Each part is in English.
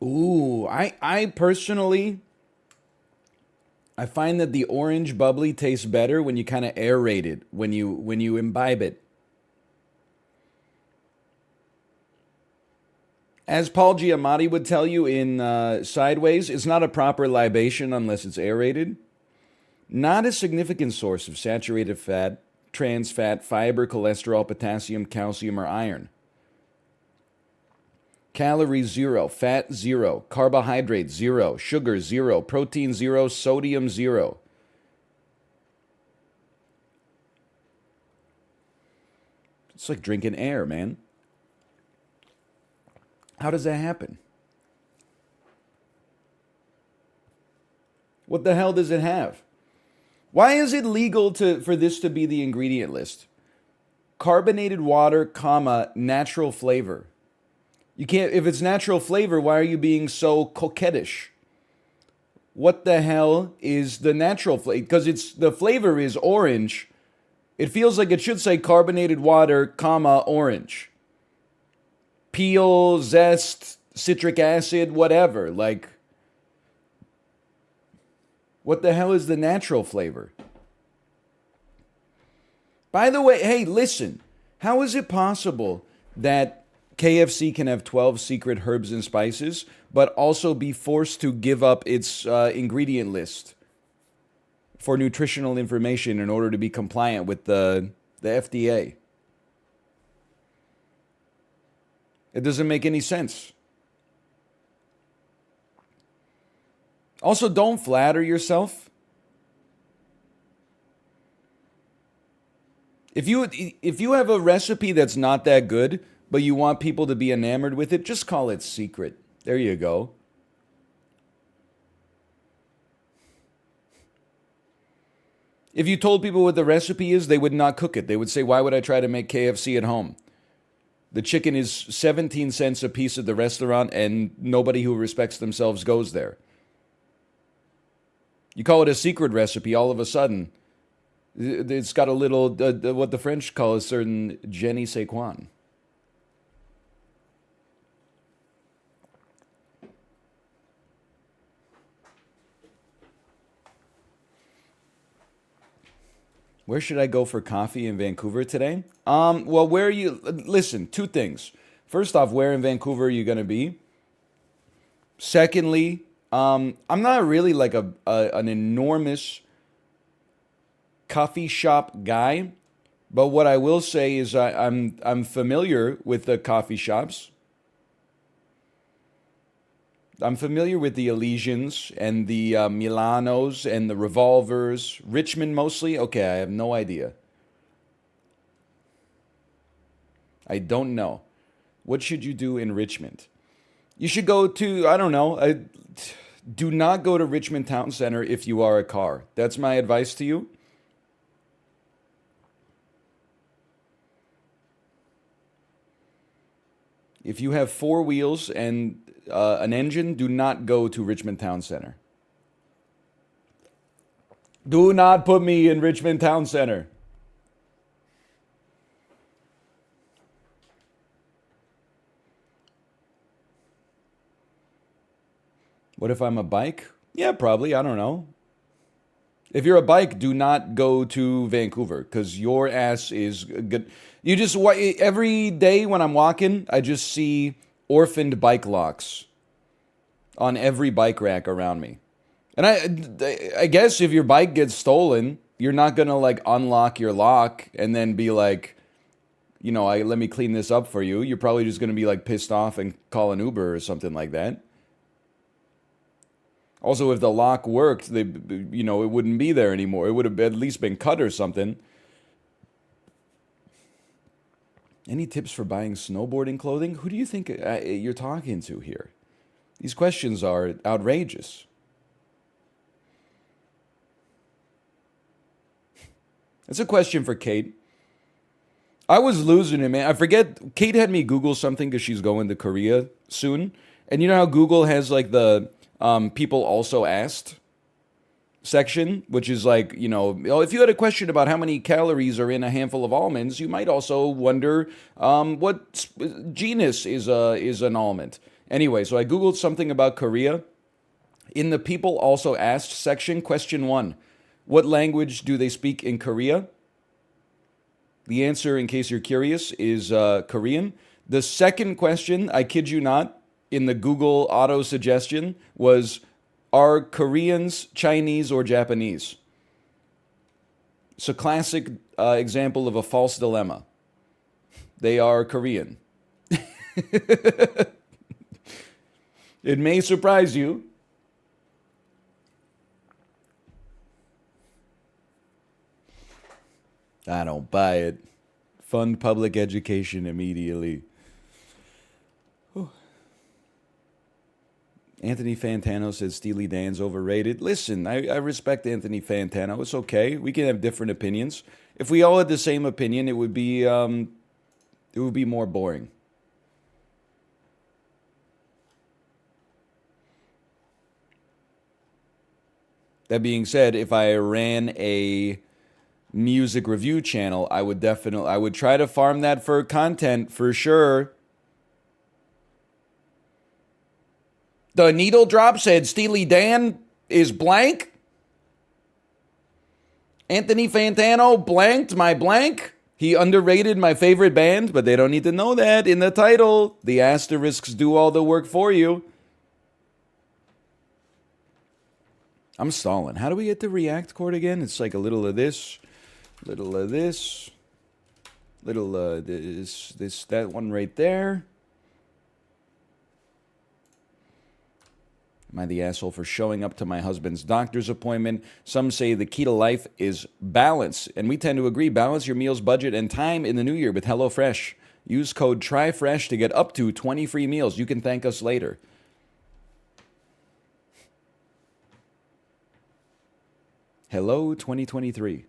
Ooh, I personally, I find that the orange bubbly tastes better when you kind of aerate it, when you imbibe it. As Paul Giamatti would tell you in Sideways, it's not a proper libation unless it's aerated. Not a significant source of saturated fat, trans fat, fiber, cholesterol, potassium, calcium, or iron. Calories zero, fat zero, carbohydrates zero, sugar zero, protein zero, sodium zero. It's like drinking air, man. How does that happen? What the hell does it have? Why is it legal for this to be the ingredient list? Carbonated water, comma, natural flavor. You can't, if it's natural flavor, why are you being so coquettish? What the hell is the natural flavor? Because the flavor is orange. It feels like it should say carbonated water, comma, orange. Peel, zest, citric acid, whatever. Like, what the hell is the natural flavor? By the way, hey, listen. How is it possible that KFC can have 12 secret herbs and spices, but also be forced to give up its ingredient list for nutritional information in order to be compliant with the FDA? It doesn't make any sense. Also, don't flatter yourself. If you have a recipe that's not that good, but you want people to be enamored with it, just call it secret. There you go. If you told people what the recipe is, they would not cook it. They would say, why would I try to make KFC at home? The chicken is 17 cents a piece at the restaurant, and nobody who respects themselves goes there. You call it a secret recipe, all of a sudden, it's got a little, what the French call a certain je ne sais quoi. Where should I go for coffee in Vancouver today? Well, where are you? Listen, two things. First off, where in Vancouver are you going to be? Secondly, I'm not really like an enormous coffee shop guy, but what I will say is I'm familiar with the coffee shops. I'm familiar with the Elysians and the Milanos and the Revolvers. Richmond mostly? Okay, I have no idea. I don't know. What should you do in Richmond? You should go to, I don't know, do not go to Richmond Town Center if you are a car. That's my advice to you. If you have four wheels and an engine, do not go to Richmond Town Center. Do not put me in Richmond Town Center. What if I'm a bike? Yeah, probably. I don't know. If you're a bike, do not go to Vancouver because your ass is good. You just every day when I'm walking, I just see orphaned bike locks on every bike rack around me. And I guess if your bike gets stolen, you're not gonna like unlock your lock and then be like, let me clean this up for you. You're probably just gonna be like pissed off and call an Uber or something like that. Also, if the lock worked, it wouldn't be there anymore. It would have at least been cut or something. Any tips for buying snowboarding clothing? Who do you think you're talking to here? These questions are outrageous. That's a question for Kate. I was losing it, man. I forget. Kate had me Google something because she's going to Korea soon. And you know how Google has like the people also asked section, which is like, if you had a question about how many calories are in a handful of almonds, you might also wonder what genus is an almond. Anyway, so I Googled something about Korea. In the people also asked section, question 1, what language do they speak in Korea? The answer, in case you're curious, is Korean. The second question, I kid you not, in the Google auto suggestion was, are Koreans Chinese or Japanese? It's a classic example of a false dilemma. They are Korean. It may surprise you. I don't buy it. Fund public education immediately. Whew. Anthony Fantano says Steely Dan's overrated. Listen, I respect Anthony Fantano. It's okay. We can have different opinions. If we all had the same opinion, it would be more boring. That being said, if I ran a music review channel, I would try to farm that for content for sure. The needle drop said Steely Dan is blank. Anthony Fantano blanked my blank. He underrated my favorite band, but they don't need to know that in the title. The asterisks do all the work for you. I'm stalling. How do we get the React chord again? It's like a little of this. Little of this, little that one right there. Am I the asshole for showing up to my husband's doctor's appointment? Some say the key to life is balance, and we tend to agree. Balance your meals, budget, and time in the new year with HelloFresh. Use code TRYFRESH to get up to 20 free meals. You can thank us later. Hello, 2023.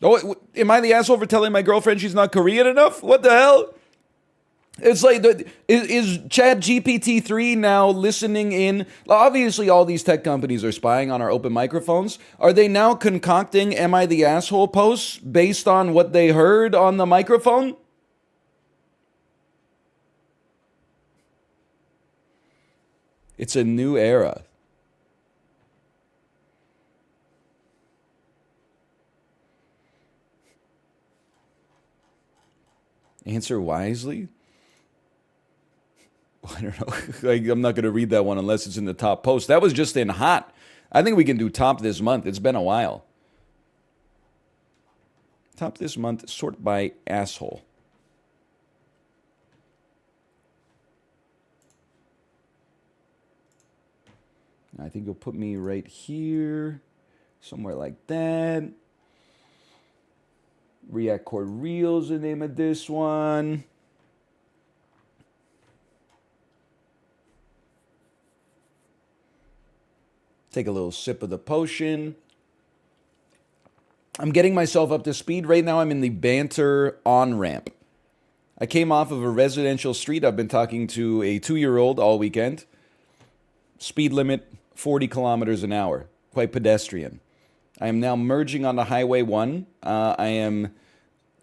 Oh, am I the asshole for telling my girlfriend she's not Korean enough? What the hell? It's like, is Chat GPT-3 now listening in? Obviously, all these tech companies are spying on our open microphones. Are they now concocting Am I the Asshole posts based on what they heard on the microphone? It's a new era. Answer wisely? I don't know. I'm not going to read that one unless it's in the top post. That was just in hot. I think we can do top this month. It's been a while. Top this month, sort by asshole. I think you'll put me right here, somewhere like that. React Chord Reels, the name of this one. Take a little sip of the potion. I'm getting myself up to speed. Right now I'm in the banter on-ramp. I came off of a residential street. I've been talking to a 2-year-old all weekend. Speed limit, 40 kilometers an hour. Quite pedestrian. I am now merging onto Highway 1. I am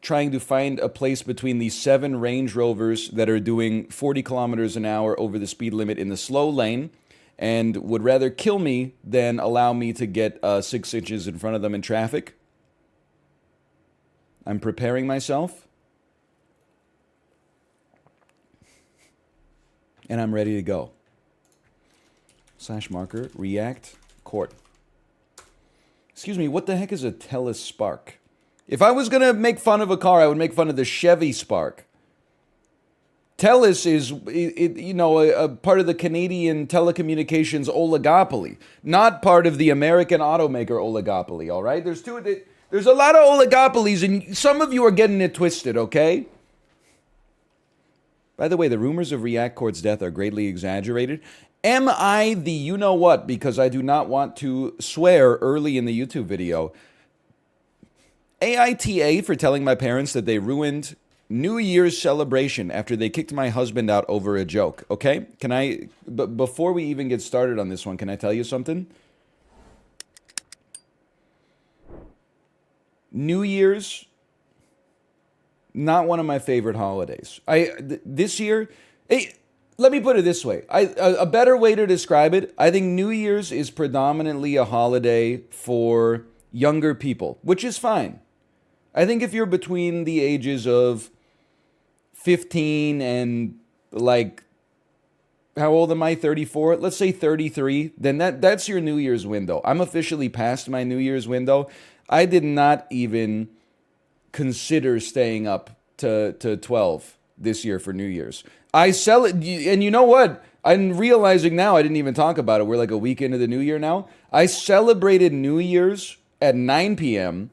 trying to find a place between the 7 Range Rovers that are doing 40 kilometers an hour over the speed limit in the slow lane and would rather kill me than allow me to get 6 inches in front of them in traffic. I'm preparing myself. And I'm ready to go. /marker, React, Chord. Excuse me, what the heck is a Telus Spark? If I was going to make fun of a car, I would make fun of the Chevy Spark. Telus is, a part of the Canadian telecommunications oligopoly, not part of the American automaker oligopoly, all right? There's a lot of oligopolies, and some of you are getting it twisted, okay? By the way, the rumors of React Chord's death are greatly exaggerated. Am I the you-know-what, because I do not want to swear early in the YouTube video? AITA for telling my parents that they ruined New Year's celebration after they kicked my husband out over a joke, okay? Before we even get started on this one, can I tell you something? New Year's, not one of my favorite holidays. This year, hey, let me put it this way. A better way to describe it, I think New Year's is predominantly a holiday for younger people, which is fine. I think if you're between the ages of 15 and like, how old am I? 34? Let's say 33. Then that's your New Year's window. I'm officially past my New Year's window. I did not even consider staying up to 12 this year for New Year's. I sell it, and you know what? I'm realizing now I didn't even talk about it. We're like a week into the new year now. I celebrated New Year's at 9 p.m.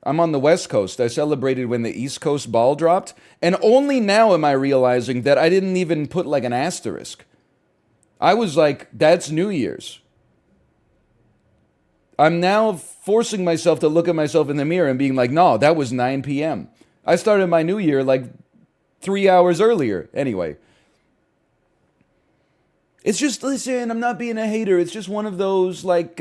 I'm on the West Coast. I celebrated when the East Coast ball dropped. And only now am I realizing that I didn't even put like an asterisk. I was like, that's New Year's. I'm now forcing myself to look at myself in the mirror and being like, no, that was 9 p.m. I started my new year like 3 hours earlier. Anyway. It's just, listen, I'm not being a hater. It's just one of those like,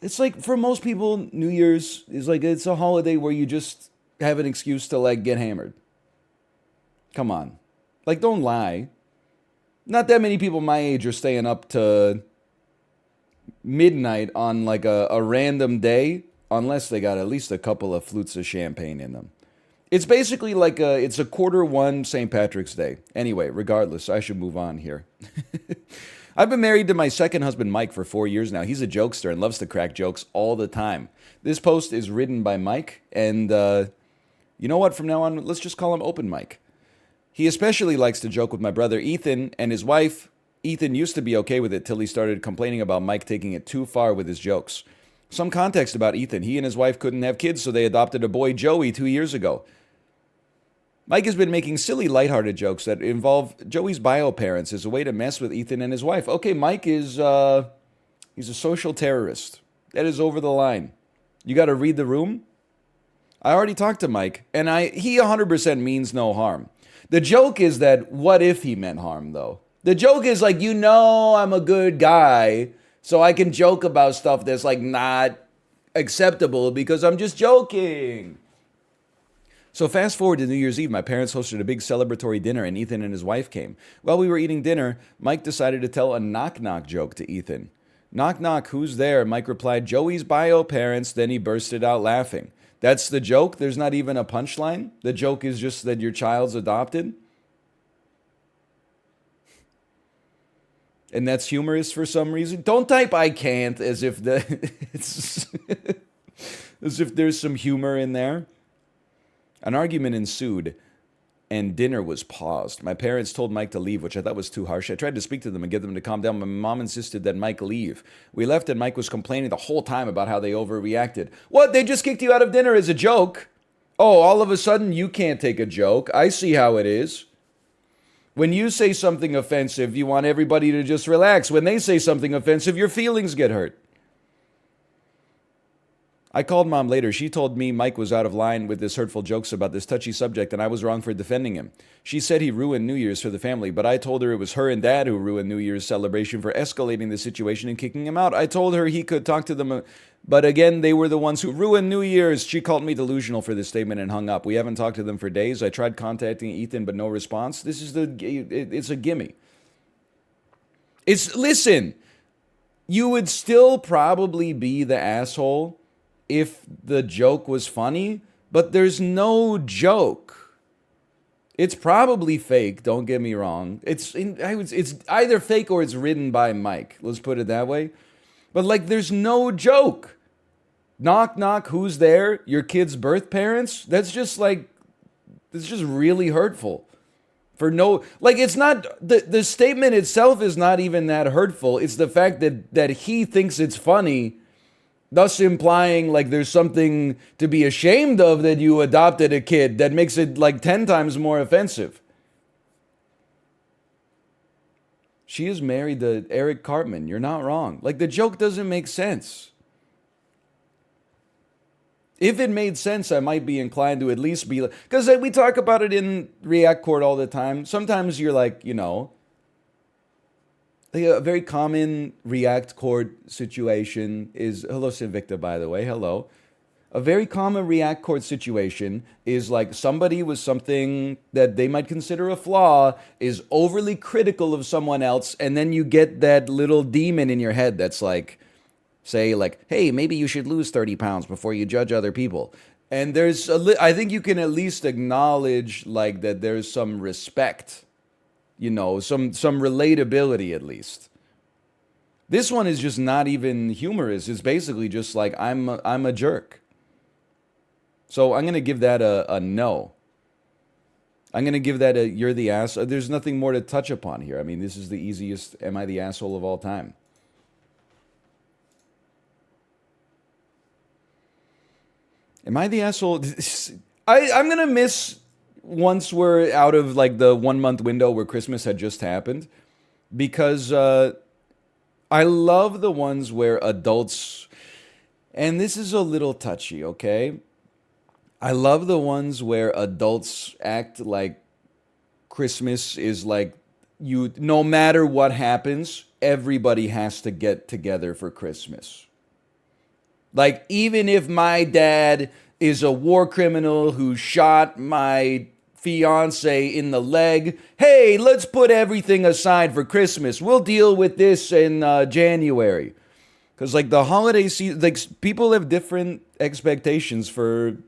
it's like for most people, New Year's is like, it's a holiday where you just have an excuse to like get hammered. Come on. Like, don't lie. Not that many people my age are staying up to midnight on like a random day, unless they got at least a couple of flutes of champagne in them. It's basically like it's a Q1 St. Patrick's Day. Anyway, regardless, I should move on here. I've been married to my second husband, Mike, for 4 years now. He's a jokester and loves to crack jokes all the time. This post is written by Mike, and you know what? From now on, let's just call him Open Mike. He especially likes to joke with my brother Ethan and his wife. Ethan used to be okay with it till he started complaining about Mike taking it too far with his jokes. Some context about Ethan. He and his wife couldn't have kids, so they adopted a boy, Joey, 2 years ago. Mike has been making silly, lighthearted jokes that involve Joey's bio parents as a way to mess with Ethan and his wife. Okay, Mike is, he's a social terrorist. That is over the line. You got to read the room. I already talked to Mike, and he 100% means no harm. The joke is that, what if he meant harm, though? The joke is like, you know, I'm a good guy, so I can joke about stuff that's like not acceptable because I'm just joking. So fast forward to New Year's Eve, my parents hosted a big celebratory dinner and Ethan and his wife came. While we were eating dinner, Mike decided to tell a knock-knock joke to Ethan. Knock, knock, who's there? Mike replied, Joey's bio parents. Then he bursted out laughing. That's the joke? There's not even a punchline? The joke is just that your child's adopted? And that's humorous for some reason? Don't type I can't as if it's as if there's some humor in there. An argument ensued, and dinner was paused. My parents told Mike to leave, which I thought was too harsh. I tried to speak to them and get them to calm down. My mom insisted that Mike leave. We left, and Mike was complaining the whole time about how they overreacted. What? They just kicked you out of dinner as a joke? Oh, all of a sudden you can't take a joke. I see how it is. When you say something offensive, you want everybody to just relax. When they say something offensive, your feelings get hurt. I called Mom later. She told me Mike was out of line with his hurtful jokes about this touchy subject and I was wrong for defending him. She said he ruined New Year's for the family, but I told her it was her and Dad who ruined New Year's celebration for escalating the situation and kicking him out. I told her he could talk to them, but again, they were the ones who ruined New Year's. She called me delusional for this statement and hung up. We haven't talked to them for days. I tried contacting Ethan, but no response. It's a gimme. Listen, you would still probably be the asshole if the joke was funny, but there's no joke. It's probably fake, don't get me wrong. It's either fake or it's written by Mike. Let's put it that way. But like, there's no joke. Knock, knock, who's there? Your kid's birth parents? That's just really hurtful. It's not, the statement itself is not even that hurtful. It's the fact that he thinks it's funny, thus implying like there's something to be ashamed of that you adopted a kid that makes it like 10 times more offensive. She is married to Eric Cartman. You're not wrong. Like, the joke doesn't make sense. If it made sense, I might be inclined to at least be like, because we talk about it in React Court all the time. Sometimes you're like, you know, A very common React chord situation is hello Sinvicta, by the way. Hello. A very common React chord situation is like somebody with something that they might consider a flaw is overly critical of someone else, and then you get that little demon in your head that's like, say, like, hey, maybe you should lose 30 pounds before you judge other people. And I think you can at least acknowledge like that there's some respect, some relatability at least. This one is just not even humorous. It's basically just like I'm a jerk. So I'm gonna give that a no. I'm gonna give that a you're the ass. There's nothing more to touch upon here. I mean, this is the easiest am I the asshole of all time. Am I the asshole? I'm gonna miss once we're out of like the 1 month window where Christmas had just happened because I love the ones where adults, and this is a little touchy, okay? I love the ones where adults act like Christmas is like no matter what happens, everybody has to get together for Christmas. Like, even if my dad is a war criminal who shot my fiance in the leg, hey, let's put everything aside for Christmas. We'll deal with this in January. Because, like, the holiday season, like, people have different expectations for.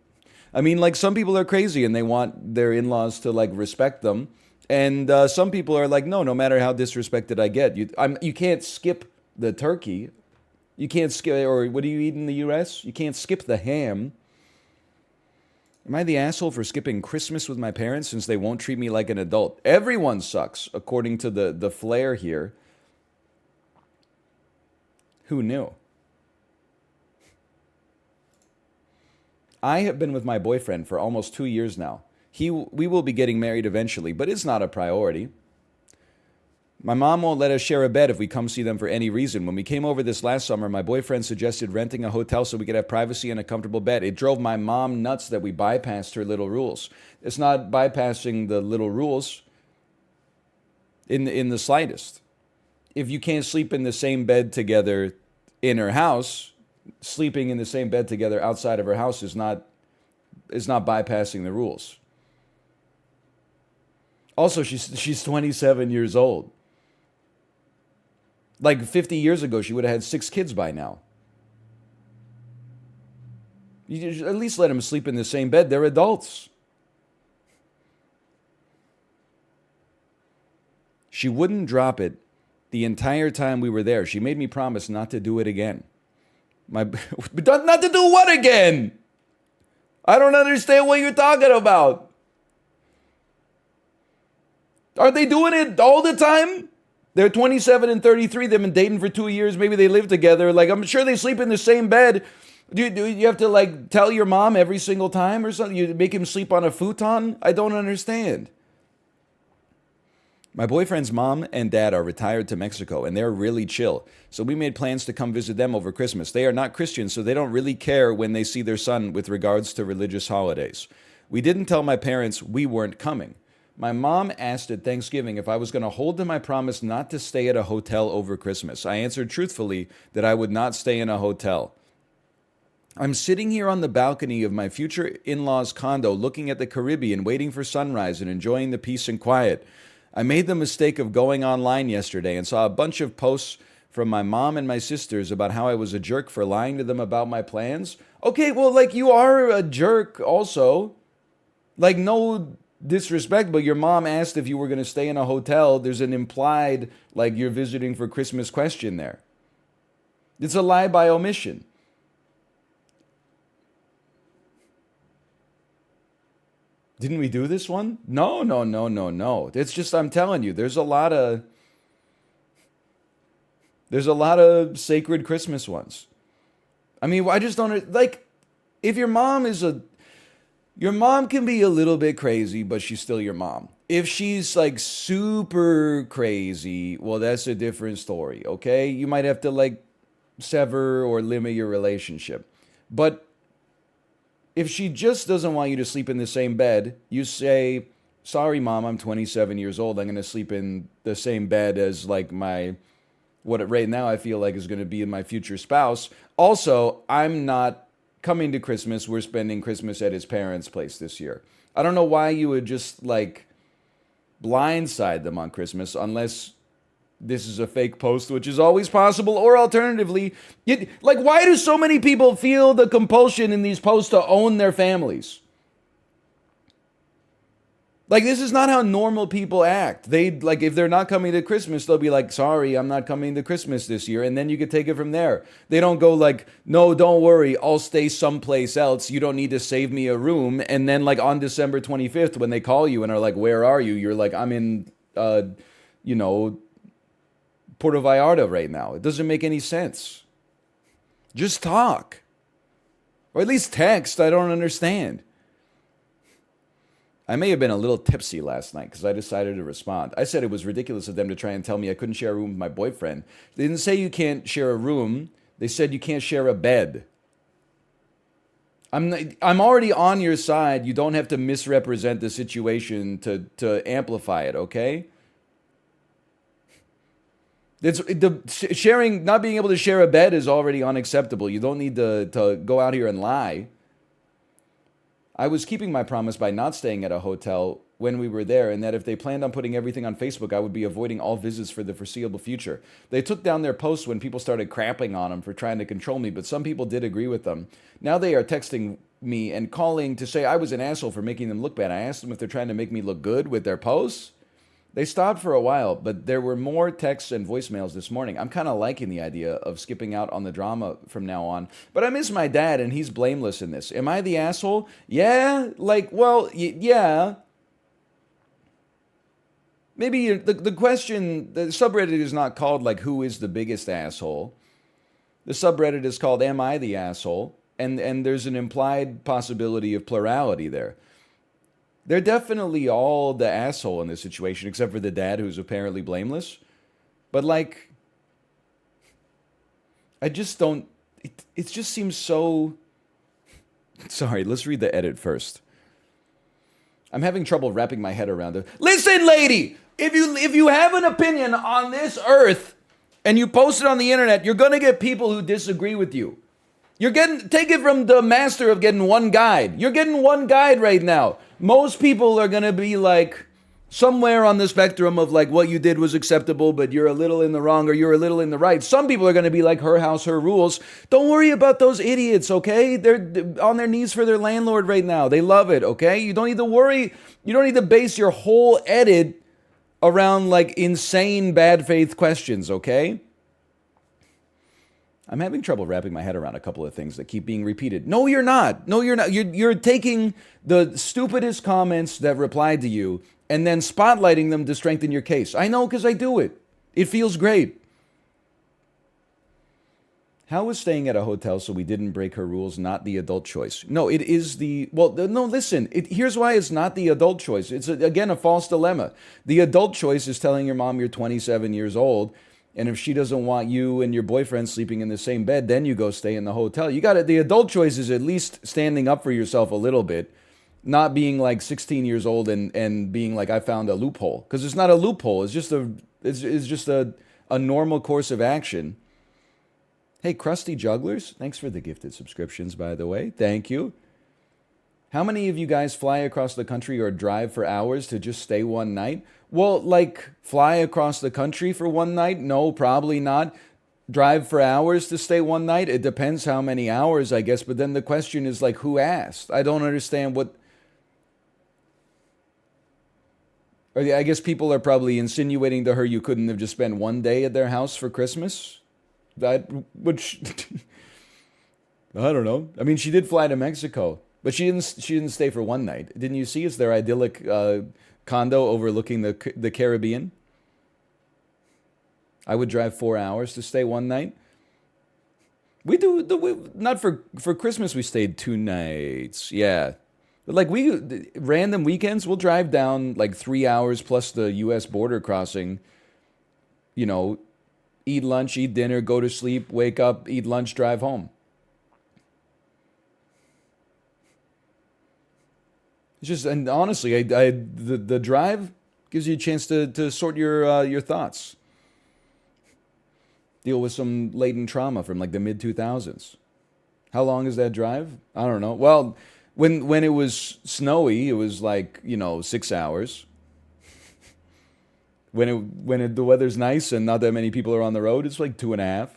I mean, like, some people are crazy and they want their in laws to, like, respect them. And some people are like, no matter how disrespected I get, you can't skip the turkey. You can't skip, or what do you eat in the US? You can't skip the ham. Am I the asshole for skipping Christmas with my parents since they won't treat me like an adult? Everyone sucks, according to the flair here. Who knew? I have been with my boyfriend for almost 2 years now. We will be getting married eventually, but it's not a priority. My mom won't let us share a bed if we come see them for any reason. When we came over this last summer, my boyfriend suggested renting a hotel so we could have privacy and a comfortable bed. It drove my mom nuts that we bypassed her little rules. It's not bypassing the little rules in the slightest. If you can't sleep in the same bed together in her house, sleeping in the same bed together outside of her house is not bypassing the rules. Also, she's 27 years old. Like 50 years ago, she would have had 6 kids by now. You at least let them sleep in the same bed. They're adults. She wouldn't drop it the entire time we were there. She made me promise not to do it again. Not to do what again? I don't understand what you're talking about. Are they doing it all the time? They're 27 and 33. They've been dating for 2 years. Maybe they live together. Like, I'm sure they sleep in the same bed. Do you have to, like, tell your mom every single time or something? You make him sleep on a futon? I don't understand. My boyfriend's mom and dad are retired to Mexico, and they're really chill. So we made plans to come visit them over Christmas. They are not Christians, so they don't really care when they see their son with regards to religious holidays. We didn't tell my parents we weren't coming. My mom asked at Thanksgiving if I was going to hold to my promise not to stay at a hotel over Christmas. I answered truthfully that I would not stay in a hotel. I'm sitting here on the balcony of my future in-laws' condo looking at the Caribbean, waiting for sunrise and enjoying the peace and quiet. I made the mistake of going online yesterday and saw a bunch of posts from my mom and my sisters about how I was a jerk for lying to them about my plans. Okay, well, like, you are a jerk also. Like, no disrespect, but your mom asked if you were going to stay in a hotel. There's an implied, like, you're visiting for Christmas question there. It's a lie by omission. Didn't we do this one? No. It's just, I'm telling you, there's a lot of sacred Christmas ones. I mean, I just don't, like, if your mom can be a little bit crazy, but she's still your mom. If she's like super crazy, well, that's a different story, okay? You might have to like sever or limit your relationship. But if she just doesn't want you to sleep in the same bed, you say, sorry, mom, I'm 27 years old. I'm going to sleep in the same bed as like right now I feel like is going to be my future spouse. Also, I'm not coming to Christmas. We're spending Christmas at his parents' place this year. I don't know why you would just like blindside them on Christmas unless this is a fake post, which is always possible, or alternatively, like, why do so many people feel the compulsion in these posts to own their families? Like, this is not how normal people act. They, like, if they're not coming to Christmas, they'll be like, sorry, I'm not coming to Christmas this year. And then you could take it from there. They don't go like, no, don't worry, I'll stay someplace else. You don't need to save me a room. And then, like, on December 25th, when they call you and are like, where are you? You're like, I'm in, you know, Puerto Vallarta right now. It doesn't make any sense. Just talk. Or at least text. I don't understand. I may have been a little tipsy last night because I decided to respond. I said it was ridiculous of them to try and tell me I couldn't share a room with my boyfriend. They didn't say you can't share a room. They said you can't share a bed. I'm already on your side. You don't have to misrepresent the situation to amplify it, okay? Not being able to share a bed is already unacceptable. You don't need to go out here and lie. I was keeping my promise by not staying at a hotel when we were there, and that if they planned on putting everything on Facebook, I would be avoiding all visits for the foreseeable future. They took down their posts when people started crapping on them for trying to control me, but some people did agree with them. Now they are texting me and calling to say I was an asshole for making them look bad. I asked them if they're trying to make me look good with their posts. They stopped for a while, but there were more texts and voicemails this morning. I'm kind of liking the idea of skipping out on the drama from now on. But I miss my dad, and he's blameless in this. Am I the asshole? Yeah. Like, well, yeah. Maybe the question, the subreddit is not called, like, who is the biggest asshole? The subreddit is called, am I the asshole? And there's an implied possibility of plurality there. They're definitely all the asshole in this situation, except for the dad who's apparently blameless. But, like, I just don't, it just seems so, sorry, let's read the edit first. I'm having trouble wrapping my head around it. Listen, lady, if you have an opinion on this earth and you post it on the internet, you're going to get people who disagree with you. Take it from the master of getting one guide. You're getting one guide right now. Most people are going to be like somewhere on the spectrum of like what you did was acceptable, but you're a little in the wrong or you're a little in the right. Some people are going to be like her house, her rules. Don't worry about those idiots, okay? They're on their knees for their landlord right now. They love it, okay? You don't need to worry. You don't need to base your whole edit around like insane bad faith questions, okay? I'm having trouble wrapping my head around a couple of things that keep being repeated. No, you're not. No, you're not. You're taking the stupidest comments that replied to you and then spotlighting them to strengthen your case. I know because I do it. It feels great. How was staying at a hotel so we didn't break her rules not the adult choice? No, it is no, listen. Here's why it's not the adult choice. It's, again, a false dilemma. The adult choice is telling your mom you're 27 years old, and if she doesn't want you and your boyfriend sleeping in the same bed, then you go stay in the hotel. You got it. The adult choice is at least standing up for yourself a little bit, not being like 16 years old and being like, I found a loophole. Because it's not a loophole. It's just a normal course of action. Hey, Krusty Jugglers, thanks for the gifted subscriptions, by the way. Thank you. How many of you guys fly across the country or drive for hours to just stay one night? Well, like, fly across the country for one night? No, probably not. Drive for hours to stay one night? It depends how many hours, I guess. But then the question is, like, who asked? I don't understand what... I guess people are probably insinuating to her you couldn't have just spent one day at their house for Christmas? Which... I don't know. I mean, she did fly to Mexico. But she didn't stay for one night. Didn't you see? It's their idyllic condo overlooking the Caribbean. I would drive 4 hours to stay one night. Not for Christmas. We stayed 2 nights. Yeah, but like random weekends, we'll drive down like 3 hours plus the U.S. border crossing. You know, eat lunch, eat dinner, go to sleep, wake up, eat lunch, drive home. It's just, and honestly, the drive gives you a chance to sort your thoughts, deal with some latent trauma from like the mid 2000s. How long is that drive? I don't know. Well, when it was snowy, it was like 6 hours. The weather's nice and not that many people are on the road, it's like 2.5.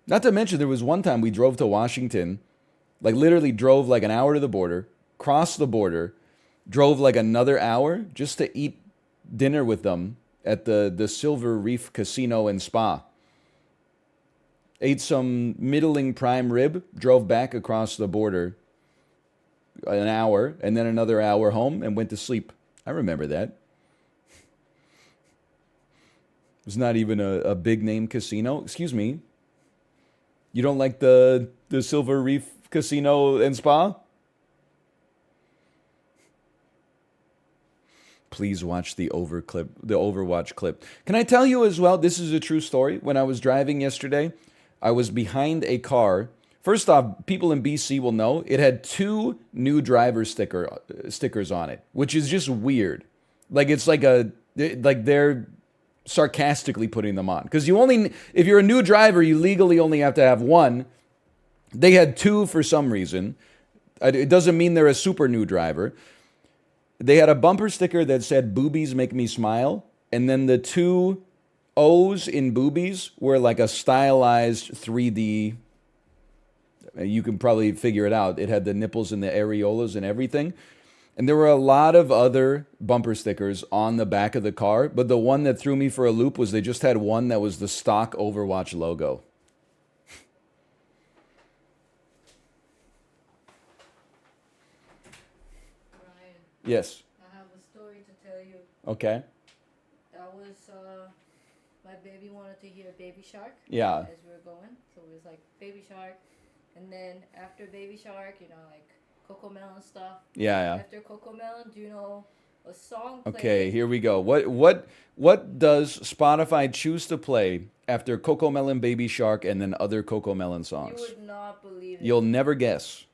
Not to mention, there was one time we drove to Washington, like literally drove like an hour to the border, crossed the border, drove like another hour just to eat dinner with them at the Silver Reef Casino and Spa. Ate some middling prime rib, drove back across the border an hour, and then another hour home and went to sleep. I remember that. It was not even a big name casino. Excuse me. You don't like the Silver Reef Casino and Spa? Please watch the Overwatch clip. Can I tell you as well? This is a true story. When I was driving yesterday, I was behind a car. First off, people in BC will know it had two new driver stickers on it, which is just weird. Like it's like they're sarcastically putting them on because if you're a new driver, you legally only have to have one. They had two for some reason. It doesn't mean they're a super new driver. They had a bumper sticker that said "Boobies make me smile," and then the two O's in boobies were like a stylized 3D. You can probably figure it out. It had the nipples and the areolas and everything. And there were a lot of other bumper stickers on the back of the car, but the one that threw me for a loop was they just had one that was the stock Overwatch logo. Ryan, Yes. I have a story to tell you. Okay. That was my baby wanted to hear Baby Shark. Yeah. As we were going, so it was like Baby Shark, and then after Baby Shark, like Coco Melon stuff. Yeah. After Coco Melon, do you know a song? Okay, here we go. What does Spotify choose to play after Coco Melon, Baby Shark, and then other Coco Melon songs? You would not believe it. You'll never guess.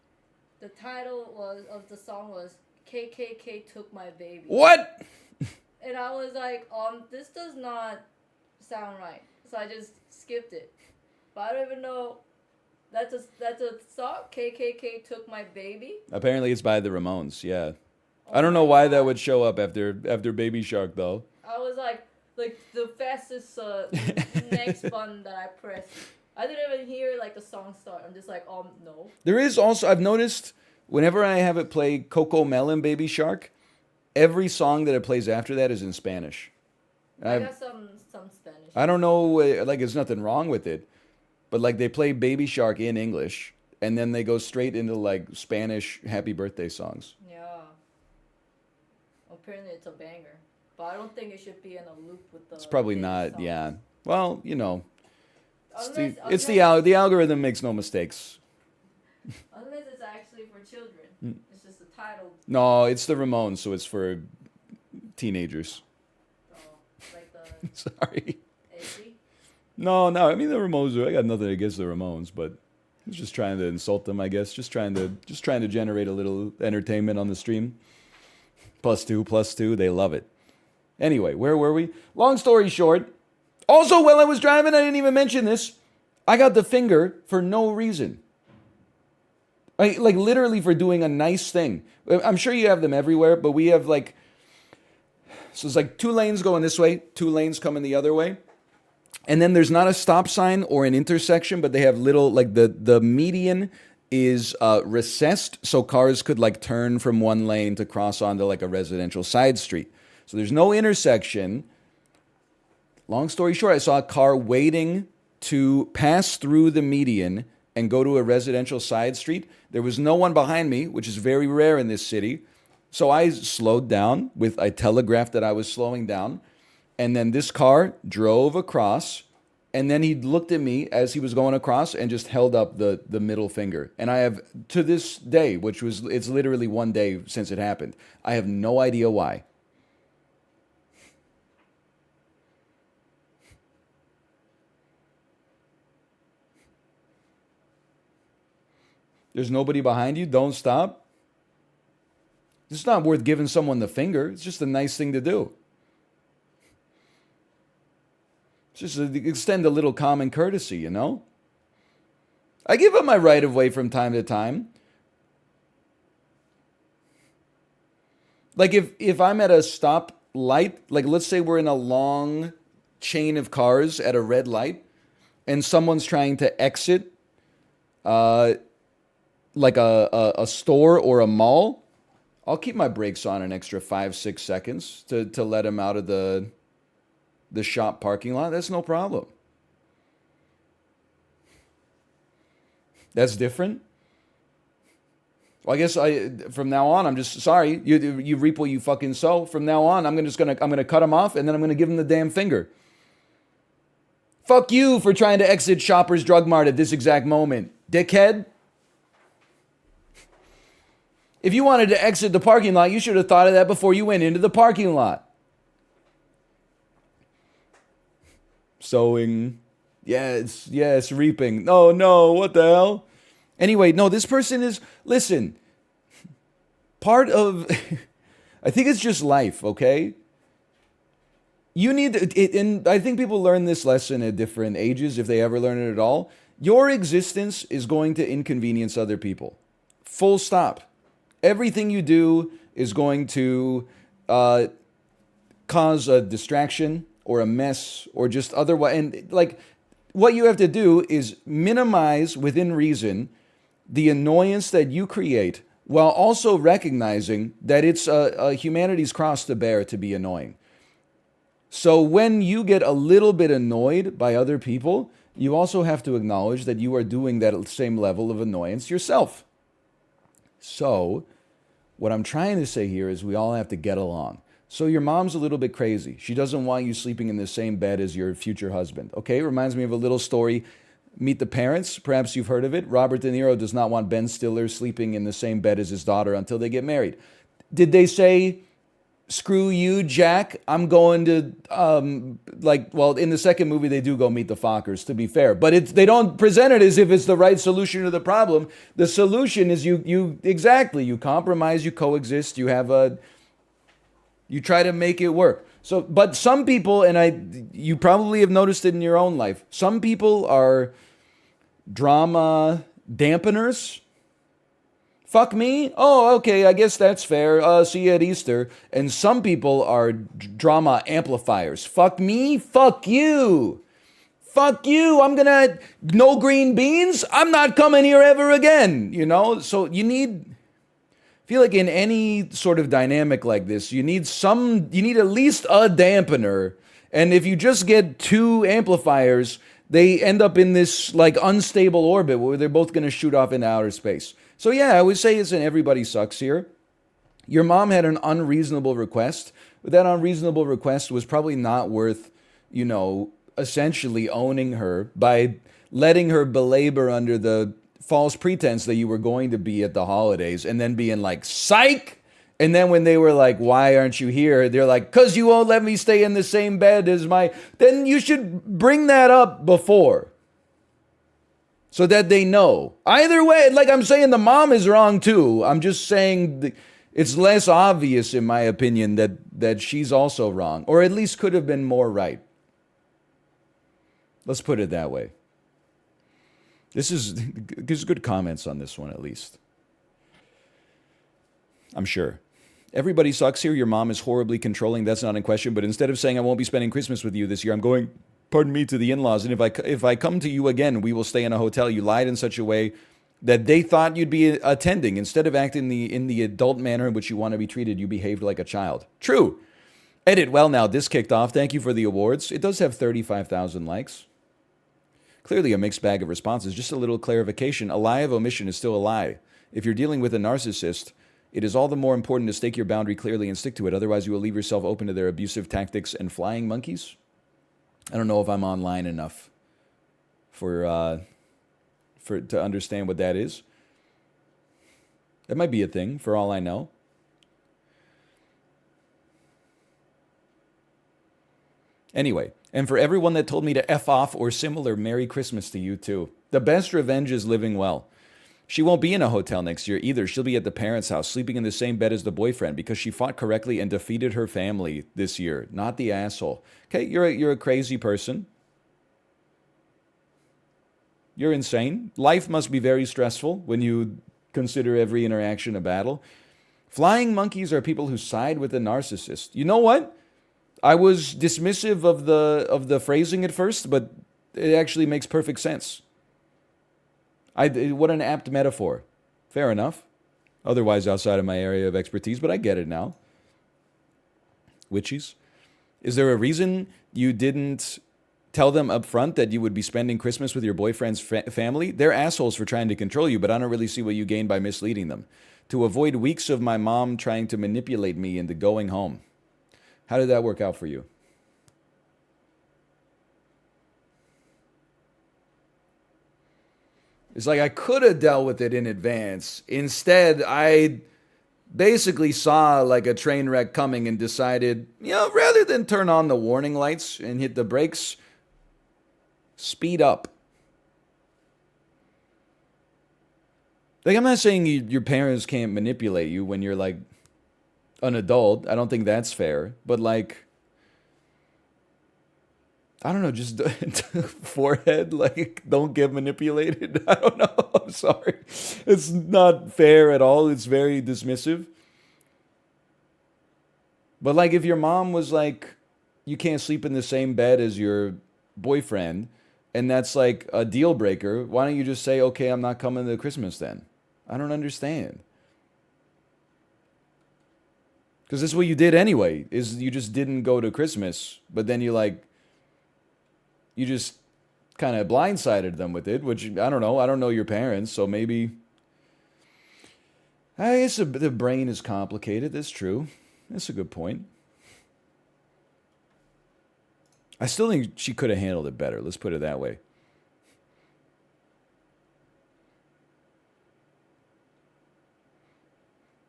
The title of the song was KKK Took My Baby. What? And I was like, this does not sound right. So I just skipped it. But I don't even know. That's a song. KKK Took My Baby. Apparently, it's by the Ramones. Yeah. Oh I don't know my why God. that would show up after Baby Shark though. I was like the fastest next button that I pressed. I didn't even hear like the song start. I'm just like, no. There is also, I've noticed whenever I have it play Coco Melon, Baby Shark, every song that it plays after that is in Spanish. I got some Spanish. I don't know, like there's nothing wrong with it, but like they play Baby Shark in English and then they go straight into like Spanish happy birthday songs. Yeah. Apparently it's a banger. But I don't think it should be in a loop with the. It's probably baby not, songs. yeah. Well, Unless the algorithm makes no mistakes. Unless it's actually for children. It's just the title. No, it's the Ramones, so it's for teenagers. Like the Sorry. AC. No, I mean the Ramones. I got nothing against the Ramones, but I was just trying to insult them, I guess. Just trying to generate a little entertainment on the stream. +2, they love it. Anyway, where were we? Long story short. Also, while I was driving, I didn't even mention this. I got the finger for no reason. Like literally for doing a nice thing. I'm sure you have them everywhere, but we have like, so it's like 2 lanes going this way, 2 lanes coming the other way. And then there's not a stop sign or an intersection, but they have little, like the median is recessed so cars could like turn from one lane to cross onto like a residential side street. So there's no intersection. Long story short, I saw a car waiting to pass through the median and go to a residential side street. There was no one behind me, which is very rare in this city. So I slowed down I telegraphed that I was slowing down. And then this car drove across. And then he looked at me as he was going across and just held up the middle finger. And I have, to this day, it's literally 1 day since it happened, I have no idea why. There's nobody behind you. Don't stop. It's not worth giving someone the finger. It's just a nice thing to do. It's just extend a little common courtesy, you know? I give up my right of way from time to time. Like if I'm at a stop light, like let's say we're in a long chain of cars at a red light, and someone's trying to exit like a store or a mall, I'll keep my brakes on an extra 5-6 seconds to let him out of the shop parking lot. That's no problem. That's different. Well, I guess from now on I'm just sorry. You reap what you fucking sow. From now on I'm gonna cut him off and then I'm gonna give him the damn finger. Fuck you for trying to exit Shoppers Drug Mart at this exact moment, dickhead. If you wanted to exit the parking lot, you should have thought of that before you went into the parking lot. Sowing. Yes, reaping. No, what the hell? Anyway, no, this person is, listen, part of, I think it's just life, okay? You need, and I think people learn this lesson at different ages, if they ever learn it at all. Your existence is going to inconvenience other people. Full stop. Everything you do is going to cause a distraction or a mess or just otherwise. And like what you have to do is minimize within reason the annoyance that you create while also recognizing that it's a humanity's cross to bear to be annoying. So when you get a little bit annoyed by other people, you also have to acknowledge that you are doing that same level of annoyance yourself. So, what I'm trying to say here is we all have to get along. So your mom's a little bit crazy. She doesn't want you sleeping in the same bed as your future husband. Okay, reminds me of a little story. Meet the Parents. Perhaps you've heard of it. Robert De Niro does not want Ben Stiller sleeping in the same bed as his daughter until they get married. Did they say, screw you, Jack, I'm going to, well, in the second movie, they do go meet the Fockers, to be fair. But they don't present it as if it's the right solution to the problem. The solution is you compromise, you coexist, you try to make it work. So, but some people, and you probably have noticed it in your own life, some people are drama dampeners. Fuck me? Oh, okay, I guess that's fair. See you at Easter. And some people are drama amplifiers. Fuck me? Fuck you. Fuck you. No green beans? I'm not coming here ever again. You know? So I feel like in any sort of dynamic like this, you need at least a dampener. And if you just get two amplifiers, they end up in this like unstable orbit where they're both going to shoot off into outer space. So yeah, I would say it's an everybody sucks here. Your mom had an unreasonable request, but that unreasonable request was probably not worth, essentially owning her by letting her belabor under the false pretense that you were going to be at the holidays and then being like, psych! And then when they were like, why aren't you here? They're like, because you won't let me stay in the same bed as then you should bring that up before. So that they know. Either way, like I'm saying, the mom is wrong too. I'm just saying it's less obvious, in my opinion, that she's also wrong. Or at least could have been more right. Let's put it that way. There's good comments on this one, at least. I'm sure. Everybody sucks here. Your mom is horribly controlling. That's not in question. But instead of saying, I won't be spending Christmas with you this year, I'm going, pardon me, to the in-laws. And if I come to you again, we will stay in a hotel. You lied in such a way that they thought you'd be attending. Instead of acting in the adult manner in which you want to be treated, you behaved like a child. True. Edit, well now, this kicked off. Thank you for the awards. It does have 35,000 likes. Clearly a mixed bag of responses. Just a little clarification. A lie of omission is still a lie. If you're dealing with a narcissist, it is all the more important to stake your boundary clearly and stick to it. Otherwise, you will leave yourself open to their abusive tactics and flying monkeys. I don't know if I'm online enough to understand what that is. That might be a thing, for all I know. Anyway, and for everyone that told me to F off or similar, Merry Christmas to you too. The best revenge is living well. She won't be in a hotel next year either. She'll be at the parents' house, sleeping in the same bed as the boyfriend because she fought correctly and defeated her family this year, not the asshole. Okay, you're a crazy person. You're insane. Life must be very stressful when you consider every interaction a battle. Flying monkeys are people who side with the narcissist. You know what? I was dismissive of the phrasing at first, but it actually makes perfect sense. What an apt metaphor. Fair enough. Otherwise outside of my area of expertise, but I get it now. Witchies. Is there a reason you didn't tell them up front that you would be spending Christmas with your boyfriend's family? They're assholes for trying to control you, but I don't really see what you gain by misleading them. To avoid weeks of my mom trying to manipulate me into going home. How did that work out for you? It's like I could have dealt with it in advance. Instead, I basically saw like a train wreck coming and decided, rather than turn on the warning lights and hit the brakes, speed up. Like, I'm not saying your parents can't manipulate you when you're like an adult. I don't think that's fair. But like, I don't know, just forehead, like, don't get manipulated. I don't know. I'm sorry. It's not fair at all. It's very dismissive. But like, if your mom was like, you can't sleep in the same bed as your boyfriend, and that's like a deal breaker, why don't you just say, okay, I'm not coming to Christmas then? I don't understand. Because this is what you did anyway, is you just didn't go to Christmas, but then you just kind of blindsided them with it, which I don't know. I don't know your parents, so maybe. I guess the brain is complicated. That's true. That's a good point. I still think she could have handled it better. Let's put it that way.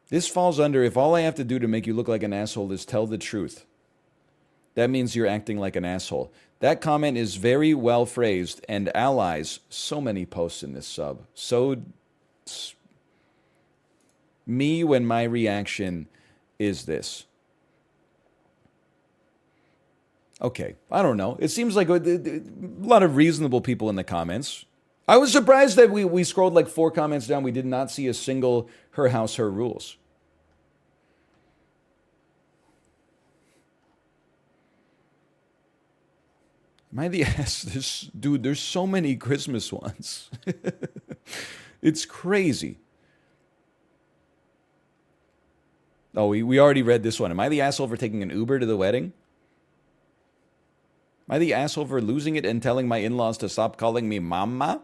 This falls under if all I have to do to make you look like an asshole is tell the truth. That means you're acting like an asshole. That comment is very well phrased and allies so many posts in this sub. So me when my reaction is this. Okay, I don't know. It seems like a lot of reasonable people in the comments. I was surprised that we scrolled like 4 comments down. We did not see a single her house, her rules. Am I the ass? Dude, there's so many Christmas ones. It's crazy. Oh, we already read this one. Am I the asshole for taking an Uber to the wedding? Am I the asshole for losing it and telling my in-laws to stop calling me mama?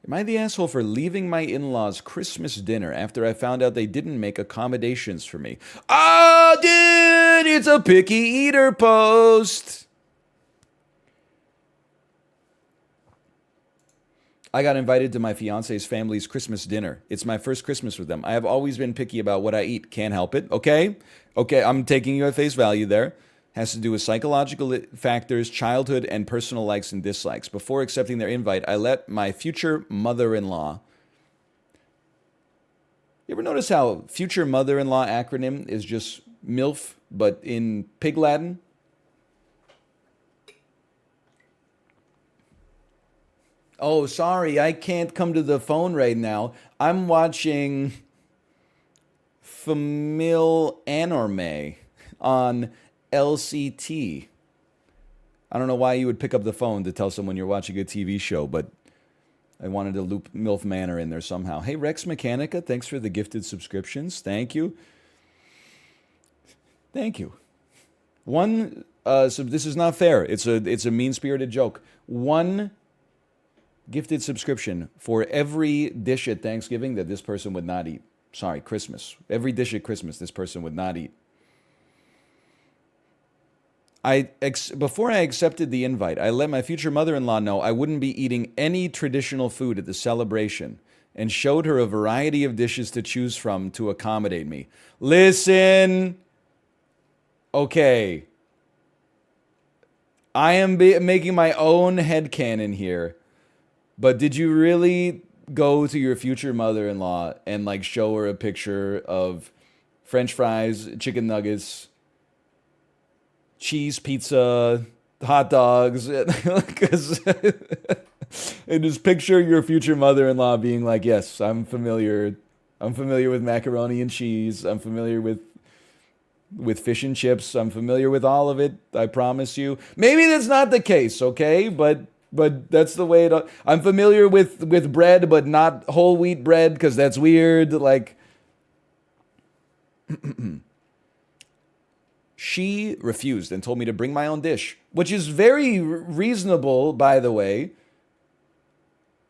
Am I the asshole for leaving my in-laws' Christmas dinner after I found out they didn't make accommodations for me? Oh, dude, it's a picky eater post. I got invited to my fiance's family's Christmas dinner. It's my first Christmas with them. I have always been picky about what I eat. Can't help it. Okay, I'm taking you at face value there. Has to do with psychological factors, childhood, and personal likes and dislikes. Before accepting their invite, I let my future mother-in-law. You ever notice how future mother-in-law acronym is just MILF, but in pig Latin? Oh, sorry, I can't come to the phone right now. I'm watching Famille Anorme on LCT. I don't know why you would pick up the phone to tell someone you're watching a TV show, but I wanted to loop MILF Manor in there somehow. Hey, Rex Mechanica, thanks for the gifted subscriptions. Thank you. Thank you. So this is not fair. It's a mean-spirited joke. 1 gifted subscription for every dish at Thanksgiving that this person would not eat. Sorry, Christmas. Every dish at Christmas this person would not eat. Before I accepted the invite, I let my future mother-in-law know I wouldn't be eating any traditional food at the celebration and showed her a variety of dishes to choose from to accommodate me. Listen. Okay. I am making my own headcanon here. But did you really go to your future mother-in-law and like show her a picture of French fries, chicken nuggets, cheese pizza, hot dogs, because and just picture your future mother-in-law being like, "Yes, I'm familiar. I'm familiar with macaroni and cheese. I'm familiar with fish and chips. I'm familiar with all of it. I promise you." Maybe that's not the case, okay? But that's the way it. I'm familiar with bread, but not whole wheat bread because that's weird. Like, she refused and told me to bring my own dish, which is very reasonable, by the way.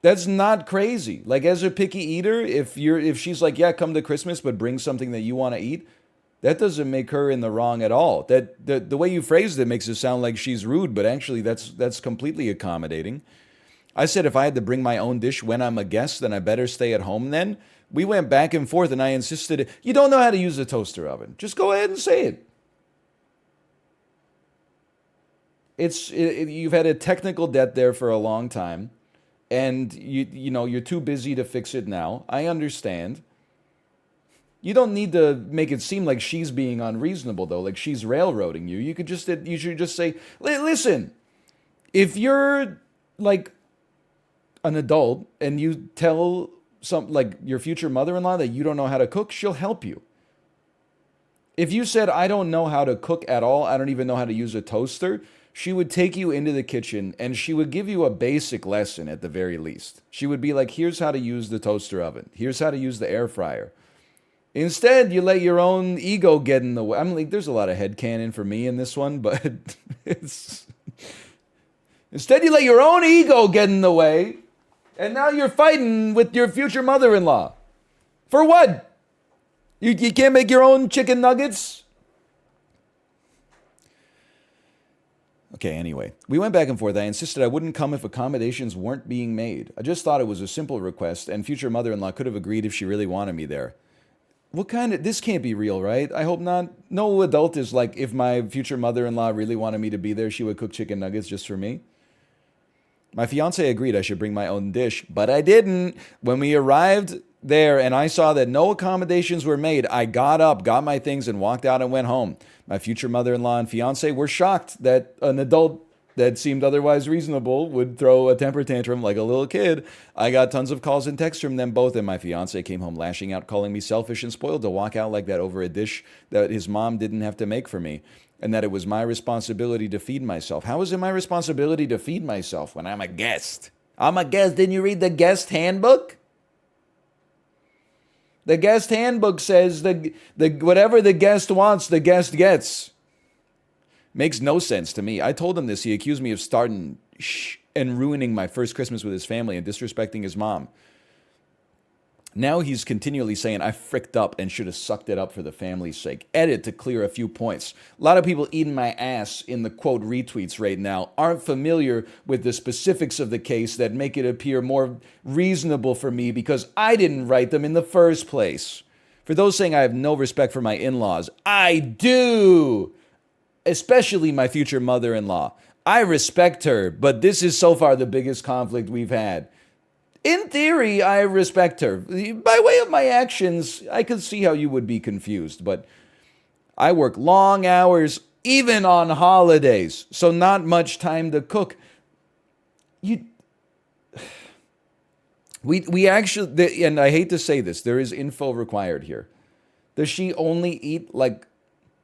That's not crazy. Like, as a picky eater, if she's like, yeah, come to Christmas, but bring something that you want to eat, that doesn't make her in the wrong at all. That the way you phrased it makes it sound like she's rude, but actually that's completely accommodating. I said if I had to bring my own dish when I'm a guest, then I better stay at home then. We went back and forth, and I insisted, you don't know how to use a toaster oven. Just go ahead and say it. You've had a technical debt there for a long time, and you know you're too busy to fix it now. I understand. You don't need to make it seem like she's being unreasonable though, like she's railroading you. You should just say, listen, if you're like an adult and you tell some like your future mother-in-law that you don't know how to cook, she'll help you. If you said, I don't know how to cook at all, I don't even know how to use a toaster, she would take you into the kitchen and she would give you a basic lesson at the very least. She would be like, here's how to use the toaster oven. Here's how to use the air fryer. Instead, you let your own ego get in the way. I'm like, there's a lot of headcanon for me in this one, but it's... Instead, you let your own ego get in the way, and now you're fighting with your future mother-in-law. For what? You can't make your own chicken nuggets? Okay, anyway, we went back and forth. I insisted I wouldn't come if accommodations weren't being made. I just thought it was a simple request, and future mother-in-law could have agreed if she really wanted me there. What kind of... This can't be real, right? I hope not. No adult is like, if my future mother-in-law really wanted me to be there, she would cook chicken nuggets just for me. My fiance agreed I should bring my own dish, but I didn't. When we arrived there and I saw that no accommodations were made, I got up, got my things, and walked out and went home. My future mother-in-law and fiance were shocked that an adult that seemed otherwise reasonable would throw a temper tantrum like a little kid. I got tons of calls and texts from them both, and my fiance came home lashing out, calling me selfish and spoiled to walk out like that over a dish that his mom didn't have to make for me, and that it was my responsibility to feed myself. How is it my responsibility to feed myself when I'm a guest? I'm a guest. Didn't you read the guest handbook? The guest handbook says the whatever the guest wants, the guest gets. Makes no sense to me. I told him this. He accused me of starting and ruining my first Christmas with his family and disrespecting his mom. Now he's continually saying I fricked up and should have sucked it up for the family's sake. Edit to clear a few points. A lot of people eating my ass in the quote retweets right now aren't familiar with the specifics of the case that make it appear more reasonable for me because I didn't write them in the first place. For those saying I have no respect for my in-laws, I do. Especially my future mother-in-law. I respect her, but this is so far the biggest conflict we've had. In theory, I respect her. By way of my actions, I could see how you would be confused, but I work long hours, even on holidays, so not much time to cook. We actually, and I hate to say this, there is info required here. Does she only eat like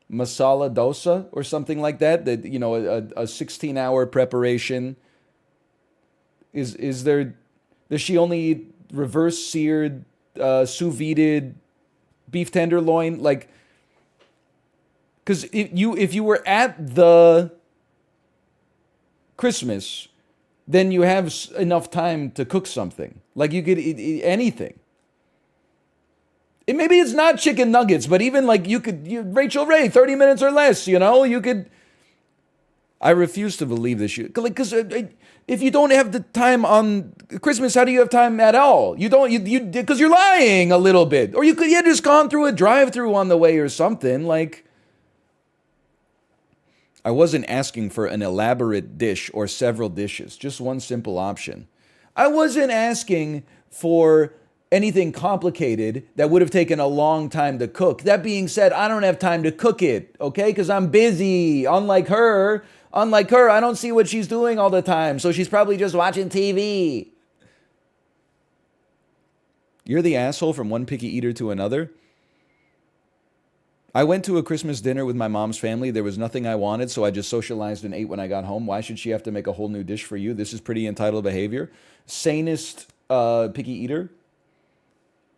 masala dosa or something like that? That, you know, a 16-hour preparation? Is there... Does she only eat reverse seared, sous vide beef tenderloin? Like, because if you were at the Christmas, then you have enough time to cook something. Like you could eat anything. Maybe it's not chicken nuggets, but even like Rachel Ray, 30 minutes or less, you know, you could. I refuse to believe this shit. Because if you don't have the time on Christmas, how do you have time at all? You don't, because you're lying a little bit. Or you could have just gone through a drive-through on the way or something. Like, I wasn't asking for an elaborate dish or several dishes, just one simple option. I wasn't asking for anything complicated that would have taken a long time to cook. That being said, I don't have time to cook it, okay? Because I'm busy. Unlike her, I don't see what she's doing all the time. So she's probably just watching TV. You're the asshole from one picky eater to another. I went to a Christmas dinner with my mom's family. There was nothing I wanted, so I just socialized and ate when I got home. Why should she have to make a whole new dish for you? This is pretty entitled behavior. Sanest picky eater.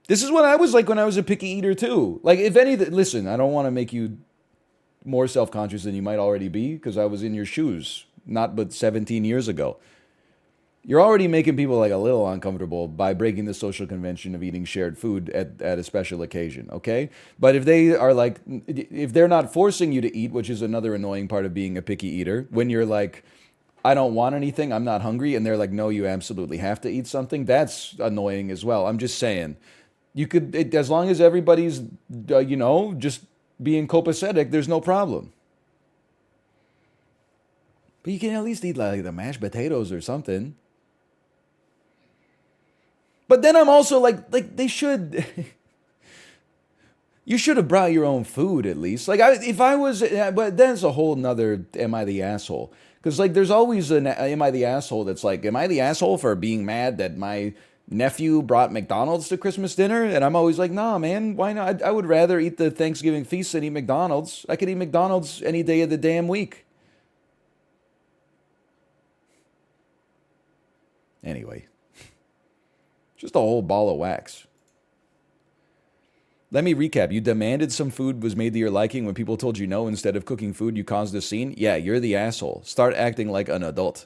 This is what I was like when I was a picky eater too. Like, if anything, listen, I don't want to make you more self-conscious than you might already be, because I was in your shoes not but 17 years ago. You're already making people like a little uncomfortable by breaking the social convention of eating shared food at a special occasion, okay? But if they are like, if they're not forcing you to eat, which is another annoying part of being a picky eater, when you're like, I don't want anything, I'm not hungry, and they're like, no, you absolutely have to eat something, that's annoying as well. I'm just saying, you could, as long as everybody's, just being copacetic, there's no problem. But you can at least eat like the mashed potatoes or something. But then I'm also like they should. You should have brought your own food at least. Like, if I was, but then it's a whole nother. Am I the asshole? Because like, there's always an am I the asshole that's like, am I the asshole for being mad that my nephew brought McDonald's to Christmas dinner? And I'm always like, nah, man, why not? I would rather eat the Thanksgiving feast than eat McDonald's. I could eat McDonald's any day of the damn week. Anyway, just a whole ball of wax. Let me recap. You demanded some food was made to your liking when people told you no. Instead of cooking food, you caused a scene. Yeah, you're the asshole. Start acting like an adult.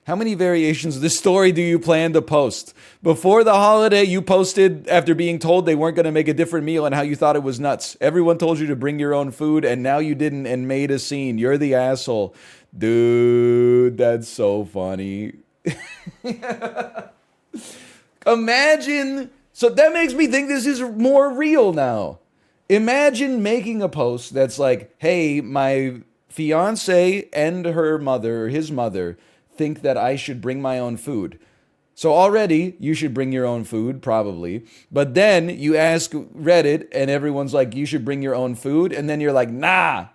How many variations of this story do you plan to post? Before the holiday, you posted after being told they weren't going to make a different meal and how you thought it was nuts. Everyone told you to bring your own food, and now you didn't and made a scene. You're the asshole. Dude, that's so funny. Imagine. So that makes me think this is more real now. Imagine making a post that's like, hey, my fiance and her mother, or his mother, think that I should bring my own food. So already, you should bring your own food, probably. But then you ask Reddit, and everyone's like, you should bring your own food. And then you're like, nah,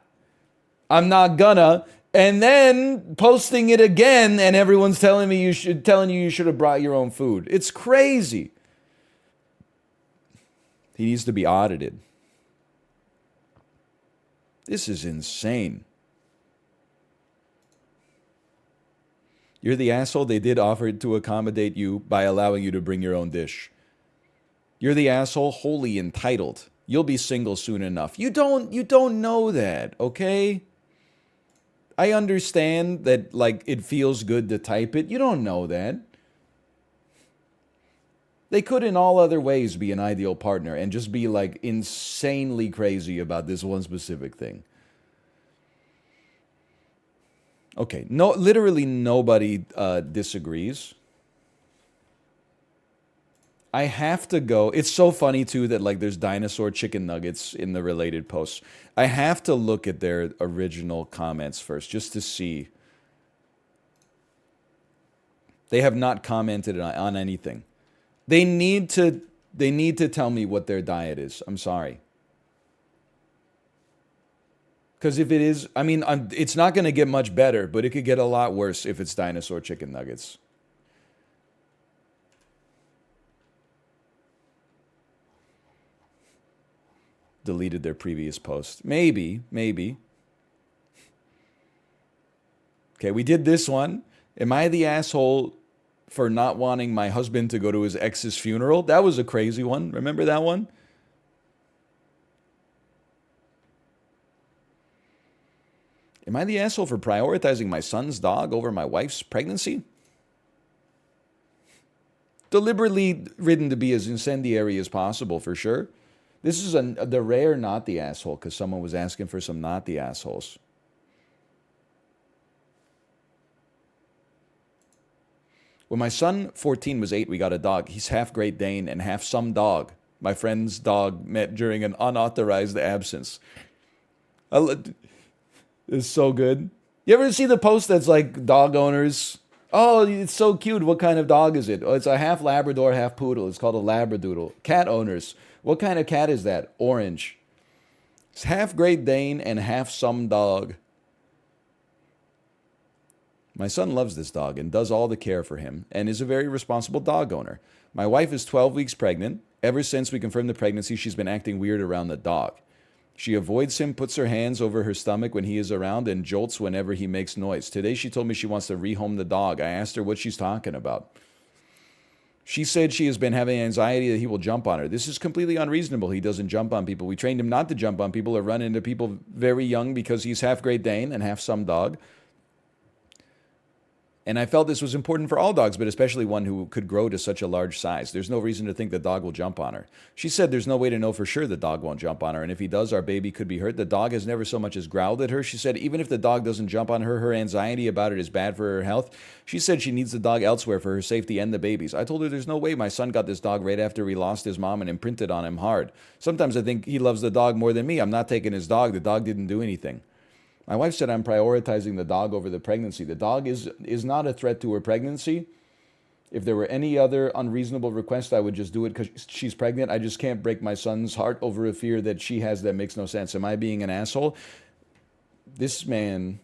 I'm not gonna. And then posting it again, and everyone's telling you you should have brought your own food. It's crazy. He needs to be audited. This is insane. You're the asshole. They did offer to accommodate you by allowing you to bring your own dish. You're the asshole, wholly entitled. You'll be single soon enough. You don't know that, okay? I understand that, like, it feels good to type it. You don't know that. They could in all other ways be an ideal partner and just be like insanely crazy about this one specific thing. Okay, no, literally nobody disagrees. I have to go. It's so funny too that like there's dinosaur chicken nuggets in the related posts. I have to look at their original comments first just to see. They have not commented on anything. They need to tell me what their diet is. I'm sorry. Because if it is, I mean, it's not going to get much better, but it could get a lot worse if it's dinosaur chicken nuggets. Deleted their previous post. Maybe. Okay, we did this one. Am I the asshole for not wanting my husband to go to his ex's funeral? That was a crazy one. Remember that one? Am I the asshole for prioritizing my son's dog over my wife's pregnancy? Deliberately written to be as incendiary as possible, for sure. This is the rare not the asshole, because someone was asking for some not the assholes. When my son, 14, was 8, we got a dog. He's half Great Dane and half some dog. My friend's dog met during an unauthorized absence. It's so good. You ever see the post that's like dog owners Oh, it's so cute. What kind of dog is it? Oh, it's a half Labrador, half poodle. It's called a Labradoodle. Cat owners. What kind of cat is that? Orange. It's half Great Dane and half some dog. My son loves this dog and does all the care for him and is a very responsible dog owner. My wife is 12 weeks pregnant. Ever since we confirmed the pregnancy, she's been acting weird around the dog. She avoids him, puts her hands over her stomach when he is around, and jolts whenever he makes noise. Today she told me she wants to rehome the dog. I asked her what she's talking about. She said she has been having anxiety that he will jump on her. This is completely unreasonable. He doesn't jump on people. We trained him not to jump on people or run into people very young because he's half Great Dane and half some dog. And I felt this was important for all dogs, but especially one who could grow to such a large size. There's no reason to think the dog will jump on her. She said there's no way to know for sure the dog won't jump on her, and if he does, our baby could be hurt. The dog has never so much as growled at her. She said even if the dog doesn't jump on her, her anxiety about it is bad for her health. She said she needs the dog elsewhere for her safety and the baby's. I told her there's no way. My son got this dog right after he lost his mom and imprinted on him hard. Sometimes I think he loves the dog more than me. I'm not taking his dog. The dog didn't do anything. My wife said I'm prioritizing the dog over the pregnancy. The dog is not a threat to her pregnancy. If there were any other unreasonable request, I would just do it because she's pregnant. I just can't break my son's heart over a fear that she has that makes no sense. Am I being an asshole? This man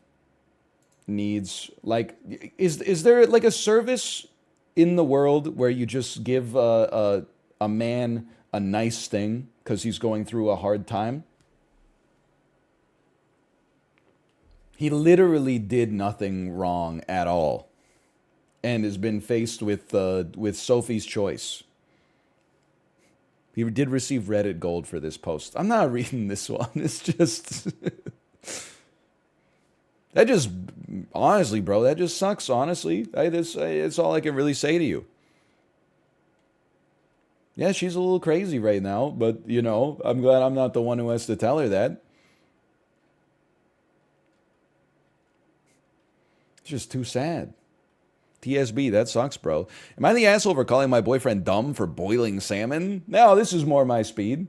needs, like, is there like a service in the world where you just give a man a nice thing because he's going through a hard time? He literally did nothing wrong at all and has been faced with Sophie's Choice. He did receive Reddit gold for this post. I'm not reading this one. It's just... that just... honestly, bro, that just sucks, honestly. It's all I can really say to you. Yeah, she's a little crazy right now, but, you know, I'm glad I'm not the one who has to tell her that. Just too sad. TSB, that sucks, bro. Am I the asshole for calling my boyfriend dumb for boiling salmon? No, this is more my speed.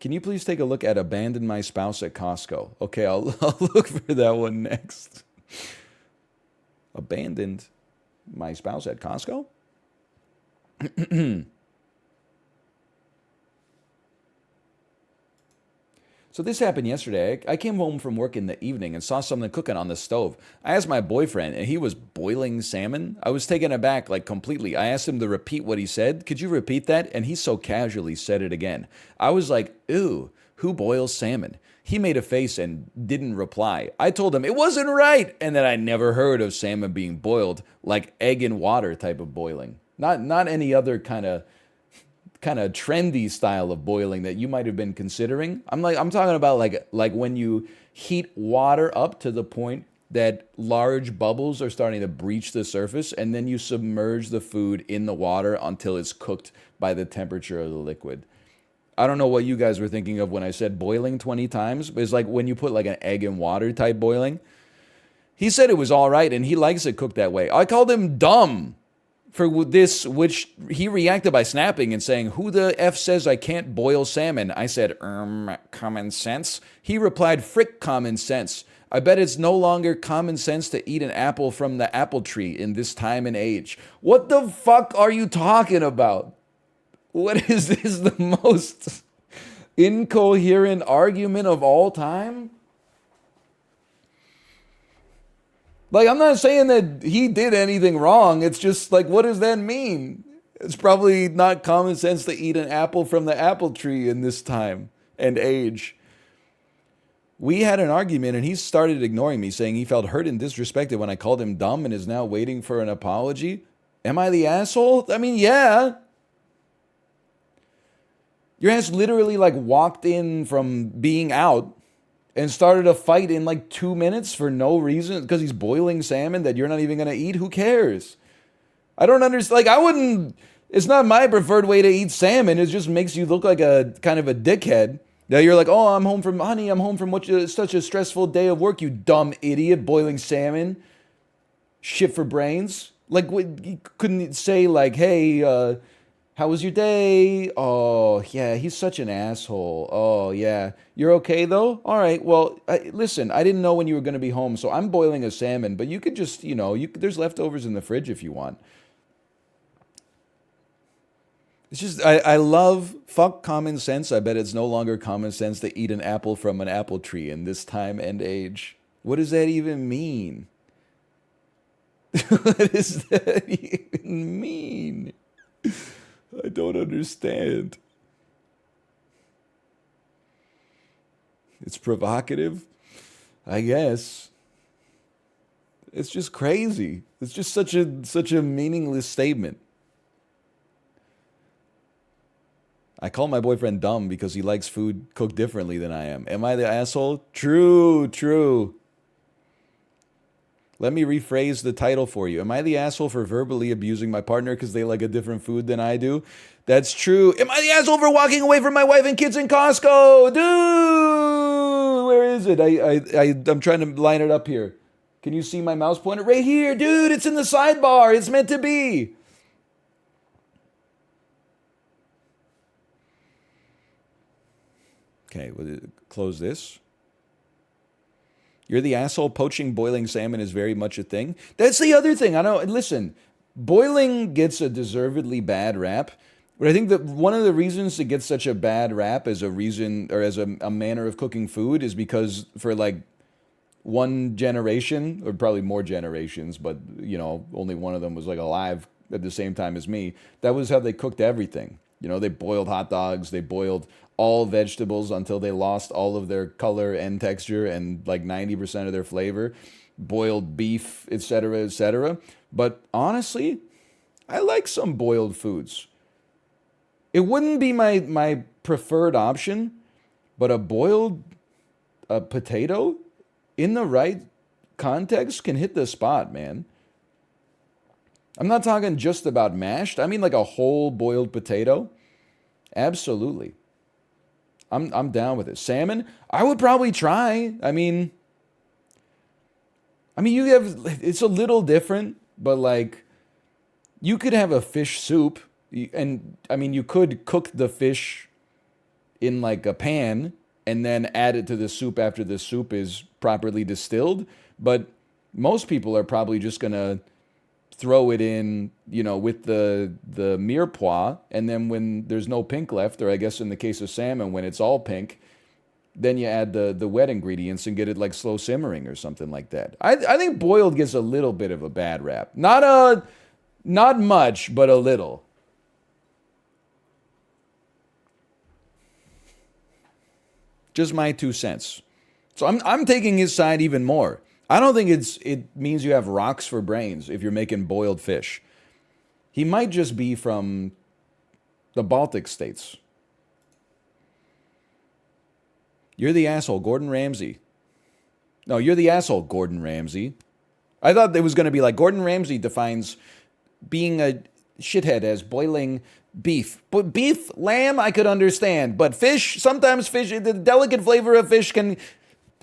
Can you please take a look at Abandon My Spouse at Costco? Okay, I'll look for that one next. Abandoned My Spouse at Costco? So this happened yesterday. I came home from work in the evening and saw something cooking on the stove. I asked my boyfriend, and he was boiling salmon. I was taken aback, like completely. I asked him to repeat what he said. Could you repeat that? And he so casually said it again. I was like, ew, who boils salmon? He made a face and didn't reply. I told him it wasn't right, and that I never heard of salmon being boiled, like egg in water type of boiling. Not any other kind of trendy style of boiling that you might have been considering. I'm talking about like when you heat water up to the point that large bubbles are starting to breach the surface, and then you submerge the food in the water until it's cooked by the temperature of the liquid. I don't know what you guys were thinking of when I said boiling 20 times, but it's like when you put like an egg in water type boiling. He said it was all right, and he likes it cooked that way. I called him dumb for this, which he reacted by snapping and saying, who the F says I can't boil salmon? I said, common sense? He replied, frick common sense. I bet it's no longer common sense to eat an apple from the apple tree in this time and age. What the fuck are you talking about? What is this, the most incoherent argument of all time? Like, I'm not saying that he did anything wrong. It's just like, what does that mean? It's probably not common sense to eat an apple from the apple tree in this time and age. We had an argument and he started ignoring me, saying he felt hurt and disrespected when I called him dumb and is now waiting for an apology. Am I the asshole? I mean, yeah. Your ass literally like walked in from being out and started a fight in like 2 minutes for no reason because he's boiling salmon that you're not even going to eat. Who cares? I don't understand. Like, I wouldn't, it's not my preferred way to eat salmon. It just makes you look like a kind of a dickhead. That you're like, oh, I'm home from such a stressful day of work, you dumb idiot, boiling salmon. Shit for brains. Like, what, you couldn't say like, hey, How was your day? Oh, yeah, he's such an asshole. Oh, yeah. You're okay though? All right. Well, listen, I didn't know when you were going to be home, so I'm boiling a salmon, but you could just, there's leftovers in the fridge if you want. It's just, I love, fuck common sense. I bet it's no longer common sense to eat an apple from an apple tree in this time and age. What does that even mean? What does that even mean? I don't understand. It's provocative, I guess. It's just crazy. It's just such a meaningless statement. I call my boyfriend dumb because he likes food cooked differently than I am. Am I the asshole? True, true. Let me rephrase the title for you. Am I the asshole for verbally abusing my partner because they like a different food than I do? That's true. Am I the asshole for walking away from my wife and kids in Costco? Dude, where is it? I'm trying to line it up here. Can you see my mouse pointer? Right here, dude. It's in the sidebar. It's meant to be. Okay, we'll close this. You're the asshole. Poaching boiling salmon is very much a thing. That's the other thing. I don't listen. Boiling gets a deservedly bad rap, but I think that one of the reasons it gets such a bad rap as a reason or as a manner of cooking food is because for like one generation or probably more generations, but only one of them was like alive at the same time as me. That was how they cooked everything. They boiled hot dogs, they boiled all vegetables until they lost all of their color and texture and like 90% of their flavor, boiled beef, etc., etc. But honestly, I like some boiled foods. It wouldn't be my preferred option, but a boiled potato in the right context can hit the spot, man. I'm not talking just about mashed. I mean like a whole boiled potato. Absolutely. I'm down with it. Salmon, I would probably try. You have it's a little different, but like you could have a fish soup and you could cook the fish in like a pan and then add it to the soup after the soup is properly distilled, but most people are probably just going to throw it in, with the mirepoix, and then when there's no pink left, or I guess in the case of salmon, when it's all pink, then you add the wet ingredients and get it like slow simmering or something like that. I think boiled gets a little bit of a bad rap. Not much, but a little. Just my 2 cents. So I'm taking his side even more. I don't think it means you have rocks for brains if you're making boiled fish. He might just be from the Baltic states. You're the asshole, Gordon Ramsay. No, you're the asshole, Gordon Ramsay. I thought it was going to be like Gordon Ramsay defines being a shithead as boiling beef. But beef, lamb, I could understand. But fish, sometimes fish, the delicate flavor of fish can...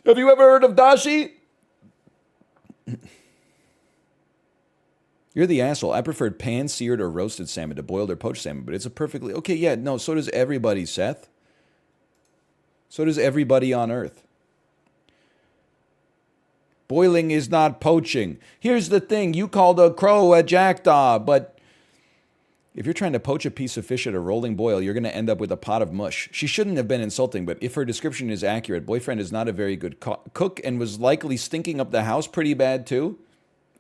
Have you ever heard of dashi? You're the asshole. I preferred pan-seared or roasted salmon to boiled or poached salmon, but it's a perfectly... Okay, yeah, no, so does everybody, Seth. So does everybody on Earth. Boiling is not poaching. Here's the thing. You called a crow a jackdaw, but if you're trying to poach a piece of fish at a rolling boil, you're going to end up with a pot of mush. She shouldn't have been insulting, but if her description is accurate, boyfriend is not a very good cook and was likely stinking up the house pretty bad too.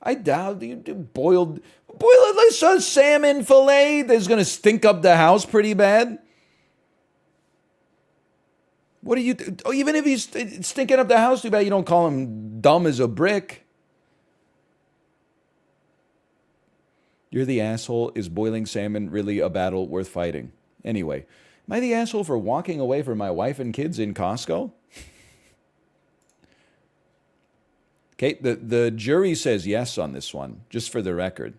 I doubt you boiled like a salmon fillet that's going to stink up the house pretty bad. What do you... Oh, even if he's stinking up the house too bad, you don't call him dumb as a brick. You're the asshole. Is boiling salmon really a battle worth fighting? Anyway, am I the asshole for walking away from my wife and kids in Costco? Okay, the jury says yes on this one, just for the record.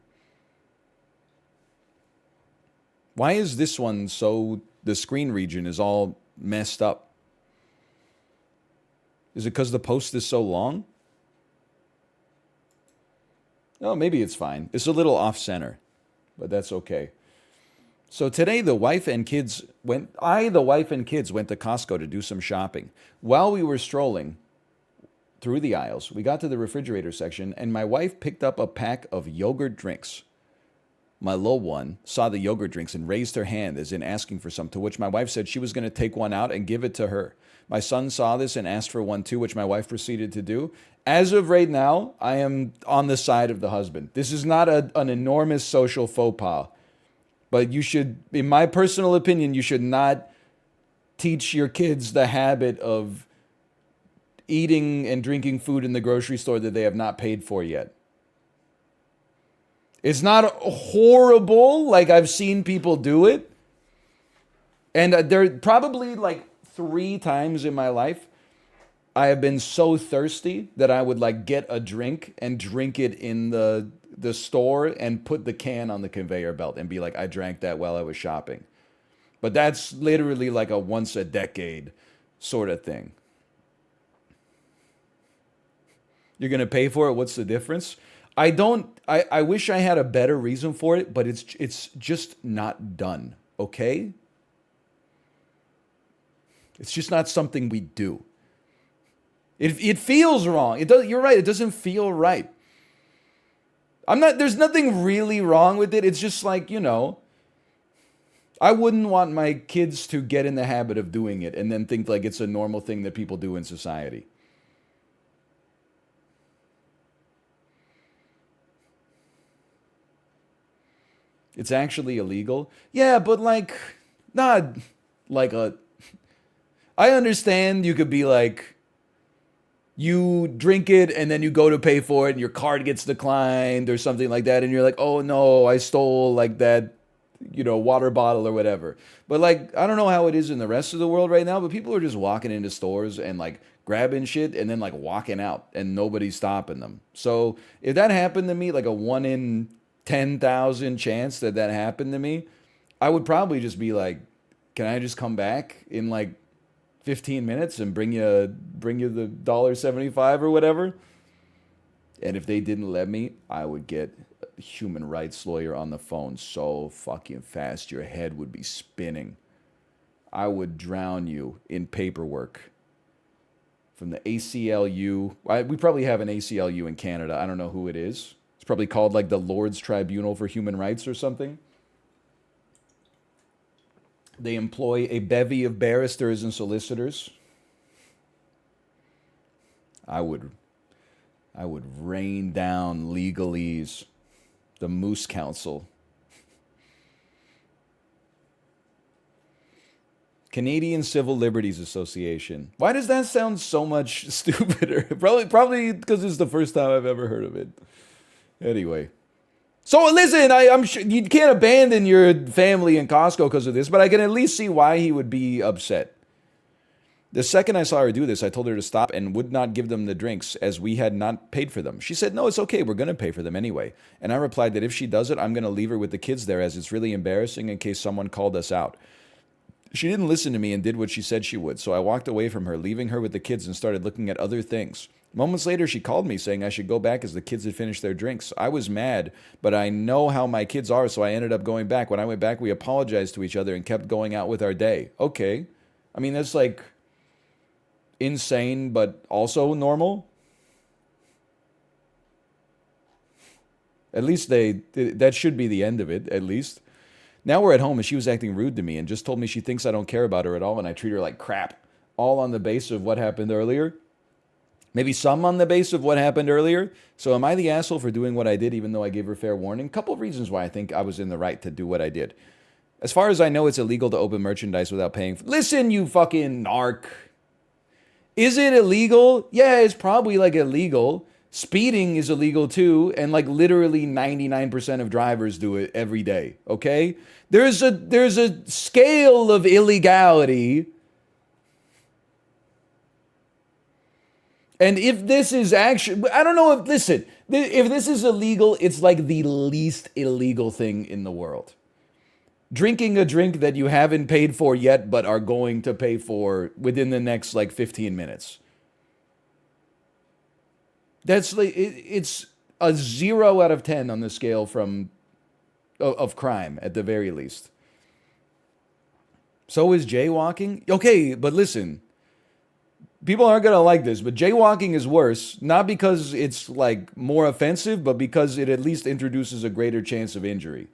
Why is this one so... The screen region is all messed up? Is it because the post is so long? Oh, maybe it's fine. It's a little off-center, but that's okay. So today, the wife and kids went to Costco to do some shopping. While we were strolling through the aisles, we got to the refrigerator section, and my wife picked up a pack of yogurt drinks. My little one saw the yogurt drinks and raised her hand as in asking for some, to which my wife said she was going to take one out and give it to her. My son saw this and asked for one too, which my wife proceeded to do. As of right now, I am on the side of the husband. This is not an enormous social faux pas. But you should, in my personal opinion, you should not teach your kids the habit of eating and drinking food in the grocery store that they have not paid for yet. It's not horrible, like I've seen people do it. And there probably like 3 times in my life, I have been so thirsty that I would like get a drink and drink it in the store and put the can on the conveyor belt and be like, I drank that while I was shopping. But that's literally like a once a decade sort of thing. You're going to pay for it. What's the difference? I wish I had a better reason for it, but it's just not done. Okay. It's just not something we do. It feels wrong. You're right. It doesn't feel right. There's nothing really wrong with it. It's just like, I wouldn't want my kids to get in the habit of doing it and then think like it's a normal thing that people do in society. It's actually illegal. Yeah, but like, not like I understand you could be like, you drink it and then you go to pay for it and your card gets declined or something like that. And you're like, oh no, I stole like that, water bottle or whatever. But like, I don't know how it is in the rest of the world right now, but people are just walking into stores and like grabbing shit and then like walking out and nobody's stopping them. So if that happened to me, like a 1 in 10,000 chance that happened to me, I would probably just be like, can I just come back in like 15 minutes and bring you the $1.75 or whatever? And if they didn't let me, I would get a human rights lawyer on the phone so fucking fast your head would be spinning. I would drown you in paperwork. From the ACLU. We probably have an ACLU in Canada. I don't know who it is. It's probably called like the Lord's Tribunal for Human Rights or something. They employ a bevy of barristers and solicitors. I would rain down legalese, the Moose Council. Canadian Civil Liberties Association. Why does that sound so much stupider? Probably because it's the first time I've ever heard of it. Anyway. So listen, I'm sure you can't abandon your family in Costco because of this, but I can at least see why he would be upset. The second I saw her do this, I told her to stop and would not give them the drinks as we had not paid for them. She said, no, it's okay. We're going to pay for them anyway. And I replied that if she does it, I'm going to leave her with the kids there as it's really embarrassing in case someone called us out. She didn't listen to me and did what she said she would, so I walked away from her, leaving her with the kids and started looking at other things. Moments later, she called me saying I should go back as the kids had finished their drinks. I was mad, but I know how my kids are, so I ended up going back. When I went back, we apologized to each other and kept going out with our day. Okay. I mean, that's like insane, but also normal. At least that should be the end of it, at least. Now we're at home and she was acting rude to me and just told me she thinks I don't care about her at all and I treat her like crap. All on the base of what happened earlier. Maybe some on the base of what happened earlier. So am I the asshole for doing what I did even though I gave her fair warning? Couple of reasons why I think I was in the right to do what I did. As far as I know, it's illegal to open merchandise without paying. Listen, you fucking narc. Is it illegal? Yeah, it's probably like illegal. Speeding is illegal too, and like literally 99% of drivers do it every day, okay? There's a scale of illegality. And if this is actually, I don't know if, listen, if this is illegal, it's like the least illegal thing in the world. Drinking a drink that you haven't paid for yet, but are going to pay for within the next like 15 minutes. That's like, it's a 0 out of 10 on the scale of crime at the very least. So is jaywalking. Okay, but listen, people aren't gonna like this, but jaywalking is worse, not because it's like more offensive, but because it at least introduces a greater chance of injury.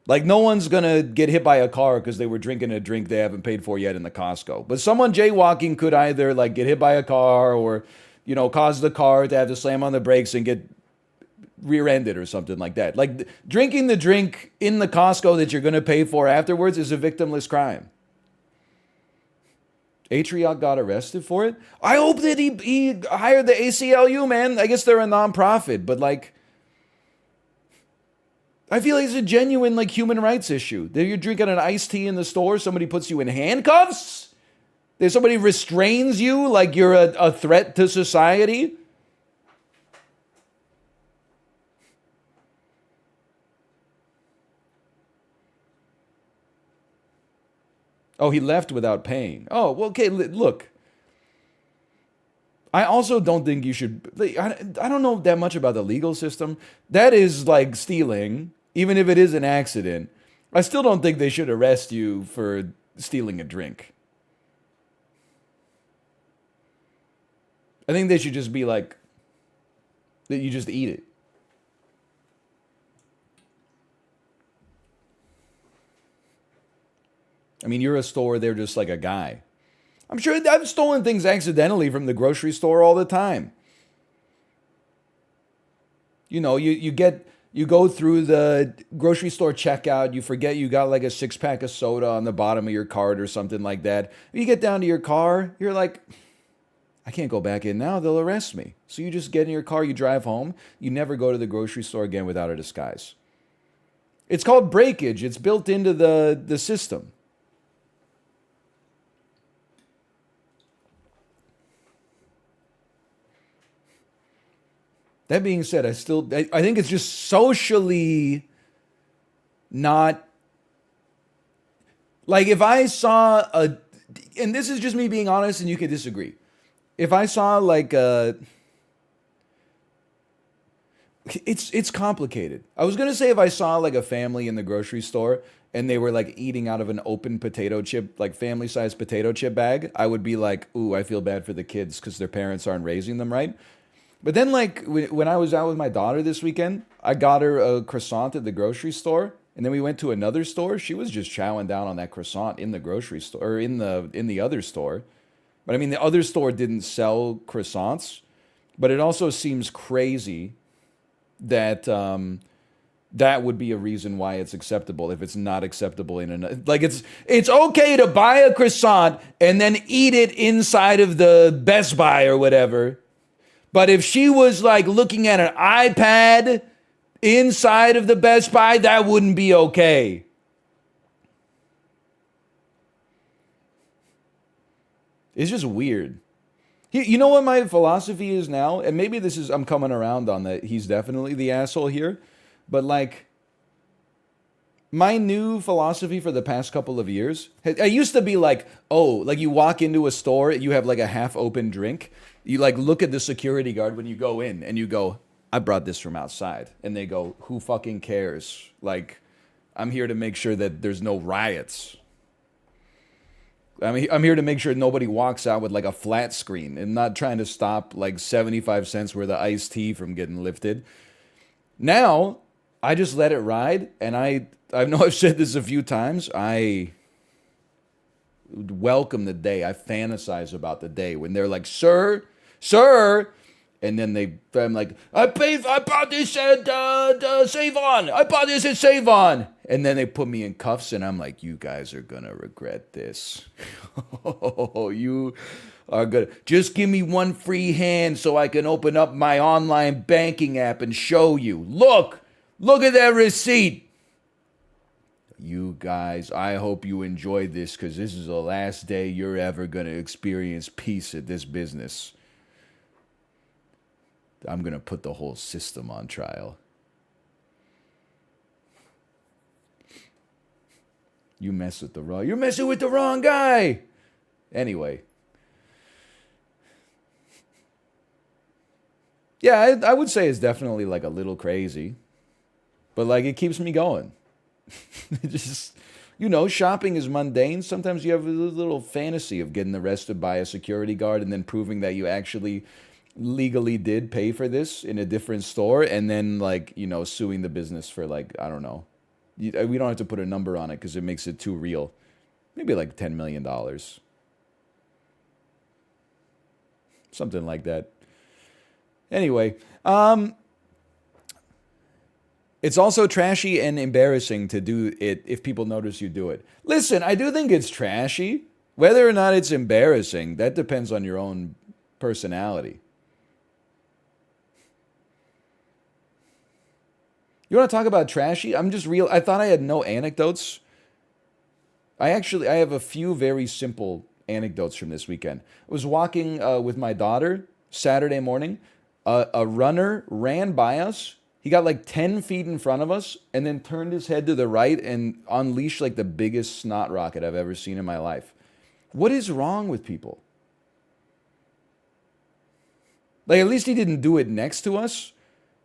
Like no one's gonna get hit by a car because they were drinking a drink they haven't paid for yet in the Costco. But someone jaywalking could either like get hit by a car or, cause the car to have to slam on the brakes and get rear-ended or something like that. Like drinking the drink in the Costco that you're gonna pay for afterwards is a victimless crime. Atriot got arrested for it. I hope that he hired the ACLU, man. I guess they're a nonprofit, but like, I feel like it's a genuine like human rights issue. That you're drinking an iced tea in the store, somebody puts you in handcuffs. There's somebody restrains you like you're a threat to society. Oh, he left without paying. Oh, well, okay, look. I also don't think you should. I don't know that much about the legal system. That is like stealing, even if it is an accident. I still don't think they should arrest you for stealing a drink. I think they should just be like, that you just eat it. I mean, you're a store, they're just like a guy. I'm sure I've stolen things accidentally from the grocery store all the time. You go through the grocery store checkout, you forget you got like a 6-pack of soda on the bottom of your cart or something like that. You get down to your car, you're like, I can't go back in now, they'll arrest me. So you just get in your car, you drive home, you never go to the grocery store again without a disguise. It's called breakage, it's built into the system. That being said, I think it's just socially not like if I saw and this is just me being honest and you can disagree. If I saw like it's complicated. I was going to say if I saw like a family in the grocery store and they were like eating out of an open potato chip, like family sized potato chip bag, I would be like, ooh, I feel bad for the kids because their parents aren't raising them right. But then, like, when I was out with my daughter this weekend, I got her a croissant at the grocery store, and then we went to another store. She was just chowing down on that croissant in the grocery store, or in the other store. But I mean, the other store didn't sell croissants, but it also seems crazy that that would be a reason why it's acceptable if it's not acceptable in another. Like, it's okay to buy a croissant and then eat it inside of the Best Buy or whatever. But if she was like looking at an iPad inside of the Best Buy, that wouldn't be okay. It's just weird. You know what my philosophy is now? And maybe I'm coming around on that. He's definitely the asshole here. But like, my new philosophy for the past couple of years, I used to be like, oh, like you walk into a store, you have like a half open drink. You like look at the security guard when you go in and you go, I brought this from outside. And they go, who fucking cares? Like, I'm here to make sure that there's no riots. I'm here to make sure nobody walks out with like a flat screen and not trying to stop like 75 cents worth of iced tea from getting lifted. Now, I just let it ride. And I know I've said this a few times. I welcome the day. I fantasize about the day when they're like, sir, and then I'm like, I bought this at Save On. I bought this at Save On. And then they put me in cuffs and I'm like, you guys are going to regret this. Oh, you are going to. Just give me one free hand so I can open up my online banking app and show you. Look at that receipt. You guys, I hope you enjoyed this because this is the last day you're ever going to experience peace at this business. I'm going to put the whole system on trial. You're messing with the wrong guy. Anyway. Yeah, I would say it's definitely like a little crazy. But like it keeps me going. shopping is mundane. Sometimes you have a little fantasy of getting arrested by a security guard and then proving that you actually legally did pay for this in a different store and then, like, suing the business for, like, I don't know. We don't have to put a number on it because it makes it too real. Maybe like $10 million. Something like that. Anyway, it's also trashy and embarrassing to do it if people notice you do it. Listen, I do think it's trashy. Whether or not it's embarrassing, that depends on your own personality. You want to talk about trashy? I thought I had no anecdotes. I have a few very simple anecdotes from this weekend. I was walking with my daughter Saturday morning. A runner ran by us. He got like 10 feet in front of us and then turned his head to the right and unleashed like the biggest snot rocket I've ever seen in my life. What is wrong with people? Like, at least he didn't do it next to us.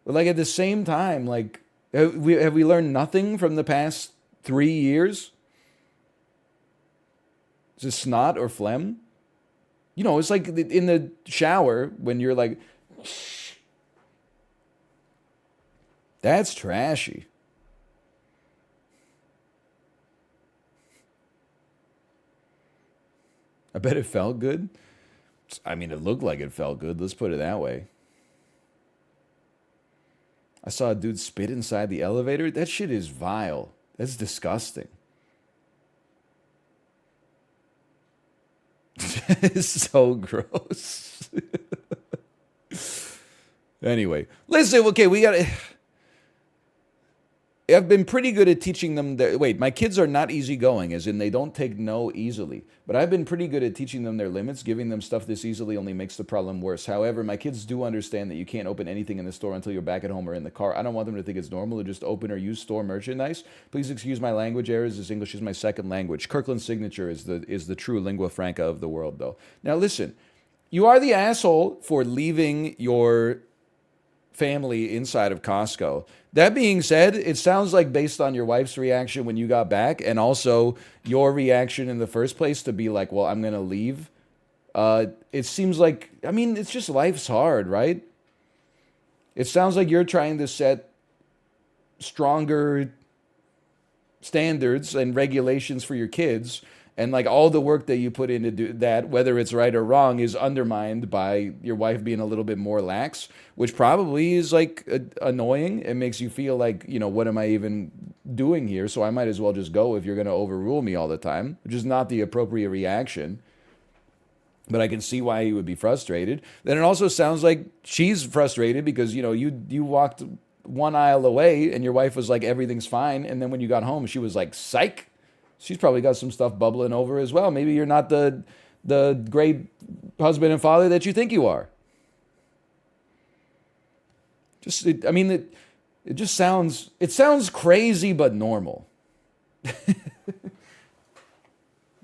But like at the same time, like, have we learned nothing from the past 3 years? Is it snot or phlegm? It's like in the shower when you're like, that's trashy. I bet it felt good. I mean, it looked like it felt good. Let's put it that way. I saw a dude spit inside the elevator. That shit is vile. That's disgusting. It's so gross. Anyway, listen, okay, I've been pretty good at teaching them my kids are not easygoing, as in they don't take no easily. But I've been pretty good at teaching them their limits. Giving them stuff this easily only makes the problem worse. However, my kids do understand that you can't open anything in the store until you're back at home or in the car. I don't want them to think it's normal to just open or use store merchandise. Please excuse my language errors, as English is my second language. Kirkland's signature is the true lingua franca of the world, though. Now listen, you are the asshole for leaving your family inside of Costco. That being said, it sounds like based on your wife's reaction when you got back and also your reaction in the first place to be like, well, I'm going to leave. It seems like, I mean, it's just life's hard, right? It sounds like you're trying to set stronger standards and regulations for your kids. And like all the work that you put into do that, whether it's right or wrong, is undermined by your wife being a little bit more lax, which probably is like annoying. It makes you feel like, what am I even doing here? So I might as well just go if you're going to overrule me all the time, which is not the appropriate reaction. But I can see why you would be frustrated. Then it also sounds like she's frustrated because, you walked one aisle away and your wife was like, everything's fine. And then when you got home, she was like, psych. She's probably got some stuff bubbling over as well. Maybe you're not the great husband and father that you think you are. It just sounds crazy but normal.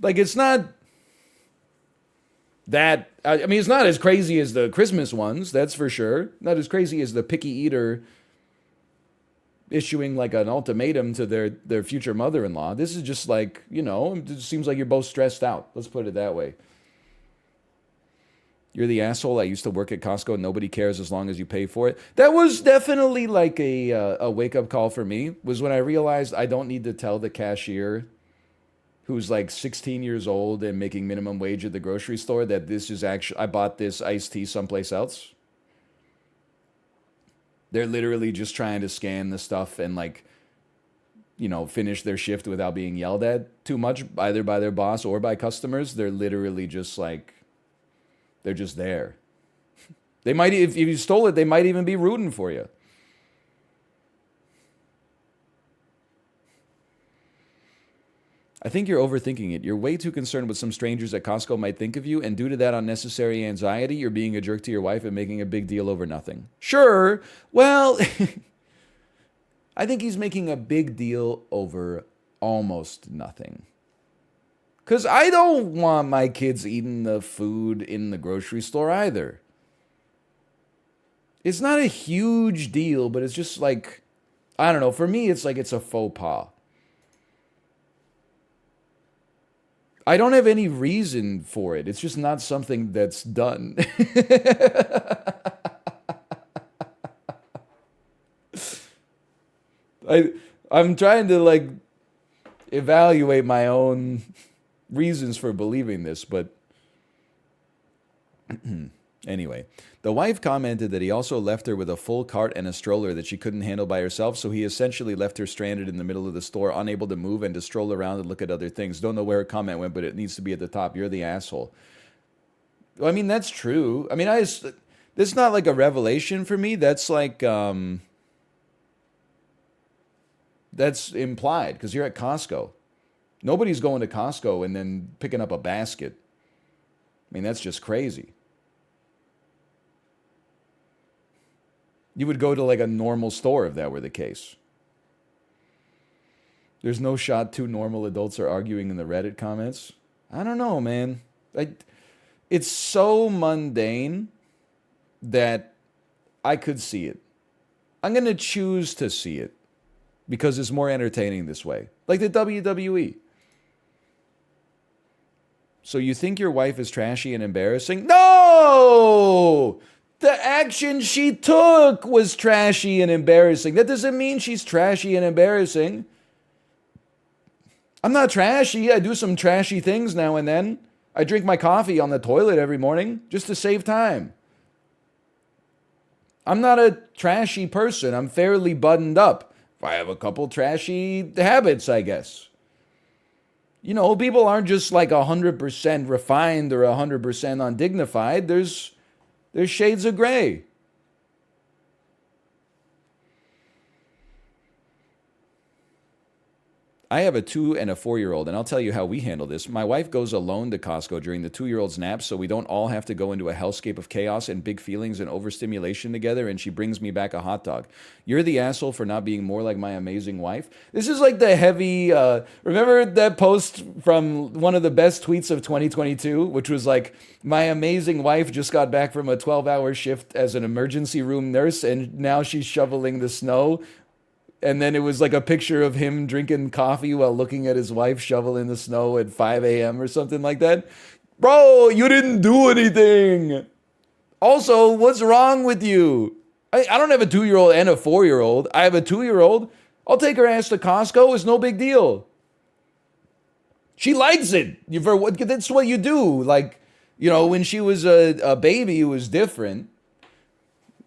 Like it's not that, it's not as crazy as the Christmas ones, that's for sure. Not as crazy as the picky eater issuing like an ultimatum to their future mother-in-law. This is just like, it just seems like you're both stressed out. Let's put it that way. You're the asshole. I used to work at Costco. Nobody cares as long as you pay for it. That was definitely like a wake-up call for me, was when I realized I don't need to tell the cashier who's like 16 years old and making minimum wage at the grocery store that this is actually, I bought this iced tea someplace else. They're literally just trying to scan the stuff and like, finish their shift without being yelled at too much, either by their boss or by customers. They're literally just like, they're just there. They might, if you stole it, they might even be rooting for you. I think you're overthinking it. You're way too concerned with some strangers at Costco might think of you, and due to that unnecessary anxiety, you're being a jerk to your wife and making a big deal over nothing. Sure, well, I think he's making a big deal over almost nothing. Because I don't want my kids eating the food in the grocery store either. It's not a huge deal, but it's just like, I don't know, for me, it's like it's a faux pas. I don't have any reason for it. It's just not something that's done. I I'm trying to like evaluate my own reasons for believing this, but anyway, the wife commented that he also left her with a full cart and a stroller that she couldn't handle by herself, so he essentially left her stranded in the middle of the store, unable to move and to stroll around and look at other things. Don't know where her comment went, but it needs to be at the top. You're the asshole. Well, I mean, that's true. I mean, this is not like a revelation for me. That's like, that's implied because you're at Costco. Nobody's going to Costco and then picking up a basket. I mean, that's just crazy. You would go to like a normal store if that were the case. There's no shot two normal adults are arguing in the Reddit comments. I don't know, man. It's so mundane that I could see it. I'm going to choose to see it because it's more entertaining this way. Like the WWE. So you think your wife is trashy and embarrassing? No! The action she took was trashy and embarrassing. That doesn't mean she's trashy and embarrassing. I'm not trashy. I do some trashy things now and then. I drink my coffee on the toilet every morning just to save time. I'm not a trashy person. I'm fairly buttoned up. I have a couple trashy habits, I guess. You know, people aren't just like 100% refined or 100% undignified. There's shades of gray. I have a 2 and a 4-year-old, and I'll tell you how we handle this. My wife goes alone to Costco during the 2-year-old's nap, so we don't all have to go into a hellscape of chaos and big feelings and overstimulation together, and she brings me back a hot dog. You're the asshole for not being more like my amazing wife. This is like the heavy, remember that post from one of the best tweets of 2022, which was like, my amazing wife just got back from a 12-hour shift as an emergency room nurse, and now she's shoveling the snow. And then it was like a picture of him drinking coffee while looking at his wife shoveling the snow at 5 a.m. or something like that. Bro, you didn't do anything. Also, what's wrong with you? I don't have a 2-year-old and a 4-year-old. I have a 2-year-old. I'll take her ass to Costco. It's no big deal. She likes it. That's what you do. Like, you know, when she was a baby, it was different.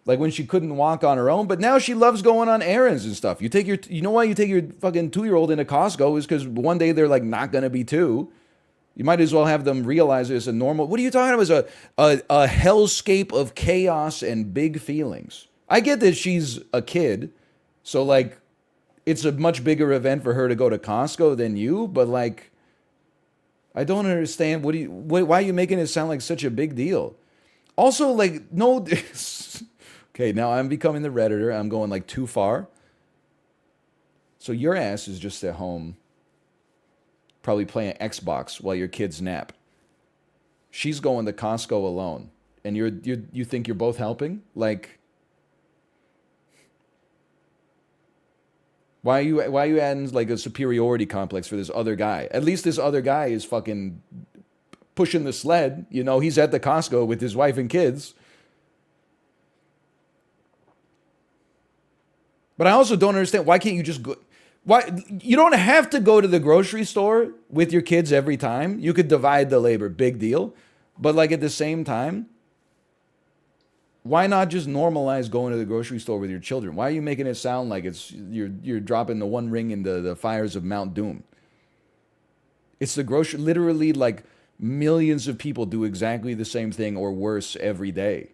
Like when she couldn't walk on her own, but now she loves going on errands and stuff. You know why you take your fucking 2-year-old into Costco is because one day they're like not gonna be 2. You might as well have them realize it's a normal. What are you talking about? It's a hellscape of chaos and big feelings. I get that she's a kid, so like it's a much bigger event for her to go to Costco than you. But like, I don't understand. Why are you making it sound like such a big deal? Also, like, no. Okay, now I'm becoming the Redditor. I'm going like too far. So your ass is just at home, probably playing Xbox while your kids nap. She's going to Costco alone, and you think you're both helping? Like, why are you adding like a superiority complex for this other guy? At least this other guy is fucking pushing the sled. You know, he's at the Costco with his wife and kids. But I also don't understand, why can't you just go? Why you don't have to go to the grocery store with your kids every time. You could divide the labor, big deal. But like at the same time, why not just normalize going to the grocery store with your children? Why are you making it sound like you're dropping the one ring into the fires of Mount Doom? It's the grocery, literally like millions of people do exactly the same thing or worse every day.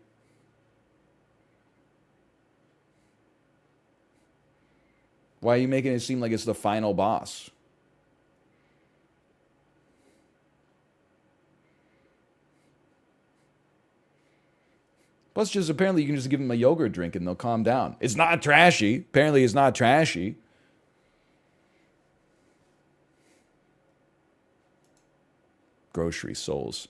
Why are you making it seem like it's the final boss? Plus, just apparently you can just give them a yogurt drink and they'll calm down. It's not trashy. Apparently it's not trashy. Grocery souls.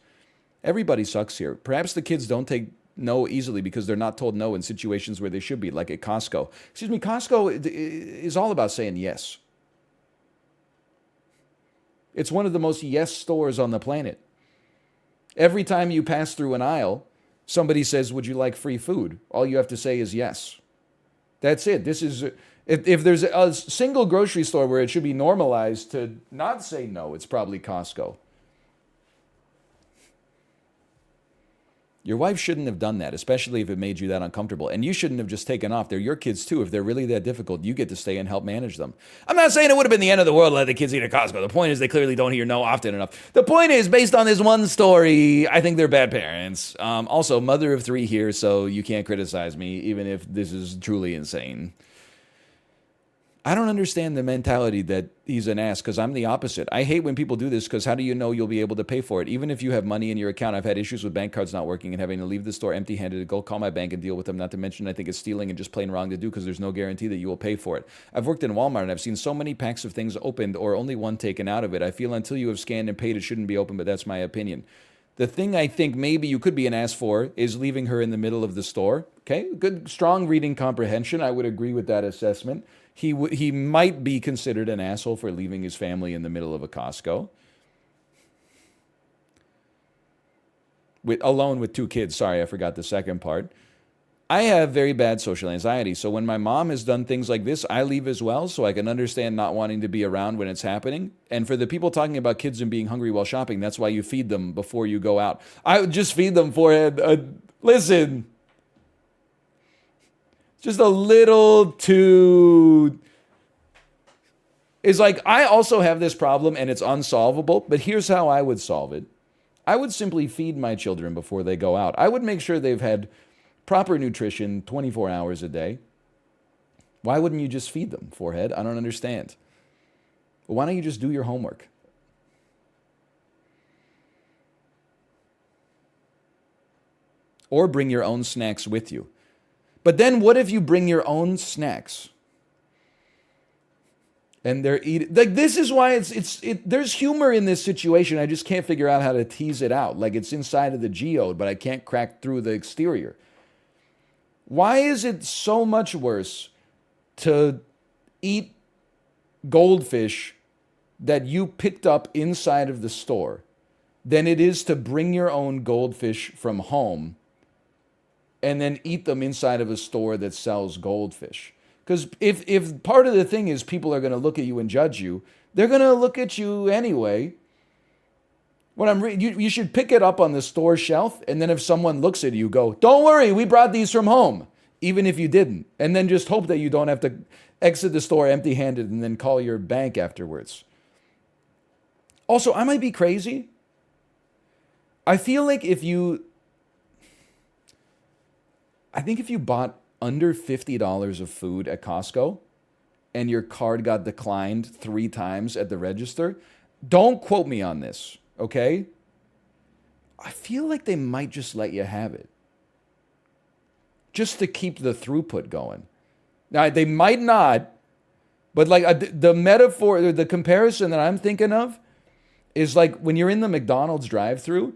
Everybody sucks here. Perhaps the kids don't take no easily because they're not told no in situations where they should be, like at Costco. Excuse me, Costco is all about saying yes. It's one of the most yes stores on the planet. Every time you pass through an aisle, somebody says, "Would you like free food?" All you have to say is yes. That's it. This is, if there's a single grocery store where it should be normalized to not say no, it's probably Costco. Your wife shouldn't have done that, especially if it made you that uncomfortable. And you shouldn't have just taken off. They're your kids too. If they're really that difficult, you get to stay and help manage them. I'm not saying it would have been the end of the world to let the kids eat at Costco. The point is they clearly don't hear no often enough. The point is, based on this one story, I think they're bad parents. Also, mother of 3 here, so you can't criticize me, even if this is truly insane. I don't understand the mentality that he's an ass, because I'm the opposite. I hate when people do this, because how do you know you'll be able to pay for it? Even if you have money in your account, I've had issues with bank cards not working and having to leave the store empty-handed to go call my bank and deal with them, not to mention I think it's stealing and just plain wrong to do because there's no guarantee that you will pay for it. I've worked in Walmart and I've seen so many packs of things opened or only one taken out of it. I feel until you have scanned and paid, it shouldn't be open, but that's my opinion. The thing I think maybe you could be an ass for is leaving her in the middle of the store. Okay, good, strong reading comprehension. I would agree with that assessment. He might be considered an asshole for leaving his family in the middle of a Costco. Alone with 2 kids. Sorry, I forgot the second part. I have very bad social anxiety, so when my mom has done things like this, I leave as well, so I can understand not wanting to be around when it's happening. And for the people talking about kids and being hungry while shopping, that's why you feed them before you go out. I would just feed them for listen. Just a little too... It's like, I also have this problem and it's unsolvable, but here's how I would solve it. I would simply feed my children before they go out. I would make sure they've had proper nutrition 24 hours a day. Why wouldn't you just feed them, forehead? I don't understand. Well, why don't you just do your homework? Or bring your own snacks with you. But then what if you bring your own snacks? And they're eating, like, this is why there's humor in this situation. I just can't figure out how to tease it out. Like, it's inside of the geode, but I can't crack through the exterior. Why is it so much worse to eat goldfish that you picked up inside of the store than it is to bring your own goldfish from home and then eat them inside of a store that sells goldfish? Because if part of the thing is people are going to look at you and judge you, they're going to look at you anyway. When you should pick it up on the store shelf, and then if someone looks at you, go, "Don't worry, we brought these from home," even if you didn't. And then just hope that you don't have to exit the store empty-handed and then call your bank afterwards. Also, I might be crazy. I feel like if you bought under $50 of food at Costco and your card got declined 3 times at the register, don't quote me on this, okay? I feel like they might just let you have it, just to keep the throughput going. Now, they might not, but like the metaphor, the comparison that I'm thinking of is like when you're in the McDonald's drive-thru,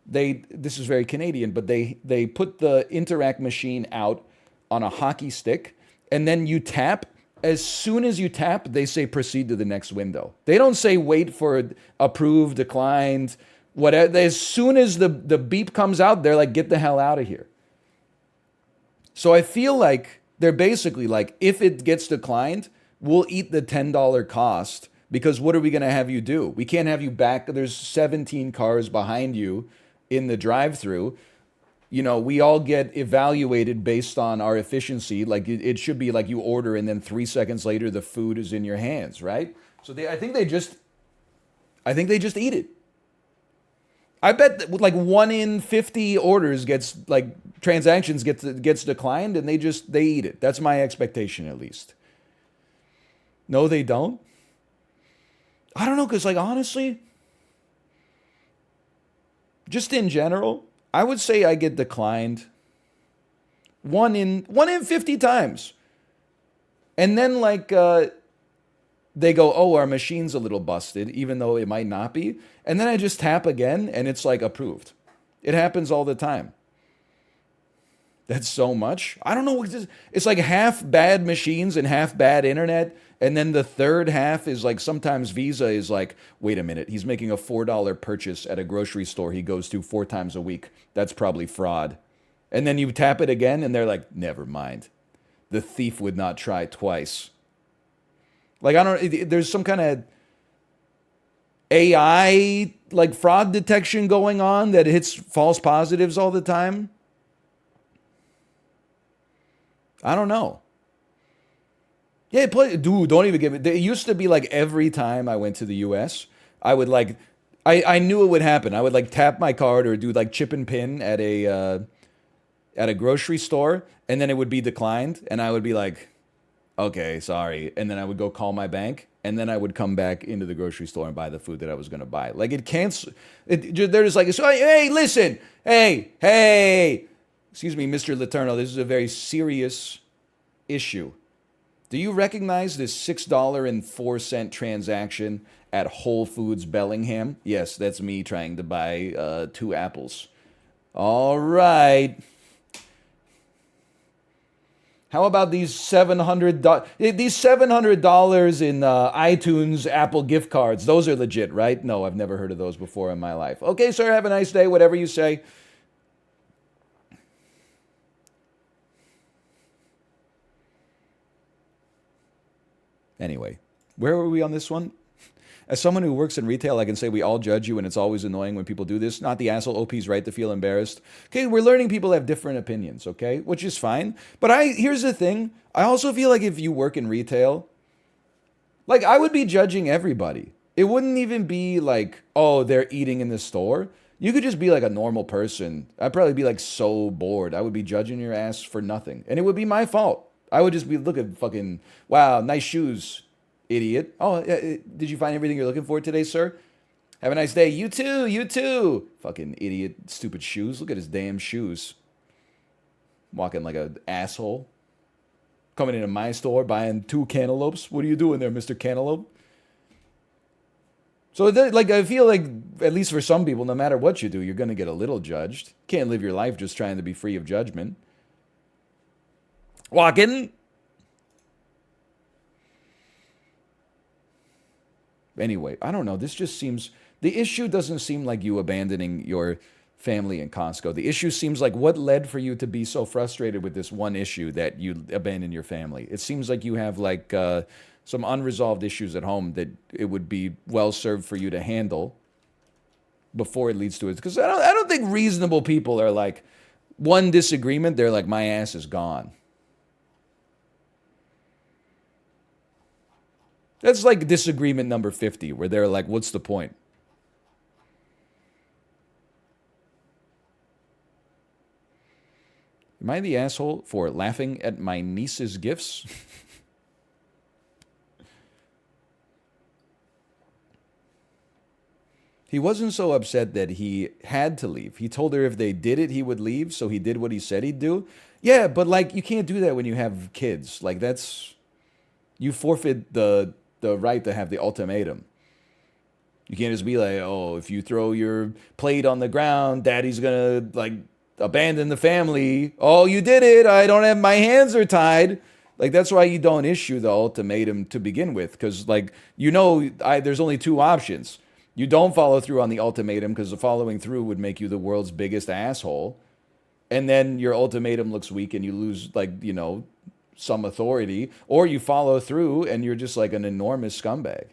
this is very Canadian, but they put the Interact machine out on a hockey stick, and then you tap. As soon as you tap, they say proceed to the next window. They don't say wait for approved, declined, whatever. As soon as the beep comes out, they're like, get the hell out of here. So I feel like they're basically like, if it gets declined, we'll eat the $10 cost, because what are we going to have you do? We can't have you back. There's 17 cars behind you in the drive-thru. You know, we all get evaluated based on our efficiency. Like, it should be like you order and then 3 seconds later the food is in your hands, right? So I think they just eat it. I bet that like 1 in 50 orders transactions gets declined, and they eat it. That's my expectation, at least. No, they don't. I don't know, because like honestly, just in general, I would say I get declined 1 in 50 times. And then like they go, "Oh, our machine's a little busted," even though it might not be. And then I just tap again and it's like approved. It happens all the time. That's so much. I don't know. It's like half bad machines and half bad internet And then the third half is like sometimes Visa is like, wait a minute, he's making a $4 purchase at a grocery store he goes to 4 times a week. That's probably fraud. And then you tap it again and they're like, never mind. The thief would not try twice. Like, I don't, there's some kind of AI like fraud detection going on that hits false positives all the time. I don't know. Yeah, dude, don't even give it. It used to be like every time I went to the US, I would like, I knew it would happen. I would like tap my card or do like chip and pin at a grocery store, and then it would be declined, and I would be like, okay, sorry. And then I would go call my bank, and then I would come back into the grocery store and buy the food that I was going to buy. Like it can't, they're just like, so, hey, listen, hey, excuse me, Mr. Letourneau, this is a very serious issue. Do you recognize this $6.04 transaction at Whole Foods Bellingham? Yes, that's me trying to buy 2 apples. All right. How about these $700 in iTunes Apple gift cards? Those are legit, right? No, I've never heard of those before in my life. Okay, sir, have a nice day, whatever you say. Anyway, where were we on this one? As someone who works in retail, I can say we all judge you, and it's always annoying when people do this. Not the asshole OP's right to feel embarrassed. Okay, we're learning people have different opinions, okay? Which is fine. But here's the thing. I also feel like if you work in retail, like I would be judging everybody. It wouldn't even be like, oh, they're eating in the store. You could just be like a normal person. I'd probably be like so bored. I would be judging your ass for nothing. And it would be my fault. I would just be looking fucking, wow, nice shoes, idiot. Oh, did you find everything you're looking for today, sir? Have a nice day. You too, you too. Fucking idiot, stupid shoes. Look at his damn shoes. Walking like an asshole. Coming into my store, buying 2 cantaloupes. What are you doing there, Mr. Cantaloupe? So, like, I feel like, at least for some people, no matter what you do, you're going to get a little judged. Can't live your life just trying to be free of judgment. Walking. Anyway, I don't know. This just seems, the issue doesn't seem like you abandoning your family in Costco. The issue seems like what led for you to be so frustrated with this one issue that you abandon your family. It seems like you have like some unresolved issues at home that it would be well served for you to handle before it leads to it. Because I don't think reasonable people are like, one disagreement, they're like, my ass is gone. That's like disagreement number 50, where they're like, what's the point? Am I the asshole for laughing at my niece's gifts? He wasn't so upset that he had to leave. He told her if they did it, he would leave, so he did what he said he'd do. Yeah, but like, you can't do that when you have kids. Like, that's, you forfeit the right to have the ultimatum. You can't just be like, oh, if you throw your plate on the ground, daddy's gonna like abandon the family. Oh, you did it. I don't have, my hands are tied. Like, that's why you don't issue the ultimatum to begin with. Because, like, you know, there's only 2 options. You don't follow through on the ultimatum because the following through would make you the world's biggest asshole. And then your ultimatum looks weak and you lose, like, you know, some authority. Or you follow through and you're just like an enormous scumbag.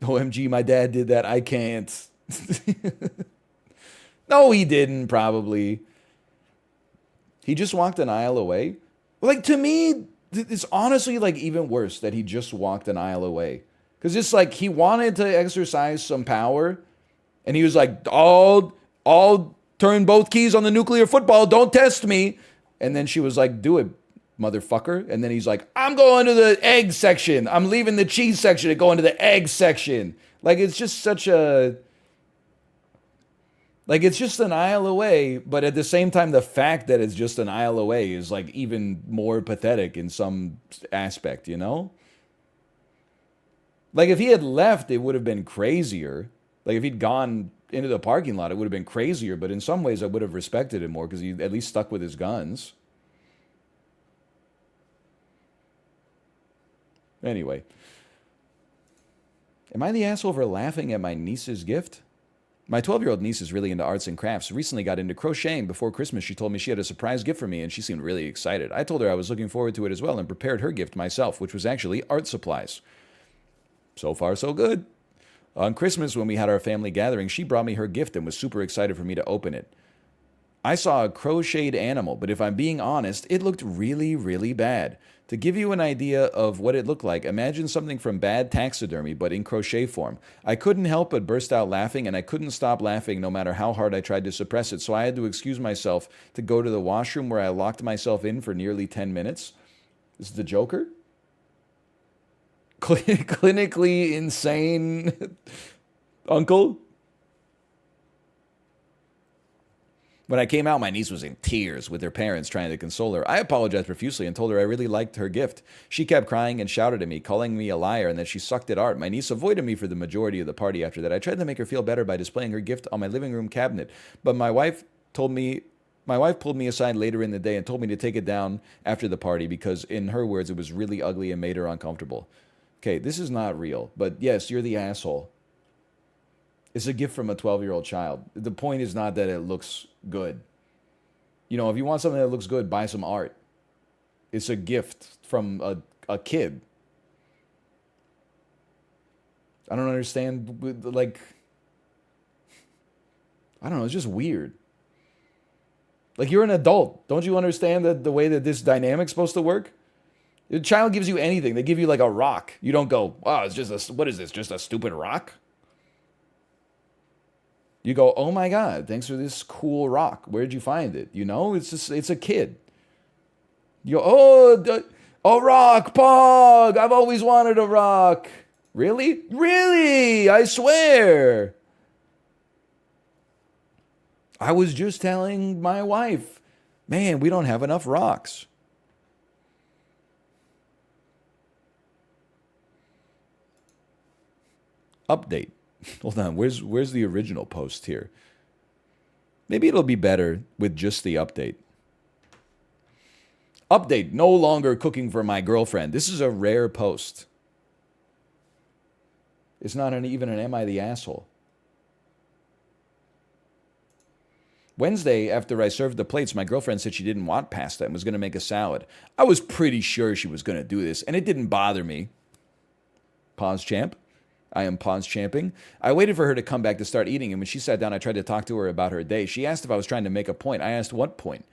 OMG, my dad did that. I can't. No, he didn't, probably. He just walked an aisle away. Like, to me, it's honestly, like, even worse that he just walked an aisle away. Because it's like he wanted to exercise some power. And he was like, I'll turn both keys on the nuclear football. Don't test me. And then she was like, do it, motherfucker. And then he's like, I'm going to the egg section. I'm leaving the cheese section and going to the egg section. Like, it's just such a... Like, it's just an aisle away, but at the same time, the fact that it's just an aisle away is, like, even more pathetic in some aspect, you know? Like, if he had left, it would have been crazier. Like, if he'd gone into the parking lot, it would have been crazier. But in some ways, I would have respected him more because he at least stuck with his guns. Anyway. Am I the asshole for laughing at my niece's gift? My 12-year-old niece is really into arts and crafts. Recently got into crocheting. Before Christmas, she told me she had a surprise gift for me, and she seemed really excited. I told her I was looking forward to it as well and prepared her gift myself, which was actually art supplies. So far, so good. On Christmas, when we had our family gathering, she brought me her gift and was super excited for me to open it. I saw a crocheted animal, but if I'm being honest, it looked really, really bad. To give you an idea of what it looked like, imagine something from Bad Taxidermy, but in crochet form. I couldn't help but burst out laughing, and I couldn't stop laughing no matter how hard I tried to suppress it, so I had to excuse myself to go to the washroom where I locked myself in for nearly 10 minutes. This is the Joker? Clinically insane uncle? When I came out, my niece was in tears with her parents trying to console her. I apologized profusely and told her I really liked her gift. She kept crying and shouted at me, calling me a liar and that she sucked at art. My niece avoided me for the majority of the party after that. I tried to make her feel better by displaying her gift on my living room cabinet, but my wife pulled me aside later in the day and told me to take it down after the party because, in her words, it was really ugly and made her uncomfortable. Okay, this is not real, but yes, you're the asshole. It's a gift from a 12-year-old child. The point is not that it looks good. You know, if you want something that looks good, buy some art. It's a gift from a kid. I don't understand, like, I don't know, it's just weird. Like, you're an adult. Don't you understand the way that this dynamic's supposed to work? The child gives you anything. They give you, like, a rock. You don't go, oh, it's just what is this, just a stupid rock? You go, oh my God, thanks for this cool rock. Where'd you find it? You know, it's a kid. You go, oh, a rock, Pog. I've always wanted a rock. Really? Really? I swear. I was just telling my wife, man, we don't have enough rocks. Update. Hold on, where's the original post here? Maybe it'll be better with just the update. Update, no longer cooking for my girlfriend. This is a rare post. It's not even an Am I the Asshole? Wednesday, after I served the plates, my girlfriend said she didn't want pasta and was going to make a salad. I was pretty sure she was going to do this, and it didn't bother me. Pause champ. I am pause champing. I waited for her to come back to start eating, and when she sat down, I tried to talk to her about her day. She asked if I was trying to make a point. I asked what point.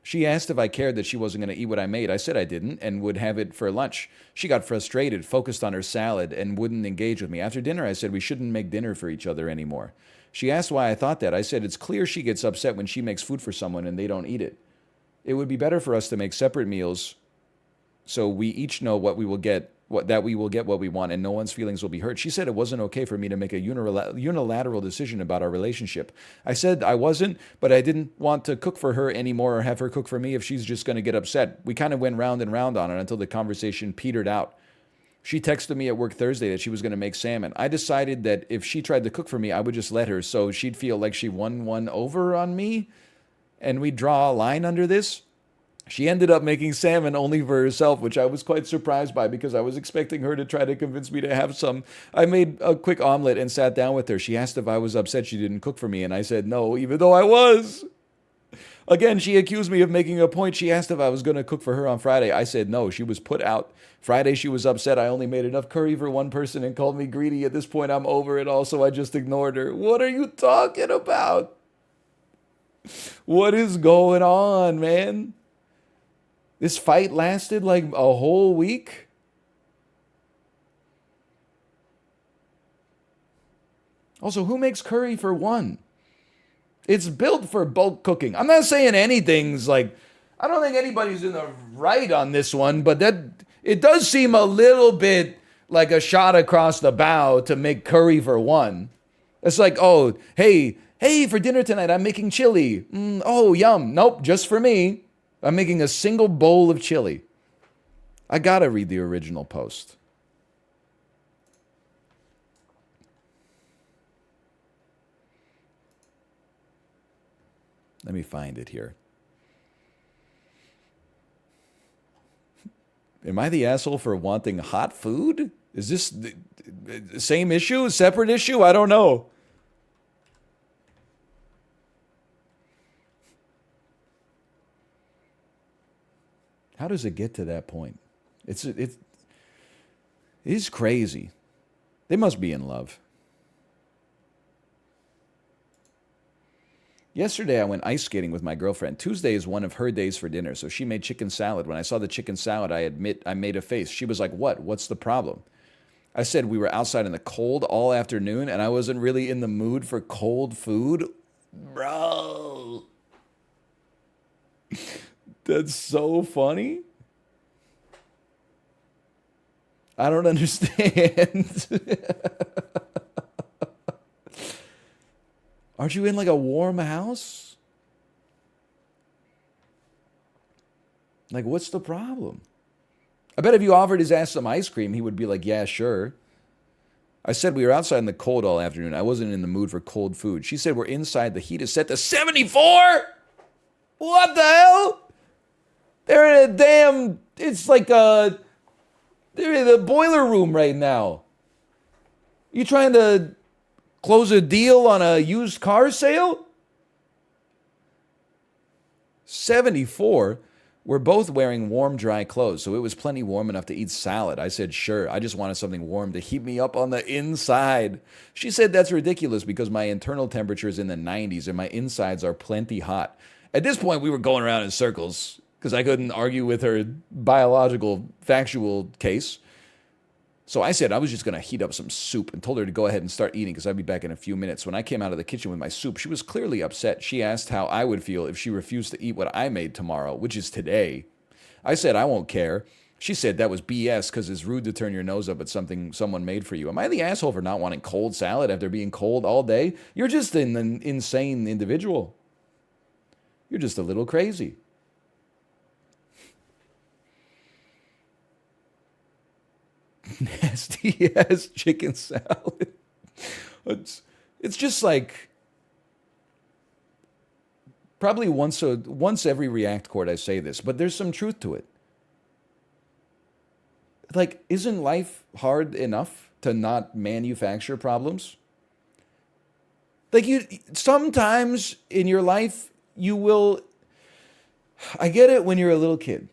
She asked if I cared that she wasn't going to eat what I made. I said I didn't and would have it for lunch. She got frustrated, focused on her salad, and wouldn't engage with me. After dinner, I said we shouldn't make dinner for each other anymore. She asked why I thought that. I said it's clear she gets upset when she makes food for someone and they don't eat it. It would be better for us to make separate meals so we each know what we will get that we will get what we want and no one's feelings will be hurt. She said it wasn't okay for me to make a unilateral decision about our relationship. I said I wasn't, but I didn't want to cook for her anymore or have her cook for me if she's just going to get upset. We kind of went round and round on it until the conversation petered out. She texted me at work Thursday that she was going to make salmon. I decided that if she tried to cook for me, I would just let her so she'd feel like she won one over on me and we'd draw a line under this. She ended up making salmon only for herself, which I was quite surprised by because I was expecting her to try to convince me to have some. I made a quick omelet and sat down with her. She asked if I was upset she didn't cook for me, and I said no, even though I was. Again, she accused me of making a point. She asked if I was going to cook for her on Friday. I said no. She was put out. Friday, she was upset. I only made enough curry for one person and called me greedy. At this point, I'm over it all, so I just ignored her. What are you talking about? What is going on, man? This fight lasted like a whole week? Also, who makes curry for one? It's built for bulk cooking. I'm not saying anything's like, I don't think anybody's in the right on this one, but that it does seem a little bit like a shot across the bow to make curry for one. It's like, oh, hey, for dinner tonight, I'm making chili. Oh, yum. Nope, just for me. I'm making a single bowl of chili. I gotta read the original post. Let me find it here. Am I the asshole for wanting hot food? Is this the same issue? Separate issue? I don't know. How does it get to that point? It is crazy. They must be in love. Yesterday, I went ice skating with my girlfriend. Tuesday is one of her days for dinner, so she made chicken salad. When I saw the chicken salad, I admit I made a face. She was like, "What? What's the problem?" I said we were outside in the cold all afternoon, and I wasn't really in the mood for cold food. Bro. That's so funny. I don't understand. Aren't you in like a warm house? Like, what's the problem? I bet if you offered his ass some ice cream, he would be like, yeah, sure. I said we were outside in the cold all afternoon. I wasn't in the mood for cold food. She said we're inside. The heat is set to 74? What the hell? They're in a damn, it's like they're in the boiler room right now. You trying to close a deal on a used car sale? 74? We're both wearing warm, dry clothes, so it was plenty warm enough to eat salad. I said, sure, I just wanted something warm to heat me up on the inside. She said that's ridiculous because my internal temperature is in the 90s and my insides are plenty hot. At this point, we were going around in circles because I couldn't argue with her biological, factual case. So I said I was just going to heat up some soup and told her to go ahead and start eating because I'd be back in a few minutes. When I came out of the kitchen with my soup, she was clearly upset. She asked how I would feel if she refused to eat what I made tomorrow, which is today. I said I won't care. She said that was BS because it's rude to turn your nose up at something someone made for you. Am I the asshole for not wanting cold salad after being cold all day? You're just an insane individual. You're just a little crazy. Nasty ass chicken salad. It's just like probably once every React Court I say this, but there's some truth to it. Like, isn't life hard enough to not manufacture problems? Like, you sometimes in your life you will. I get it when you're a little kid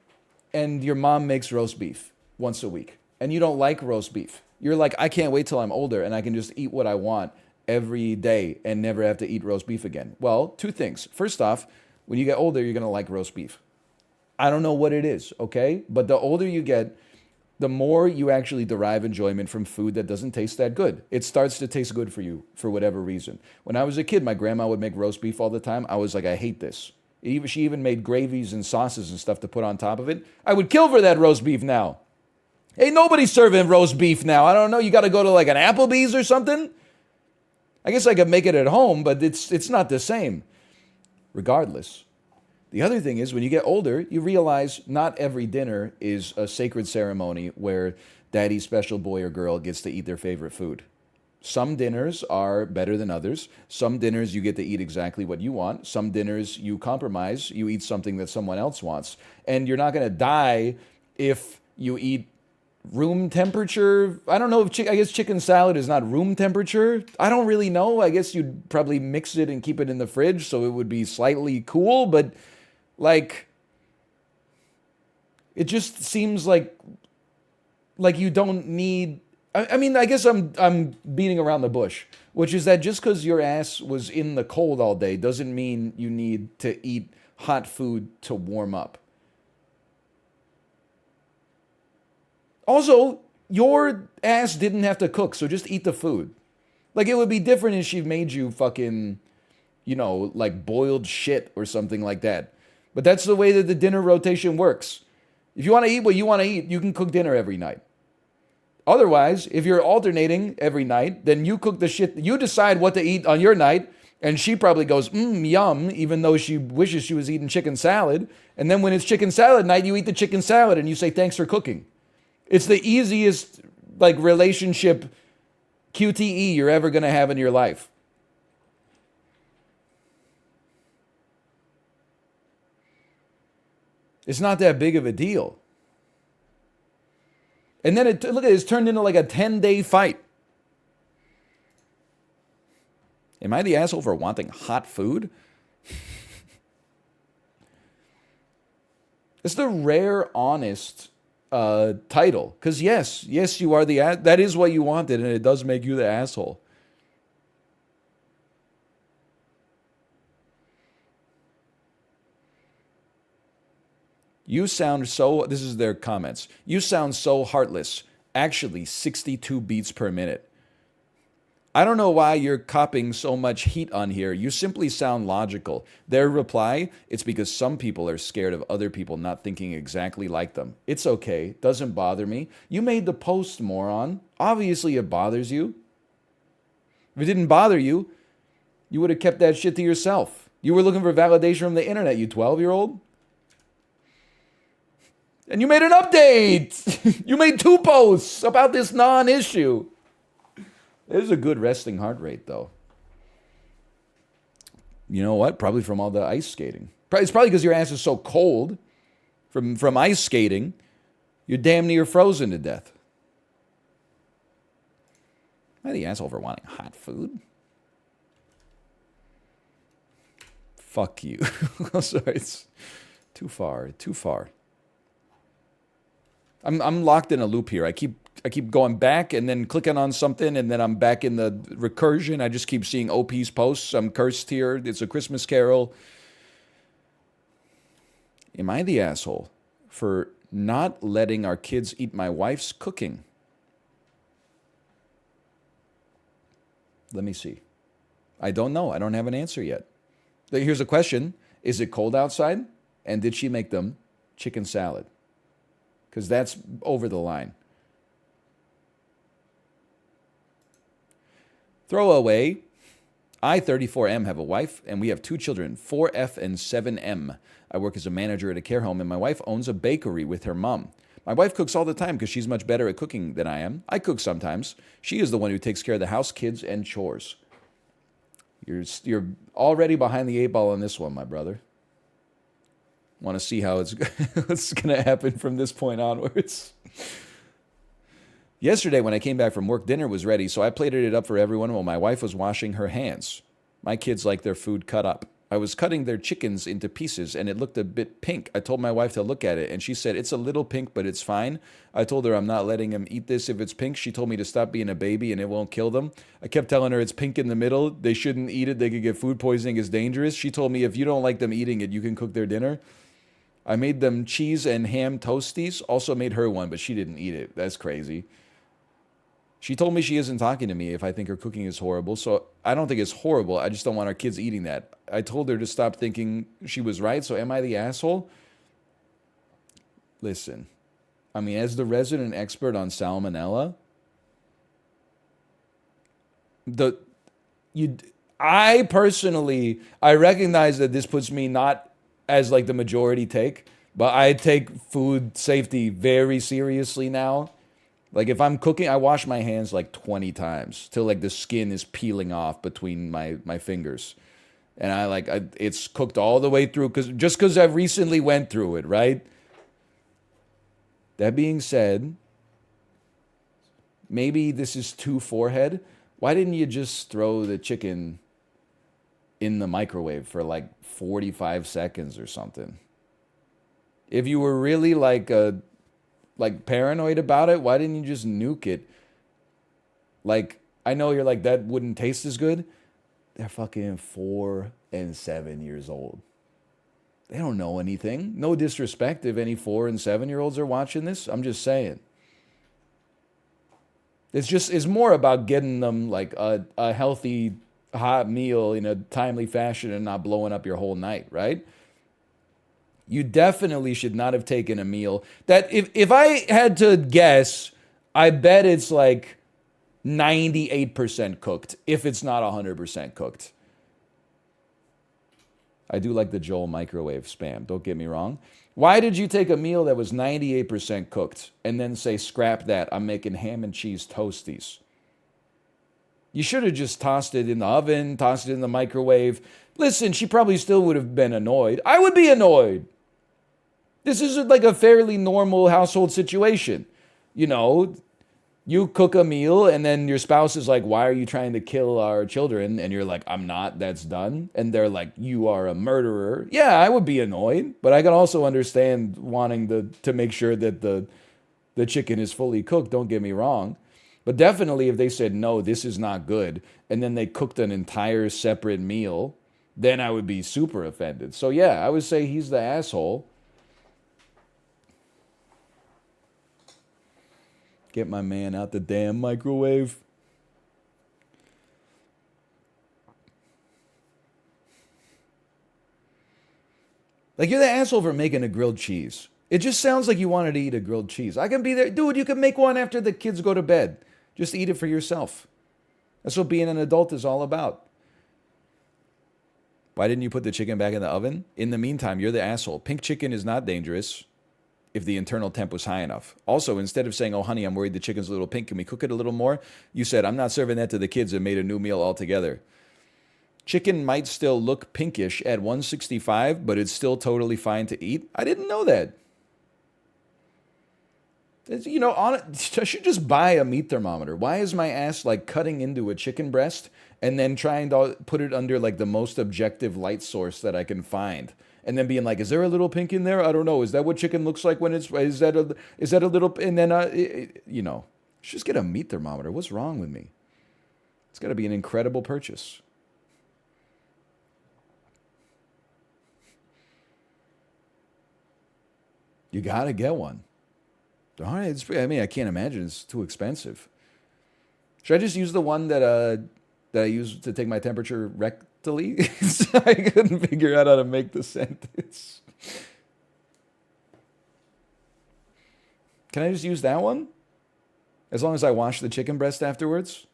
and your mom makes roast beef once a week. And you don't like roast beef. You're like, I can't wait till I'm older and I can just eat what I want every day and never have to eat roast beef again. Well, two things. First off, when you get older, you're going to like roast beef. I don't know what it is, okay? But the older you get, the more you actually derive enjoyment from food that doesn't taste that good. It starts to taste good for you for whatever reason. When I was a kid, my grandma would make roast beef all the time. I was like, I hate this. She even made gravies and sauces and stuff to put on top of it. I would kill for that roast beef now. Ain't nobody serving roast beef now. I don't know. You got to go to like an Applebee's or something. I guess I could make it at home, but it's not the same. Regardless. The other thing is when you get older, you realize not every dinner is a sacred ceremony where daddy's special boy or girl gets to eat their favorite food. Some dinners are better than others. Some dinners you get to eat exactly what you want. Some dinners you compromise. You eat something that someone else wants. And you're not going to die if you eat room temperature. I don't know if I guess chicken salad is not room temperature. I don't really know. I guess you'd probably mix it and keep it in the fridge so it would be slightly cool, but like it just seems like you don't need. I mean, I guess I'm beating around the bush, which is that just because your ass was in the cold all day doesn't mean you need to eat hot food to warm up. Also, your ass didn't have to cook, so just eat the food. Like, it would be different if she made you fucking, like boiled shit or something like that. But that's the way that the dinner rotation works. If you want to eat what you want to eat, you can cook dinner every night. Otherwise, if you're alternating every night, then you cook the shit, you decide what to eat on your night, and she probably goes, yum, even though she wishes she was eating chicken salad. And then when it's chicken salad night, you eat the chicken salad and you say, thanks for cooking. It's the easiest, like, relationship QTE you're ever going to have in your life. It's not that big of a deal. And then look at it, it's turned into like a 10-day fight. Am I the asshole for wanting hot food? It's the rare, honest title. Because yes, you are that is what you wanted, and it does make you the asshole. You sound so, this is their comments. You sound so heartless. Actually, 62 beats per minute. I don't know why you're copping so much heat on here. You simply sound logical. Their reply, it's because some people are scared of other people not thinking exactly like them. It's okay. Doesn't bother me. You made the post, moron. Obviously it bothers you. If it didn't bother you, you would have kept that shit to yourself. You were looking for validation from the internet, you 12-year-old. And you made an update. You made 2 posts about this non-issue. There's a good resting heart rate, though. You know what? Probably from all the ice skating. It's probably because your ass is so cold from ice skating. You're damn near frozen to death. Am I the asshole for wanting hot food? Fuck you. Sorry, it's too far. I'm locked in a loop here. I keep going back and then clicking on something, and then I'm back in the recursion. I just keep seeing OP's posts. I'm cursed here. It's a Christmas Carol. Am I the asshole for not letting our kids eat my wife's cooking? Let me see. I don't know. I don't have an answer yet. Here's a question. Is it cold outside? And did she make them chicken salad? Because that's over the line. Throwaway. I, 34M, have a wife, and we have 2 children, 4F and 7M. I work as a manager at a care home, and my wife owns a bakery with her mom. My wife cooks all the time because she's much better at cooking than I am. I cook sometimes. She is the one who takes care of the house, kids, and chores. You're already behind the 8 ball on this one, my brother. Want to see how what's going to happen from this point onwards. Yesterday, when I came back from work, dinner was ready, so I plated it up for everyone while my wife was washing her hands. My kids like their food cut up. I was cutting their chickens into pieces, and it looked a bit pink. I told my wife to look at it, and she said, it's a little pink, but it's fine. I told her I'm not letting them eat this if it's pink. She told me to stop being a baby, and it won't kill them. I kept telling her it's pink in the middle. They shouldn't eat it. They could get food poisoning. It's dangerous. She told me if you don't like them eating it, you can cook their dinner. I made them cheese and ham toasties. Also made her one, but she didn't eat it. That's crazy. She told me she isn't talking to me if I think her cooking is horrible. So I don't think it's horrible. I just don't want our kids eating that. I told her to stop thinking she was right. So am I the asshole? Listen, I mean, as the resident expert on salmonella, I personally, I recognize that this puts me not as like the majority take, but I take food safety very seriously now. Like if I'm cooking, I wash my hands like 20 times till like the skin is peeling off between my fingers. And it's cooked all the way through because I've recently went through it, right? That being said, maybe this is too forehead. Why didn't you just throw the chicken in the microwave for like 45 seconds or something? If you were really like paranoid about it, why didn't you just nuke it? Like, I know you're like, that wouldn't taste as good. They're fucking 4 and 7 years old. They don't know anything. No disrespect if any 4 and 7-year-olds are watching this. I'm just saying. It's more about getting them like a healthy hot meal in a timely fashion and not blowing up your whole night, right? You definitely should not have taken a meal that if I had to guess, I bet it's like 98% cooked, if it's not 100% cooked. I do like the Joel microwave spam, don't get me wrong. Why did you take a meal that was 98% cooked and then say, scrap that, I'm making ham and cheese toasties? You should have just tossed it in the oven, tossed it in the microwave. Listen, she probably still would have been annoyed. I would be annoyed. This is like a fairly normal household situation. You know, you cook a meal and then your spouse is like, why are you trying to kill our children? And you're like, I'm not, that's done. And they're like, you are a murderer. Yeah, I would be annoyed, but I can also understand wanting to make sure that the chicken is fully cooked. Don't get me wrong. But definitely if they said, no, this is not good, and then they cooked an entire separate meal, then I would be super offended. So yeah, I would say he's the asshole. Get my man out the damn microwave. Like, you're the asshole for making a grilled cheese. It just sounds like you wanted to eat a grilled cheese. I can be there. Dude, you can make one after the kids go to bed. Just eat it for yourself. That's what being an adult is all about. Why didn't you put the chicken back in the oven? In the meantime, you're the asshole. Pink chicken is not dangerous if the internal temp was high enough. Also, instead of saying, oh, honey, I'm worried the chicken's a little pink, can we cook it a little more? You said, I'm not serving that to the kids, and made a new meal altogether. Chicken might still look pinkish at 165, but it's still totally fine to eat. I didn't know that. You know, I should just buy a meat thermometer. Why is my ass like cutting into a chicken breast and then trying to put it under like the most objective light source that I can find? And then being like, is there a little pink in there? I don't know. Is that what chicken looks like when it's, is that a little, and then, you know, just get a meat thermometer. What's wrong with me? It's got to be an incredible purchase. You got to get one. All right, I mean, I can't imagine it's too expensive. Should I just use the one that I use to take my temperature rectally? I couldn't figure out how to make the sentence. Can I just use that one? As long as I wash the chicken breast afterwards?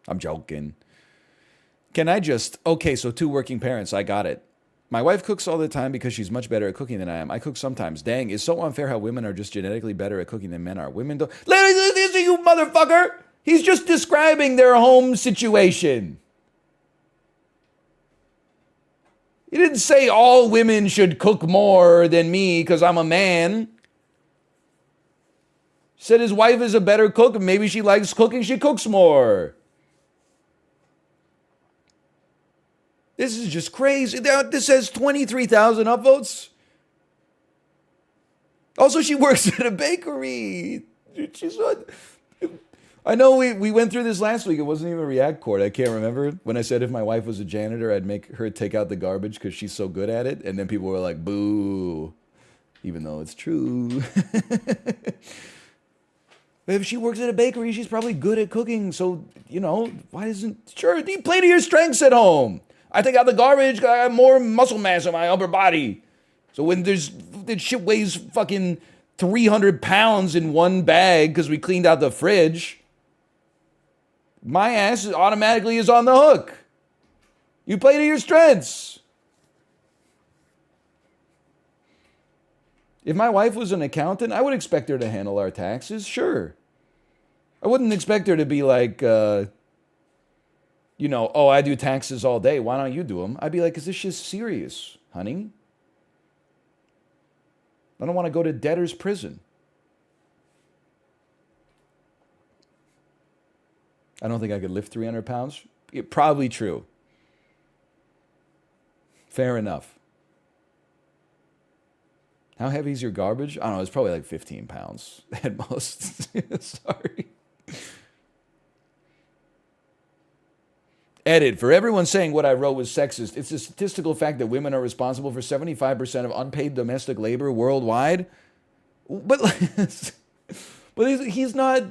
I'm joking. Can I just... Okay, so 2 working parents. I got it. My wife cooks all the time because she's much better at cooking than I am. I cook sometimes. Dang, it's so unfair how women are just genetically better at cooking than men are. Women don't... Listen, you motherfucker! He's just describing their home situation. He didn't say all women should cook more than me because I'm a man. He said his wife is a better cook and maybe she likes cooking, she cooks more. This is just crazy. This has 23,000 upvotes. Also, she works at a bakery. I know we went through this last week. It wasn't even a React Court. I can't remember. When I said if my wife was a janitor, I'd make her take out the garbage because she's so good at it. And then people were like, boo. Even though it's true. If she works at a bakery, she's probably good at cooking. So, you know, why isn't... Sure, you play to your strengths at home. I take out the garbage, I have more muscle mass in my upper body. So when this shit weighs fucking 300 pounds in one bag because we cleaned out the fridge, my ass automatically is on the hook. You play to your strengths. If my wife was an accountant, I would expect her to handle our taxes, sure. I wouldn't expect her to be like... you know, oh, I do taxes all day. Why don't you do them? I'd be like, is this shit serious, honey? I don't want to go to debtor's prison. I don't think I could lift 300 pounds. Probably true. Fair enough. How heavy is your garbage? I don't know. It's probably like 15 pounds at most. Sorry. Edit. For everyone saying what I wrote was sexist, it's a statistical fact that women are responsible for 75% of unpaid domestic labor worldwide. But he's not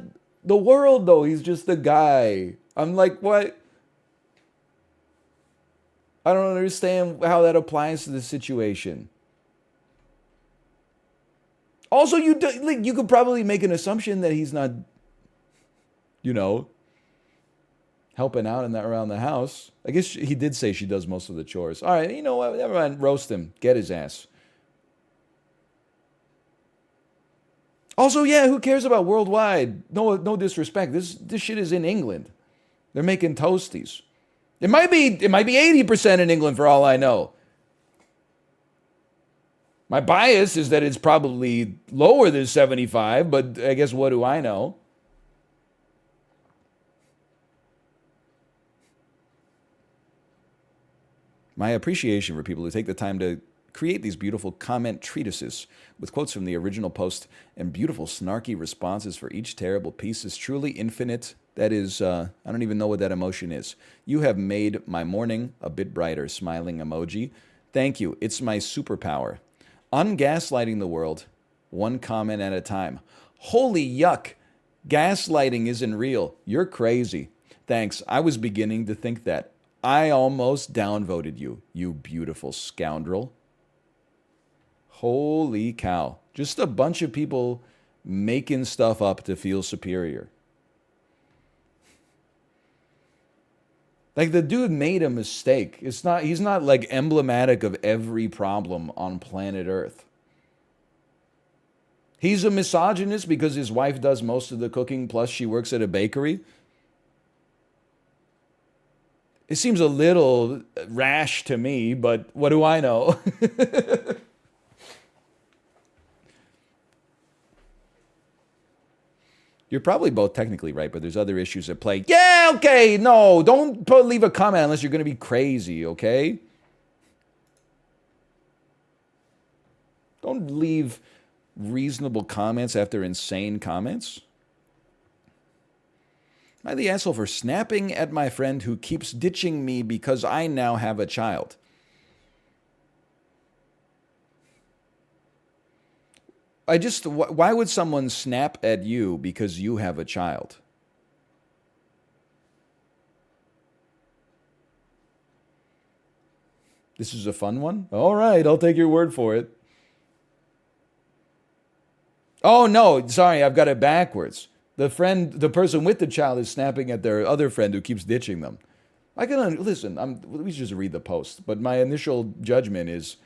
the world, though. He's just the guy. I'm like, what? I don't understand how that applies to the situation. Also, you could probably make an assumption that he's not, you know, helping out in that around the house. I guess he did say she does most of the chores. All right, you know what? Never mind. Roast him. Get his ass. Also, yeah, who cares about worldwide? No disrespect. This shit is in England. They're making toasties. It might be 80% in England for all I know. My bias is that it's probably lower than 75, but I guess what do I know? My appreciation for people who take the time to create these beautiful comment treatises with quotes from the original post and beautiful snarky responses for each terrible piece is truly infinite. That is, I don't even know what that emotion is. You have made my morning a bit brighter, smiling emoji. Thank you. It's my superpower. Ungaslighting the world, one comment at a time. Holy yuck. Gaslighting isn't real. You're crazy. Thanks. I was beginning to think that. I almost downvoted you, you beautiful scoundrel. Holy cow. Just a bunch of people making stuff up to feel superior. Like the dude made a mistake. He's not like emblematic of every problem on planet Earth. He's a misogynist because his wife does most of the cooking, plus she works at a bakery. It seems a little rash to me, but what do I know? You're probably both technically right, but there's other issues at play. Yeah, okay, no, don't leave a comment unless you're going to be crazy, okay? Don't leave reasonable comments after insane comments. Am I the asshole for snapping at my friend who keeps ditching me because I now have a child? Why would someone snap at you because you have a child? This is a fun one? All right, I'll take your word for it. Oh, no, sorry, I've got it backwards. The person with the child is snapping at their other friend who keeps ditching them. Listen, let me just read the post. But my initial judgment is,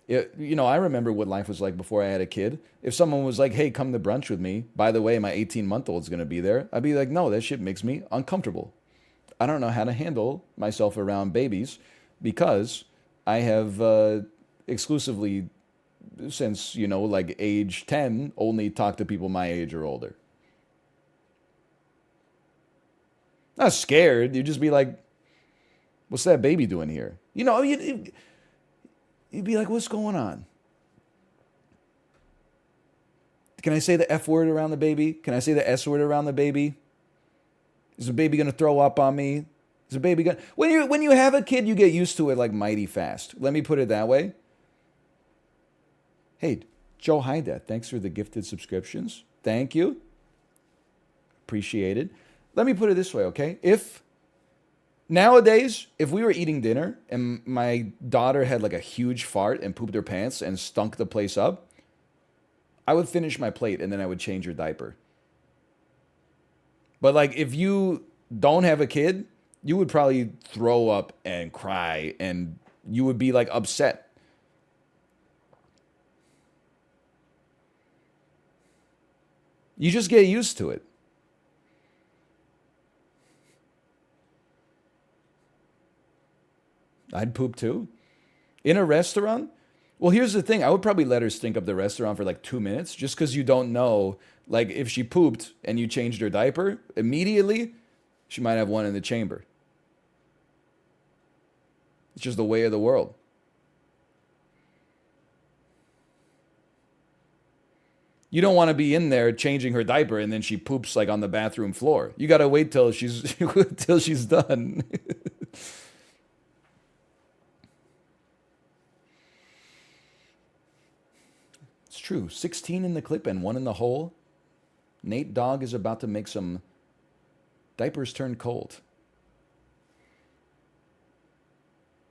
I remember what life was like before I had a kid. If someone was like, hey, come to brunch with me. By the way, my 18-month-old's going to be there. I'd be like, no, that shit makes me uncomfortable. I don't know how to handle myself around babies because I have exclusively, since, like age 10, only talked to people my age or older. Not scared. You'd just be like, what's that baby doing here? You'd be like, what's going on? Can I say the F word around the baby? Can I say the S word around the baby? Is the baby going to throw up on me? Is the baby going to... When you have a kid, you get used to it like mighty fast. Let me put it that way. Hey, Joe Hyde, thanks for the gifted subscriptions. Thank you. Appreciate it. Let me put it this way, okay? Nowadays, if we were eating dinner and my daughter had like a huge fart and pooped her pants and stunk the place up, I would finish my plate and then I would change her diaper. But like if you don't have a kid, you would probably throw up and cry and you would be like upset. You just get used to it. I'd poop too. In a restaurant? Well, here's the thing. I would probably let her stink up the restaurant for like 2 minutes just because you don't know. Like if she pooped and you changed her diaper, immediately she might have one in the chamber. It's just the way of the world. You don't want to be in there changing her diaper and then she poops like on the bathroom floor. You got to wait till she's done. It's true. 16 in the clip and 1 in the hole. Nate Dogg is about to make some diapers turn cold.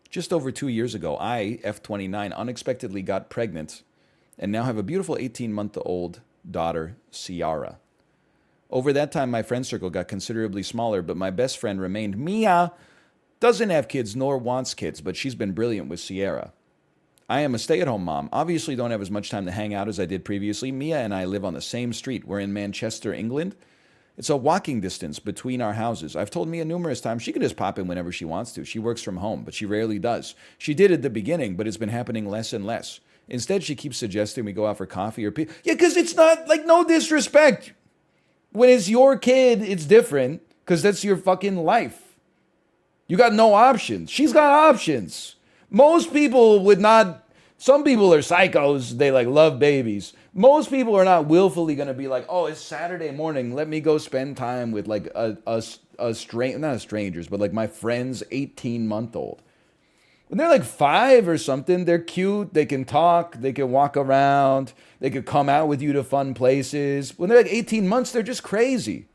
Just over 2 years ago, I, F29, unexpectedly got pregnant and now have a beautiful 18-month-old daughter, Ciara. Over that time, my friend circle got considerably smaller, but my best friend remained. Mia doesn't have kids nor wants kids, but she's been brilliant with Sierra. I am a stay-at-home mom. Obviously don't have as much time to hang out as I did previously. Mia and I live on the same street. We're in Manchester, England. It's a walking distance between our houses. I've told Mia numerous times she can just pop in whenever she wants to. She works from home, but she rarely does. She did at the beginning, but it's been happening less and less. Instead, she keeps suggesting we go out for coffee or yeah, because it's not like, no disrespect. When it's your kid, it's different because that's your fucking life. You got no options. She's got options. Most people would not. Some people are psychos. They like love babies. Most people are not willfully going to be like, oh, it's Saturday morning. Let me go spend time with like not strangers, but like my friend's 18-month-old. When they're like 5 or something, they're cute. They can talk. They can walk around. They could come out with you to fun places. When they're like 18 months, they're just crazy.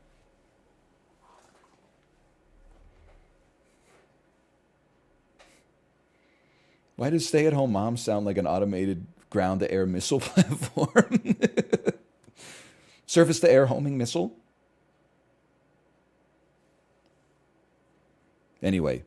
Why does stay-at-home mom sound like an automated ground-to-air missile platform? Surface-to-air homing missile? Anyway,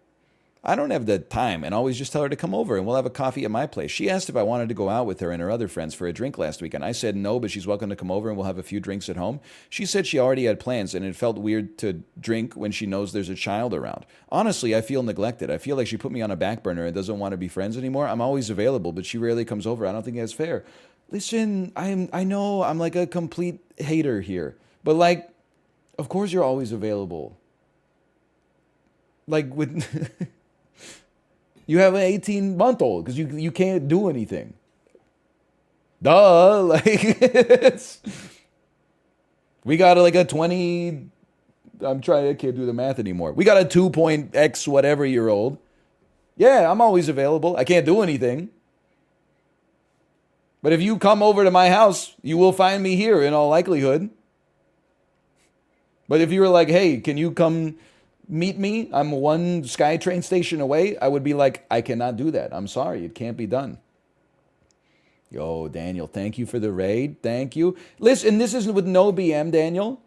I don't have the time and always just tell her to come over and we'll have a coffee at my place. She asked if I wanted to go out with her and her other friends for a drink last weekend. I said no, but she's welcome to come over and we'll have a few drinks at home. She said she already had plans and it felt weird to drink when she knows there's a child around. Honestly, I feel neglected. I feel like she put me on a back burner and doesn't want to be friends anymore. I'm always available, but she rarely comes over. I don't think that's fair. Listen, I know I'm like a complete hater here, but like, of course you're always available. Like with... You have an 18-month-old because you can't do anything. Duh. Like, we got like a 20... I can't do the math anymore. We got a 2.x whatever year old. Yeah, I'm always available. I can't do anything. But if you come over to my house, you will find me here in all likelihood. But if you were like, hey, can you come... meet me, I'm one SkyTrain station away, I would be like, I cannot do that. I'm sorry, it can't be done. Yo, Daniel, thank you for the raid. Thank you. Listen, this isn't with no BM, Daniel.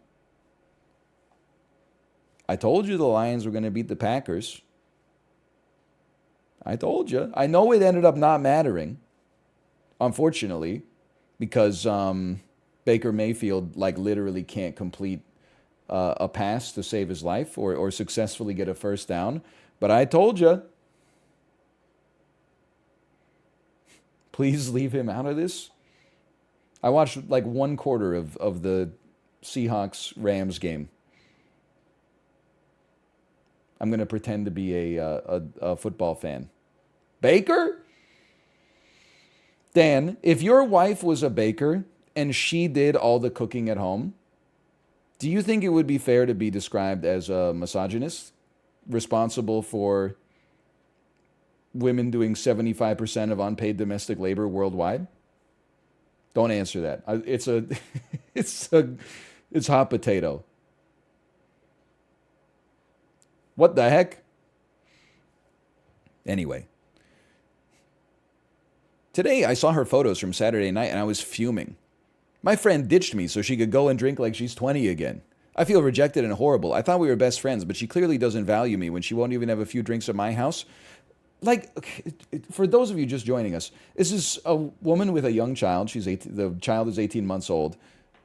I told you the Lions were going to beat the Packers. I told you. I know it ended up not mattering, unfortunately, because Baker Mayfield like literally can't complete a pass to save his life or successfully get a first down. But I told you, please leave him out of this. I watched like 1/4 of the Seahawks-Rams game. I'm going to pretend to be a football fan. Baker? Dan, if your wife was a baker and she did all the cooking at home, do you think it would be fair to be described as a misogynist, responsible for women doing 75% of unpaid domestic labor worldwide? Don't answer that. It's hot potato. What the heck? Anyway. Today I saw her photos from Saturday night and I was fuming. My friend ditched me so she could go and drink like she's 20 again. I feel rejected and horrible. I thought we were best friends, but she clearly doesn't value me when she won't even have a few drinks at my house. Like, for those of you just joining us, this is a woman with a young child. The child is 18 months old.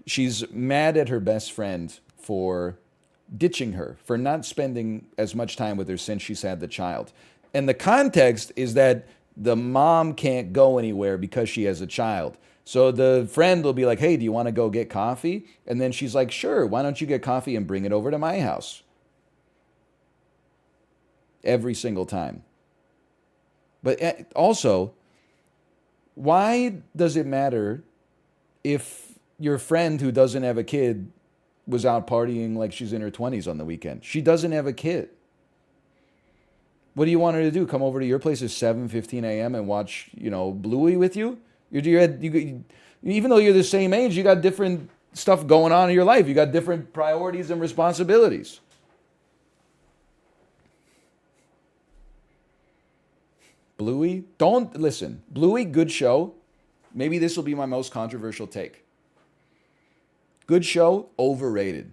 She's mad at her best friend for ditching her, for not spending as much time with her since she's had the child. And the context is that the mom can't go anywhere because she has a child. So the friend will be like, hey, do you want to go get coffee? And then she's like, sure, why don't you get coffee and bring it over to my house? Every single time. But also, why does it matter if your friend who doesn't have a kid was out partying like she's in her 20s on the weekend? She doesn't have a kid. What do you want her to do? Come over to your place at 7:15 a.m. and watch, Bluey with you? Even though you're the same age, you got different stuff going on in your life. You got different priorities and responsibilities. Bluey, don't listen. Bluey, good show. Maybe this will be my most controversial take. Good show, overrated.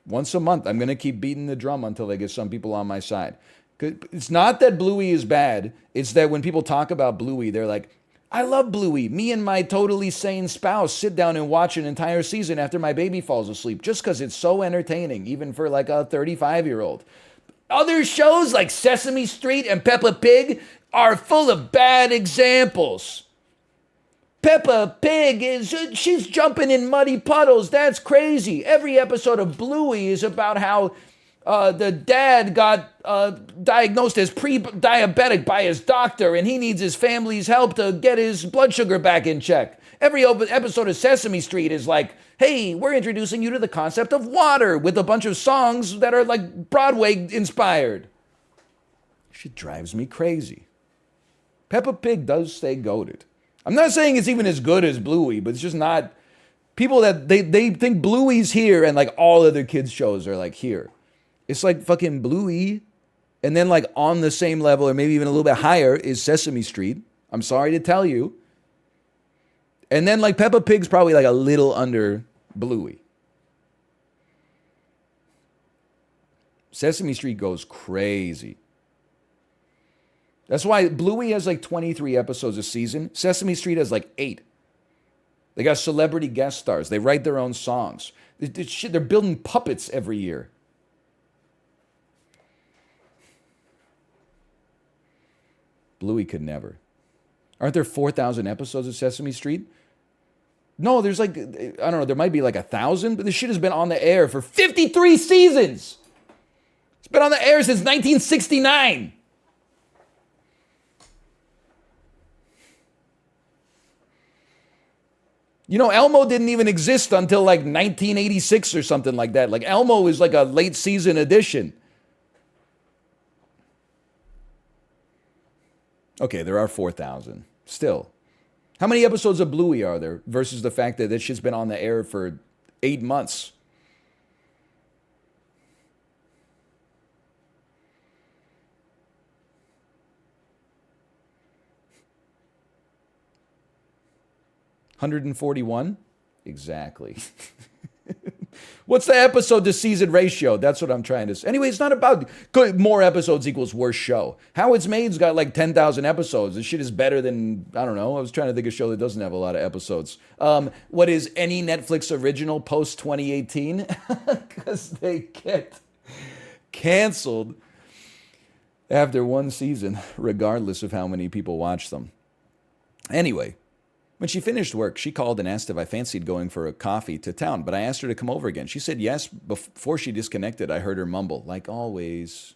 Once a month, I'm going to keep beating the drum until I get some people on my side. It's not that Bluey is bad. It's that when people talk about Bluey, they're like, I love Bluey. Me and my totally sane spouse sit down and watch an entire season after my baby falls asleep just because it's so entertaining, even for like a 35-year-old. Other shows like Sesame Street and Peppa Pig are full of bad examples. Peppa Pig she's jumping in muddy puddles. That's crazy. Every episode of Bluey is about how the dad got diagnosed as pre-diabetic by his doctor and he needs his family's help to get his blood sugar back in check. Every episode of Sesame Street is like, hey, we're introducing you to the concept of water with a bunch of songs that are like Broadway inspired. Shit drives me crazy. Peppa Pig does stay goated. I'm not saying it's even as good as Bluey, but it's just not. People that they think Bluey's here and like all other kids shows are like here. It's like fucking Bluey. And then like on the same level or maybe even a little bit higher is Sesame Street. I'm sorry to tell you. And then like Peppa Pig's probably like a little under Bluey. Sesame Street goes crazy. That's why Bluey has like 23 episodes a season. Sesame Street has like 8. They got celebrity guest stars. They write their own songs. They're building puppets every year. Bluey could never. Aren't there 4,000 episodes of Sesame Street? No, there's like, I don't know, there might be like 1,000, but this shit has been on the air for 53 seasons. It's been on the air since 1969. You know, Elmo didn't even exist until like 1986 or something like that. Like Elmo is like a late season addition. Okay, there are 4,000. Still. How many episodes of Bluey are there versus the fact that this shit's been on the air for 8 months? $141? Exactly. What's the episode to season ratio? That's what I'm trying to say. Anyway, it's not about more episodes equals worse show. How It's Made's got like 10,000 episodes. This shit is better than, I don't know. I was trying to think of a show that doesn't have a lot of episodes. What is any Netflix original post 2018? Because they get canceled after one season, regardless of how many people watch them. Anyway. When she finished work, she called and asked if I fancied going for a coffee to town, but I asked her to come over again. She said yes. Before she disconnected, I heard her mumble, like always.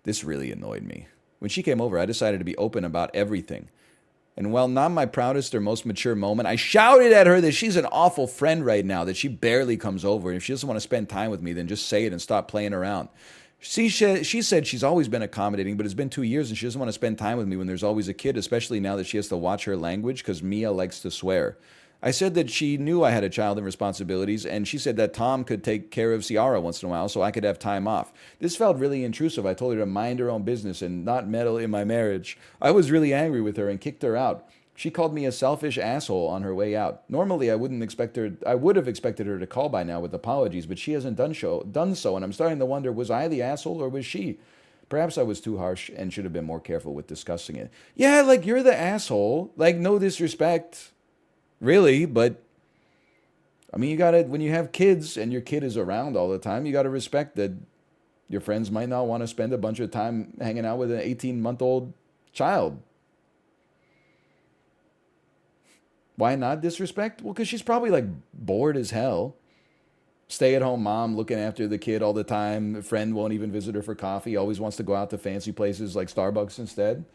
This really annoyed me. When she came over, I decided to be open about everything. And while not my proudest or most mature moment, I shouted at her that she's an awful friend right now, that she barely comes over. And if she doesn't want to spend time with me, then just say it and stop playing around. She said she's always been accommodating, but it's been 2 years and she doesn't want to spend time with me when there's always a kid, especially now that she has to watch her language because Mia likes to swear. I said that she knew I had a child and responsibilities, and she said that Tom could take care of Ciara once in a while so I could have time off. This felt really intrusive. I told her to mind her own business and not meddle in my marriage. I was really angry with her and kicked her out. She called me a selfish asshole on her way out. Normally, I would have expected her to call by now with apologies, but she hasn't done so, and I'm starting to wonder, was I the asshole or was she? Perhaps I was too harsh and should have been more careful with discussing it. Yeah, like, you're the asshole. Like, no disrespect, really, but, I mean, you gotta, when you have kids and your kid is around all the time, you gotta respect that your friends might not want to spend a bunch of time hanging out with an 18-month-old child. Why not disrespect? Well, because she's probably like bored as hell. Stay-at-home mom looking after the kid all the time. A friend won't even visit her for coffee. Always wants to go out to fancy places like Starbucks instead.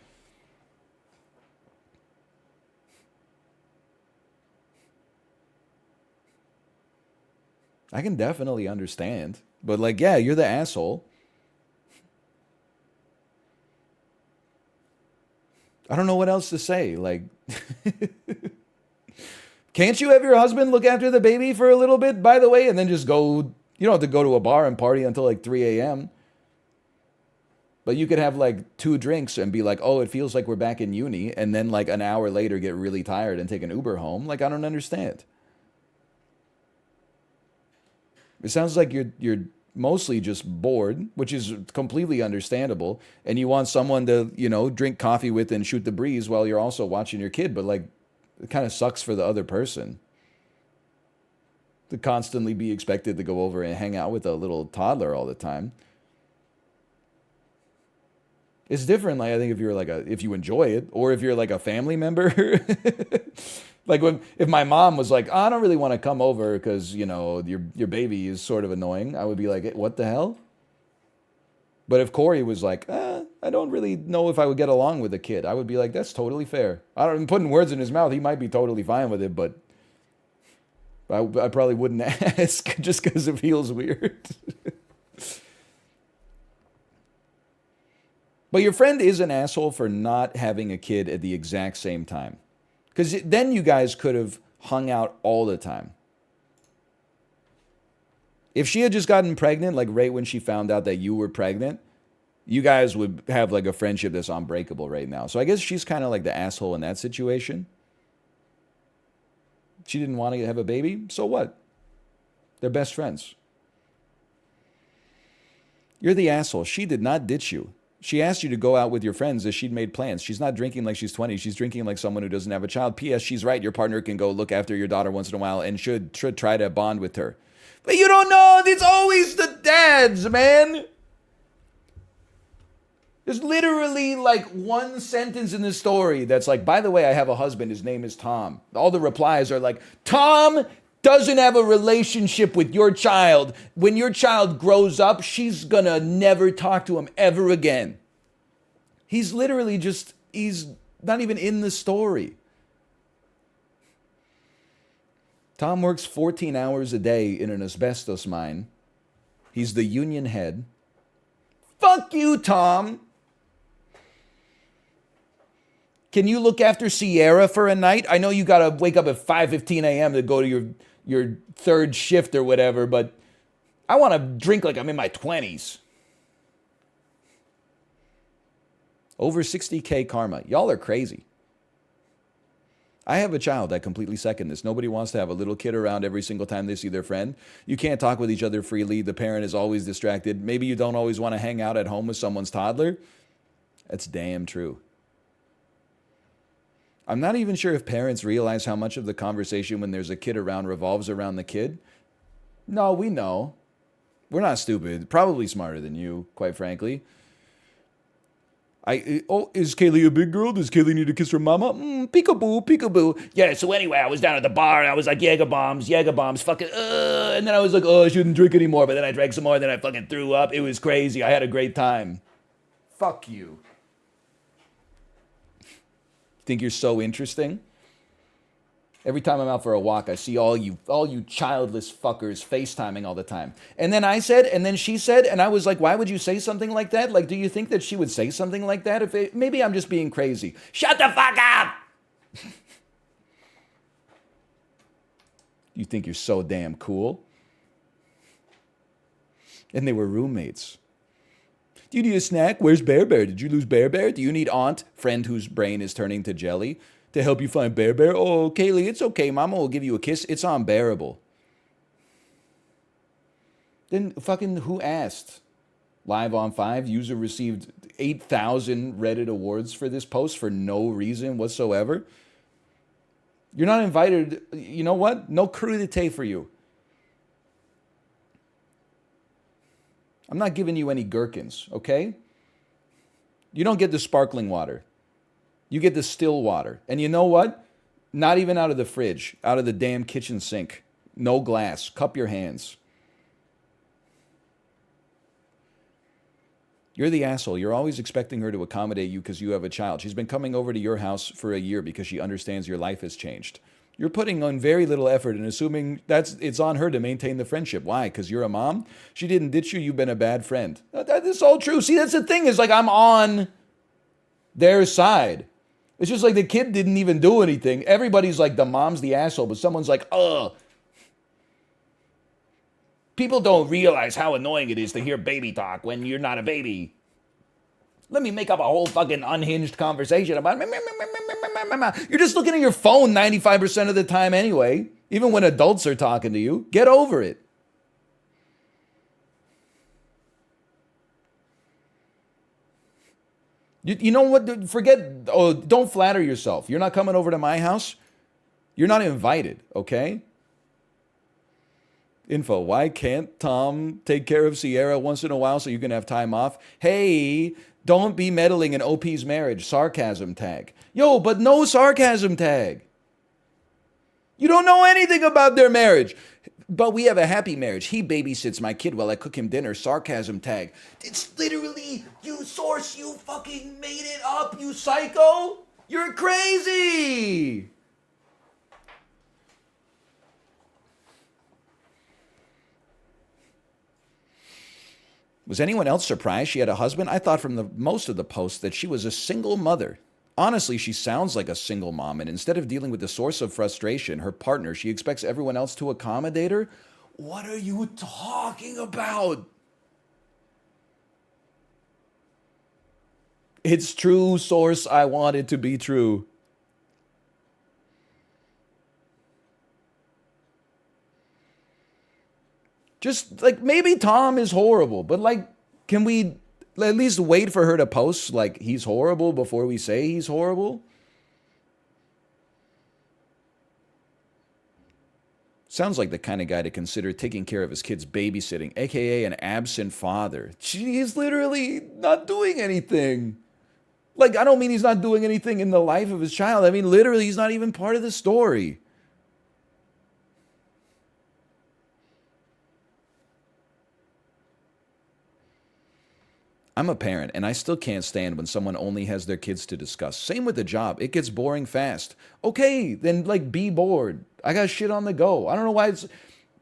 I can definitely understand. But like, yeah, you're the asshole. I don't know what else to say. Like... Can't you have your husband look after the baby for a little bit, by the way, and then just go, you don't have to go to a bar and party until like 3 a.m. But you could have like 2 drinks and be like, oh, it feels like we're back in uni, and then like an hour later get really tired and take an Uber home. Like, I don't understand. It sounds like you're mostly just bored, which is completely understandable. And you want someone to, drink coffee with and shoot the breeze while you're also watching your kid. But like, it kind of sucks for the other person to constantly be expected to go over and hang out with a little toddler all the time. It's different, like I think if you enjoy it, or if you're like a family member. Like if my mom was like, oh, I don't really want to come over because your baby is sort of annoying, I would be like, what the hell? But if Corey was like, I don't really know if I would get along with a kid, I would be like, that's totally fair. I'm putting words in his mouth. He might be totally fine with it, but I probably wouldn't ask just because it feels weird. But your friend is an asshole for not having a kid at the exact same time. Because then you guys could have hung out all the time. If she had just gotten pregnant, like right when she found out that you were pregnant, you guys would have like a friendship that's unbreakable right now. So I guess she's kind of like the asshole in that situation. She didn't want to have a baby, so what? They're best friends. You're the asshole. She did not ditch you. She asked you to go out with your friends as she'd made plans. She's not drinking like she's 20. She's drinking like someone who doesn't have a child. P.S. She's right. Your partner can go look after your daughter once in a while and should try to bond with her. But you don't know. It's always the dads, man. There's literally like one sentence in the story that's like, by the way, I have a husband. His name is Tom. All the replies are like, Tom doesn't have a relationship with your child. When your child grows up, she's gonna never talk to him ever again. He's literally he's not even in the story. Tom works 14 hours a day in an asbestos mine. He's the union head. Fuck you, Tom. Can you look after Sierra for a night? I know you gotta wake up at 5:15 a.m. to go to your third shift or whatever, but I want to drink like I'm in my 20s. Over 60K karma. Y'all are crazy. I have a child. I completely second this. Nobody wants to have a little kid around every single time they see their friend. You can't talk with each other freely. The parent is always distracted. Maybe you don't always want to hang out at home with someone's toddler. That's damn true. I'm not even sure if parents realize how much of the conversation when there's a kid around revolves around the kid. No, we know. We're not stupid. Probably smarter than you, quite frankly. Is Kaylee a big girl? Does Kaylee need to kiss her mama? Peekaboo, peekaboo. Yeah, so anyway, I was down at the bar and I was like, Jaeger bombs, fucking, and then I was like, I shouldn't drink anymore, but then I drank some more and then I fucking threw up. It was crazy. I had a great time. Fuck you. Think you're so interesting? Every time I'm out for a walk, I see all you childless fuckers FaceTiming all the time. And then I said, and then she said, and I was like, why would you say something like that? Like, do you think that she would say something like that? Maybe I'm just being crazy. Shut the fuck up! You think you're so damn cool? And they were roommates. Do you need a snack? Where's Bear Bear? Did you lose Bear Bear? Do you need aunt, friend whose brain is turning to jelly, to help you find Bear Bear? Oh, Kaylee, it's okay. Mama will give you a kiss. It's unbearable. Then fucking who asked? Live on 5, user received 8,000 Reddit awards for this post for no reason whatsoever. You're not invited. You know what? No crudité for you. I'm not giving you any gherkins, okay? You don't get the sparkling water. You get the still water. And you know what? Not even out of the fridge, out of the damn kitchen sink. No glass. Cup your hands. You're the asshole. You're always expecting her to accommodate you because you have a child. She's been coming over to your house for a year because she understands your life has changed. You're putting on very little effort and assuming it's on her to maintain the friendship. Why? Because you're a mom? She didn't ditch you. You've been a bad friend. That is all true. See, that's the thing is like I'm on their side. It's just like the kid didn't even do anything. Everybody's like the mom's the asshole, but someone's like, ugh. People don't realize how annoying it is to hear baby talk when you're not a baby. Let me make up a whole fucking unhinged conversation about you're just looking at your phone 95% of the time anyway, even when adults are talking to you. Get over it. You know what? Forget, oh, don't flatter yourself. You're not coming over to my house. You're not invited, okay? Info, why can't Tom take care of Sierra once in a while so you can have time off? Hey, don't be meddling in OP's marriage. Sarcasm tag. Yo, but no sarcasm tag. You don't know anything about their marriage. But we have a happy marriage. He babysits my kid while I cook him dinner. Sarcasm tag. It's literally, you source, you fucking made it up, you psycho. You're crazy. Was anyone else surprised she had a husband? I thought from most of the posts that she was a single mother. Honestly, she sounds like a single mom, and instead of dealing with the source of frustration, her partner, she expects everyone else to accommodate her? What are you talking about? It's true, source. I want it to be true. Just like maybe Tom is horrible, but like, can we at least wait for her to post like he's horrible before we say he's horrible? Sounds like the kind of guy to consider taking care of his kids babysitting, aka an absent father. He's literally not doing anything. Like, I don't mean he's not doing anything in the life of his child. I mean, literally, he's not even part of the story. I'm a parent, and I still can't stand when someone only has their kids to discuss. Same with the job. It gets boring fast. Okay, then, like, be bored. I got shit on the go. I don't know why it's...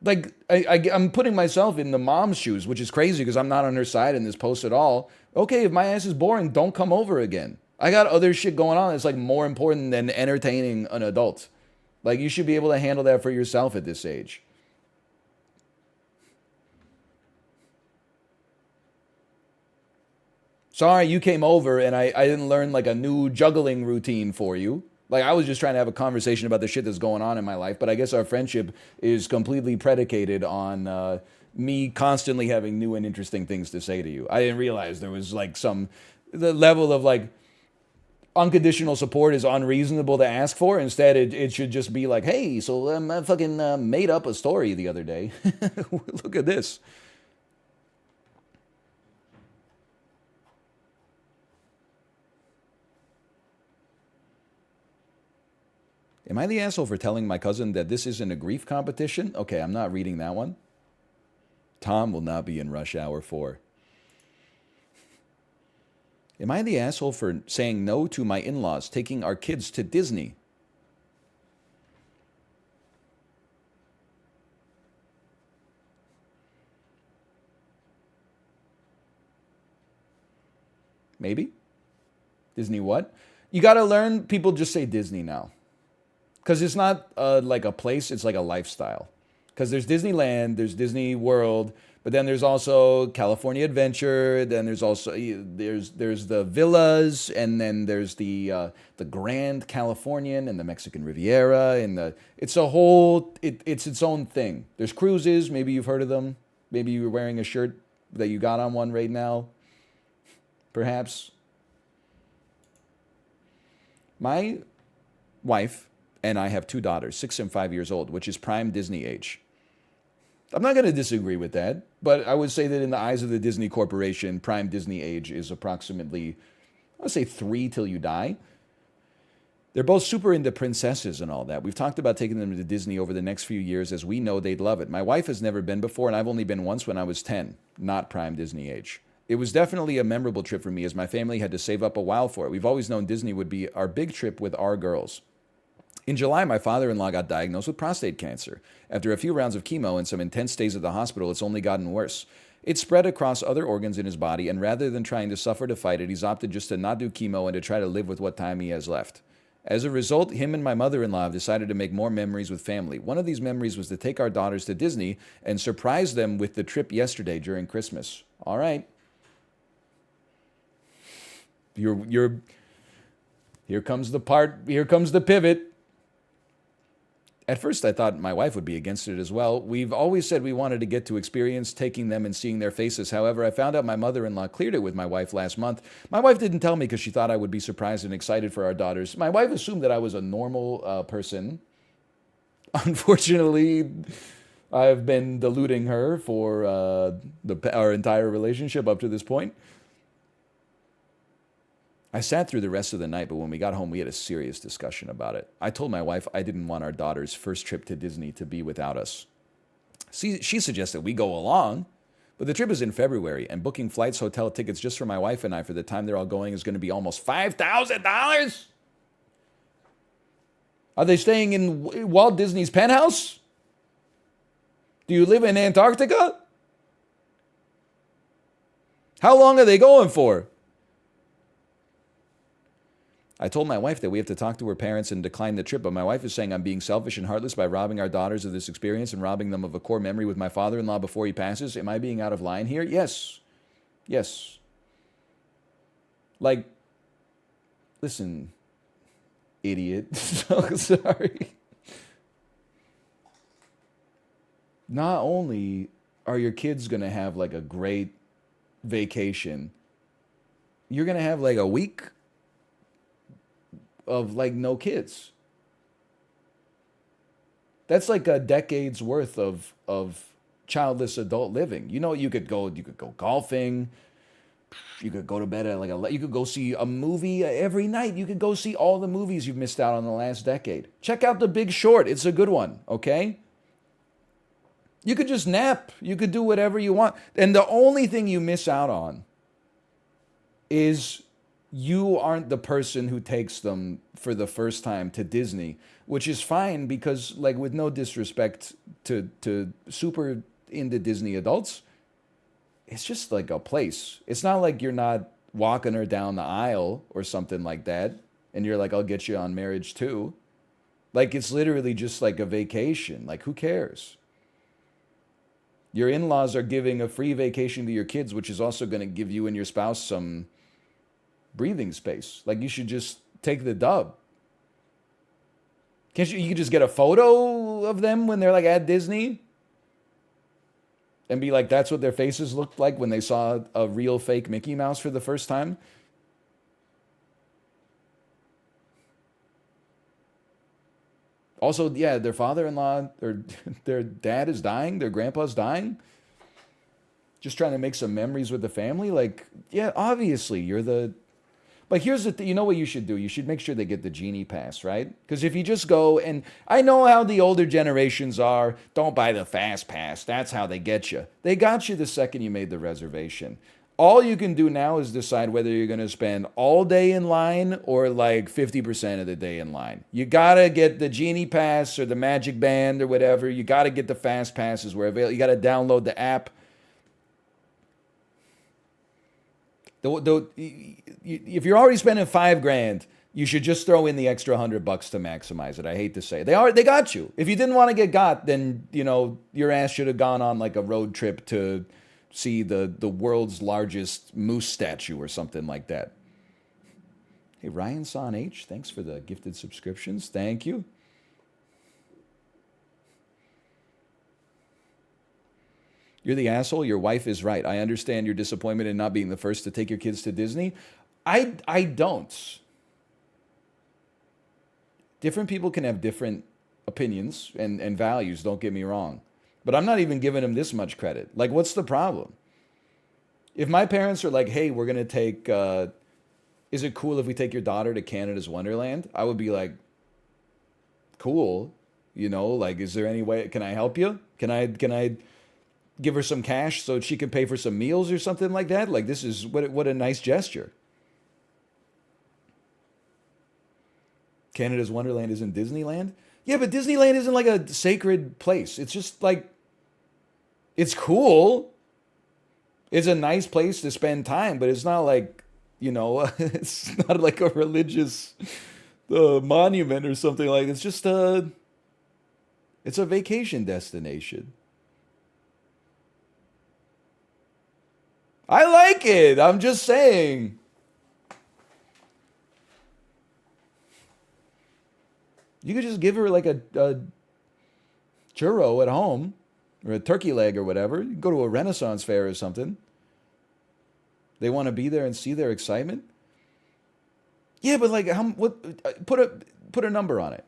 Like, I'm putting myself in the mom's shoes, which is crazy because I'm not on her side in this post at all. Okay, if my ass is boring, don't come over again. I got other shit going on that's, like, more important than entertaining an adult. Like, you should be able to handle that for yourself at this age. Sorry, you came over and I didn't learn like a new juggling routine for you. Like I was just trying to have a conversation about the shit that's going on in my life, but I guess our friendship is completely predicated on me constantly having new and interesting things to say to you. I didn't realize there was like the level of like unconditional support is unreasonable to ask for. Instead, it should just be like, hey, so I fucking made up a story the other day. Look at this. Am I the asshole for telling my cousin that this isn't a grief competition? Okay, I'm not reading that one. Tom will not be in Rush Hour 4. Am I the asshole for saying no to my in-laws taking our kids to Disney? Maybe. Disney what? You got to learn, people just say Disney now. Because it's not like a place, it's like a lifestyle. Because there's Disneyland, there's Disney World, but then there's also California Adventure. Then there's also there's the villas, and then there's the Grand Californian and the Mexican Riviera, and it's a whole it's its own thing. There's cruises. Maybe you've heard of them. Maybe you're wearing a shirt that you got on one right now. Perhaps. My wife and I have two daughters, 6 and 5 years old, which is prime Disney age. I'm not going to disagree with that, but I would say that in the eyes of the Disney Corporation, prime Disney age is approximately, I would say 3 till you die. They're both super into princesses and all that. We've talked about taking them to Disney over the next few years as we know they'd love it. My wife has never been before, and I've only been once when I was 10, not prime Disney age. It was definitely a memorable trip for me as my family had to save up a while for it. We've always known Disney would be our big trip with our girls. In July, my father-in-law got diagnosed with prostate cancer. After a few rounds of chemo and some intense stays at the hospital, it's only gotten worse. It spread across other organs in his body, and rather than trying to suffer to fight it, he's opted just to not do chemo and to try to live with what time he has left. As a result, him and my mother-in-law have decided to make more memories with family. One of these memories was to take our daughters to Disney and surprise them with the trip yesterday during Christmas. All right. Here comes the pivot. At first, I thought my wife would be against it as well. We've always said we wanted to get to experience taking them and seeing their faces. However, I found out my mother-in-law cleared it with my wife last month. My wife didn't tell me because she thought I would be surprised and excited for our daughters. My wife assumed that I was a normal person. Unfortunately, I've been deluding her for our entire relationship up to this point. I sat through the rest of the night, but when we got home, we had a serious discussion about it. I told my wife I didn't want our daughter's first trip to Disney to be without us. She suggested we go along, but the trip is in February, and booking flights, hotel tickets just for my wife and I for the time they're all going is going to be almost $5,000. Are they staying in Walt Disney's penthouse? Do you live in Antarctica? How long are they going for? I told my wife that we have to talk to her parents and decline the trip, but my wife is saying I'm being selfish and heartless by robbing our daughters of this experience and robbing them of a core memory with my father-in-law before he passes. Am I being out of line here? Yes. Yes. Like, listen, idiot. So sorry. Not only are your kids going to have like a great vacation, you're going to have like a week of like no kids. That's like a decade's worth of childless adult living. You know, you could go golfing. You could go to bed at you could go see a movie every night. You could go see all the movies you've missed out on the last decade. Check out The Big Short. It's a good one, okay? You could just nap. You could do whatever you want. And the only thing you miss out on is you aren't the person who takes them for the first time to Disney, which is fine because, like, with no disrespect to super into Disney adults, it's just like a place. It's not like you're not walking her down the aisle or something like that, and you're like, I'll get you on marriage too. Like, it's literally just like a vacation. Like, who cares? Your in-laws are giving a free vacation to your kids, which is also going to give you and your spouse some breathing space. Like, you should just take the dub. Can't you just get a photo of them when they're like at Disney and be like, that's what their faces looked like when they saw a real fake Mickey Mouse for the first time? Also, yeah, their father-in-law or their dad is dying, their grandpa's dying. Just trying to make some memories with the family. Like, yeah, obviously you're the... But here's the thing, you know what you should do? You should make sure they get the Genie Pass, right? Because if you just go, and I know how the older generations are, don't buy the Fast Pass. That's how they get you. They got you the second you made the reservation. All you can do now is decide whether you're going to spend all day in line or like 50% of the day in line. You got to get the Genie Pass or the Magic Band or whatever. You got to get the Fast Passes where available. You got to download the app. If you're already spending $5,000, you should just throw in the extra $100 to maximize it. I hate to say it. They got you. If you didn't want to get got, then your ass should have gone on like a road trip to see the world's largest moose statue or something like that. Hey, Ryan Son H, thanks for the gifted subscriptions. Thank you. You're the asshole. Your wife is right. I understand your disappointment in not being the first to take your kids to Disney. I don't. Different people can have different opinions and values, don't get me wrong. But I'm not even giving them this much credit. Like, what's the problem? If my parents are like, hey, we're going to take, is it cool if we take your daughter to Canada's Wonderland? I would be like, cool. Like, is there any way, can I help you? Can I give her some cash so she can pay for some meals or something like that? Like, this is, what a nice gesture. Canada's Wonderland isn't Disneyland? Yeah, but Disneyland isn't like a sacred place. It's just like, it's cool. It's a nice place to spend time, but it's not like, it's not like a religious monument or something like that. It's just it's a vacation destination. I like it. I'm just saying. You could just give her like a churro at home or a turkey leg or whatever. You can go to a Renaissance fair or something. They want to be there and see their excitement. Yeah, but like, put a number on it.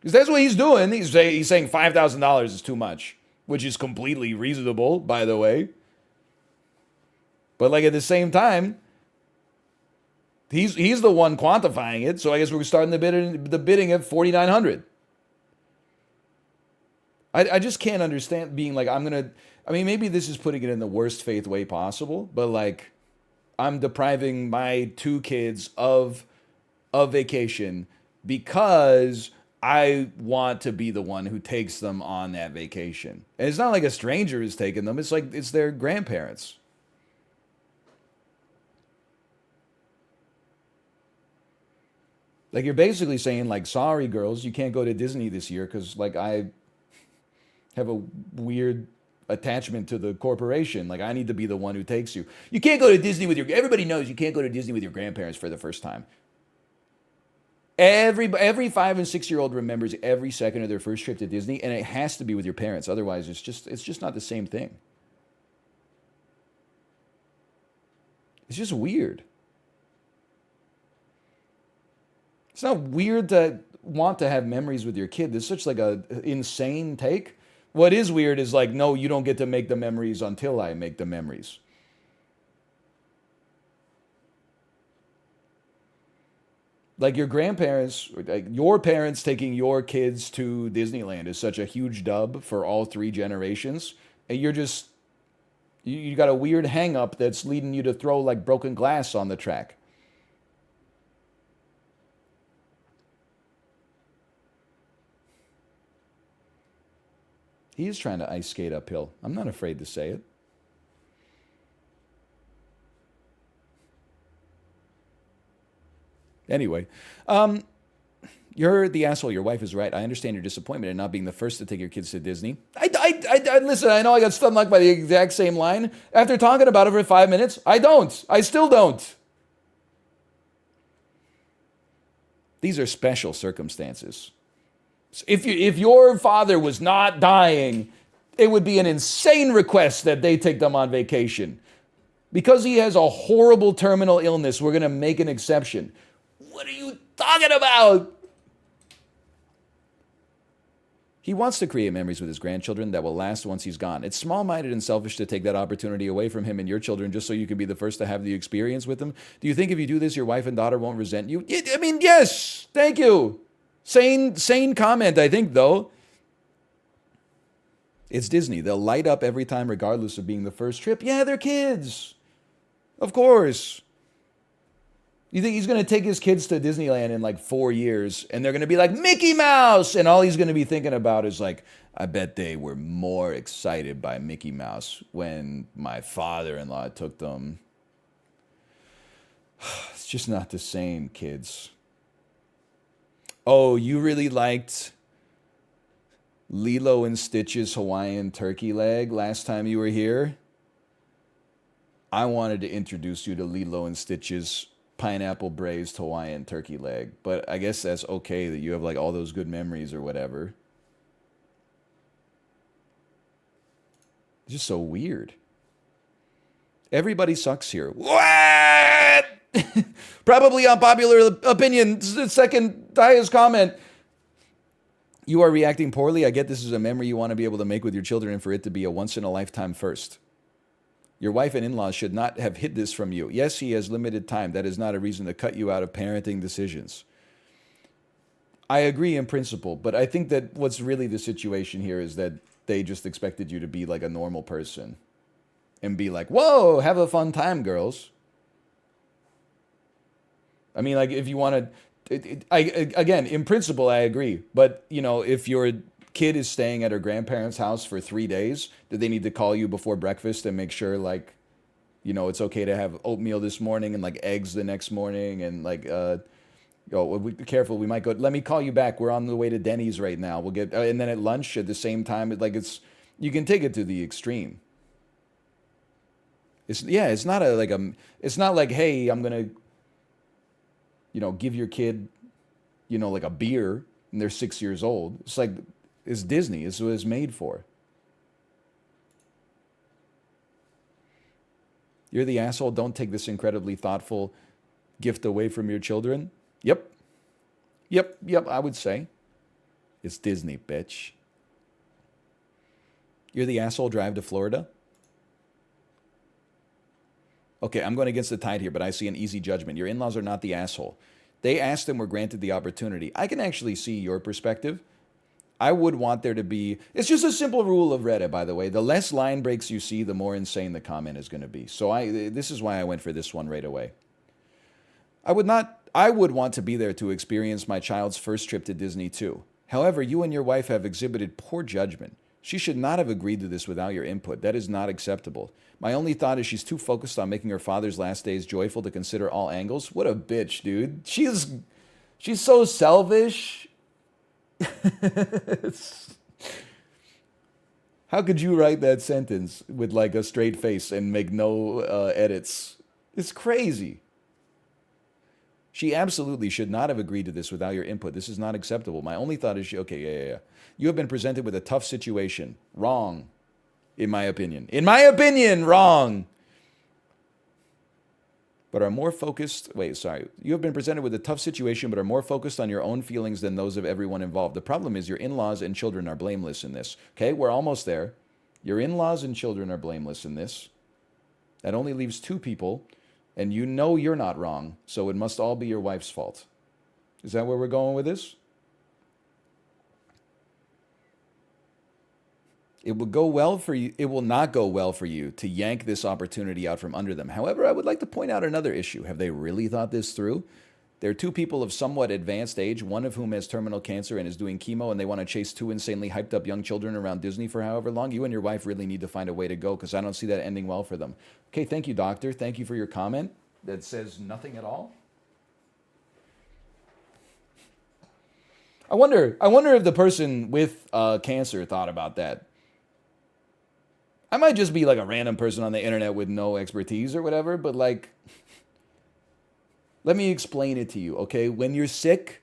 Because that's what he's doing. He's saying $5,000 is too much, which is completely reasonable, by the way. But like at the same time, he's the one quantifying it. So I guess we're starting the bidding at 4,900. I just can't understand being like, I mean, maybe this is putting it in the worst faith way possible, but like, I'm depriving my two kids of a vacation because I want to be the one who takes them on that vacation. And it's not like a stranger is taking them. It's like, it's their grandparents. Like, you're basically saying, like, sorry, girls, you can't go to Disney this year because, like, I have a weird attachment to the corporation. Like, I need to be the one who takes you. You can't go to Disney with everybody knows you can't go to Disney with your grandparents for the first time. Every 5 and 6 year old remembers every second of their first trip to Disney, and it has to be with your parents. Otherwise, it's just not the same thing. It's just weird. It's not weird to want to have memories with your kid. It's such like a insane take. What is weird is like, no, you don't get to make the memories until I make the memories. Like your grandparents, like your parents taking your kids to Disneyland is such a huge dub for all three generations. And you got a weird hang up that's leading you to throw like broken glass on the track. He is trying to ice skate uphill. I'm not afraid to say it. Anyway, you're the asshole. Your wife is right. I understand your disappointment in not being the first to take your kids to Disney. Listen, I know I got stung by the exact same line. After talking about it for 5 minutes, I don't. I still don't. These are special circumstances. If your father was not dying, it would be an insane request that they take them on vacation. Because he has a horrible terminal illness, we're going to make an exception. What are you talking about? He wants to create memories with his grandchildren that will last once he's gone. It's small-minded and selfish to take that opportunity away from him and your children just so you can be the first to have the experience with them. Do you think if you do this, your wife and daughter won't resent you? I mean, yes. Thank you. Sane comment, I think, though. It's Disney. They'll light up every time regardless of being the first trip. Yeah, they're kids. Of course. You think he's going to take his kids to Disneyland in like 4 years and they're going to be like, Mickey Mouse! And all he's going to be thinking about is like, I bet they were more excited by Mickey Mouse when my father-in-law took them. It's just not the same, kids. Oh, you really liked Lilo and Stitch's Hawaiian turkey leg last time you were here? I wanted to introduce you to Lilo and Stitch's pineapple braised Hawaiian turkey leg, but I guess that's okay that you have like all those good memories or whatever. It's just so weird. Everybody sucks here. What? Probably unpopular opinion. Second highest comment. You are reacting poorly. I get this is a memory you want to be able to make with your children and for it to be a once-in-a-lifetime first. Your wife and in-laws should not have hid this from you. Yes, he has limited time. That is not a reason to cut you out of parenting decisions. I agree in principle, but I think that what's really the situation here is that they just expected you to be like a normal person and be like, whoa, have a fun time, girls. I mean, like, if you want to, again, in principle, I agree. But, you know, if your kid is staying at her grandparents' house for 3 days, do they need to call you before breakfast and make sure, like, you know, it's okay to have oatmeal this morning and, like, eggs the next morning and, like, be careful, we might go, let me call you back. We're on the way to Denny's right now. We'll get, and then at lunch at the same time, like, you can take it to the extreme. It's not it's not like, hey, I'm going to, you know, give your kid, you know, like a beer and they're 6 years old. It's like, It's Disney. It's what it's made for. You're the asshole. Don't take this incredibly thoughtful gift away from your children. Yep. Yep, I would say. It's Disney, bitch. You're the asshole. Drive to Florida. Okay, I'm going against the tide here, but I see an easy judgment. Your in-laws are not the asshole. They asked and were granted the opportunity. I can actually see your perspective. I would want there to be... It's just a simple rule of Reddit, by the way. The less line breaks you see, the more insane the comment is going to be. So this is why I went for this one right away. I would want to be there to experience my child's first trip to Disney too. However, you and your wife have exhibited poor judgment. She should not have agreed to this without your input. That is not acceptable. My only thought is she's too focused on making her father's last days joyful to consider all angles. What a bitch, dude. She's so selfish. How could you write that sentence with like a straight face and make no edits? It's crazy. She absolutely should not have agreed to this without your input. This is not acceptable. My only thought is, okay, yeah. You have been presented with a tough situation. Wrong, in my opinion. In my opinion, wrong. But are more focused... You have been presented with a tough situation, but are more focused on your own feelings than those of everyone involved. The problem is your in-laws and children are blameless in this. Okay, we're almost there. Your in-laws and children are blameless in this. That only leaves two people, and you know you're not wrong, so it must all be your wife's fault. Is that where we're going with this? It will go well for you. It will not go well for you to yank this opportunity out from under them. However, I would like to point out another issue. Have they really thought this through? There are two people of somewhat advanced age, one of whom has terminal cancer and is doing chemo, and they want to chase two insanely hyped up young children around Disney for however long. You and your wife really need to find a way to go because I don't see that ending well for them. Okay, thank you, doctor. Thank you for your comment that says nothing at all. I wonder if the person with cancer thought about that. I might just be like a random person on the internet with no expertise or whatever, but like, let me explain it to you, okay? When you're sick,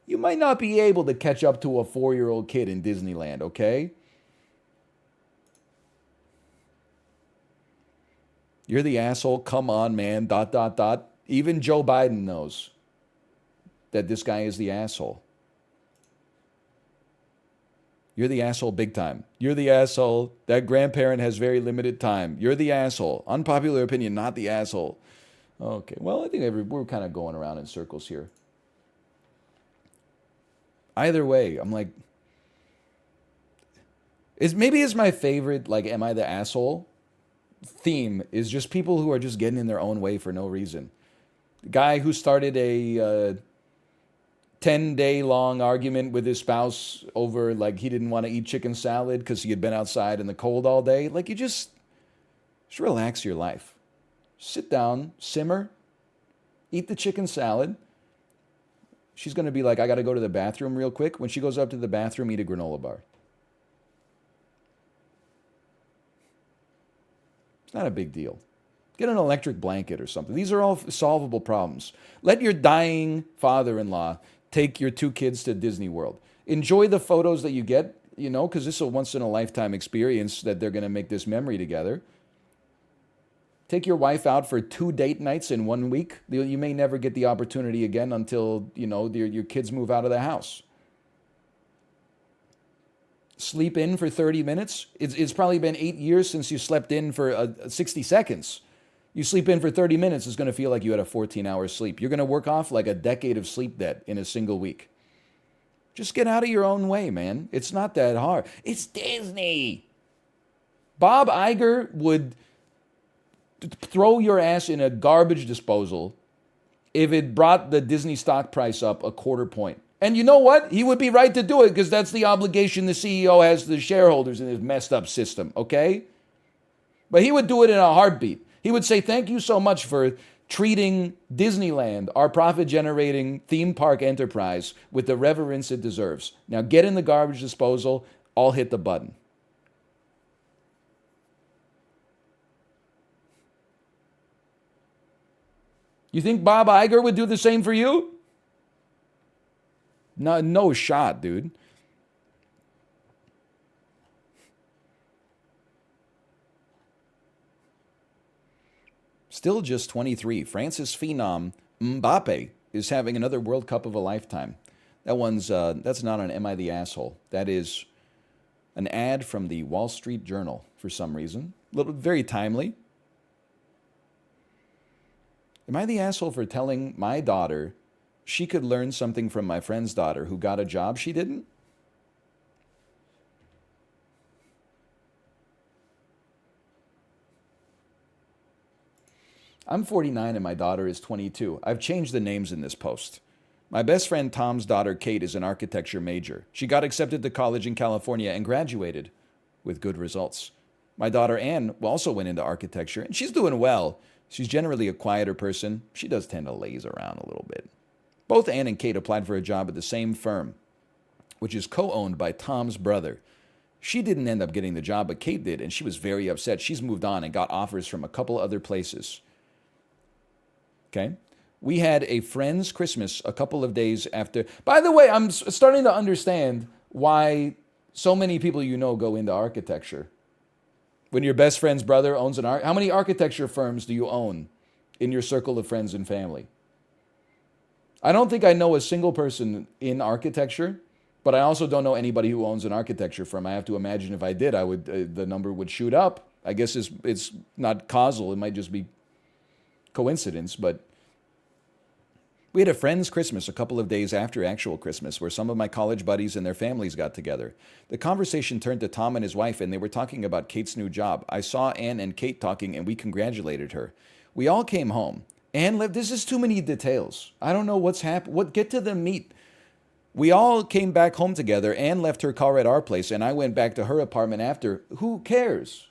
you might not be able to catch up to a 4-year-old kid in Disneyland, okay? You're the asshole, come on, man, ... Even Joe Biden knows that this guy is the asshole. You're the asshole big time. You're the asshole. That grandparent has very limited time. You're the asshole. Unpopular opinion, not the asshole. Okay, well, I think we're kind of going around in circles here. Either way, I'm like, maybe it's my favorite, like, am I the asshole theme is just people who are just getting in their own way for no reason. The guy who started a 10-day long argument with his spouse over like he didn't want to eat chicken salad because he had been outside in the cold all day. Like you just relax your life. Sit down, simmer, eat the chicken salad. She's going to be like, I got to go to the bathroom real quick. When she goes up to the bathroom, eat a granola bar. It's not a big deal. Get an electric blanket or something. These are all solvable problems. Let your dying father-in-law take your two kids to Disney World. Enjoy the photos that you get, you know, because this is a once-in-a-lifetime experience that they're going to make this memory together. Take your wife out for 2 date nights in 1 week. You may never get the opportunity again until, you know, your kids move out of the house. Sleep in for 30 minutes. It's probably been 8 years since you slept in for 60 seconds. You sleep in for 30 minutes, it's going to feel like you had a 14-hour sleep. You're going to work off like a decade of sleep debt in a single week. Just get out of your own way, man. It's not that hard. It's Disney. Bob Iger would throw your ass in a garbage disposal if it brought the Disney stock price up a quarter point. And you know what? He would be right to do it because that's the obligation the CEO has to the shareholders in this messed up system, okay? But he would do it in a heartbeat. He would say, thank you so much for treating Disneyland, our profit-generating theme park enterprise, with the reverence it deserves. Now get in the garbage disposal. I'll hit the button. You think Bob Iger would do the same for you? No shot, dude. Still just 23. Francis phenom Mbappe is having another World Cup of a lifetime. That's not an Am I the Asshole? That is an ad from the Wall Street Journal for some reason. Very timely. Am I the asshole for telling my daughter she could learn something from my friend's daughter who got a job she didn't? I'm 49 and my daughter is 22. I've changed the names in this post. My best friend Tom's daughter Kate is an architecture major. She got accepted to college in California and graduated with good results. My daughter Anne also went into architecture and she's doing well. She's generally a quieter person. She does tend to laze around a little bit. Both Anne and Kate applied for a job at the same firm, which is co-owned by Tom's brother. She didn't end up getting the job, but Kate did, and she was very upset. She's moved on and got offers from a couple other places. Okay? We had a friend's Christmas a couple of days after. By the way, I'm starting to understand why so many people you know go into architecture. When your best friend's brother owns an how many architecture firms do you own in your circle of friends and family? I don't think I know a single person in architecture, but I also don't know anybody who owns an architecture firm. I have to imagine if I did, I would the number would shoot up. I guess it's not causal. It might just be coincidence, but we had a friend's Christmas a couple of days after actual Christmas where some of my college buddies and their families got together. The conversation turned to Tom and his wife, and they were talking about Kate's new job. I saw Anne and Kate talking, and we congratulated her. We all came home. Anne left. This is too many details. I don't know what's happened. Get to the meat. We all came back home together. Anne left her car at our place, and I went back to her apartment after. Who cares?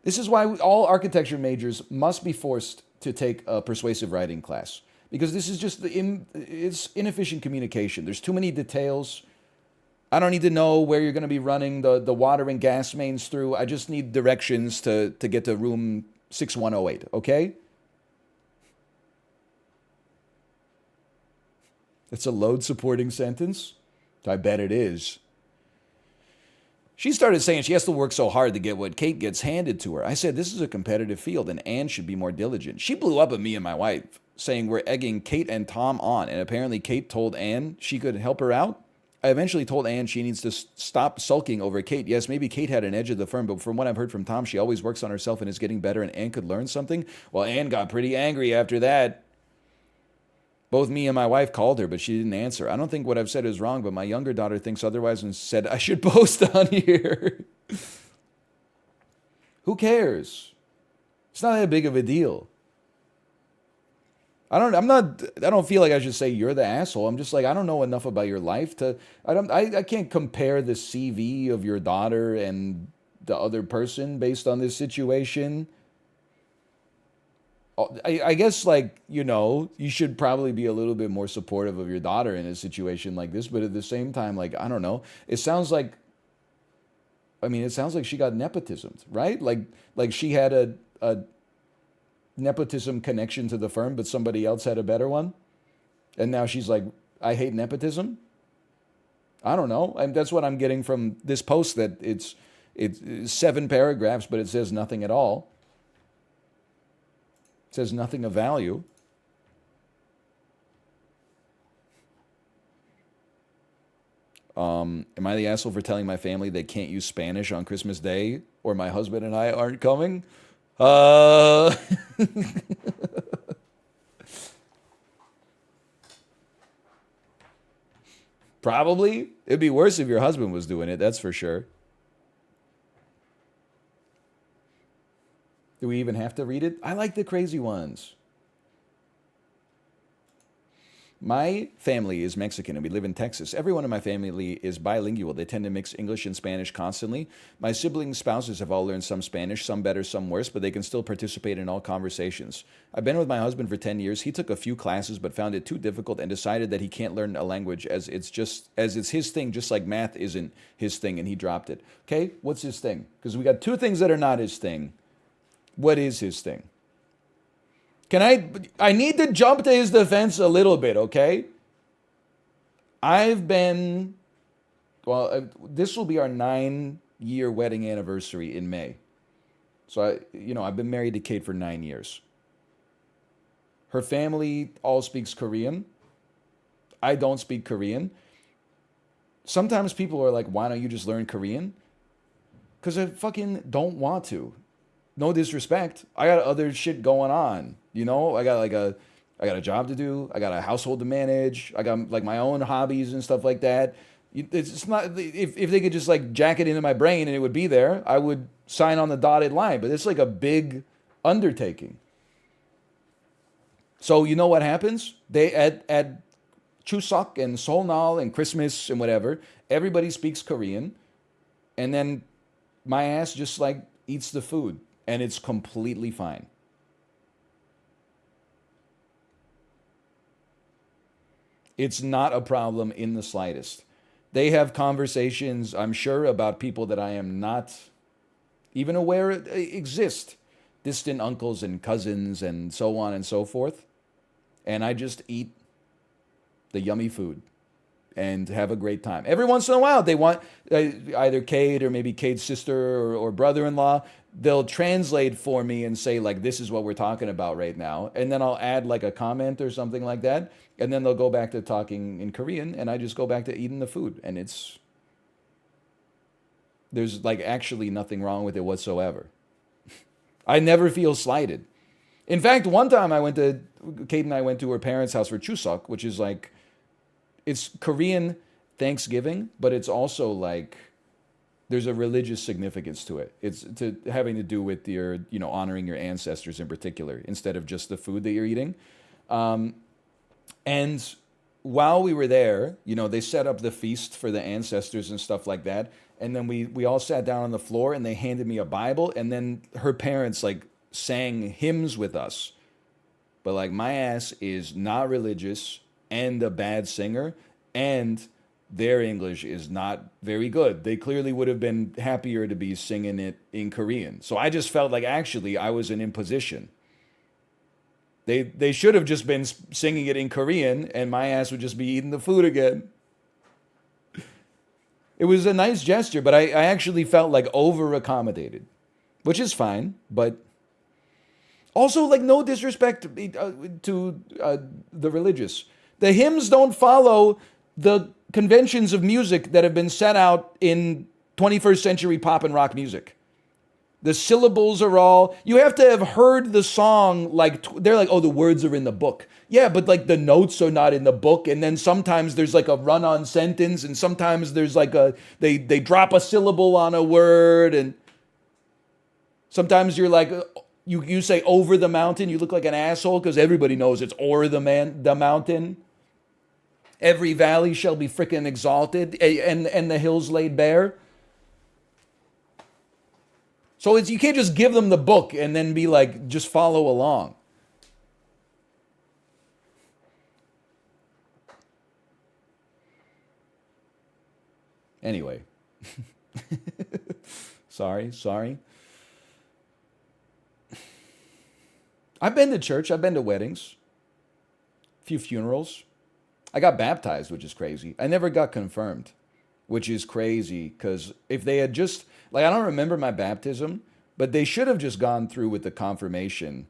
This is why all architecture majors must be forced to take a persuasive writing class, because this is just it's inefficient communication. There's too many details. I don't need to know where you're going to be running the water and gas mains through. I just need directions to get to room 6108, okay? It's a load supporting sentence. I bet it is. She started saying she has to work so hard to get what Kate gets handed to her. I said, this is a competitive field and Anne should be more diligent. She blew up at me and my wife, saying we're egging Kate and Tom on, and apparently Kate told Anne she could help her out. I eventually told Anne she needs to stop sulking over Kate. Yes, maybe Kate had an edge of the firm, but from what I've heard from Tom, she always works on herself and is getting better, and Anne could learn something. Well, Anne got pretty angry after that. Both me and my wife called her, but she didn't answer. I don't think what I've said is wrong, but my younger daughter thinks otherwise and said I should post on here. Who cares? It's not that big of a deal. I don't feel like I should say you're the asshole. I'm just like, I don't know enough about your life I can't compare the CV of your daughter and the other person based on this situation. I guess, like, you should probably be a little bit more supportive of your daughter in a situation like this, but at the same time, like, I don't know. It sounds like she got nepotism, right? Like she had a nepotism connection to the firm, but somebody else had a better one. And now she's like, I hate nepotism. I don't know. That's what I'm getting from this post, that it's 7 paragraphs, but it says nothing at all. Says nothing of value. Am I the asshole for telling my family they can't use Spanish on Christmas Day, or my husband and I aren't coming? Probably. It'd be worse if your husband was doing it, that's for sure. Do we even have to read it? I like the crazy ones. My family is Mexican and we live in Texas. Everyone in my family is bilingual. They tend to mix English and Spanish constantly. My siblings' spouses have all learned some Spanish, some better, some worse, but they can still participate in all conversations. I've been with my husband for 10 years. He took a few classes but found it too difficult and decided that he can't learn a language as it's his thing, just like math isn't his thing, and he dropped it. Okay, what's his thing? Because we got 2 things that are not his thing. What is his thing? I need to jump to his defense a little bit, okay? This will be our 9-year wedding anniversary in May. So I've been married to Kate for 9 years. Her family all speaks Korean. I don't speak Korean. Sometimes people are like, why don't you just learn Korean? Because I fucking don't want to. No disrespect. I got other shit going on. I got a job to do. I got a household to manage. I got like my own hobbies and stuff like that. It's not, if they could just like jack it into my brain and it would be there, I would sign on the dotted line. But it's like a big undertaking. So you know what happens? They at Chuseok and Seolnal and Christmas and whatever, everybody speaks Korean, and then my ass just like eats the food, and it's completely fine. It's not a problem in the slightest. They have conversations, I'm sure, about people that I am not even aware exist. Distant uncles and cousins and so on and so forth. And I just eat the yummy food and have a great time. Every once in a while, they want either Kate or maybe Kate's sister or brother-in-law. They'll translate for me and say, like, this is what we're talking about right now. And then I'll add like a comment or something like that. And then they'll go back to talking in Korean, and I just go back to eating the food. And there's like actually nothing wrong with it whatsoever. I never feel slighted. In fact, one time Kate and I went to her parents' house for Chuseok, which is like, it's Korean Thanksgiving, but it's also like, there's a religious significance to it. It's having to do with your, honoring your ancestors in particular, instead of just the food that you're eating. And while we were there, they set up the feast for the ancestors and stuff like that. And then we all sat down on the floor, and they handed me a Bible, and then her parents like sang hymns with us. But like, my ass is not religious and a bad singer, and their English is not very good. They clearly would have been happier to be singing it in Korean. So I just felt like actually I was an imposition. They should have just been singing it in Korean, and my ass would just be eating the food again. It was a nice gesture, but I actually felt like over accommodated, which is fine. But also, like, no disrespect to the religious. The hymns don't follow the conventions of music that have been set out in 21st century pop and rock music. The syllables are all, you have to have heard the song, like, they're like, oh, the words are in the book. Yeah, but like the notes are not in the book. And then sometimes there's like a run-on sentence, and sometimes there's like they drop a syllable on a word, and sometimes you're like, you say over the mountain, you look like an asshole because everybody knows it's o'er the mountain. Every valley shall be frickin' exalted, and the hills laid bare. So you can't just give them the book and then be like, just follow along. Anyway. Sorry. I've been to church. I've been to weddings. A few funerals. I got baptized, which is crazy. I never got confirmed, which is crazy, because if they had just, like, I don't remember my baptism, but they should have just gone through with the confirmation,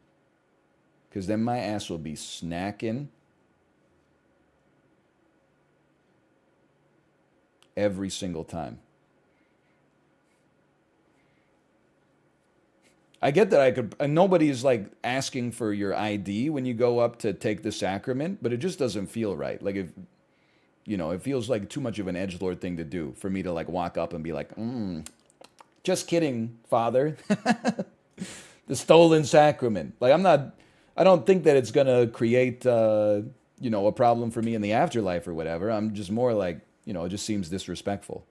because then my ass will be snacking every single time. I get that nobody's like asking for your ID when you go up to take the sacrament, but it just doesn't feel right. Like, if, it feels like too much of an edgelord thing to do for me to like walk up and be like, just kidding, Father. The stolen sacrament. Like, I don't think that it's going to create, a problem for me in the afterlife or whatever. I'm just more like, it just seems disrespectful.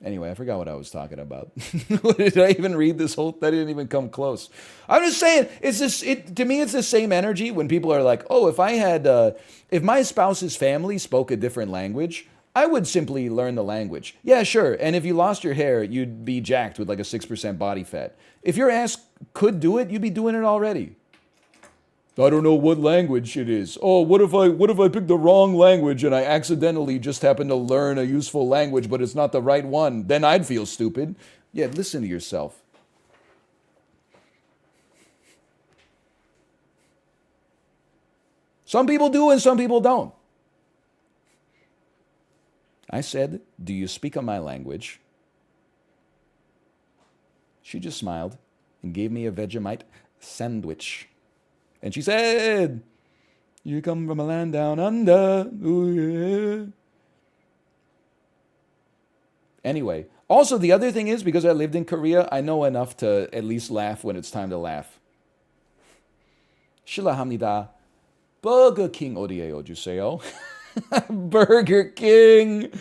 Anyway, I forgot what I was talking about. Did I even read this whole? That didn't even come close. I'm just saying, to me, it's the same energy when people are like, oh, if my spouse's family spoke a different language, I would simply learn the language. Yeah, sure. And if you lost your hair, you'd be jacked with like a 6% body fat. If your ass could do it, you'd be doing it already. I don't know what language it is. Oh, what if I pick the wrong language and I accidentally just happen to learn a useful language, but it's not the right one? Then I'd feel stupid. Yeah, listen to yourself. Some people do and some people don't. I said, "Do you speak my language?" She just smiled and gave me a Vegemite sandwich. And she said, "You come from a land down under." Ooh, yeah. Anyway, also the other thing is, because I lived in Korea, I know enough to at least laugh when it's time to laugh. 실례합니다. Burger King 어디에요 주세요? Burger King.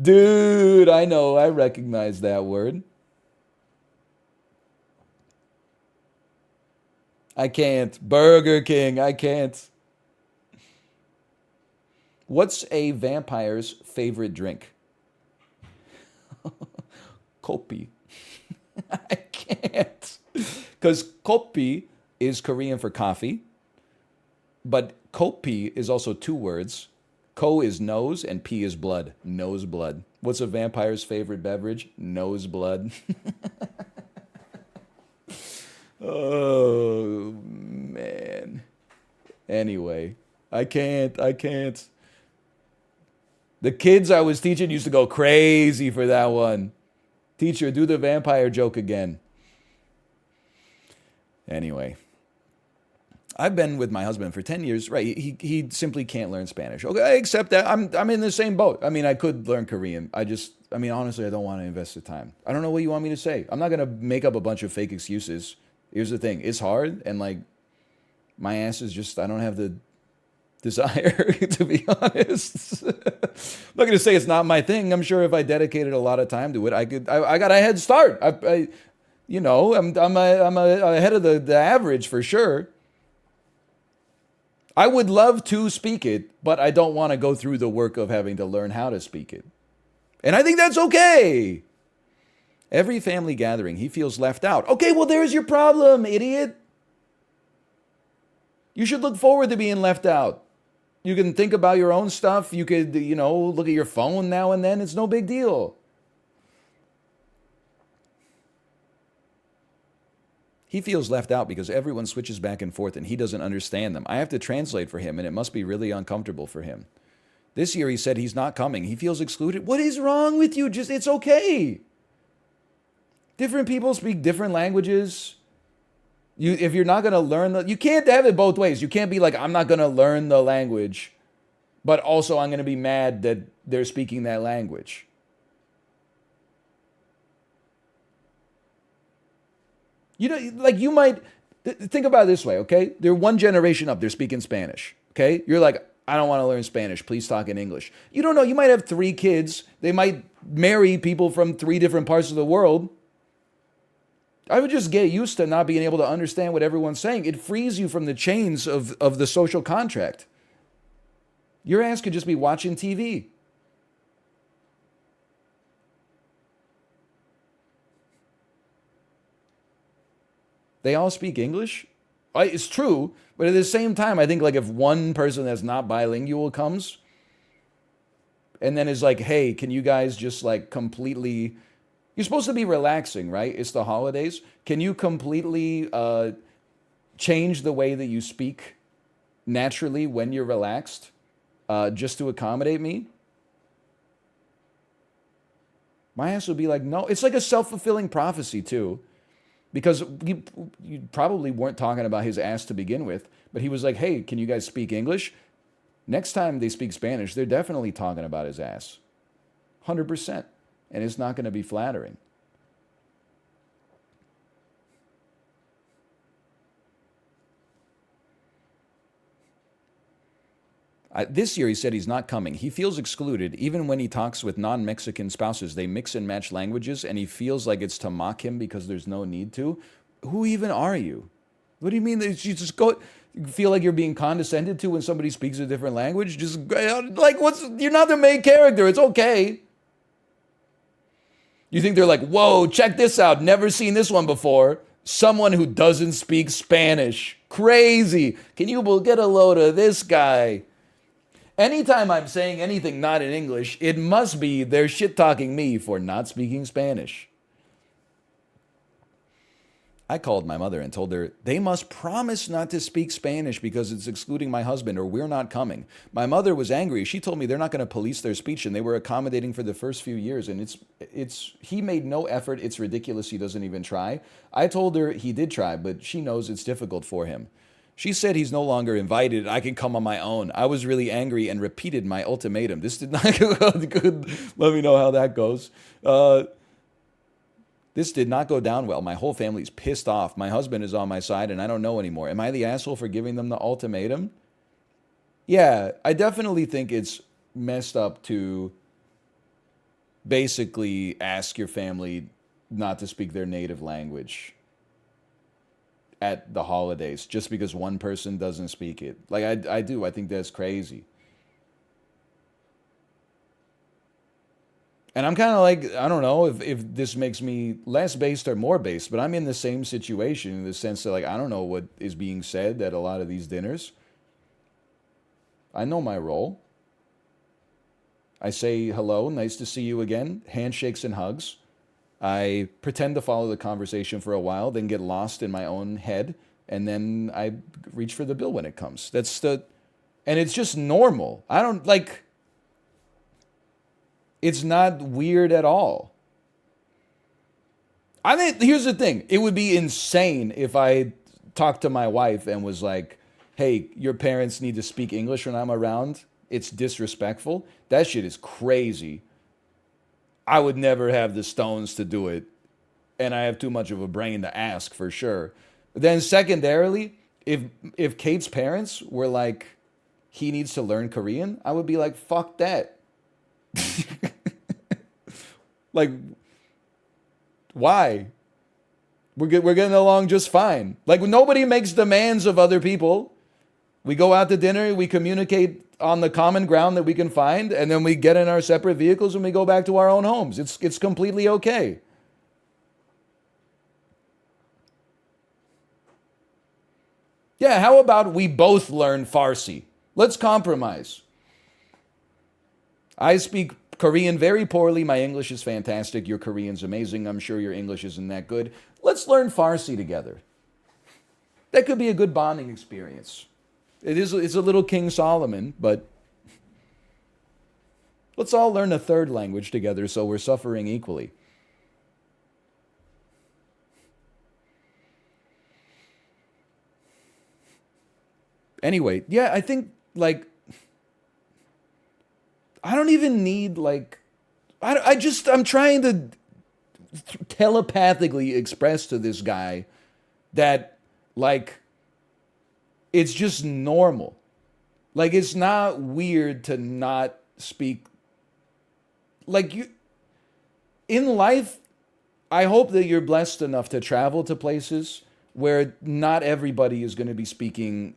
Dude, I know, I recognize that word. I can't. Burger King, I can't. What's a vampire's favorite drink? Kopi. I can't. Because kopi is Korean for coffee, but kopi is also two words. Ko is nose and pi is blood. Nose blood. What's a vampire's favorite beverage? Nose blood. Oh, man. Anyway, I can't. The kids I was teaching used to go crazy for that one. Teacher, do the vampire joke again. Anyway, I've been with my husband for 10 years. Right, he simply can't learn Spanish. Okay, I accept that. I'm in the same boat. I mean, I could learn Korean. Honestly, I don't want to invest the time. I don't know what you want me to say. I'm not going to make up a bunch of fake excuses. Here's the thing. It's hard, and like, my ass is just, I don't have the desire, to be honest. I'm not going to say it's not my thing. I'm sure if I dedicated a lot of time to it, I got a head start. I'm ahead of the average for sure. I would love to speak it, but I don't want to go through the work of having to learn how to speak it. And I think that's okay. Every family gathering, he feels left out. Okay, well, there's your problem, idiot. You should look forward to being left out. You can think about your own stuff. You could, look at your phone now and then. It's no big deal. He feels left out because everyone switches back and forth and he doesn't understand them. I have to translate for him and it must be really uncomfortable for him. This year he said he's not coming. He feels excluded. What is wrong with you? It's okay. Different people speak different languages. If you're not going to learn you can't have it both ways. You can't be like, I'm not going to learn the language, but also I'm going to be mad that they're speaking that language. You might think about it this way, okay? They're one generation up. They're speaking Spanish, okay? You're like, I don't want to learn Spanish. Please talk in English. You don't know. You might have 3 kids. They might marry people from 3 different parts of the world. I would just get used to not being able to understand what everyone's saying. It frees you from the chains of the social contract. Your ass could just be watching TV. They all speak English? It's true, but at the same time, I think like if one person that's not bilingual comes and then is like, hey, can you guys just like completely... You're supposed to be relaxing, right? It's the holidays. Can you completely change the way that you speak naturally when you're relaxed just to accommodate me? My ass would be like, no. It's like a self-fulfilling prophecy, too. Because you probably weren't talking about his ass to begin with, but he was like, hey, can you guys speak English? Next time they speak Spanish, they're definitely talking about his ass. 100%. And it's not going to be flattering. This year he said he's not coming. He feels excluded. Even when he talks with non-Mexican spouses, they mix and match languages, and he feels like it's to mock him because there's no need to. Who even are you? What do you mean that you just feel like you're being condescended to when somebody speaks a different language? You're not the main character. It's okay. You think they're like, whoa, check this out. Never seen this one before. Someone who doesn't speak Spanish. Crazy. Can you get a load of this guy? Anytime I'm saying anything not in English, it must be they're shit talking me for not speaking Spanish. I called my mother and told her they must promise not to speak Spanish because it's excluding my husband or we're not coming. My mother was angry. She told me they're not going to police their speech and they were accommodating for the first few years and it's he made no effort. It's ridiculous he doesn't even try. I told her he did try, but she knows it's difficult for him. She said he's no longer invited. I can come on my own. I was really angry and repeated my ultimatum. This did not go good. Let me know how that goes. This did not go down well. My whole family's pissed off. My husband is on my side and I don't know anymore. Am I the asshole for giving them the ultimatum? Yeah, I definitely think it's messed up to basically ask your family not to speak their native language at the holidays just because one person doesn't speak it. Like, I do. I think that's crazy. And I'm kind of like, I don't know if this makes me less based or more based, but I'm in the same situation in the sense that, like, I don't know what is being said at a lot of these dinners. I know my role. I say hello, nice to see you again, handshakes and hugs. I pretend to follow the conversation for a while, then get lost in my own head, and then I reach for the bill when it comes. And it's just normal. I don't like. It's not weird at all. I think here's the thing. It would be insane if I talked to my wife and was like, "Hey, your parents need to speak English when I'm around. It's disrespectful." That shit is crazy. I would never have the stones to do it. And I have too much of a brain to ask for sure. But then secondarily, if Kate's parents were like, he needs to learn Korean, I would be like, fuck that. Like, why? We're getting along just fine. Like, nobody makes demands of other people. We go out to dinner, we communicate on the common ground that we can find, and then we get in our separate vehicles and we go back to our own homes. It's completely okay. Yeah, how about we both learn Farsi? Let's compromise. I speak Korean very poorly. My English is fantastic. Your Korean's amazing. I'm sure your English isn't that good. Let's learn Farsi together. That could be a good bonding experience. It's a little King Solomon, but let's all learn a third language together so we're suffering equally. Anyway, yeah, I think, like, I don't even need, like, I'm trying to telepathically express to this guy that, like, it's just normal. Like, it's not weird to not speak. Like, in life, I hope that you're blessed enough to travel to places where not everybody is going to be speaking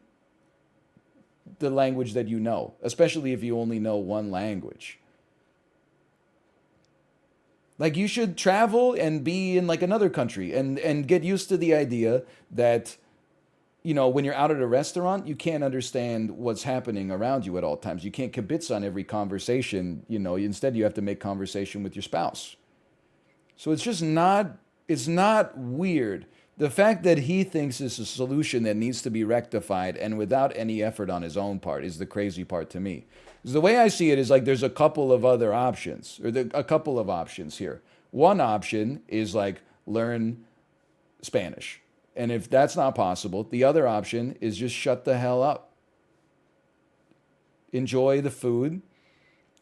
the language that you know, especially if you only know one language. Like, you should travel and be in, like, another country and get used to the idea that, you know, when you're out at a restaurant, you can't understand what's happening around you at all times. You can't kibitz on every conversation, you know. Instead, you have to make conversation with your spouse. So it's not weird. The fact that he thinks it's a solution that needs to be rectified and without any effort on his own part is the crazy part to me. Because the way I see it is like there's a couple of other options, or a couple of options here. One option is like learn Spanish. And if that's not possible, the other option is just shut the hell up. Enjoy the food.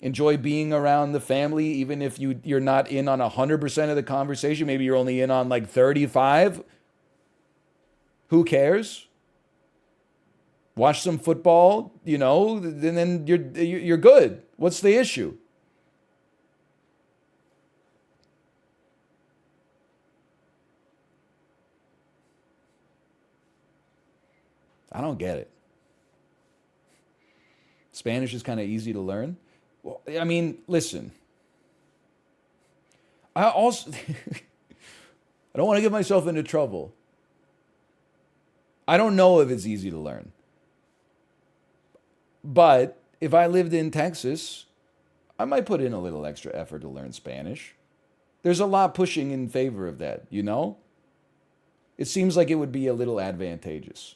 Enjoy being around the family, even if you're not in on 100% of the conversation. Maybe you're only in on like 35. Who cares? Watch some football, you know, and then you're good. What's the issue? I don't get it. Spanish is kind of easy to learn. Well, I mean, listen. I also I don't want to get myself into trouble. I don't know if it's easy to learn. But if I lived in Texas, I might put in a little extra effort to learn Spanish. There's a lot pushing in favor of that, you know? It seems like it would be a little advantageous.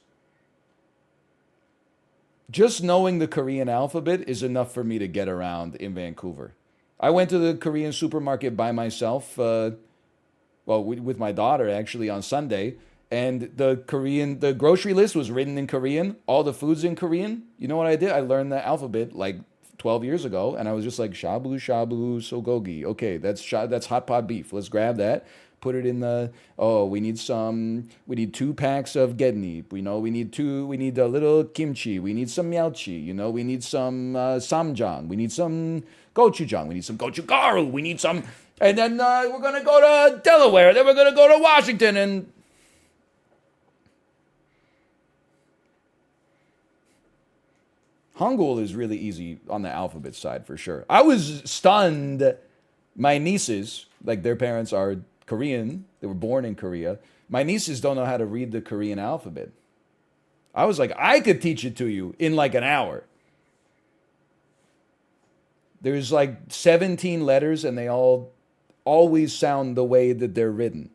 Just knowing the Korean alphabet is enough for me to get around in Vancouver. I went to the Korean supermarket by myself, with my daughter actually on Sunday, and the grocery list was written in Korean, all the foods in Korean. You know what I did? I learned the alphabet like 12 years ago, and I was just like shabu shabu sogogi. Okay, that's hot pot beef. Let's grab that. Put it in the. Oh, we need 2 packs of getni. We need a little kimchi. We need some myeochi. We need some samjang. We need some gochujang. We need some gochugaru. We need some. And then we're going to go to Delaware. Then we're going to go to Washington. And Hangul is really easy on the alphabet side for sure. I was stunned. My nieces, like their parents are Korean. They were born in Korea. My nieces don't know how to read the Korean alphabet. I was like, I could teach it to you in like an hour. There's like 17 letters and they all always sound the way that they're written.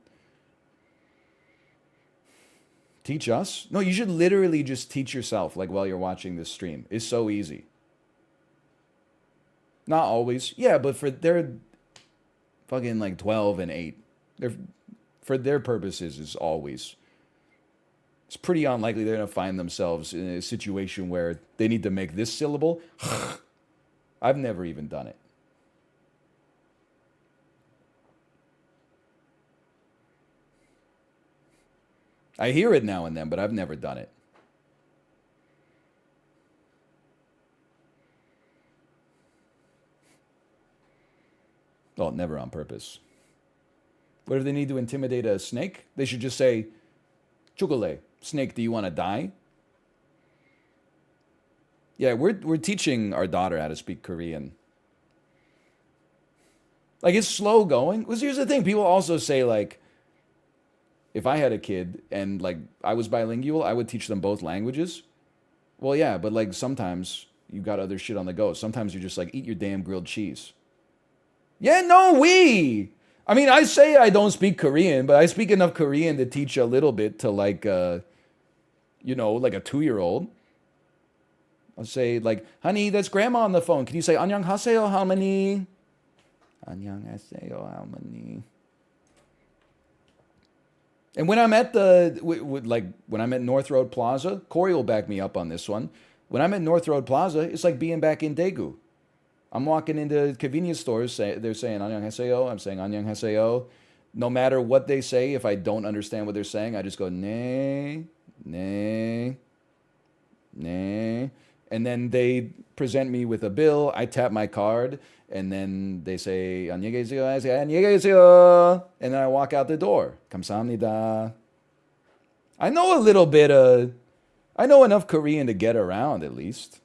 Teach us? No, you should literally just teach yourself like while you're watching this stream. It's so easy. Not always. Yeah, but they're fucking like 12 and 8. For their purposes is always. It's pretty unlikely they're going to find themselves in a situation where they need to make this syllable. I've never even done it. I hear it now and then, but I've never done it. Well, never on purpose. What if they need to intimidate a snake? They should just say, Chugale, snake, do you want to die? Yeah, we're teaching our daughter how to speak Korean. Like, it's slow going. Because here's the thing. People also say, like, if I had a kid and, like, I was bilingual, I would teach them both languages. Well, yeah, but, like, sometimes you got other shit on the go. Sometimes you're just like, eat your damn grilled cheese. Yeah, no, I mean, I say I don't speak Korean, but I speak enough Korean to teach a little bit to like, like a 2-year-old. I'll say like, honey, that's grandma on the phone. Can you say 안녕하세요, 할머니? 안녕하세요, 할머니. And when I'm at when I'm at North Road Plaza, Corey will back me up on this one. When I'm at North Road Plaza, it's like being back in Daegu. I'm walking into convenience stores, they're saying 안녕하세요, I'm saying 안녕하세요. No matter what they say, if I don't understand what they're saying, I just go, 네, 네, 네. And then they present me with a bill, I tap my card, and then they say 안녕히 계세요, I say 안녕히 계세요, and then I walk out the door. 감사합니다. I know I know enough Korean to get around at least.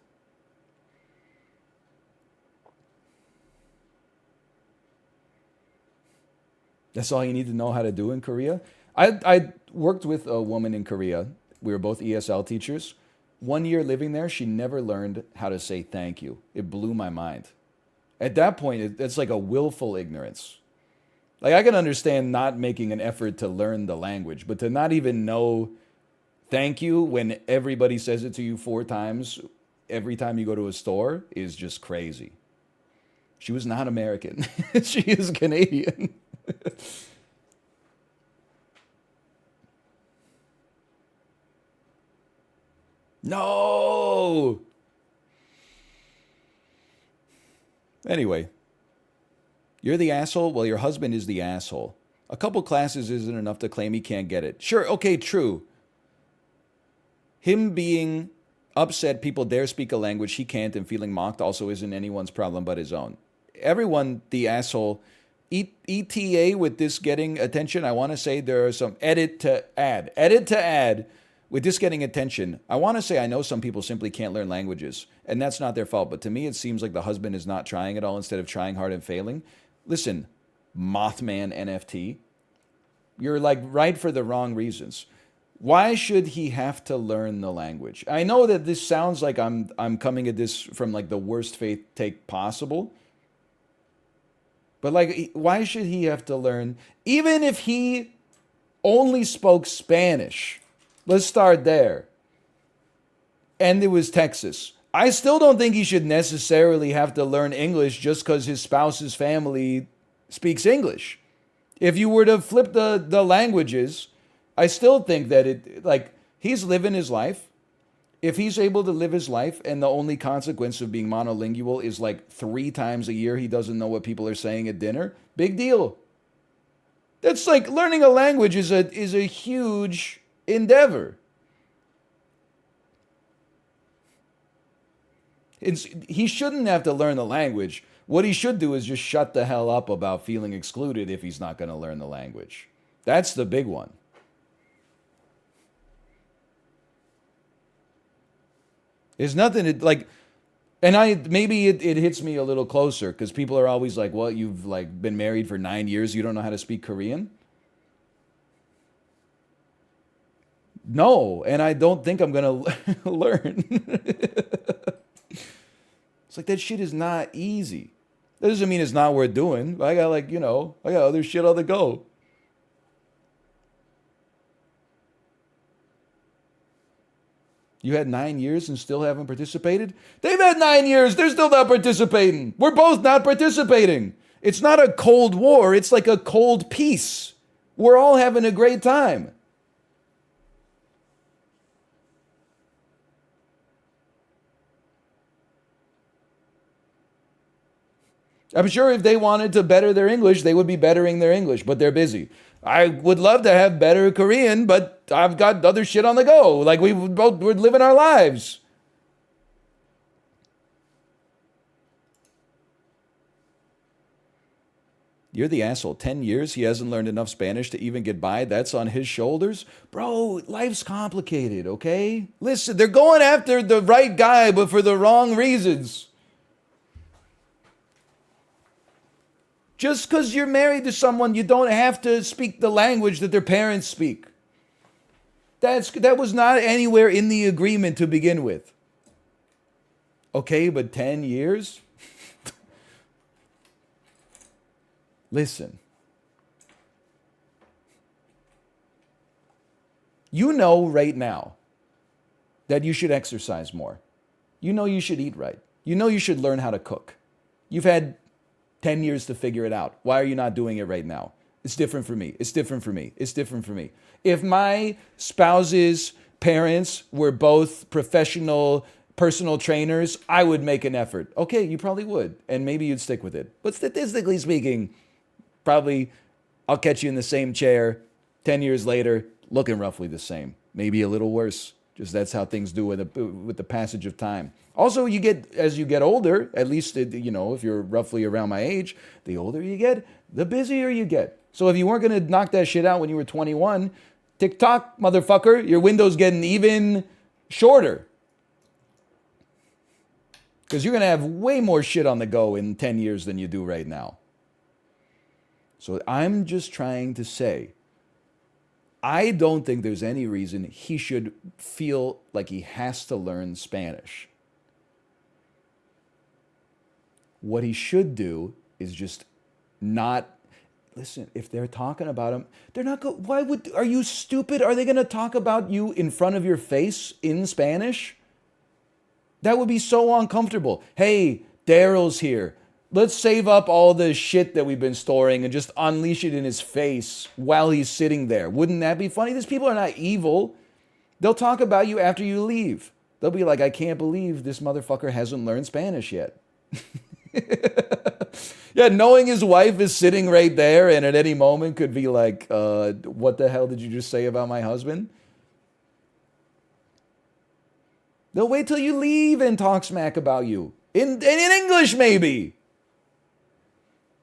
That's all you need to know how to do in Korea. I worked with a woman in Korea. We were both ESL teachers. 1 year living there, she never learned how to say thank you. It blew my mind. At that point, it's like a willful ignorance. Like, I can understand not making an effort to learn the language, but to not even know thank you when everybody says it to you 4 times every time you go to a store is just crazy. She was not American. She is Canadian. No! Anyway, you're the asshole? Well, your husband is the asshole. A couple classes isn't enough to claim he can't get it. Sure, okay, true. Him being upset people dare speak a language he can't and feeling mocked also isn't anyone's problem but his own. Everyone, the asshole, ETA with this getting attention, I want to say there are some edit to add. With this getting attention, I want to say I know some people simply can't learn languages, and that's not their fault. But to me, it seems like the husband is not trying at all instead of trying hard and failing. Listen, Mothman NFT, you're like right for the wrong reasons. Why should he have to learn the language? I know that this sounds like I'm coming at this from like the worst faith take possible. But like why should he have to learn even if he only spoke Spanish? Let's start there. And it was Texas. I still don't think he should necessarily have to learn English just because his spouse's family speaks English. If you were to flip the languages, I still think that he's living his life. If he's able to live his life and the only consequence of being monolingual is like 3 times a year he doesn't know what people are saying at dinner, big deal. That's like learning a language is a huge endeavor. He shouldn't have to learn the language. What he should do is just shut the hell up about feeling excluded if he's not going to learn the language. That's the big one. There's nothing like, and maybe it hits me a little closer because people are always like, "Well, you've like been married for 9 years, you don't know how to speak Korean." No, and I don't think I'm gonna learn. It's like that shit is not easy. That doesn't mean it's not worth doing. I got I got other shit on the go. You had 9 years and still haven't participated? They've had 9 years. They're still not participating. We're both not participating. It's not a cold war. It's like a cold peace. We're all having a great time. I'm sure if they wanted to better their English, they would be bettering their English, but they're busy. I would love to have better Korean, but I've got other shit on the go. Like we're living our lives. You're the asshole. 10 years, he hasn't learned enough Spanish to even get by. That's on his shoulders. Bro, life's complicated, okay? Listen, they're going after the right guy, but for the wrong reasons. Just because you're married to someone, you don't have to speak the language that their parents speak. That was not anywhere in the agreement to begin with. Okay, but 10 years? Listen. You know right now that you should exercise more. You know you should eat right. You know you should learn how to cook. You've had 10 years to figure it out. Why are you not doing it right now? It's different for me. It's different for me. It's different for me. If my spouse's parents were both professional personal trainers, I would make an effort. Okay, you probably would. And maybe you'd stick with it. But statistically speaking, probably I'll catch you in the same chair 10 years later, looking roughly the same. Maybe a little worse. Just that's how things do with the passage of time. Also, as you get older, at least, if you're roughly around my age, the older you get, the busier you get. So if you weren't going to knock that shit out when you were 21, tick-tock, motherfucker, your window's getting even shorter. Because you're going to have way more shit on the go in 10 years than you do right now. So I'm just trying to say, I don't think there's any reason he should feel like he has to learn Spanish. What he should do is just not listen. If they're talking about him, they're not go. Are you stupid? Are they going to talk about you in front of your face in Spanish? That would be so uncomfortable. Hey, Daryl's here. Let's save up all the shit that we've been storing and just unleash it in his face while he's sitting there. Wouldn't that be funny? These people are not evil. They'll talk about you after you leave. They'll be like, I can't believe this motherfucker hasn't learned Spanish yet. Yeah, knowing his wife is sitting right there and at any moment could be like, what the hell did you just say about my husband? They'll wait till you leave and talk smack about you. In English, maybe.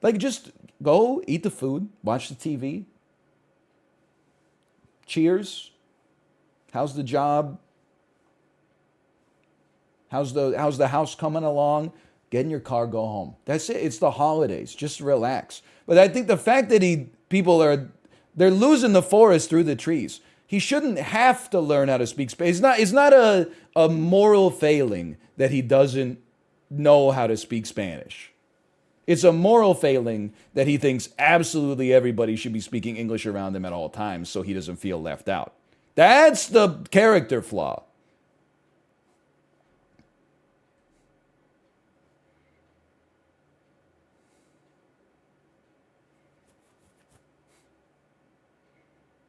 Like, just go, eat the food, watch the TV. Cheers. How's the job? How's the house coming along? Get in your car, go home. That's it. It's the holidays. Just relax. But I think the fact that they're losing the forest through the trees. He shouldn't have to learn how to speak Spanish. It's not a moral failing that he doesn't know how to speak Spanish. It's a moral failing that he thinks absolutely everybody should be speaking English around him at all times so he doesn't feel left out. That's the character flaw.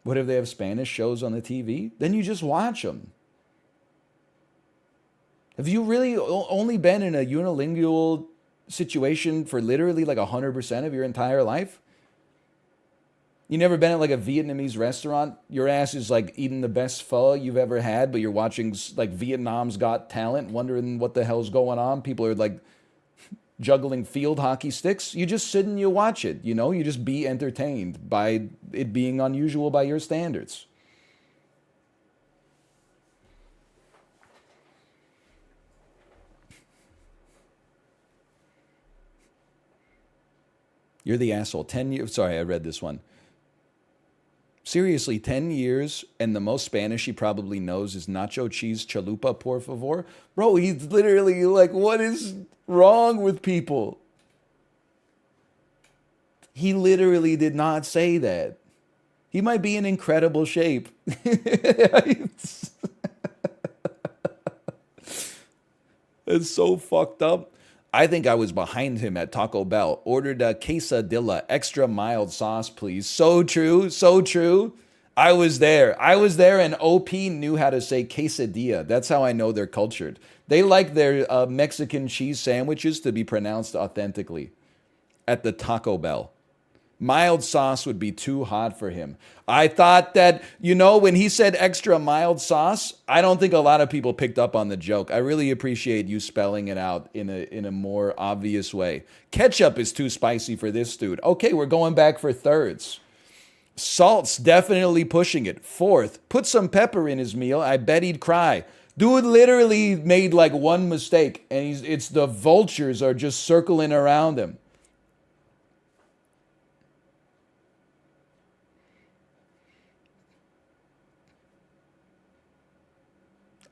What if they have Spanish shows on the TV? Then you just watch them. Have you really only been in a unilingual situation for literally like 100% of your entire life? You never been at like a Vietnamese restaurant? Your ass is like eating the best pho you've ever had, but you're watching like Vietnam's Got Talent, wondering what the hell's going on. People are like juggling field hockey sticks. You just sit and you watch it, you know? You just be entertained by it being unusual by your standards. You're the asshole. 10 years. Sorry, I read this one. Seriously, 10 years, and the most Spanish he probably knows is nacho cheese chalupa, por favor. Bro, he's literally like, what is wrong with people? He literally did not say that. He might be in incredible shape. It's so fucked up. I think I was behind him at Taco Bell. Ordered a quesadilla, extra mild sauce, please. So true, so true. I was there. I was there, and OP knew how to say quesadilla. That's how I know they're cultured. They like their Mexican cheese sandwiches to be pronounced authentically at the Taco Bell. Mild sauce would be too hot for him. I thought that, you know, when he said extra mild sauce, I don't think a lot of people picked up on the joke. I really appreciate you spelling it out in a more obvious way. Ketchup is too spicy for this dude. Okay, we're going back for thirds. Salt's definitely pushing it. Fourth, put some pepper in his meal. I bet he'd cry. Dude literally made like one mistake, and it's the vultures are just circling around him.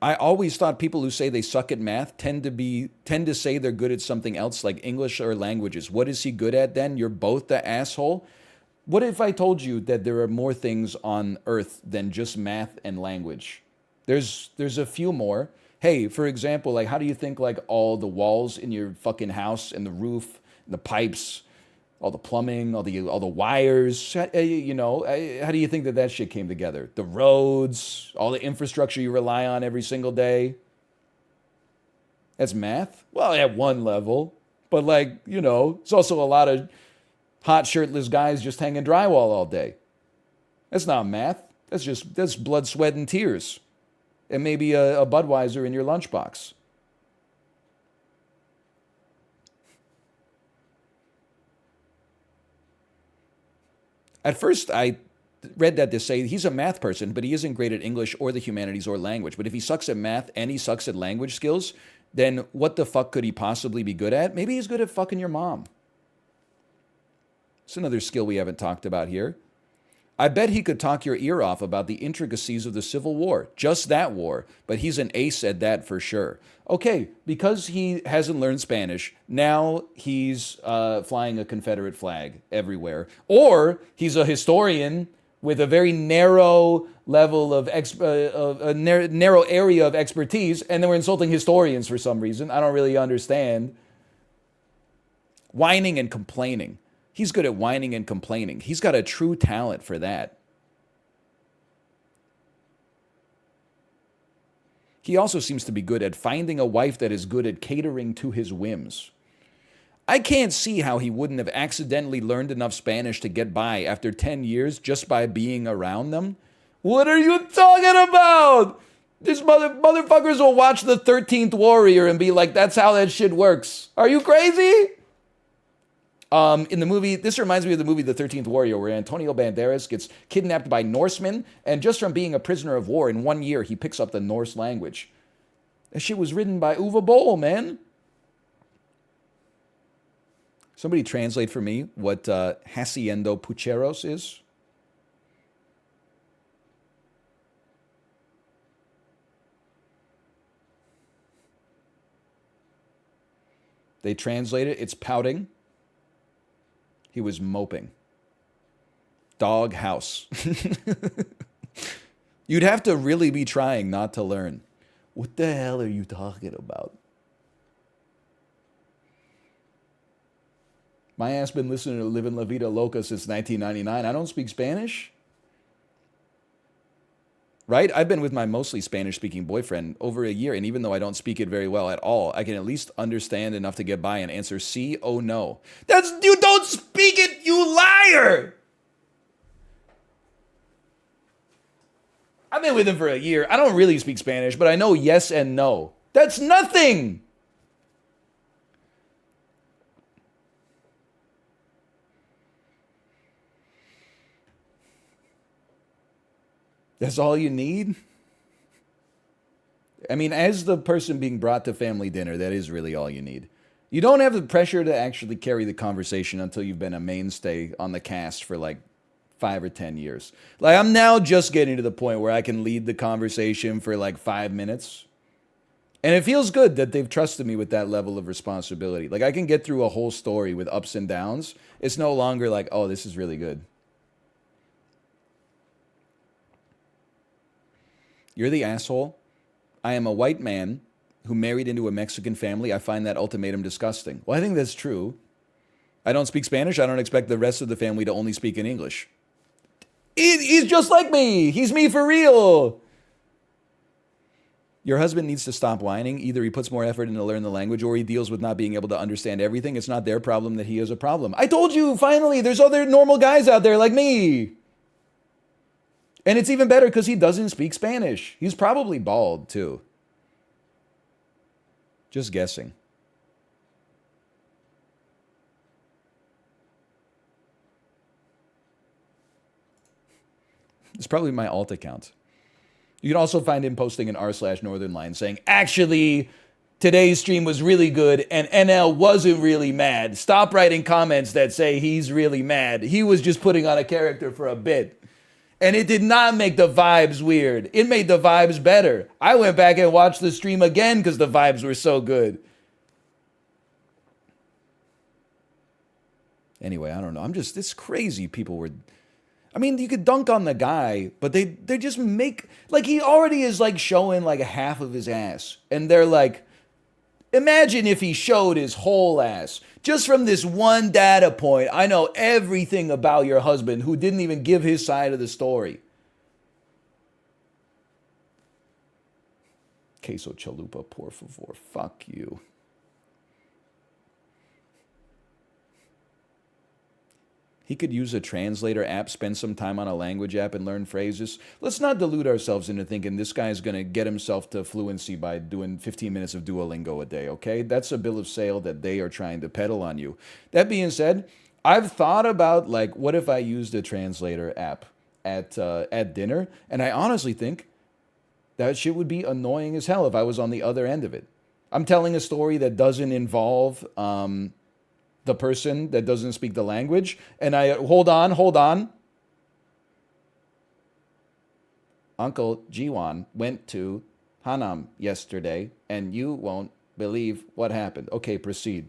I always thought people who say they suck at math tend to say they're good at something else like English or languages. What is he good at then? You're both the asshole. What if I told you that there are more things on earth than just math and language? There's a few more. Hey, for example, like how do you think like all the walls in your fucking house and the roof and the pipes, all the plumbing, all the wires, you know, how do you think that shit came together? The roads, all the infrastructure you rely on every single day. That's math? Well, at one level. But like, you know, it's also a lot of hot shirtless guys just hanging drywall all day. That's not math. That's blood, sweat, and tears. And maybe a Budweiser in your lunchbox. At first, I read that to say he's a math person, but he isn't great at English or the humanities or language. But if he sucks at math and he sucks at language skills, then what the fuck could he possibly be good at? Maybe he's good at fucking your mom. It's another skill we haven't talked about here. I bet he could talk your ear off about the intricacies of the Civil War, just that war, but he's an ace at that for sure. Okay, because he hasn't learned Spanish, now he's flying a Confederate flag everywhere. Or he's a historian with a very narrow level of narrow area of expertise, and then we're insulting historians for some reason. I don't really understand. Whining and complaining. He's good at whining and complaining. He's got a true talent for that. He also seems to be good at finding a wife that is good at catering to his whims. I can't see how he wouldn't have accidentally learned enough Spanish to get by after 10 years just by being around them. What are you talking about? These motherfuckers will watch The 13th Warrior and be like, that's how that shit works. Are you crazy? In the movie, this reminds me of the movie The 13th Warrior, where Antonio Banderas gets kidnapped by Norsemen, and just from being a prisoner of war, in 1 year, he picks up the Norse language. That shit was written by Uwe Boll, man. Somebody translate for me what haciendo pucheros is. They translate it. It's pouting. He was moping. Dog house. You'd have to really be trying not to learn. What the hell are you talking about? My ass been listening to Livin' La Vida Loca since 1999. I don't speak Spanish. Right? I've been with my mostly Spanish-speaking boyfriend over a year, and even though I don't speak it very well at all, I can at least understand enough to get by and answer sí or no. You don't speak it, you liar! I've been with him for a year. I don't really speak Spanish, but I know yes and no. That's nothing! That's all you need? I mean, as the person being brought to family dinner, that is really all you need. You don't have the pressure to actually carry the conversation until you've been a mainstay on the cast for like 5 or 10 years. Like, I'm now just getting to the point where I can lead the conversation for like 5 minutes. And it feels good that they've trusted me with that level of responsibility. Like, I can get through a whole story with ups and downs. It's no longer like, oh, this is really good. You're the asshole. I am a white man who married into a Mexican family. I find that ultimatum disgusting. Well, I think that's true. I don't speak Spanish. I don't expect the rest of the family to only speak in English. He's just like me. He's me for real. Your husband needs to stop whining. Either he puts more effort into learning the language or he deals with not being able to understand everything. It's not their problem that he has a problem. I told you, finally, there's other normal guys out there like me. And it's even better because he doesn't speak Spanish. He's probably bald, too. Just guessing. It's probably my alt account. You can also find him posting an r/northernline saying, actually, today's stream was really good and NL wasn't really mad. Stop writing comments that say he's really mad. He was just putting on a character for a bit. And it did not make the vibes weird. It made the vibes better. I went back and watched the stream again because the vibes were so good. Anyway, I don't know. It's crazy people were... I mean, you could dunk on the guy, but they just make... Like, he already is, like, showing, like, half of his ass. And they're like... Imagine if he showed his whole ass. Just from this one data point, I know everything about your husband who didn't even give his side of the story. Queso chalupa, por favor. Fuck you. He could use a translator app, spend some time on a language app and learn phrases. Let's not delude ourselves into thinking this guy's going to get himself to fluency by doing 15 minutes of Duolingo a day, okay? That's a bill of sale that they are trying to peddle on you. That being said, I've thought about, like, what if I used a translator app at dinner? And I honestly think that shit would be annoying as hell if I was on the other end of it. I'm telling a story that doesn't involve... the person that doesn't speak the language, and I hold on. Uncle Jiwan went to Hanam yesterday, and you won't believe what happened. Okay, proceed.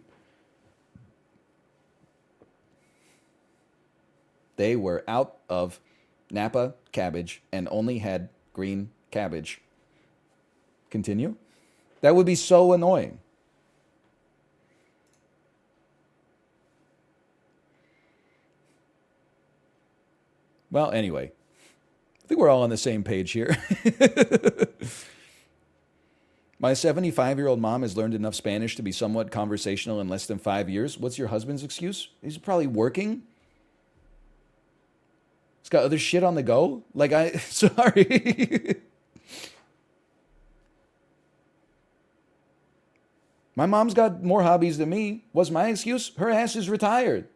They were out of Napa cabbage and only had green cabbage. Continue? That would be so annoying. Well, anyway, I think we're all on the same page here. My 75-year-old mom has learned enough Spanish to be somewhat conversational in less than 5 years. What's your husband's excuse? He's probably working. He's got other shit on the go. Sorry. My mom's got more hobbies than me. What's my excuse? Her ass is retired.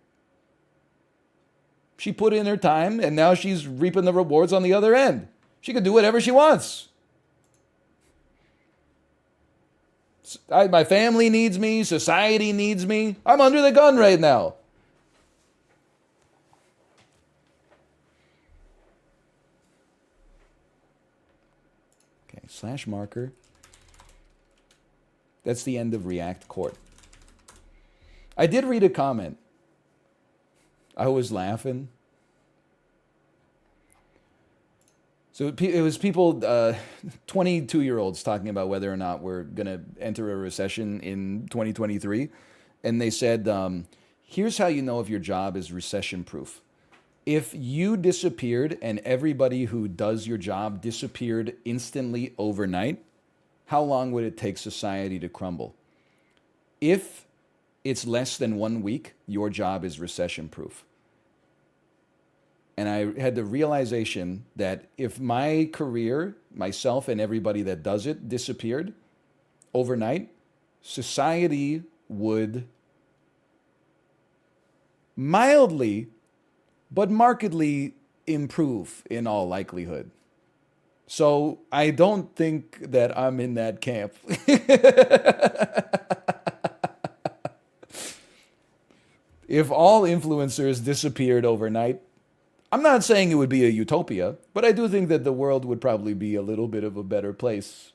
She put in her time, and now she's reaping the rewards on the other end. She can do whatever she wants. My family needs me. Society needs me. I'm under the gun right now. Okay, /marker. That's the end of React Court. I did read a comment. I was laughing. So it was people, 22-year-olds talking about whether or not we're going to enter a recession in 2023. And they said, here's how you know if your job is recession proof. If you disappeared and everybody who does your job disappeared instantly overnight, how long would it take society to crumble? If it's less than 1 week, your job is recession proof. And I had the realization that if my career, myself and everybody that does it, disappeared overnight, society would mildly but markedly improve in all likelihood. So I don't think that I'm in that camp. If all influencers disappeared overnight, I'm not saying it would be a utopia, but I do think that the world would probably be a little bit of a better place.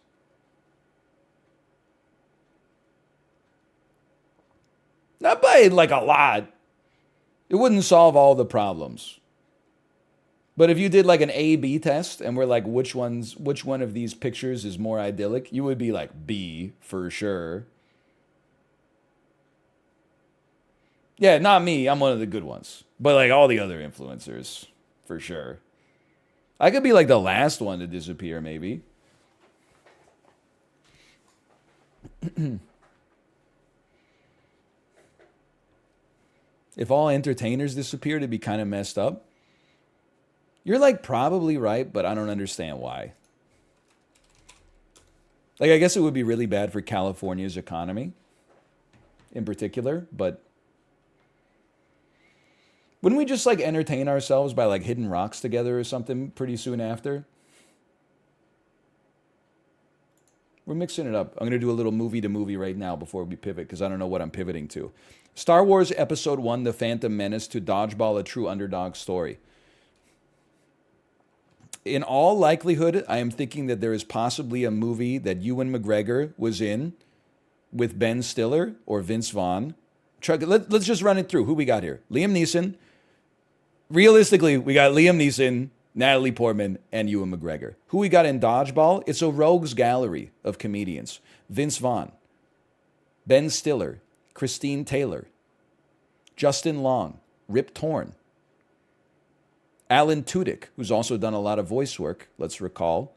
Not by like a lot. It wouldn't solve all the problems. But if you did like an A/B test and we're like, which one of these pictures is more idyllic, you would be like B for sure. Yeah, not me. I'm one of the good ones. But like all the other influencers, for sure. I could be like the last one to disappear, maybe. If all entertainers disappeared, it'd be kind of messed up. You're like probably right, but I don't understand why. Like, I guess it would be really bad for California's economy in particular, but wouldn't we just like entertain ourselves by like hitting rocks together or something pretty soon after? We're mixing it up. I'm going to do a little movie to movie right now before we pivot because I don't know what I'm pivoting to. Star Wars Episode 1, The Phantom Menace to Dodgeball, a true underdog story. In all likelihood, I am thinking that there is possibly a movie that Ewan McGregor was in with Ben Stiller or Vince Vaughn. Let's just run it through. Who we got here? Liam Neeson. Realistically, we got Liam Neeson, Natalie Portman, and Ewan McGregor. Who we got in Dodgeball? It's a rogues gallery of comedians. Vince Vaughn, Ben Stiller, Christine Taylor, Justin Long, Rip Torn, Alan Tudyk, who's also done a lot of voice work, let's recall.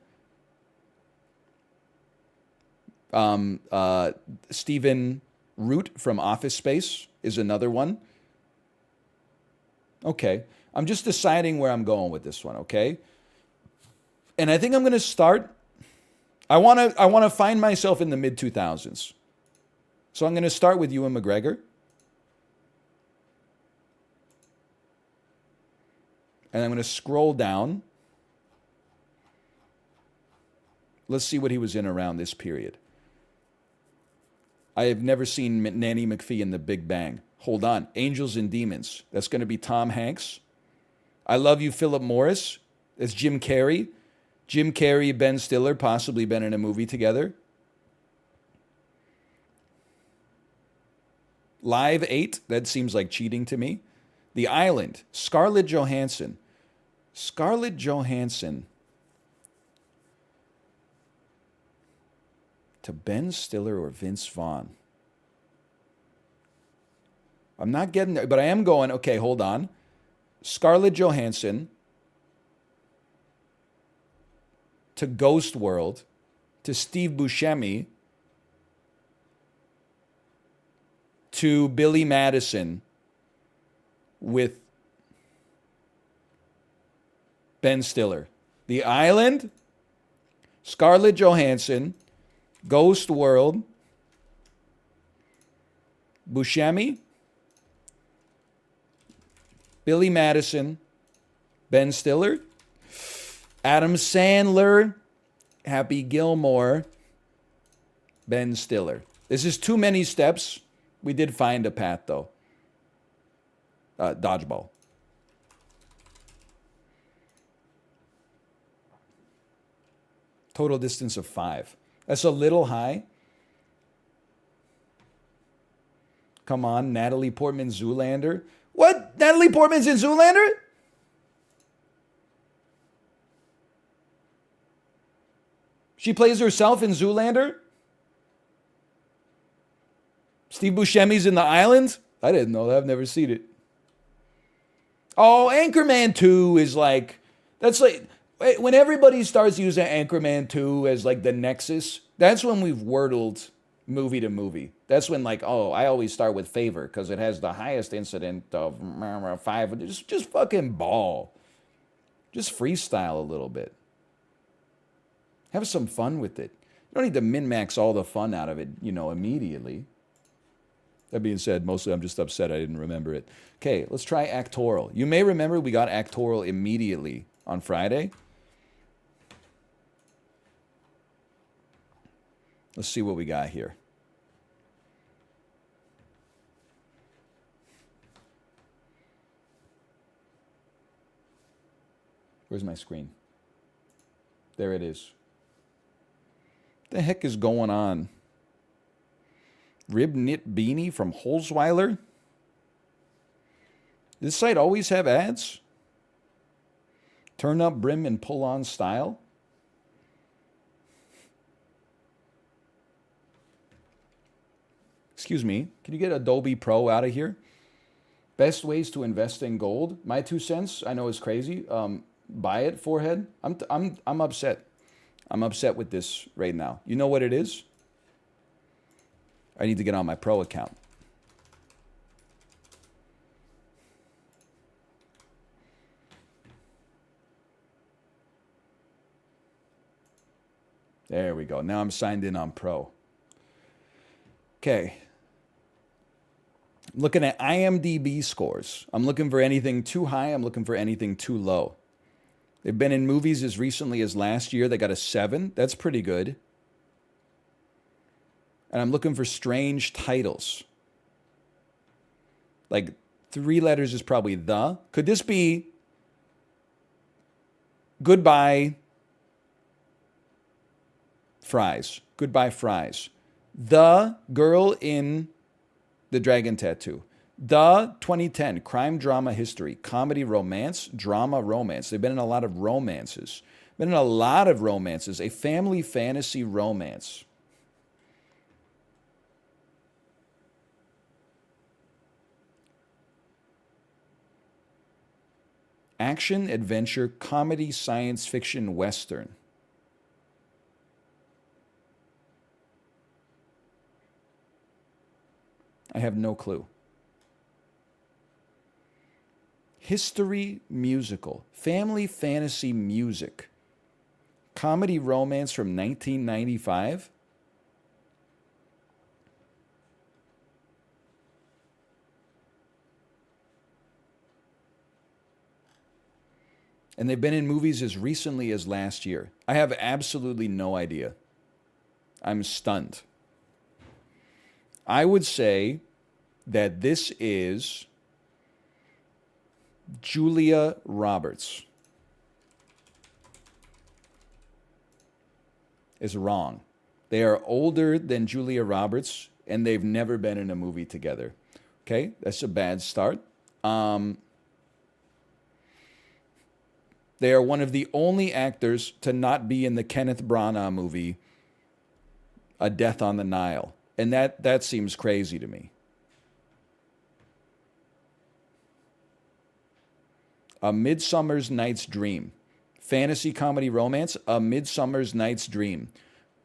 Stephen Root from Office Space is another one. Okay. I'm just deciding where I'm going with this one, okay? And I think I'm going to start. I want to find myself in the mid-2000s. So I'm going to start with Ewan McGregor. And I'm going to scroll down. Let's see what he was in around this period. I have never seen Nanny McPhee in The Big Bang. Hold on. Angels and Demons. That's going to be Tom Hanks. I Love You, Philip Morris. That's Jim Carrey. Jim Carrey, Ben Stiller, possibly been in a movie together. Live 8. That seems like cheating to me. The Island. Scarlett Johansson. Scarlett Johansson. To Ben Stiller or Vince Vaughn. I'm not getting there, but I am going, okay, hold on. Scarlett Johansson to Ghost World to Steve Buscemi to Billy Madison with Ben Stiller. The Island, Scarlett Johansson, Ghost World, Buscemi, Billy Madison, Ben Stiller, Adam Sandler, Happy Gilmore, Ben Stiller. This is too many steps. We did find a path, though. Dodgeball. Total distance of 5. That's a little high. Come on, Natalie Portman Zoolander. What? Natalie Portman's in Zoolander? She plays herself in Zoolander? Steve Buscemi's in The Island? I didn't know that. I've never seen it. Oh, Anchorman 2 is like, that's like, when everybody starts using Anchorman 2 as like the nexus, that's when we've wordled movie to movie. That's when like, oh, I always start with Favor because it has the highest incident of 5. Just fucking ball. Just freestyle a little bit. Have some fun with it. You don't need to min-max all the fun out of it, immediately. That being said, mostly I'm just upset I didn't remember it. Okay, let's try actoral. You may remember we got actoral immediately on Friday. Let's see what we got here. Where's my screen? There it is. What the heck is going on? Rib knit beanie from Holzweiler? Does this site always have ads? Turn up brim and pull on style? Excuse me, can you get Adobe Pro out of here? Best ways to invest in gold. My 2 cents, I know it's crazy. Buy it, forehead. I'm upset. I'm upset with this right now. You know what it is? I need to get on my pro account. There we go. Now I'm signed in on pro. Okay. I'm looking at IMDb scores. I'm looking for anything too high. I'm looking for anything too low. They've been in movies as recently as last year. They got a 7. That's pretty good. And I'm looking for strange titles. Like 3 letters is probably the. Could this be Goodbye Fries? Goodbye Fries. The Girl in the Dragon Tattoo. The 2010 Crime Drama History. Comedy Romance. Drama Romance. They've been in a lot of romances. Been in a lot of romances. A family fantasy romance. Action, adventure, comedy, science fiction, western. I have no clue. History musical. Family fantasy music. Comedy romance from 1995. And they've been in movies as recently as last year. I have absolutely no idea. I'm stunned. I would say that this is Julia Roberts. Is wrong. They are older than Julia Roberts, and they've never been in a movie together. Okay, that's a bad start. They are one of the only actors to not be in the Kenneth Branagh movie, A Death on the Nile. And that seems crazy to me. A Midsummer's Night's Dream. Fantasy comedy romance, A Midsummer's Night's Dream.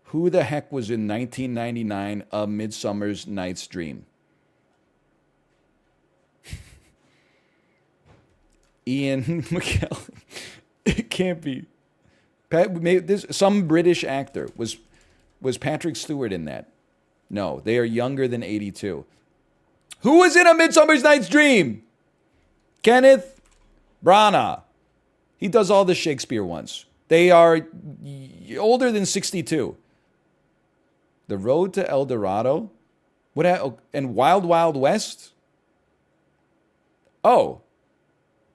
Who the heck was in 1999 A Midsummer's Night's Dream? Ian McKellen. It can't be. Some British actor. Was Patrick Stewart in that? No, they are younger than 82. Who was in A Midsummer's Night's Dream? Kenneth Branagh. He does all the Shakespeare ones. They are older than 62. The Road to El Dorado. And Wild Wild West? Oh.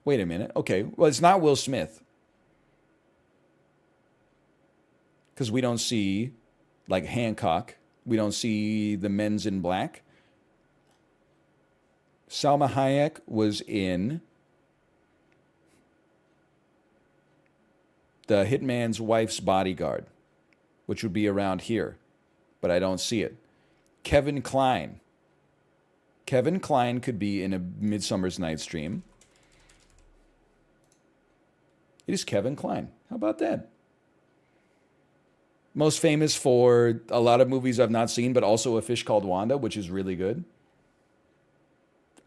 Wait a minute. Okay. Well, it's not Will Smith. Because we don't see, like, Hancock. We don't see The Men's in Black. Salma Hayek was in The Hitman's Wife's Bodyguard, which would be around here, but I don't see it. Kevin Kline. Kevin Kline could be in A Midsummer's Night's Dream. It is Kevin Kline. How about that? Most famous for a lot of movies I've not seen, but also A Fish Called Wanda, which is really good.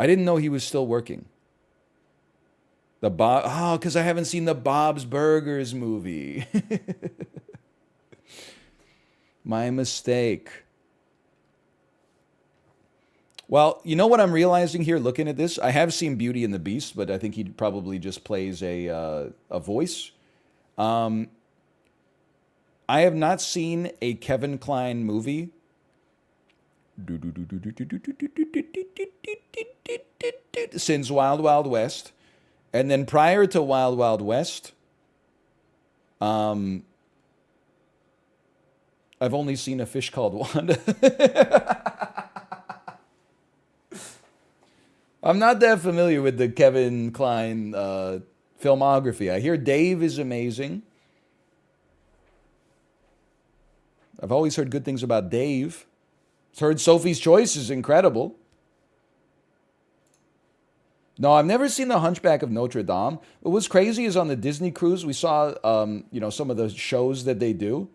I didn't know he was still working. Because I haven't seen the Bob's Burgers movie. My mistake. Well, you know what I'm realizing here looking at this? I have seen Beauty and the Beast, but I think he probably just plays a voice. I have not seen a Kevin Kline movie since Wild Wild West. And then prior to Wild Wild West, I've only seen A Fish Called Wanda. I'm not that familiar with the Kevin Kline filmography. I hear Dave is amazing. I've always heard good things about Dave. I've heard Sophie's Choice is incredible. No, I've never seen The Hunchback of Notre Dame. What was crazy is on the Disney cruise, we saw, some of the shows that they do.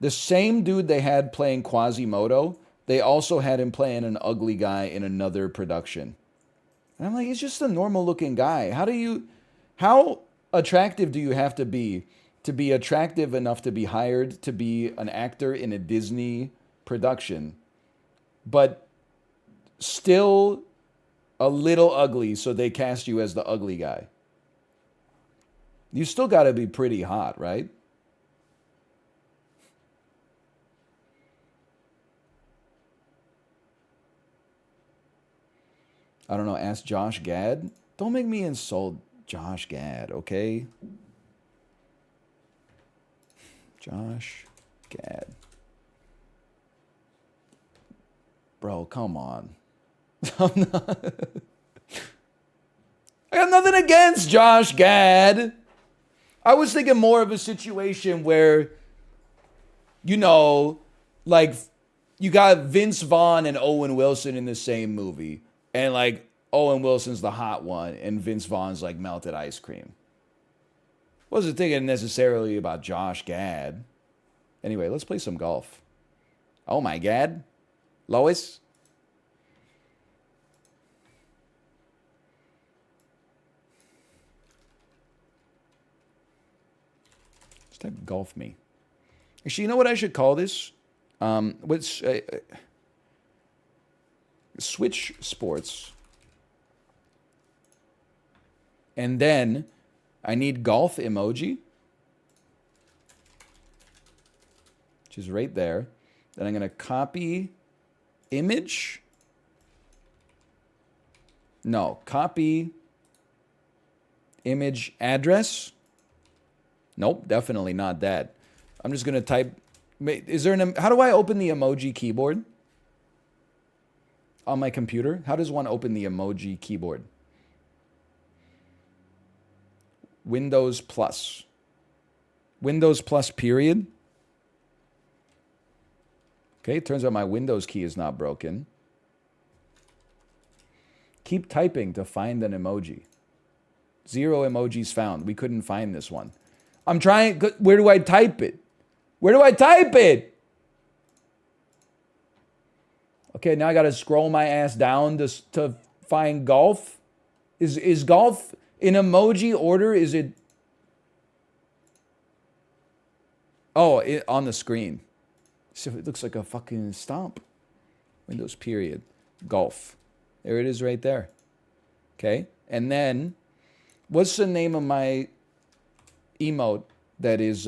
The same dude they had playing Quasimodo, they also had him playing an ugly guy in another production. And I'm like, he's just a normal looking guy. How attractive do you have to be attractive enough to be hired to be an actor in a Disney production, but still a little ugly, so they cast you as the ugly guy? You still got to be pretty hot, right? I don't know, ask Josh Gad. Don't make me insult Josh Gad, okay? Josh Gad. Bro, come on. I got nothing against Josh Gad. I was thinking more of a situation where, like you got Vince Vaughn and Owen Wilson in the same movie. And like Owen Wilson's the hot one and Vince Vaughn's like melted ice cream. Wasn't thinking necessarily about Josh Gad. Anyway, let's play some golf. Oh my God. Lois? Just type golf me. Actually, you know what I should call this? Switch sports. And then I need golf emoji, which is right there. Then I'm going to copy image. No, copy image address. Nope, definitely not that. I'm just going to type. How do I open the emoji keyboard? On my computer? How does one open the emoji keyboard? Windows plus. Windows plus period. Okay, it turns out my Windows key is not broken. Keep typing to find an emoji. 0 emojis found. We couldn't find this one. I'm trying. Where do I type it? Where do I type it? Okay, now I got to scroll my ass down to find golf. Is golf in emoji order? Is it? Oh, on the screen. So it looks like a fucking stomp. Windows period. Golf. There it is right there. Okay, and then what's the name of my emote that is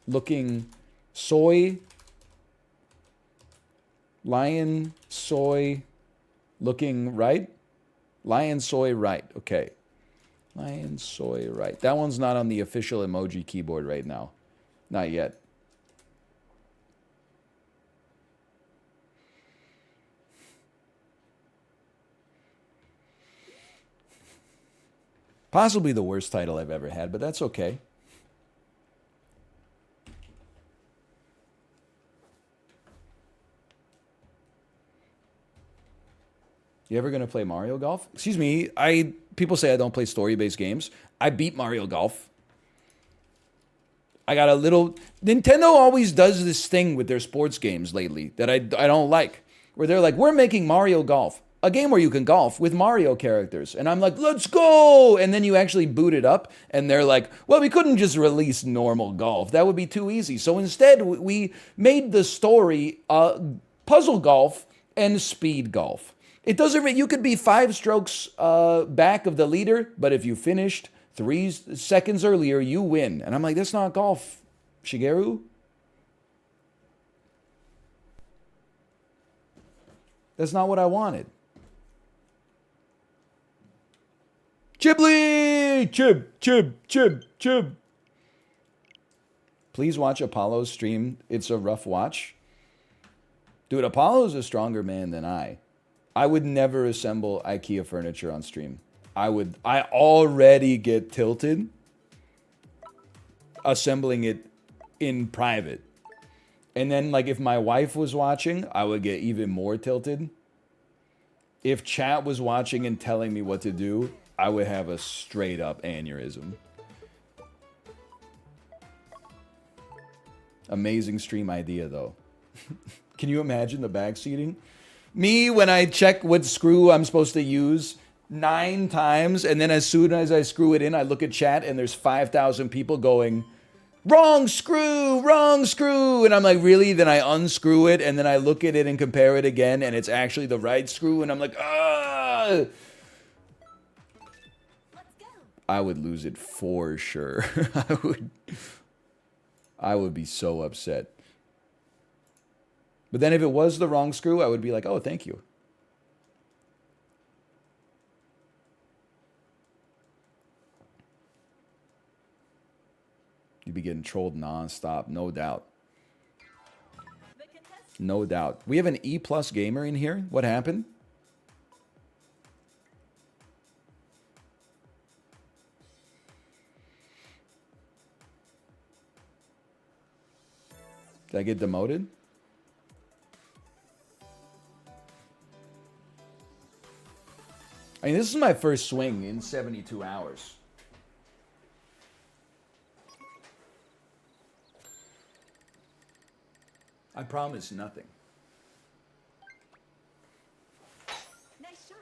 looking soy? Lion, soy, looking right? Lion, soy, right. Okay. Lion, soy, right. That one's not on the official emoji keyboard right now. Not yet. Possibly the worst title I've ever had, but that's okay. You ever gonna play Mario Golf? Excuse me, people say I don't play story-based games. I beat Mario Golf. I got a little Nintendo always does this thing with their sports games lately that I don't like. Where they're like, "We're making Mario Golf, a game where you can golf with Mario characters." And I'm like, "Let's go." And then you actually boot it up and they're like, "Well, we couldn't just release normal golf. That would be too easy." So instead, we made the story puzzle golf and speed golf. It doesn't. You could be 5 strokes back of the leader, but if you finished 3 seconds earlier, you win. And I'm like, that's not golf, Shigeru. That's not what I wanted. Chibli! Chib. Please watch Apollo's stream. It's a rough watch. Dude, Apollo's a stronger man than I. I would never assemble IKEA furniture on stream. I already get tilted assembling it in private. And then, like, if my wife was watching, I would get even more tilted. If chat was watching and telling me what to do, I would have a straight up aneurysm. Amazing stream idea, though. Can you imagine the backseating? Me, when I check what screw I'm supposed to use 9 times, and then as soon as I screw it in, I look at chat, and there's 5,000 people going, wrong screw, and I'm like, really? Then I unscrew it, and then I look at it and compare it again, and it's actually the right screw, and I'm like, ah! I would lose it for sure. I would be so upset. But then if it was the wrong screw, I would be like, oh, thank you. You'd be getting trolled nonstop, no doubt. No doubt. We have an E+ gamer in here. What happened? Did I get demoted? I mean, this is my first swing in 72 hours. I promise nothing. Nice shot.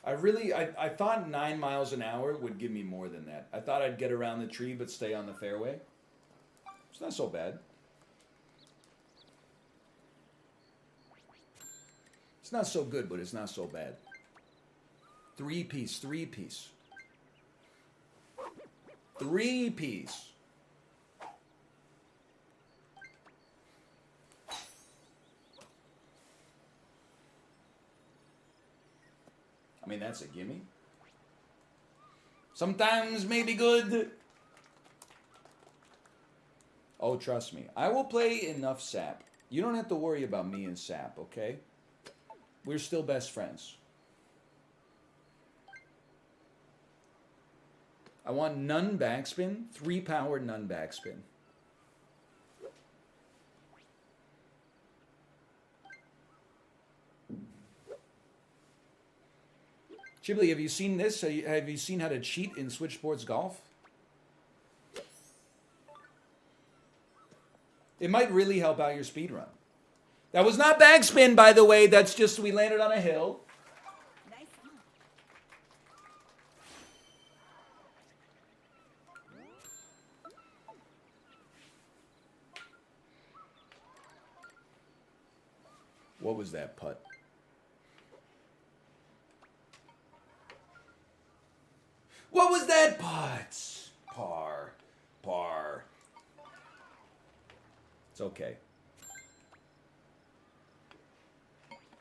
I thought 9 miles an hour would give me more than that. I thought I'd get around the tree but stay on the fairway. It's not so bad. It's not so good, but it's not so bad. Three-piece. Three-piece. I mean, that's a gimme. Sometimes maybe good. Oh, trust me. I will play enough sap. You don't have to worry about me and sap, okay? We're still best friends. I want none backspin, 3-power none backspin. Chibli, have you seen this? Have you seen how to cheat in Switchboards Golf? It might really help out your speed run. That was not backspin, by the way. That's just we landed on a hill. Nice one. What was that putt? What was that putt? Par. It's okay.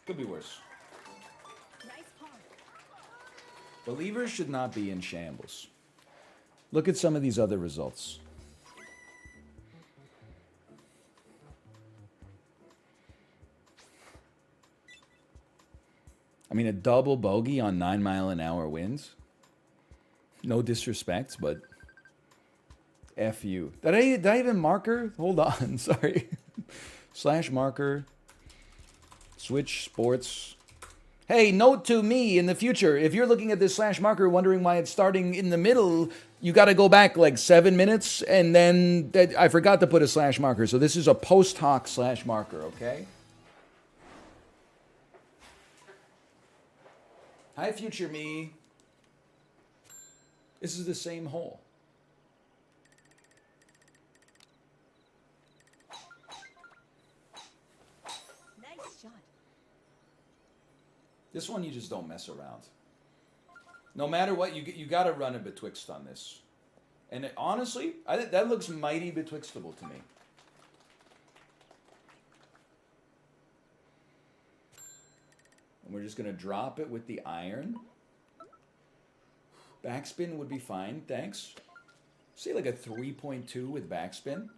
Could be worse. Nice par. Believers should not be in shambles. Look at some of these other results. I mean, a double bogey on 9-mile-an-hour winds. No disrespect, but F you. Did I even marker? Hold on, sorry. Slash marker. Switch sports. Hey, note to me in the future, if you're looking at this slash marker wondering why it's starting in the middle, you got to go back like 7 minutes, and then I forgot to put a slash marker. So this is a post hoc slash marker, okay? Hi, future me. This is the same hole. Nice shot. This one you just don't mess around. No matter what, you got to run a betwixt on this. And honestly, that looks mighty betwixtable to me. And we're just going to drop it with the iron. Backspin would be fine, thanks. Say like a 3.2 with backspin.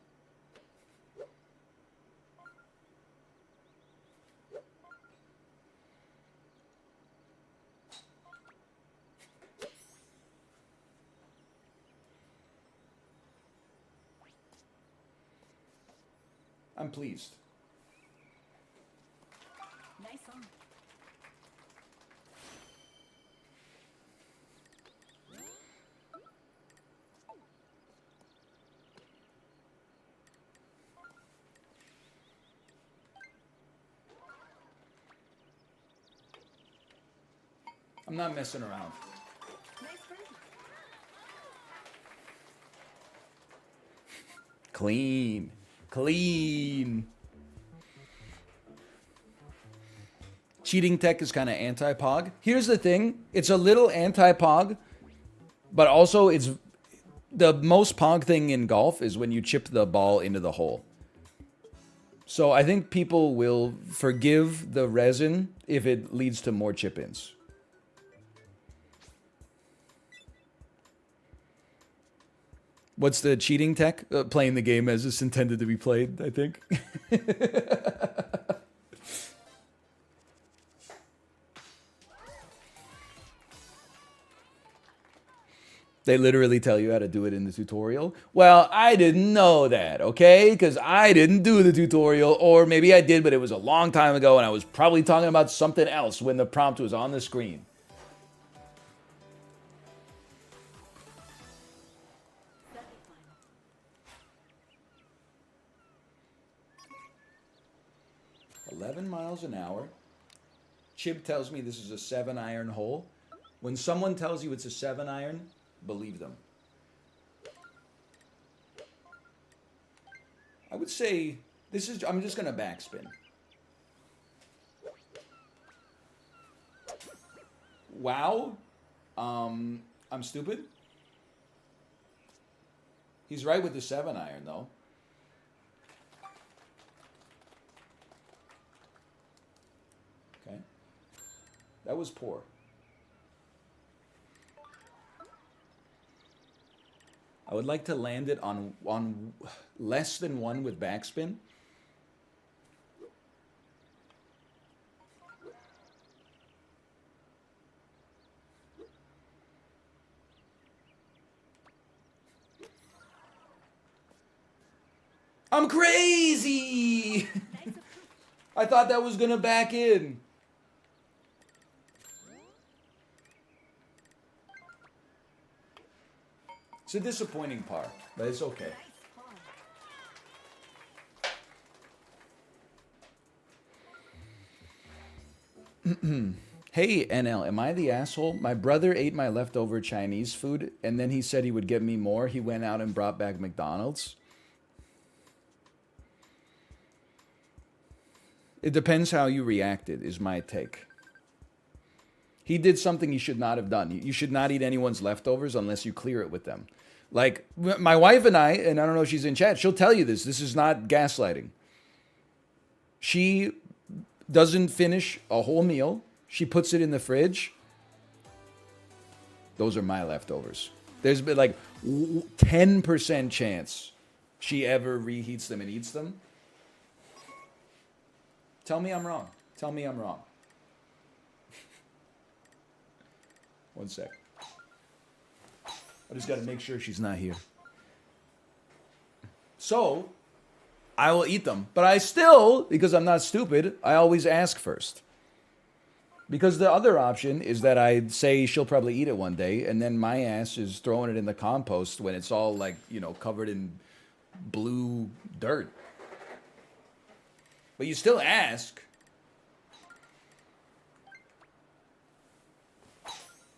I'm pleased. Nice on. I'm not messing around. Nice birdie. Clean. Clean. Cheating tech is kind of anti-pog. Here's the thing. It's a little anti-pog, but also it's the most pog thing in golf is when you chip the ball into the hole. So I think people will forgive the resin if it leads to more chip-ins. What's the cheating tech? Playing the game as it's intended to be played, I think. They literally tell you how to do it in the tutorial. Well, I didn't know that, okay? Because I didn't do the tutorial, or maybe I did, but it was a long time ago, and I was probably talking about something else when the prompt was on the screen. Semifinal. 11 miles an hour. Chib tells me this is a 7-iron hole. When someone tells you it's a 7-iron, believe them. I would say this is, I'm just going to backspin. Wow. I'm stupid. He's right with the 7-iron though. Okay. That was poor. I would like to land it on less than 1 with backspin. I'm crazy! I thought that was gonna back in. It's a disappointing par, but it's okay. Hey, NL, am I the asshole? My brother ate my leftover Chinese food, and then he said he would get me more. He went out and brought back McDonald's. It depends how you reacted, is my take. He did something he should not have done. You should not eat anyone's leftovers unless you clear it with them. Like, my wife and I don't know if she's in chat, she'll tell you this. This is not gaslighting. She doesn't finish a whole meal. She puts it in the fridge. Those are my leftovers. There's been like 10% chance she ever reheats them and eats them. Tell me I'm wrong. Tell me I'm wrong. One sec. I just got to make sure she's not here. So, I will eat them. But I still, because I'm not stupid, I always ask first. Because the other option is that I say she'll probably eat it one day, and then my ass is throwing it in the compost when it's all like, you know, covered in blue dirt. But you still ask.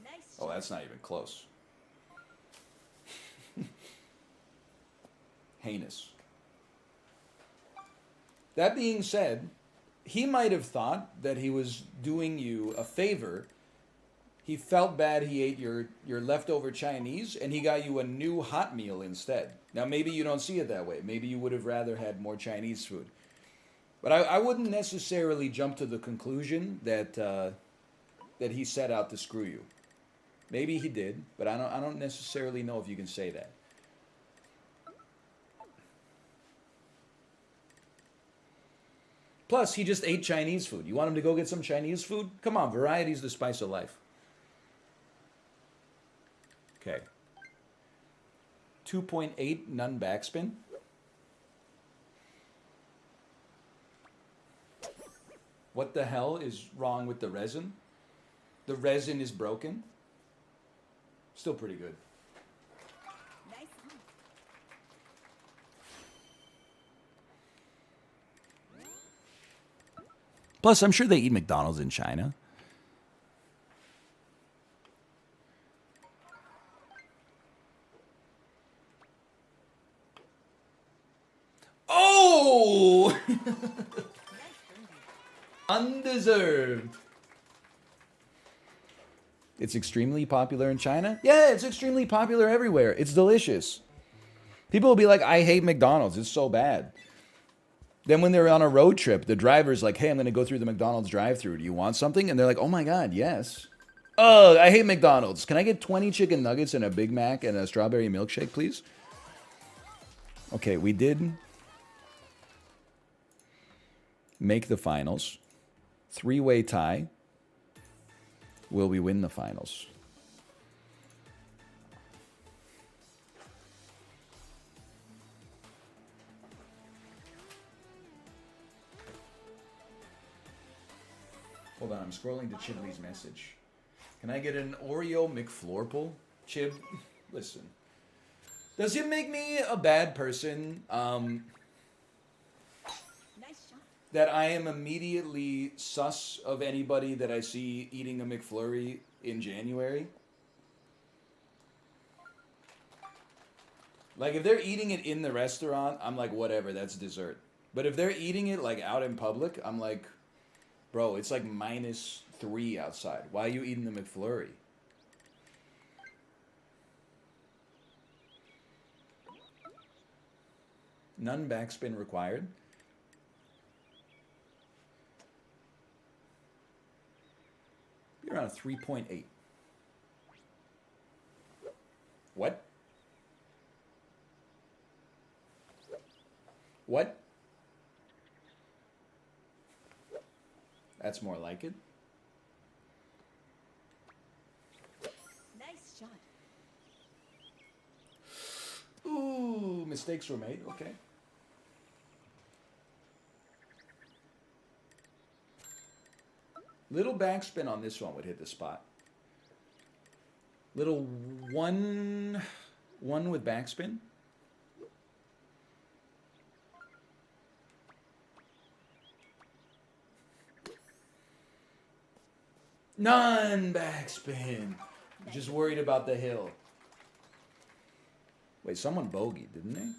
Nice Oh, that's not even close. Heinous. That being said, he might have thought that he was doing you a favor. He felt bad he ate your leftover Chinese and he got you a new hot meal instead. Now, maybe you don't see it that way. Maybe you would have rather had more Chinese food. But I wouldn't necessarily jump to the conclusion that that he set out to screw you. Maybe he did, but I don't necessarily know if you can say that. Plus, he just ate Chinese food. You want him to go get some Chinese food? Come on, variety's the spice of life. Okay. 2.8 none backspin. What the hell is wrong with the resin? The resin is broken. Still pretty good. Nice hunt. Plus, I'm sure they eat McDonald's in China. Oh! Nice birdie. Undeserved. It's extremely popular in China? Yeah, it's extremely popular everywhere. It's delicious. People will be like, I hate McDonald's. It's so bad. Then when they're on a road trip, the driver's like, hey, I'm going to go through the McDonald's drive-thru. Do you want something? And they're like, oh my God, yes. Oh, I hate McDonald's. Can I get 20 chicken nuggets and a Big Mac and a strawberry milkshake, please? Okay, we did make the finals. 3-way tie. Will we win the finals? Hold on, I'm scrolling to Chibley's message. Can I get an Oreo McFlorple? Chib, listen. Does it make me a bad person Nice shot. that I am immediately sus of anybody that I see eating a McFlurry in January? Like, if they're eating it in the restaurant, I'm like, whatever, that's dessert. But if they're eating it, like, out in public, I'm like, bro, it's like -3 outside. Why are you eating the McFlurry? None backspin required. You're on a 3.8. What? What? That's more like it. Nice shot. Ooh, mistakes were made. Okay. Little backspin on this one would hit the spot. Little one with backspin. None backspin. Just worried about the hill. Wait, someone bogeyed, didn't they?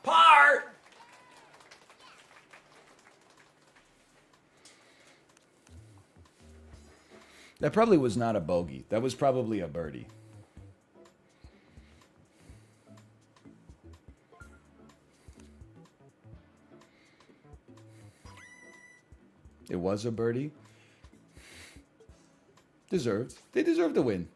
Par! That probably was not a bogey. That was probably a birdie. It was a birdie. Deserved. They deserve to win.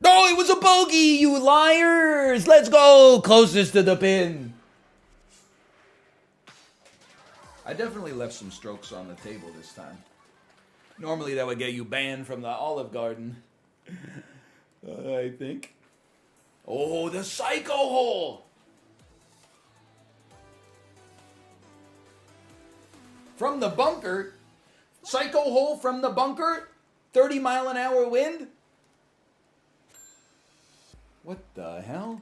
No, it was a bogey, you liars! Let's go! Closest to the pin. I definitely left some strokes on the table this time. Normally that would get you banned from the Olive Garden. I think. Oh, the psycho hole! From the bunker? Psycho hole from the bunker? 30-mile-an-hour wind? What the hell?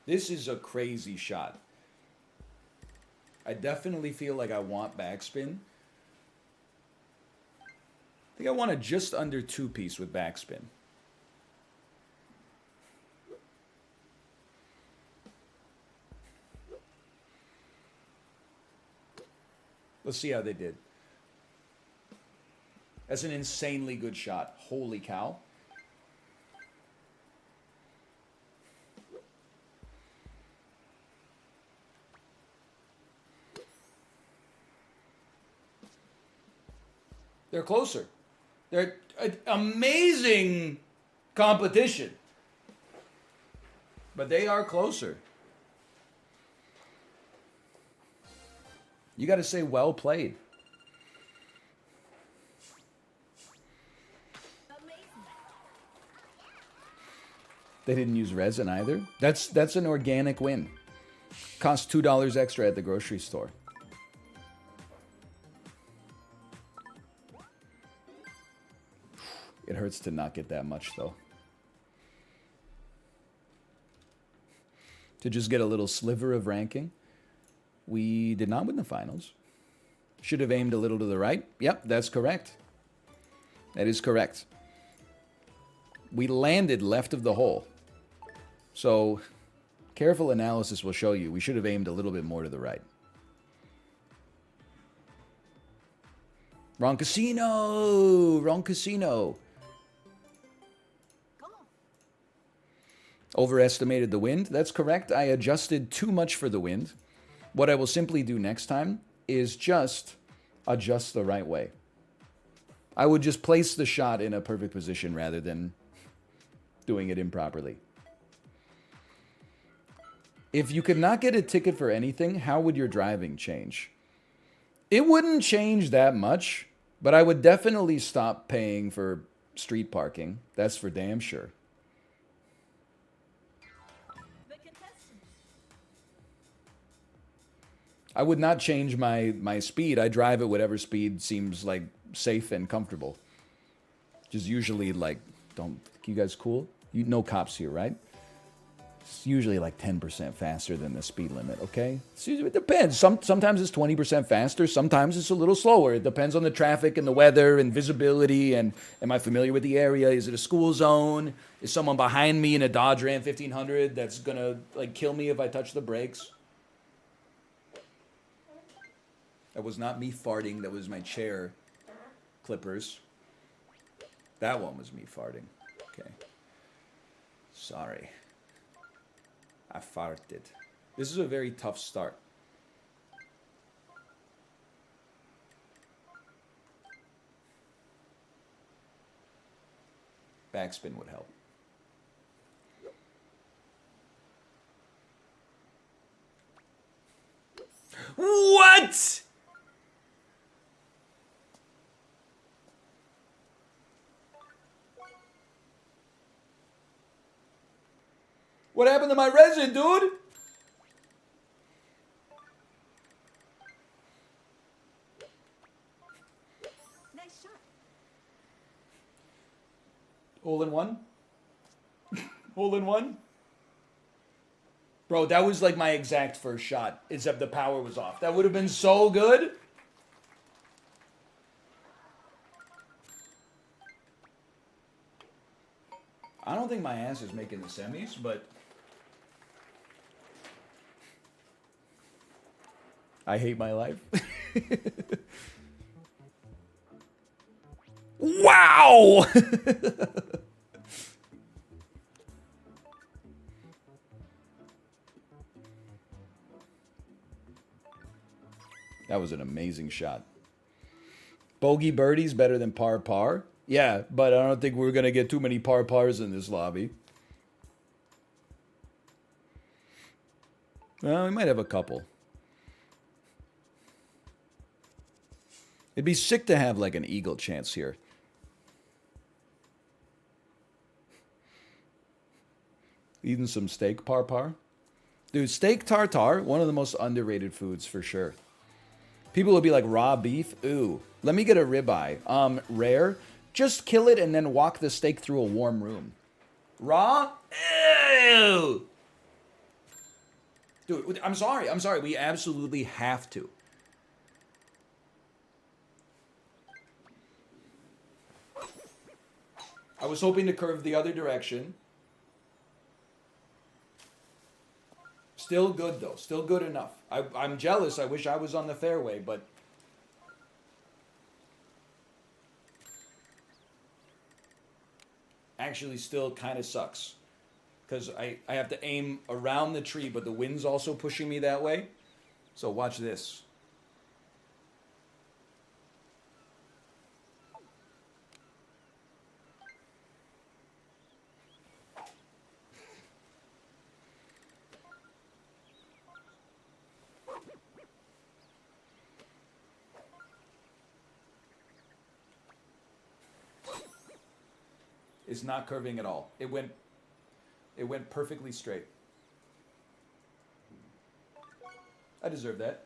This is a crazy shot. I definitely feel like I want backspin. I think I want a just under 2-piece with backspin. Let's see how they did. That's an insanely good shot. Holy cow. They're closer. They're amazing competition. But they are closer. You got to say well played. They didn't use resin either. That's an organic win. Cost $2 extra at the grocery store. It hurts to not get that much, though. To just get a little sliver of ranking. We did not win the finals. Should have aimed a little to the right. Yep, that's correct. That is correct. We landed left of the hole. So, careful analysis will show you we should have aimed a little bit more to the right. Wrong casino! Wrong casino! Overestimated the wind. That's correct. I adjusted too much for the wind. What I will simply do next time is just adjust the right way. I would just place the shot in a perfect position rather than doing it improperly. If you could not get a ticket for anything, how would your driving change? It wouldn't change that much, but I would definitely stop paying for street parking. That's for damn sure. I would not change my speed. I drive at whatever speed seems like safe and comfortable. Just usually like, you guys cool? You no cops here, right? It's usually like 10% faster than the speed limit, okay? It depends. Sometimes it's 20% faster. Sometimes it's a little slower. It depends on the traffic and the weather and visibility and am I familiar with the area? Is it a school zone? Is someone behind me in a Dodge Ram 1500 that's gonna like kill me if I touch the brakes? That was not me farting. That was my chair clippers. That one was me farting. Okay. Sorry. I farted. This is a very tough start. Backspin would help. What? What happened to my resin, dude? Nice shot. Hole in one? Hole in one? Bro, that was like my exact first shot, except the power was off. That would have been so good. I don't think my ass is making the semis, but I hate my life. Wow! That was an amazing shot. Bogey birdie's better than par par. Yeah, but I don't think we're going to get too many par pars in this lobby. Well, we might have a couple. It'd be sick to have like an eagle chance here. Eating some steak par. Dude, steak tartare, one of the most underrated foods for sure. People would be like, raw beef? Ooh. Let me get a ribeye. Rare. Just kill it and then walk the steak through a warm room. Raw? Ew. Dude, I'm sorry. We absolutely have to. I was hoping to curve the other direction. Still good, though. Still good enough. I'm jealous. I wish I was on the fairway, but... actually still kind of sucks. Because I have to aim around the tree, but the wind's also pushing me that way. So watch this. It's not curving at all. It went perfectly straight. I deserve that.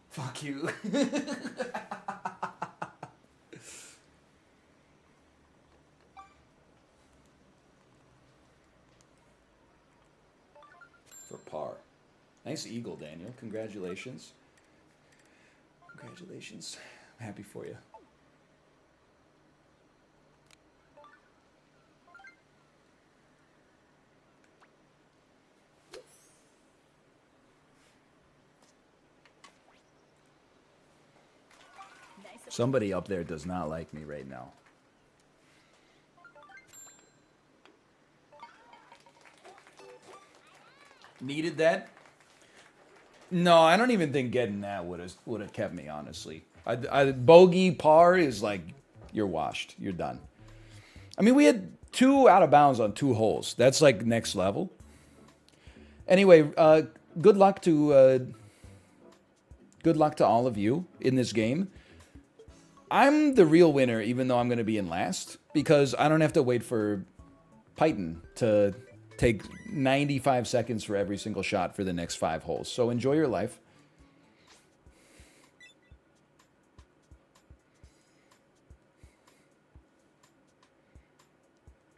Fuck you. For par. Nice eagle, Daniel. Congratulations. Congratulations. I'm happy for you. Somebody up there does not like me right now. Needed that? No, I don't even think getting that would have kept me, honestly. Bogey par is like, you're washed. You're done. I mean, we had 2 out of bounds on 2 holes. That's like next level. Anyway, good luck to all of you in this game. I'm the real winner, even though I'm going to be in last, because I don't have to wait for Python to take 95 seconds for every single shot for the next 5 holes. So enjoy your life.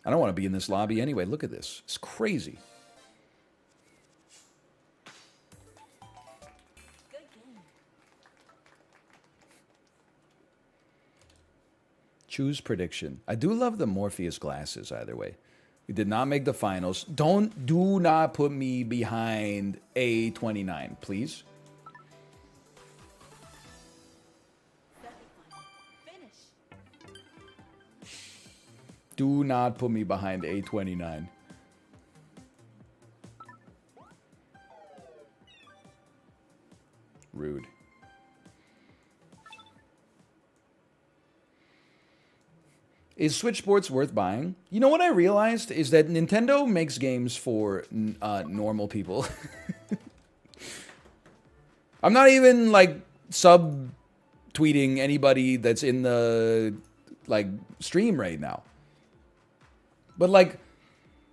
I don't want to be in this lobby anyway. Look at this. It's crazy. Good game. Choose prediction. I do love the Morpheus glasses either way. We did not make the finals. Do not put me behind A29, please. Finish. Do not put me behind A29. Rude. Is Switch Sports worth buying? You know what I realized is that Nintendo makes games for normal people. I'm not even like sub-tweeting anybody that's in the like stream right now. But like,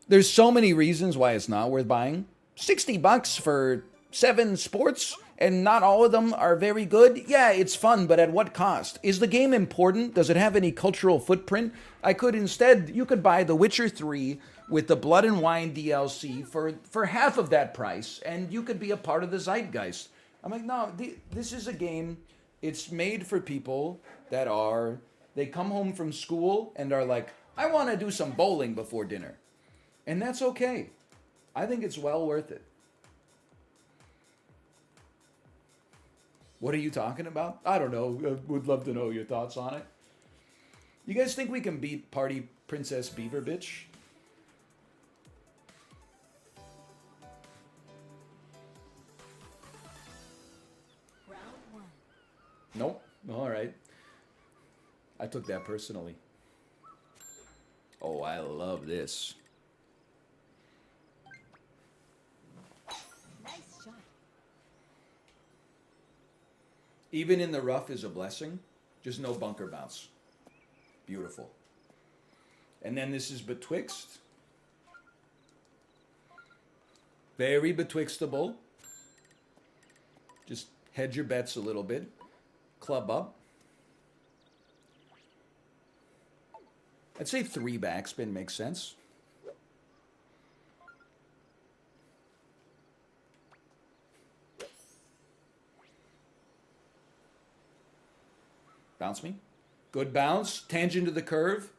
there's so many reasons why it's not worth buying. $60 for 7 sports, and not all of them are very good. Yeah, it's fun, but at what cost? Is the game important? Does it have any cultural footprint? You could buy The Witcher 3 with the Blood and Wine DLC for half of that price, and you could be a part of the zeitgeist. I'm like, no, this is a game. It's made for people they come home from school and are like, I want to do some bowling before dinner. And that's okay. I think it's well worth it. What are you talking about? I don't know. I would love to know your thoughts on it. You guys think we can beat Party Princess Beaver Bitch? Round 1. Nope. All right. I took that personally. Oh, I love this. Even in the rough is a blessing. Just no bunker bounce. Beautiful. And then this is betwixt. Very betwixtable. Just hedge your bets a little bit. Club up. I'd say 3 backspin makes sense. Bounce me. Good bounce. Tangent to the curve.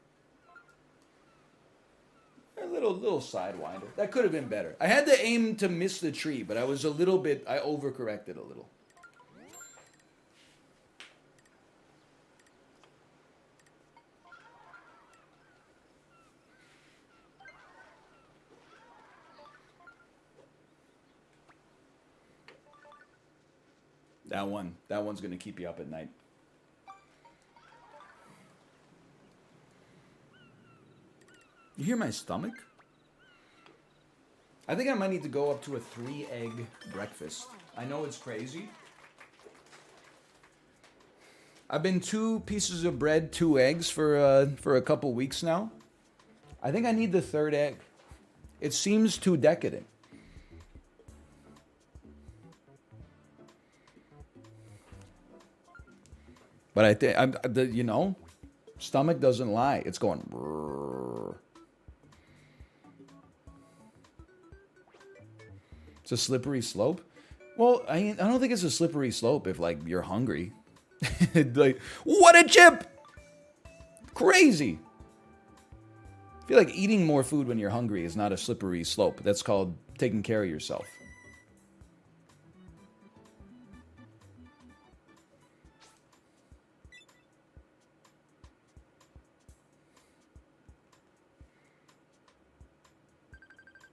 A little sidewinder. That could have been better. I had to aim to miss the tree, but I overcorrected a little. That one's going to keep you up at night. You hear my stomach? I think I might need to go up to a 3-egg breakfast. I know it's crazy. I've been 2 pieces of bread, 2 eggs for a couple weeks now. I think I need the 3rd egg. It seems too decadent. But I think, stomach doesn't lie. It's going. Brrr. It's a slippery slope. Well, I don't think it's a slippery slope if like you're hungry. Like, what a chip! Crazy. I feel like eating more food when you're hungry is not a slippery slope. That's called taking care of yourself.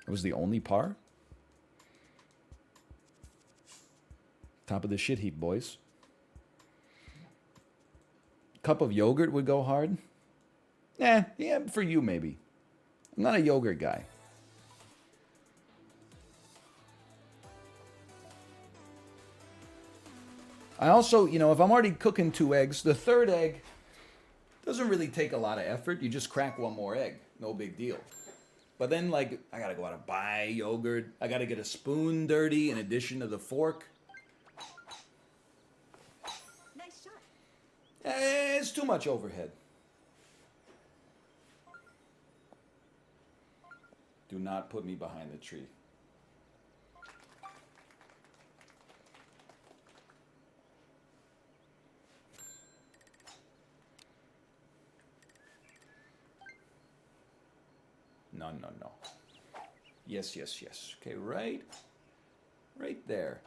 It was the only par? Top of the shit heap, boys. Cup of yogurt would go hard? Yeah, for you maybe. I'm not a yogurt guy. I also, if I'm already cooking 2 eggs, the 3rd egg doesn't really take a lot of effort. You just crack 1 more egg. No big deal. But then, like, I gotta go out and buy yogurt. I gotta get a spoon dirty in addition to the fork. Nice shot. It's too much overhead. Do not put me behind the tree. No. Yes. Okay, right there.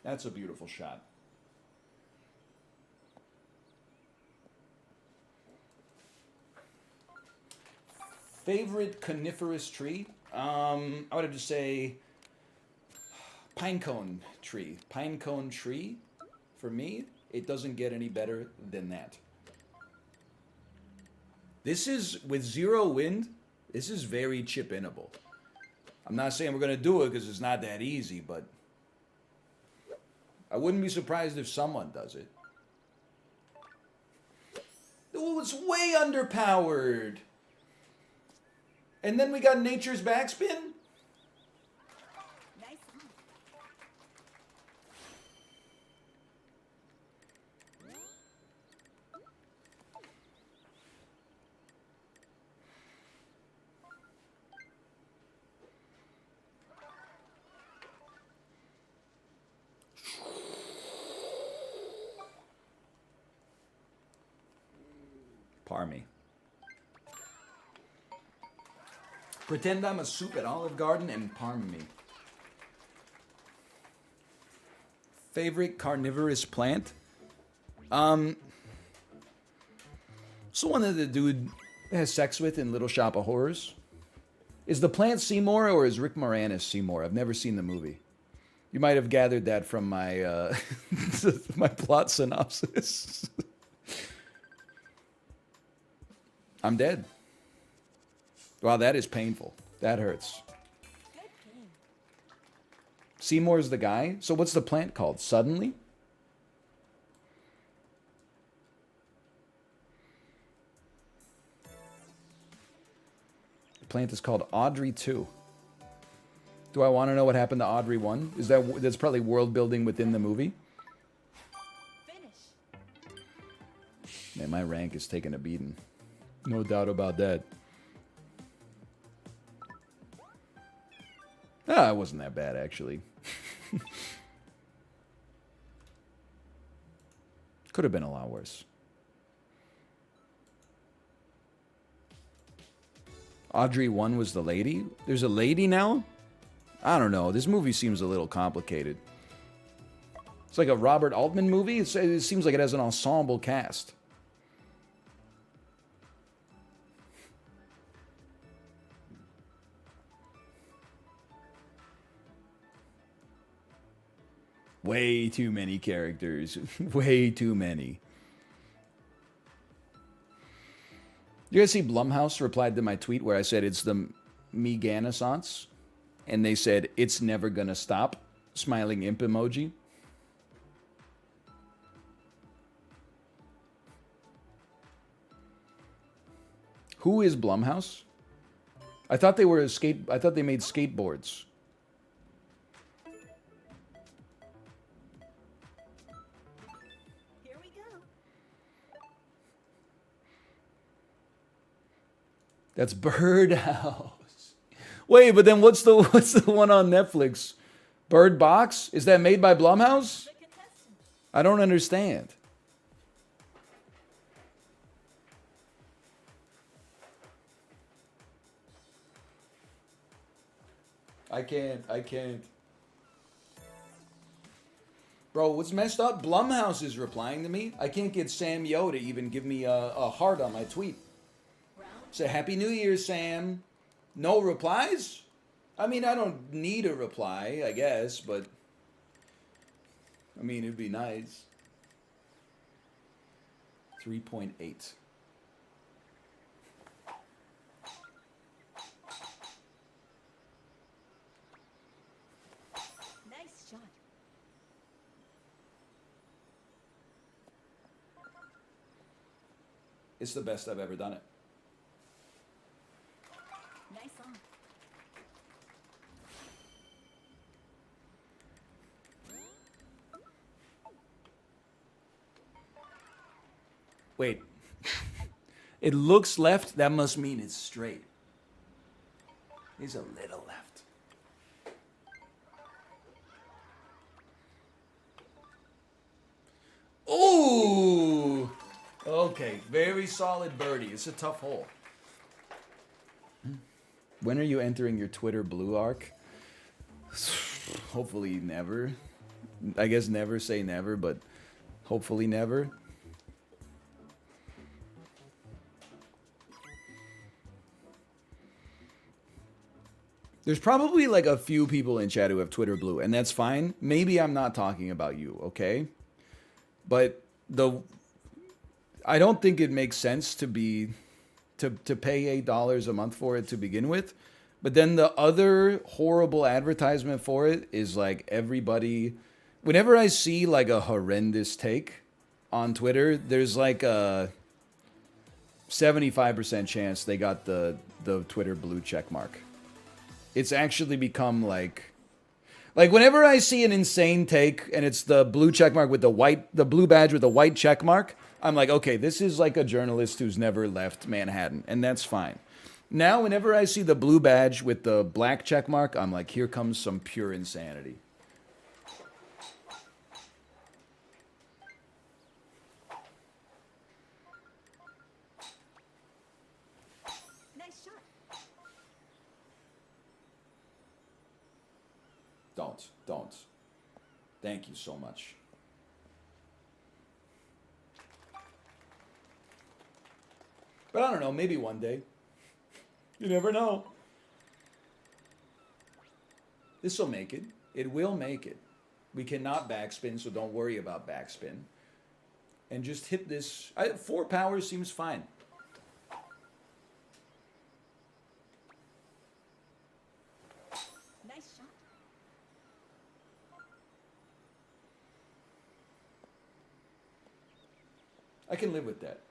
That's a beautiful shot. Favorite coniferous tree? I would have to say pine cone tree. Pine cone tree, for me, it doesn't get any better than that. This is, with 0 wind, this is very chip-inable. I'm not saying we're going to do it because it's not that easy, but I wouldn't be surprised if someone does it. Oh, it's way underpowered. And then we got nature's backspin? Nice one. Par me. Pretend I'm a soup at Olive Garden and parm me. Favorite carnivorous plant? It's the one that the dude has sex with in Little Shop of Horrors. Is the plant Seymour or is Rick Moranis Seymour? I've never seen the movie. You might have gathered that from my my plot synopsis. I'm dead. Wow, that is painful. That hurts. Good game. Seymour's the guy. So what's the plant called? Suddenly? The plant is called Audrey 2. Do I want to know what happened to Audrey 1? That's probably world building within the movie? Finish. Man, my rank is taking a beating. No doubt about that. It wasn't that bad, actually. Could have been a lot worse. Audrey 1 was the lady? There's a lady now? I don't know. This movie seems a little complicated. It's like a Robert Altman movie. It seems like it has an ensemble cast. Way too many characters. Way too many. You guys see Blumhouse replied to my tweet where I said it's the Meganaissance? And they said, it's never gonna stop. Smiling imp emoji. Who is Blumhouse? I thought they were I thought they made skateboards. Here we go. That's Birdhouse. Wait, but then what's the one on Netflix? Bird Box? Is that made by Blumhouse? The contestant. I don't understand. I can't. Bro, what's messed up? Blumhouse is replying to me. I can't get Sam Yo to even give me a heart on my tweet. Say, Happy New Year, Sam. No replies? I mean, I don't need a reply, I guess, but... I mean, it'd be nice. 3.8. Nice shot. It's the best I've ever done it. Nice on. Wait. It looks left. That must mean it's straight. He's a little left. Ooh! Okay, very solid birdie. It's a tough hole. When are you entering your Twitter blue arc? Hopefully never. I guess never say never, but hopefully never. There's probably like a few people in chat who have Twitter blue, and that's fine. Maybe I'm not talking about you, okay? But I don't think it makes sense to pay $8 a month for it to begin with. But then the other horrible advertisement for it is like everybody, whenever I see like a horrendous take on Twitter, there's like a 75% chance they got the Twitter blue check mark. It's actually become like whenever I see an insane take and it's the blue check mark with the blue badge with the white check mark, I'm like, okay, this is like a journalist who's never left Manhattan, and that's fine. Now, whenever I see the blue badge with the black check mark, I'm like, here comes some pure insanity. Nice shot. Don't. Thank you so much. But I don't know, maybe one day. You never know. This will make it. It will make it. We cannot backspin, so don't worry about backspin. And just hit this. 4 powers seems fine. Nice shot. I can live with that.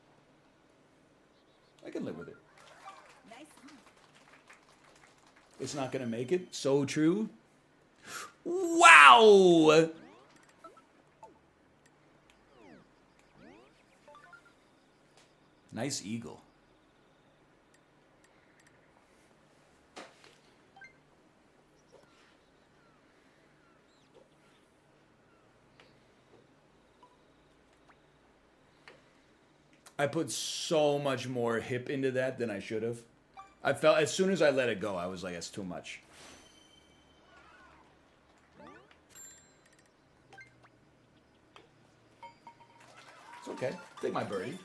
I can live with it. Nice on. It's not going to make it. So true. Wow! Nice eagle. I put so much more hip into that than I should have. I felt as soon as I let it go, I was like, it's too much. It's okay. Take my birdie.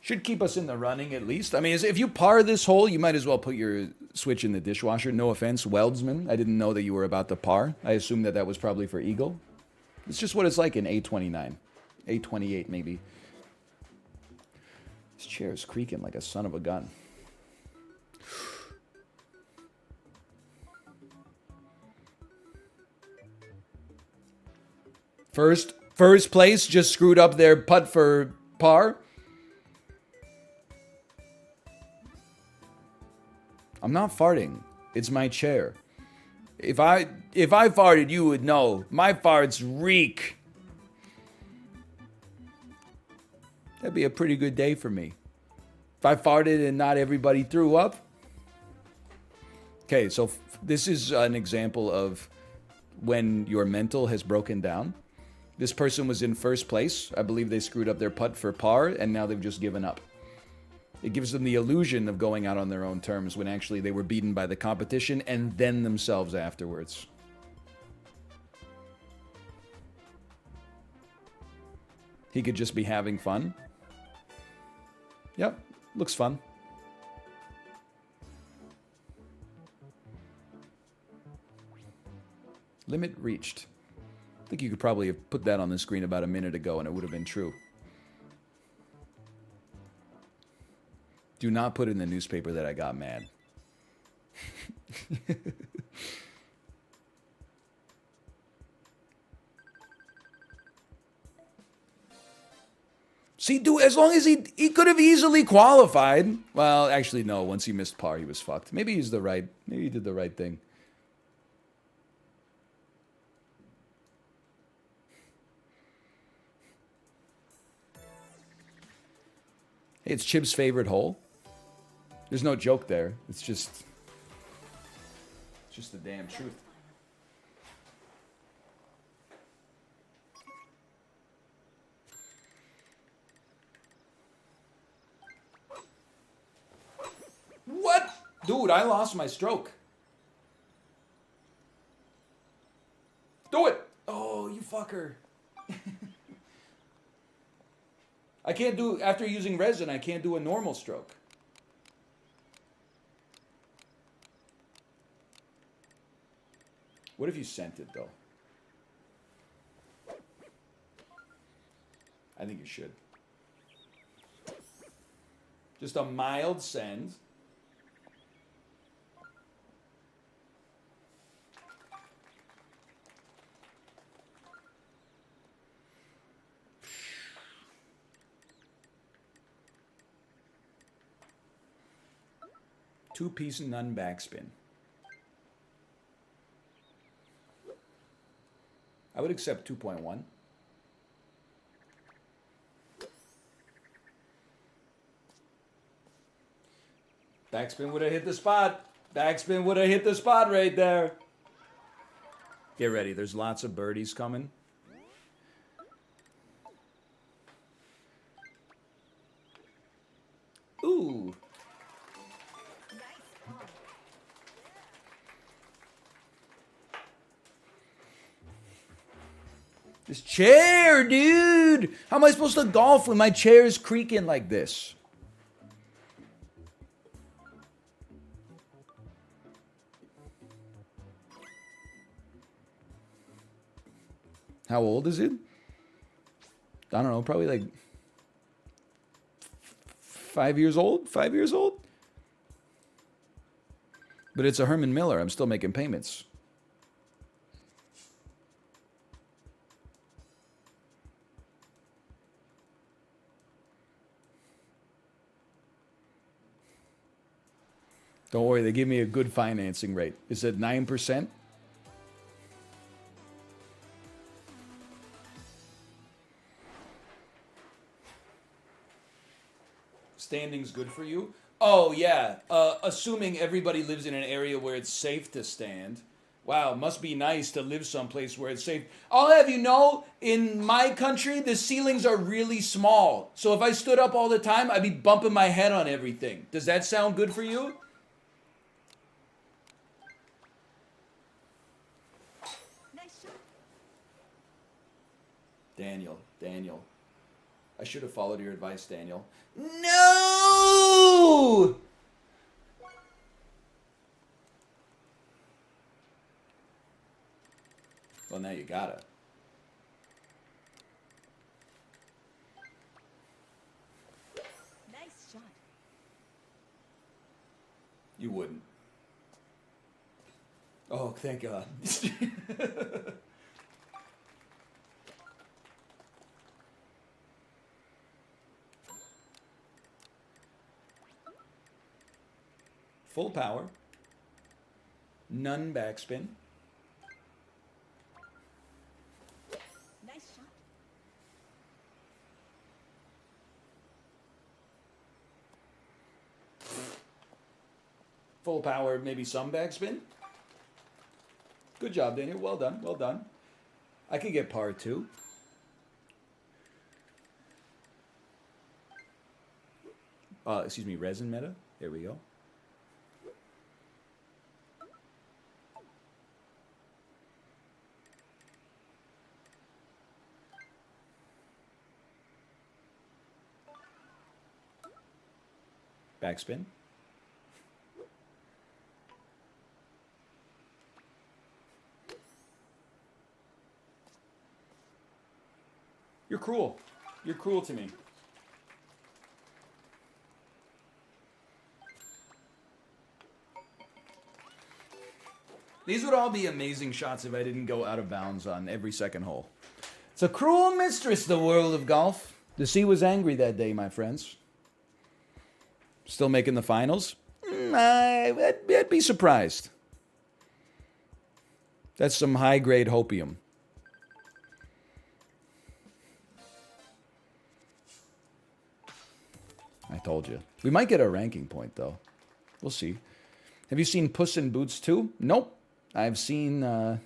Should keep us in the running at least. I mean, if you par this hole, you might as well put your switch in the dishwasher. No offense, Weldsman. I didn't know that you were about to par. I assumed that that was probably for eagle. It's just what it's like in 829. 828 maybe. This chair is creaking like a son of a gun. First place just screwed up their putt for par. I'm not farting. It's my chair. If I farted, you would know. My farts reek. That'd be a pretty good day for me. If I farted and not everybody threw up. Okay, so this is an example of when your mental has broken down. This person was in first place. I believe they screwed up their putt for par, and now they've just given up. It gives them the illusion of going out on their own terms when actually they were beaten by the competition and then themselves afterwards. He could just be having fun. Yep, looks fun. Limit reached. I think you could probably have put that on the screen about a minute ago and it would have been true. Do not put in the newspaper that I got mad. See, dude, as long as he could have easily qualified. Well, actually, no. Once he missed par, he was fucked. Maybe he did the right thing. Hey, it's Chib's favorite hole. There's no joke there. It's just the damn truth. What? Dude, I lost my stroke. Do it. Oh, you fucker. I can't do, after using resin, I can't do a normal stroke. What if you sent it, though? I think you should. Just a mild send. Two-piece none backspin. I would accept 2.1. Backspin would have hit the spot. Backspin would have hit the spot right there. Get ready. There's lots of birdies coming. Ooh. This chair, dude! How am I supposed to golf when my chair is creaking like this? How old is it? I don't know, probably like 5 years old? 5 years old? But it's a Herman Miller. I'm still making payments. Don't worry, they give me a good financing rate. Is it 9%? Standing's good for you? Oh, yeah. Assuming everybody lives in an area where it's safe to stand. Wow, must be nice to live someplace where it's safe. I'll have you know, in my country, the ceilings are really small. So if I stood up all the time, I'd be bumping my head on everything. Does that sound good for you? Nice shot. Daniel. I should have followed your advice, Daniel. No! Well, now you gotta. Nice shot. You wouldn't. Oh, thank God. Full power. None backspin. Nice shot. Full power, maybe some backspin. Good job, Daniel. Well done. Well done. I could get par too. Excuse me, resin meta. There we go. Backspin. You're cruel. You're cruel to me. These would all be amazing shots if I didn't go out of bounds on every second hole. It's a cruel mistress, the world of golf. The sea was angry that day, my friends. Still making the finals? I'd be surprised. That's some high-grade hopium. I told you. We might get a ranking point, though. We'll see. Have you seen Puss in Boots 2? Nope. I've seen...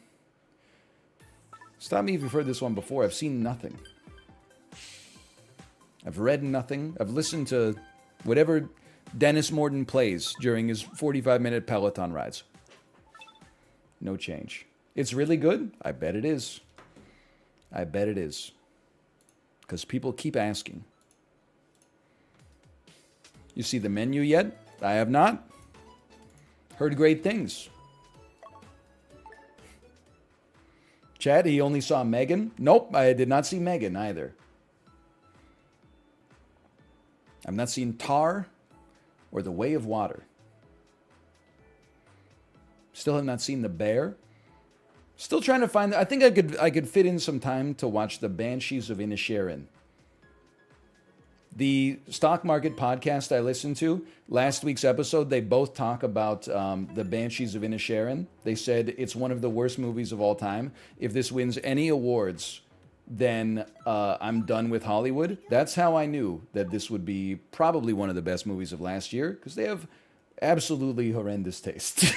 Stop me if you've heard this one before. I've seen nothing. I've read nothing. I've listened to whatever Dennis Morton plays during his 45-minute Peloton rides. No change. It's really good? I bet it is. I bet it is. Because people keep asking. You see the menu yet? I have not. Heard great things. Chad, he only saw Megan? Nope, I did not see Megan either. I've not seen Tar or The Way of Water. Still have not seen The Bear. Still trying to find... I think I could fit in some time to watch The Banshees of Inisherin. The stock market podcast I listened to, last week's episode, they both talk about The Banshees of Inisherin. They said it's one of the worst movies of all time. If this wins any awards, then I'm done with Hollywood. That's how I knew that this would be probably one of the best movies of last year, because they have absolutely horrendous taste.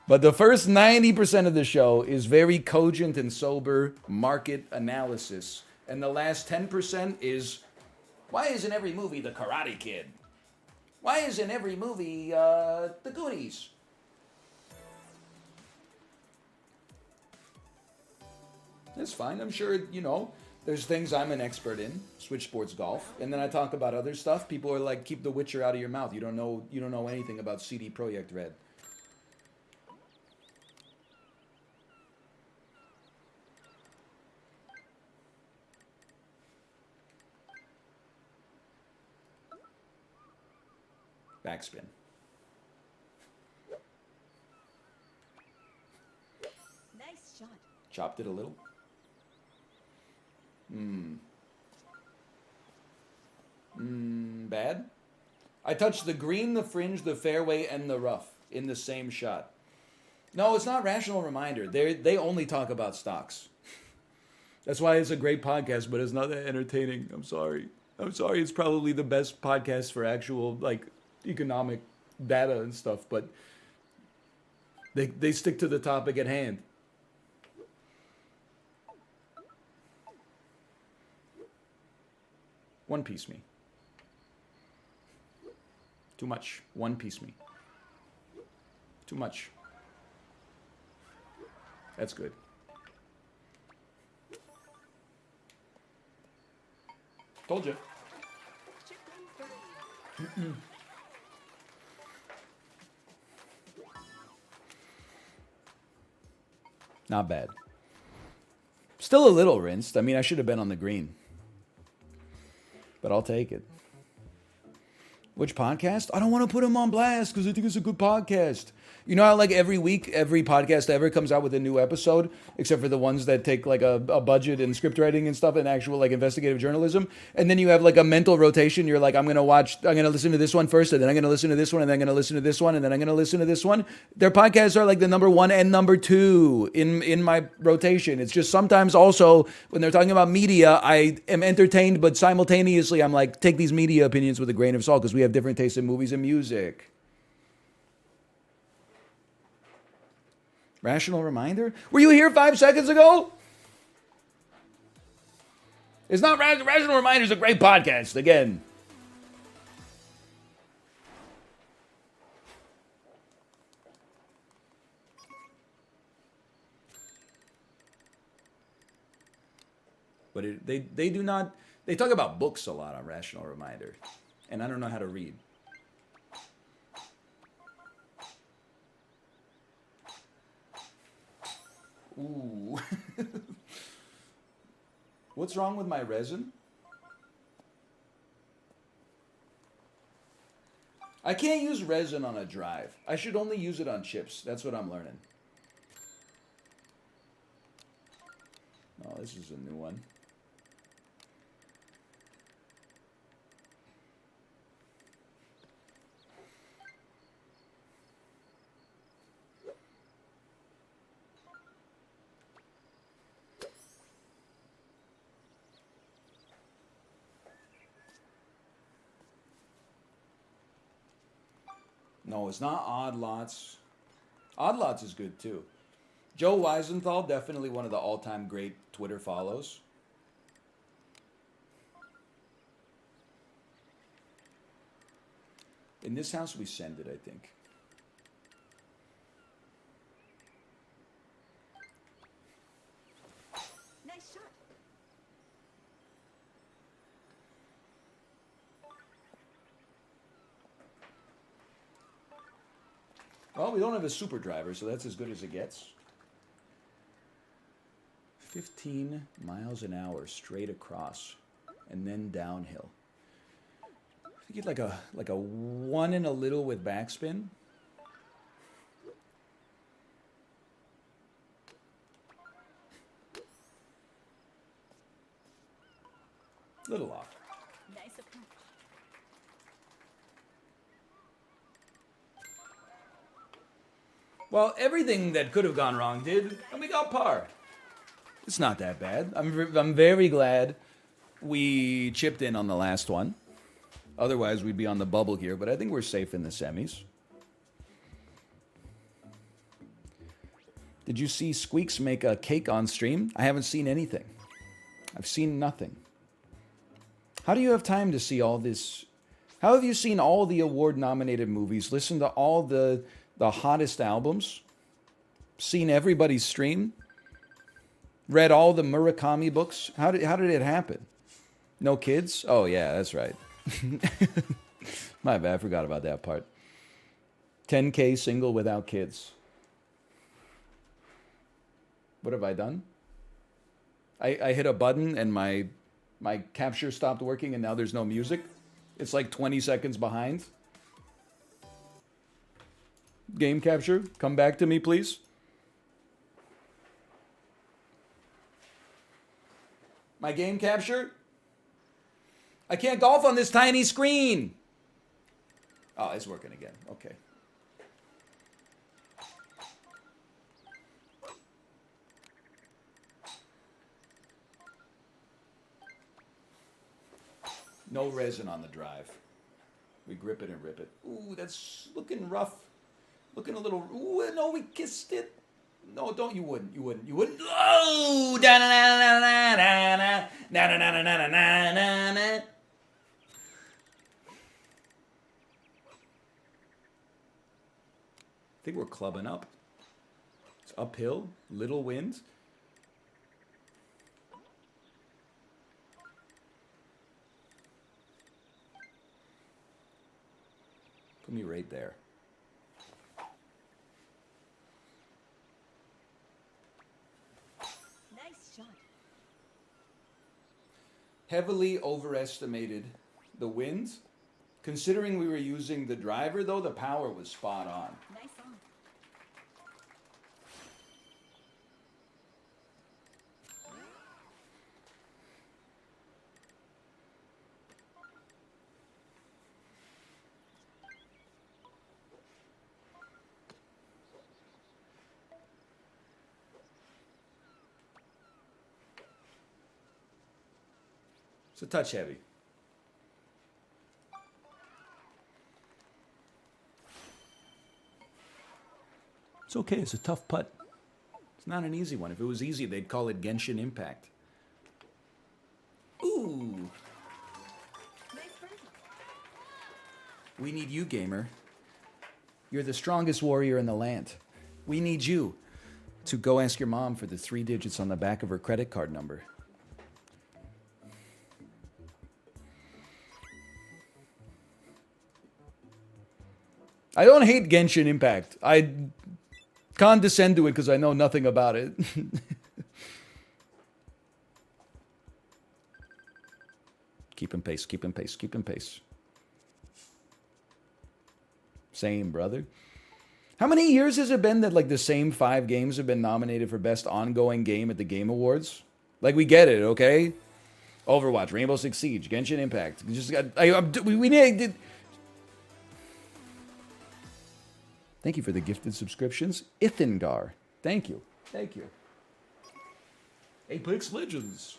But the first 90% of the show is very cogent and sober market analysis. And the last 10% is, why isn't every movie The Karate Kid? Why isn't every movie The Goonies? That's fine. I'm sure, there's things I'm an expert in, switch sports golf. And then I talk about other stuff. People are like, keep the Witcher out of your mouth. You don't know anything about CD Projekt Red. Backspin. Nice shot. Chopped it a little. bad. I touched the green, the fringe, the fairway, and the rough in the same shot. No, it's not Rational Reminder. They only talk about stocks. That's why it's a great podcast, but it's not that entertaining. I'm sorry. It's probably the best podcast for actual like economic data and stuff, but they stick to the topic at hand. One Piece me. Too much. One Piece me. Too much. That's good. Told you. Not bad. Still a little rinsed. I mean, I should have been on the green. But I'll take it. Which podcast? I don't want to put them on blast because I think it's a good podcast. You know how like every week, every podcast ever comes out with a new episode, except for the ones that take like a budget and script writing and stuff and actual like investigative journalism. And then you have like a mental rotation. You're like, I'm going to listen to this one first, and then I'm going to listen to this one, and then I'm going to listen to this one, and then I'm going to listen to this one. Their podcasts are like the number 1 and number 2 in my rotation. It's just sometimes also when they're talking about media, I am entertained, but simultaneously I'm like, take these media opinions with a grain of salt because we have different tastes in movies and music. Rational Reminder? Were you here 5 seconds ago? It's not Rational Reminder is a great podcast, again. But they do not, they talk about books a lot on Rational Reminder. And I don't know how to read. Ooh. What's wrong with my resin? I can't use resin on a drive. I should only use it on chips. That's what I'm learning. Oh, this is a new one. No, it's not Odd Lots. Odd Lots is good too. Joe Weisenthal, definitely one of the all-time great Twitter follows. In this house, we send it, I think. Nice shot. Well, we don't have a super driver, so that's as good as it gets. 15 miles an hour straight across, and then downhill. I think like a 1 and a little with backspin. Little off. Nice approach. Well, everything that could have gone wrong did, and we got par. It's not that bad. I'm very glad we chipped in on the last one. Otherwise, we'd be on the bubble here, but I think we're safe in the semis. Did you see Squeaks make a cake on stream? I haven't seen anything. I've seen nothing. How do you have time to see all this? How have you seen all the award-nominated movies, listened to all the hottest albums, seen everybody's stream, read all the Murakami books? How did it happen? No kids? Oh, yeah, that's right. My bad, I forgot about that part. 10K single without kids. What have I done? I hit a button and my capture stopped working and now there's no music. It's like 20 seconds behind. Game capture, come back to me, please. My game capture? I can't golf on this tiny screen. Oh, it's working again. Okay. No resin on the drive. We grip it and rip it. Ooh, that's looking rough. Looking a little. Ooh, no, we kissed it. No, don't. You wouldn't. You wouldn't. You wouldn't. Oh, da na na na na na na na na na na na na na. I think we're clubbing up. It's uphill, little wind. Put me right there. Nice shot. Heavily overestimated the wind. Considering we were using the driver, though, the power was spot on. Nice on. It's a touch heavy. It's okay. It's a tough putt. It's not an easy one. If it was easy, they'd call it Genshin Impact. Ooh. Nice birdie. We need you, gamer. You're the strongest warrior in the land. We need you to go ask your mom for the 3 digits on the back of her credit card number. I don't hate Genshin Impact. I condescend to it because I know nothing about it. Keep in pace, keep in pace, keep in pace. Same, brother. How many years has it been that like the same 5 games have been nominated for best ongoing game at the Game Awards? Like we get it, okay? Overwatch, Rainbow Six Siege, Genshin Impact. We just got. We need. Thank you for the gifted subscriptions, Ithingar. Thank you, thank you. Apex Legends.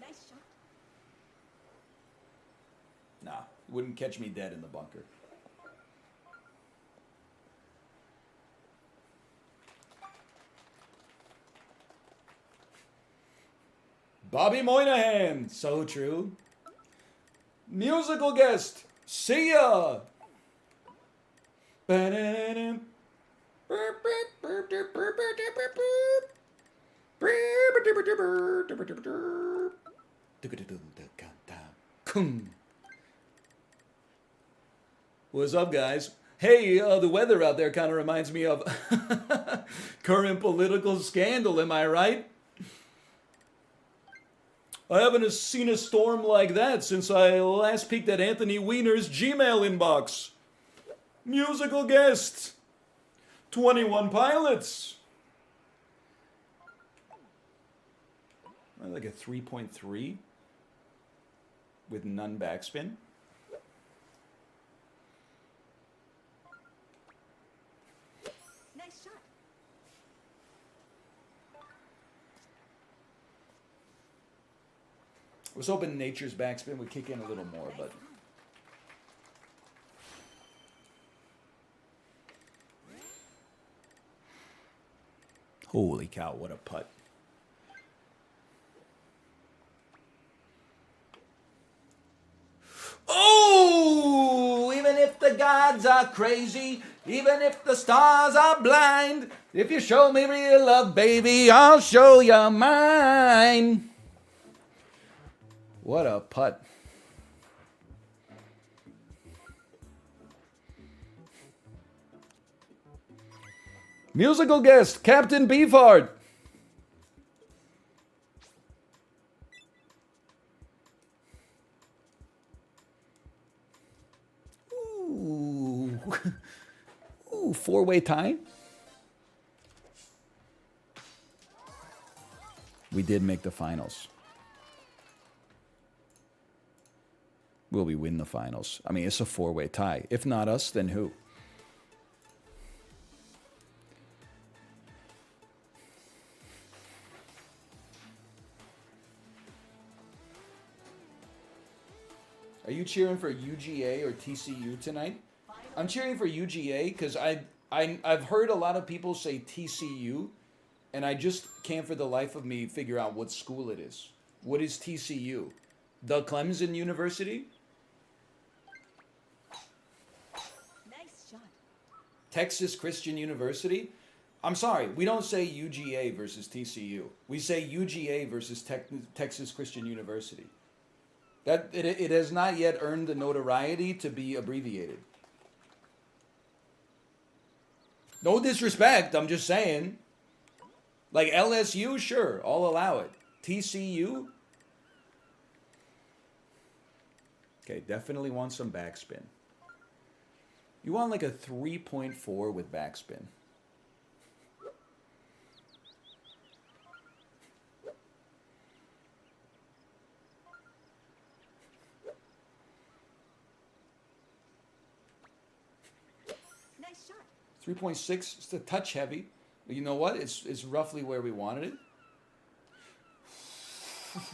Nice shot. Nah, wouldn't catch me dead in the bunker. Bobby Moynihan, so true. Musical guest, see ya. What's up, guys? Hey, the weather out there kind of reminds me of current political scandal, am I right? I haven't seen a storm like that since I last peeked at Anthony Weiner's Gmail inbox. Musical guest. 21 Pilots. Like a 3.3 with none backspin. Nice shot. I was hoping Nature's backspin would kick in a little more, but holy cow, what a putt. Oh, even if the gods are crazy, even if the stars are blind, if you show me real love, baby, I'll show you mine. What a putt. Musical guest, Captain Beefheart. Ooh. Ooh, 4-way tie. We did make the finals. Will we win the finals? I mean, it's a four-way tie. If not us, then who? Are you cheering for UGA or TCU tonight? I'm cheering for UGA because I've heard a lot of people say TCU, and I just can't for the life of me figure out what school it is. What is TCU? The Clemson University? Nice shot. Texas Christian University? I'm sorry, we don't say UGA versus TCU. We say UGA versus Texas Christian University. That it has not yet earned the notoriety to be abbreviated. No disrespect, I'm just saying. Like LSU, sure, I'll allow it. TCU? Okay, definitely want some backspin. You want like a 3.4 with backspin. Nice shot. 3.6, it's a touch heavy. But you know what? It's roughly where we wanted it. Nice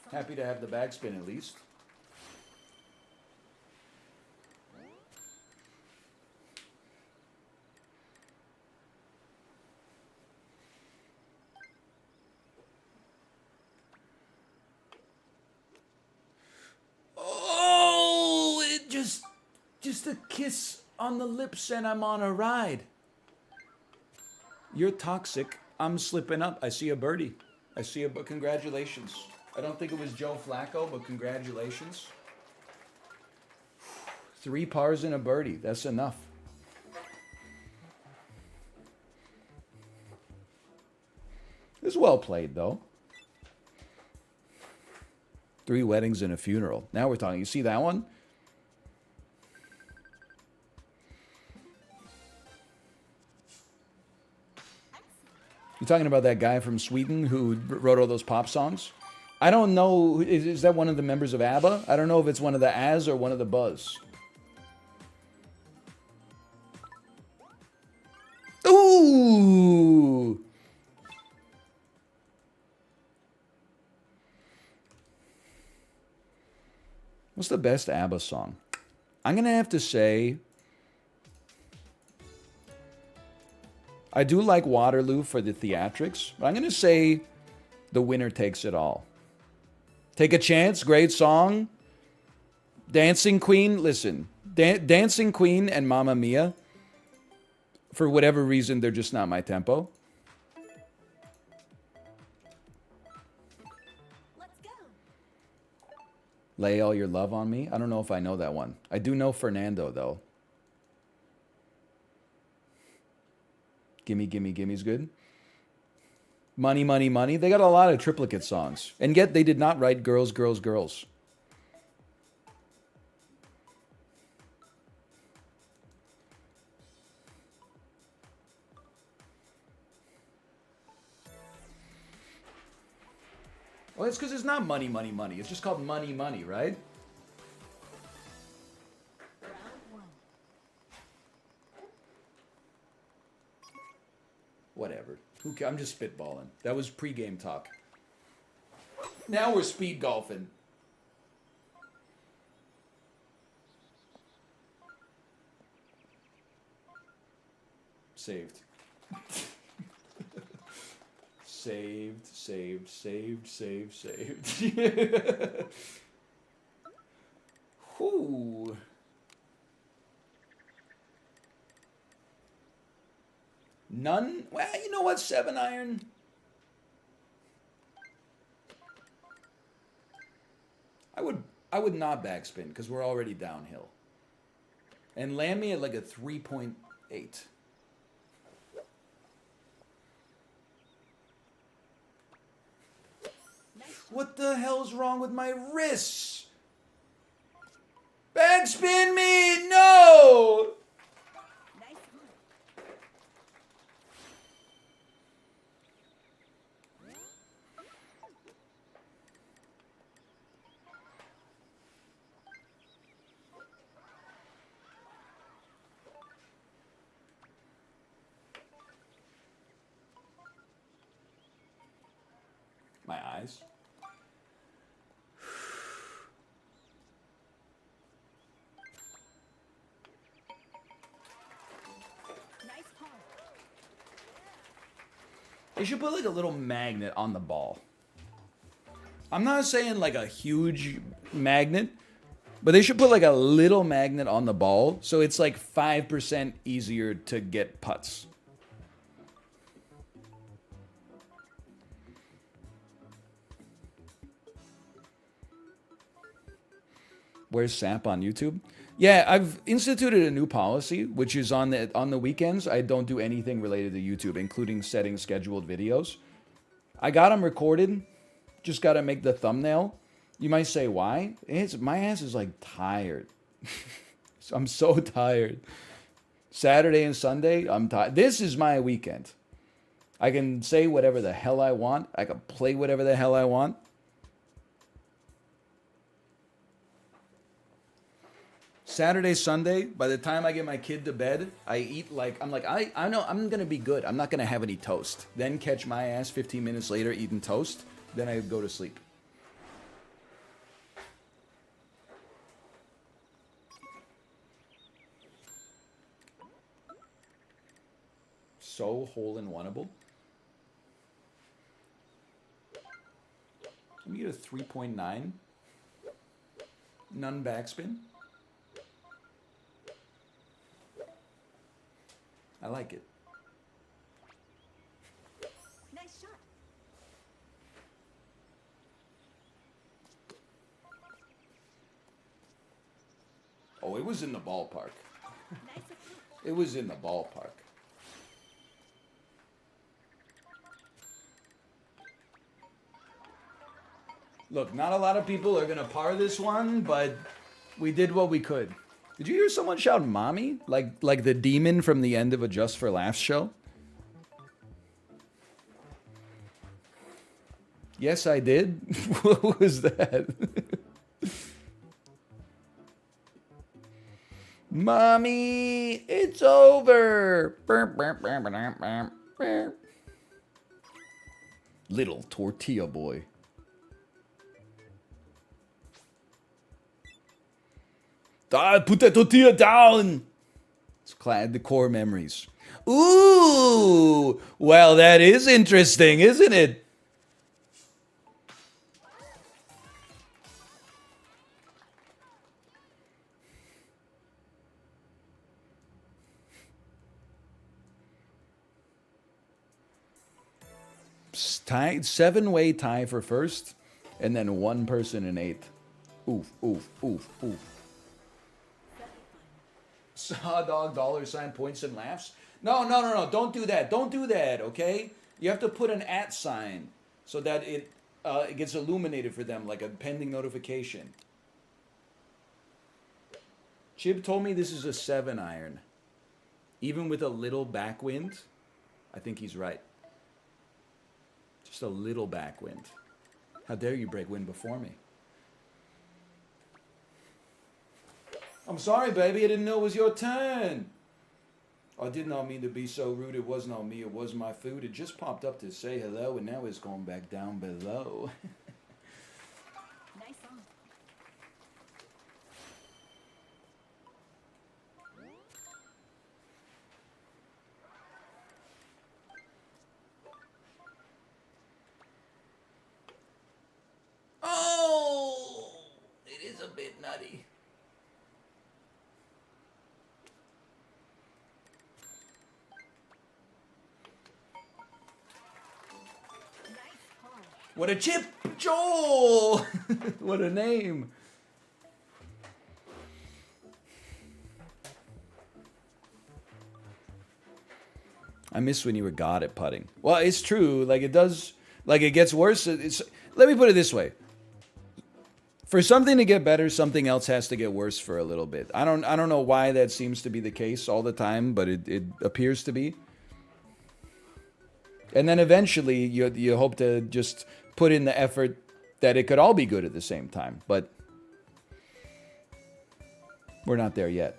on. Happy to have the backspin at least. Oh, it just a kiss on the lips and I'm on a ride. You're toxic. I'm slipping up. I see a birdie. Congratulations. I don't think it was Joe Flacco, but congratulations. 3 pars and a birdie. That's enough. It's well played, though. 3 weddings and a funeral. Now we're talking. You see that one? You talking about that guy from Sweden who wrote all those pop songs? I don't know. Is that one of the members of ABBA? I don't know if it's one of the As or one of the Buzz. Ooh! What's the best ABBA song? I'm going to have to say, I do like Waterloo for the theatrics, but I'm going to say The Winner Takes It All. Take a Chance, great song. Dancing Queen, listen, Dancing Queen and Mamma Mia, for whatever reason, they're just not my tempo. Let's go. Lay All Your Love on Me. I don't know if I know that one. I do know Fernando, though. Gimme, Gimme, Gimme's good. Money, Money, Money. They got a lot of triplicate songs. And yet they did not write Girls, Girls, Girls. Well, it's because it's not Money, Money, Money. It's just called Money, Money, right? Round one. Whatever. I'm just spitballing. That was pregame talk. Now we're speed golfing. Saved. Saved, saved, saved, saved, saved. Whoo. None? Well, you know what? 7-iron. I would not backspin because we're already downhill. And land me at like a 3.8. What the hell's wrong with my wrists? Backspin me! No! Nice one. nice. Nice pawn. They should put like a little magnet on the ball. I'm not saying like a huge magnet, but they should put like a little magnet on the ball so it's like 5% easier to get putts. Where's Sap on YouTube? Yeah, I've instituted a new policy, which is on the weekends, I don't do anything related to YouTube, including setting scheduled videos. I got them recorded, just got to make the thumbnail. You might say, why? My ass is like tired. I'm so tired. Saturday and Sunday, I'm tired. This is my weekend. I can say whatever the hell I want. I can play whatever the hell I want. Saturday, Sunday, by the time I get my kid to bed, I eat like, I know I'm going to be good. I'm not going to have any toast. Then catch my ass 15 minutes later eating toast. Then I go to sleep. So hole-in-oneable. Let me get a 3.9. None backspin. I like it. Nice shot. Oh, it was in the ballpark. Nice approach. It was in the ballpark. Look, not a lot of people are going to par this one, but we did what we could. Did you hear someone shout mommy? Like the demon from the end of a Just for Laughs show? Yes, I did. What was that? Mommy, it's over. Little tortilla boy. Put that tortilla down. It's clad the core memories. Ooh, well, that is interesting, isn't it? Tie, 7-way tie for first, and then one person in eighth. Oof, oof, oof, oof. Saw dog $ points and laughs. No. Don't do that. Don't do that, okay? You have to put an @ sign so that it gets illuminated for them like a pending notification. Chib told me this is a 7-iron. Even with a little backwind, I think he's right. Just a little backwind. How dare you break wind before me? I'm sorry, baby. I didn't know it was your turn. I did not mean to be so rude. It was not me. It was my food. It just popped up to say hello, and now it's going back down below. Nice on. Oh, it is a bit nutty. Nice pawn. What a chip, Joel! What a name. I miss when you were god at putting. Well, it's true. Like, it does. Like, it gets worse. Let me put it this way. For something to get better, something else has to get worse for a little bit. I don't know why that seems to be the case all the time, but it appears to be. And then eventually you hope to just put in the effort that it could all be good at the same time. But we're not there yet.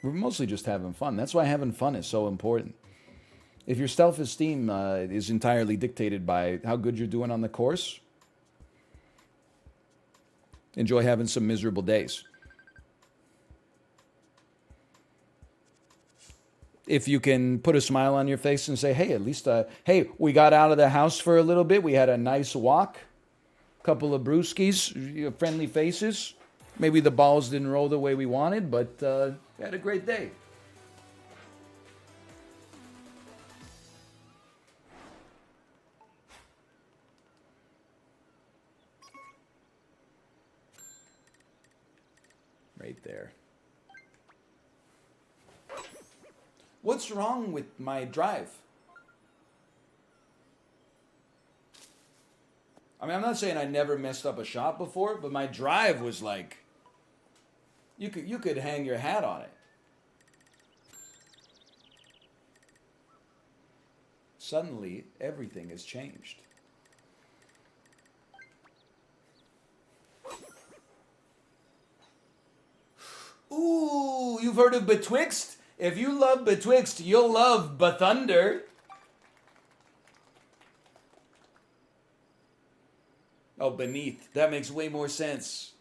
We're mostly just having fun. That's why having fun is so important. If your self-esteem is entirely dictated by how good you're doing on the course, enjoy having some miserable days. If you can put a smile on your face and say, hey, at least, hey, we got out of the house for a little bit. We had a nice walk, couple of brewskis, friendly faces. Maybe the balls didn't roll the way we wanted, but we had a great day. Right there. What's wrong with my drive? I mean, I'm not saying I never messed up a shot before, but my drive was like, you could hang your hat on it. Suddenly, everything has changed. Ooh, you've heard of Betwixt? If you love Betwixt, you'll love Bathunder. Oh, beneath. That makes way more sense.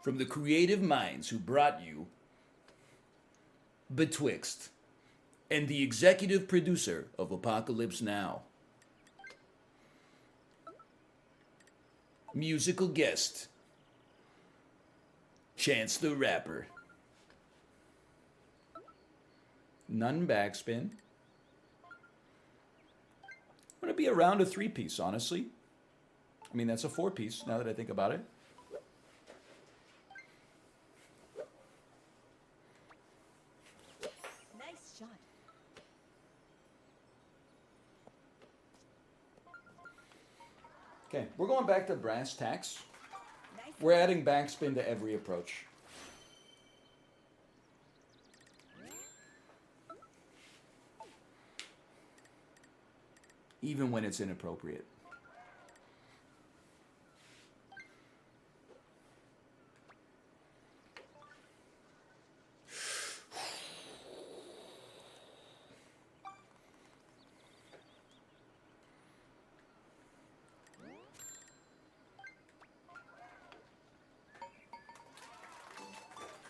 From the creative minds who brought you Betwixt and the executive producer of Apocalypse Now. Musical guest, Chance the Rapper. None backspin. I'm going to be around a 3-piece, honestly. I mean, that's a 4-piece, now that I think about it. Nice shot. Okay, we're going back to brass tacks. Nice. We're adding backspin to every approach. Even when it's inappropriate.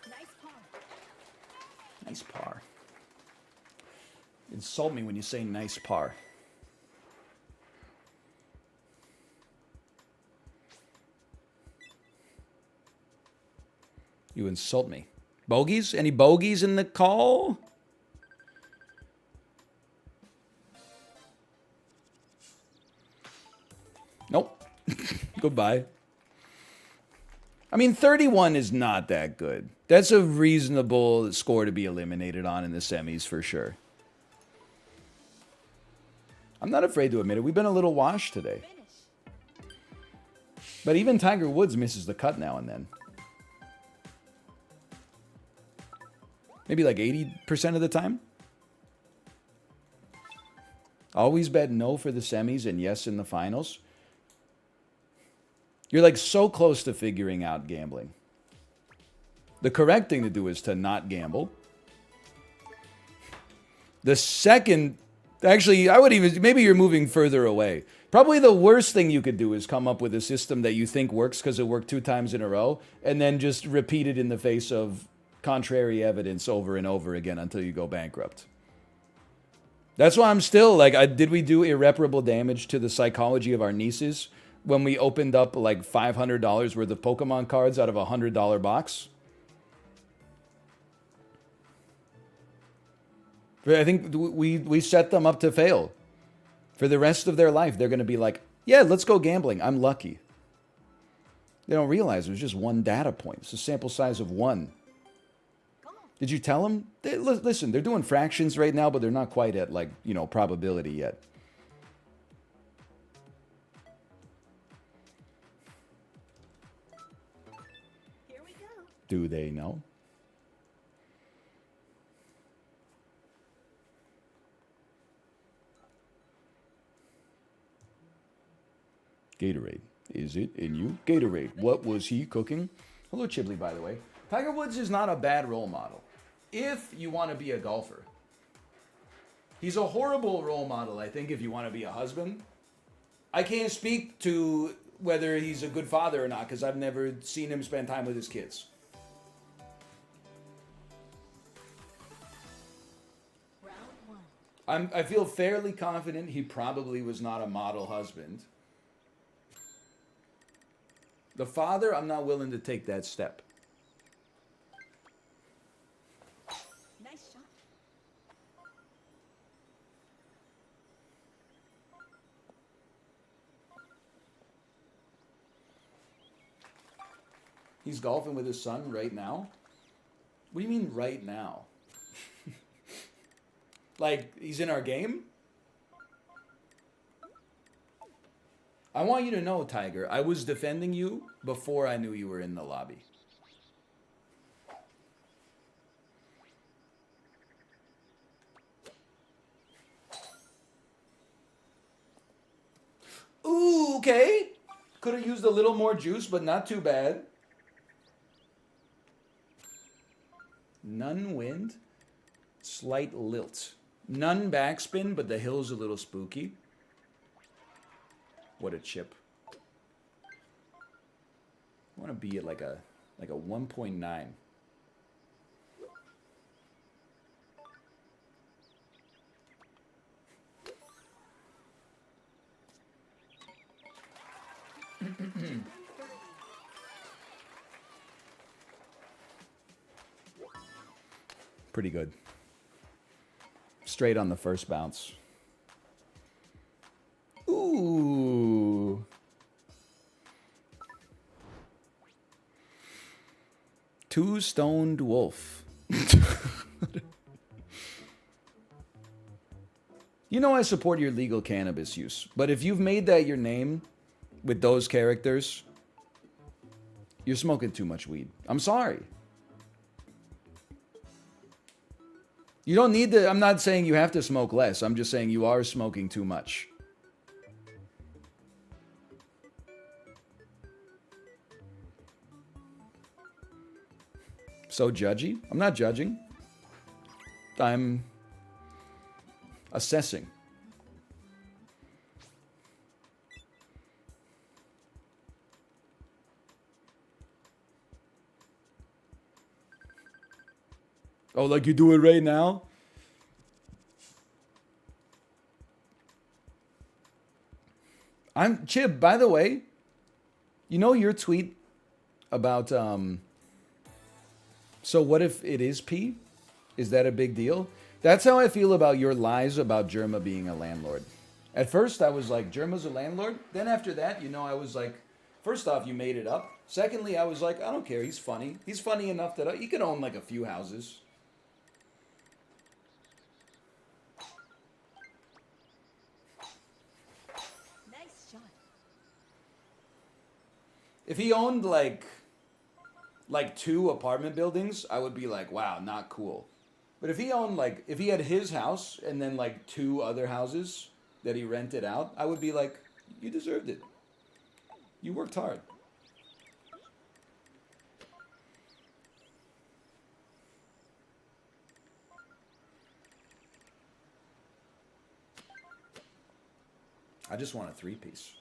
Nice par. Nice par. Insult me when you say nice par. You insult me. Bogeys? Any bogeys in the call? Nope. Goodbye. I mean, 31 is not that good. That's a reasonable score to be eliminated on in the semis for sure. I'm not afraid to admit it. We've been a little washed today. Finish. But even Tiger Woods misses the cut now and then. Maybe like 80% of the time. Always bet no for the semis and yes in the finals. You're like so close to figuring out gambling. The correct thing to do is to not gamble. The second, actually, I would even, maybe you're moving further away. Probably the worst thing you could do is come up with a system that you think works because it worked 2 times in a row and then just repeat it in the face of contrary evidence over and over again until you go bankrupt. That's why I'm still like, did we do irreparable damage to the psychology of our nieces when we opened up like $500 worth of Pokemon cards out of a $100 box? I think we set them up to fail. For the rest of their life, they're going to be like, yeah, let's go gambling. I'm lucky. They don't realize it was just one data point. It's a sample size of 1. Did you tell them? Listen, they're doing fractions right now, but they're not quite at, like, you know, probability yet. Here we go. Do they know? Gatorade. Is it in you? Gatorade. What was he cooking? Hello, Chibley, by the way. Tiger Woods is not a bad role model. if you want to be a golfer. He's a horrible role model, I think, if you want to be a husband. I can't speak to whether he's a good father or not because I've never seen him spend time with his kids. Round 1. I feel fairly confident he probably was not a model husband. The father, I'm not willing to take that step. Nice shot. He's golfing with his son right now? What do you mean right now? Like, he's in our game? I want you to know, Tiger, I was defending you before I knew you were in the lobby. Ooh, okay. Could have used a little more juice, but not too bad. None wind, slight lilt. None backspin, but the hill's a little spooky. What a chip. I want to be at like a 1.9. Pretty good. Straight on the first bounce. Ooh. Two stoned wolf. You know I support your legal cannabis use, but if you've made that your name with those characters, you're smoking too much weed. I'm sorry. You don't need to, I'm not saying you have to smoke less. I'm just saying you are smoking too much. So judgy? I'm not judging. I'm assessing. Oh, like you do it right now? Chib, by the way, you know your tweet about so what if it is P? Is that a big deal? That's how I feel about your lies about Germa being a landlord. At first I was like, Germa's a landlord. Then after that, I was like, first off, you made it up. Secondly, I was like, I don't care, he's funny. He's funny enough that he can own like a few houses. If he owned like 2 apartment buildings, I would be like, wow, not cool. But if he owned if he had his house and then 2 other houses that he rented out, I would be like, you deserved it. You worked hard. I just want a 3-piece.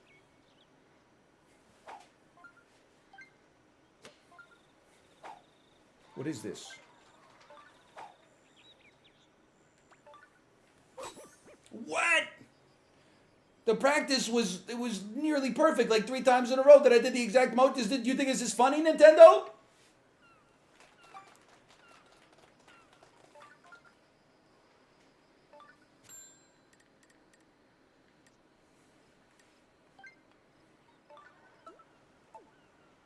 What is this? What? The practice was nearly perfect, like 3 times in a row that I did the exact motion. Do you think this is funny, Nintendo?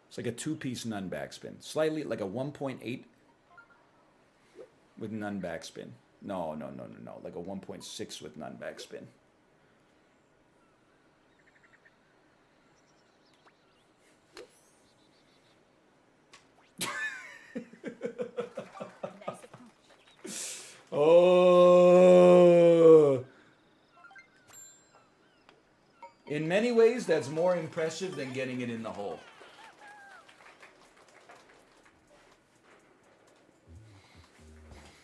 It's like a 2-piece nun backspin. Slightly like a 1.8 with nun backspin. No. Like a 1.6 with nun backspin. Oh. In many ways, that's more impressive than getting it in the hole.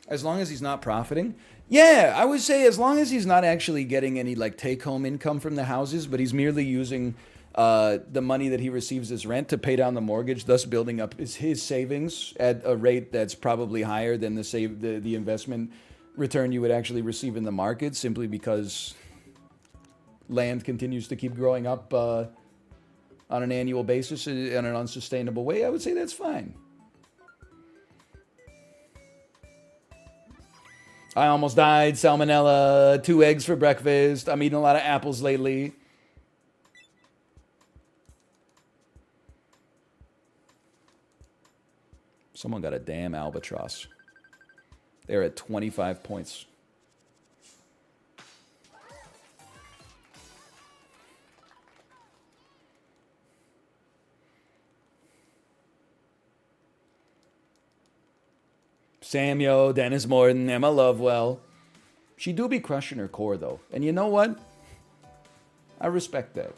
As long as he's not profiting. Yeah, I would say as long as he's not actually getting any like take-home income from the houses, but he's merely using the money that he receives as rent to pay down the mortgage, thus building up his savings at a rate that's probably higher than the investment return you would actually receive in the market, simply because land continues to keep growing up on an annual basis in an unsustainable way. I would say that's fine. I almost died. Salmonella. 2 eggs for breakfast. I'm eating a lot of apples lately. Someone got a damn albatross. They're at 25 points. Samuel, Dennis Morton, Emma Lovewell. She do be crushing her core, though. And you know what? I respect that.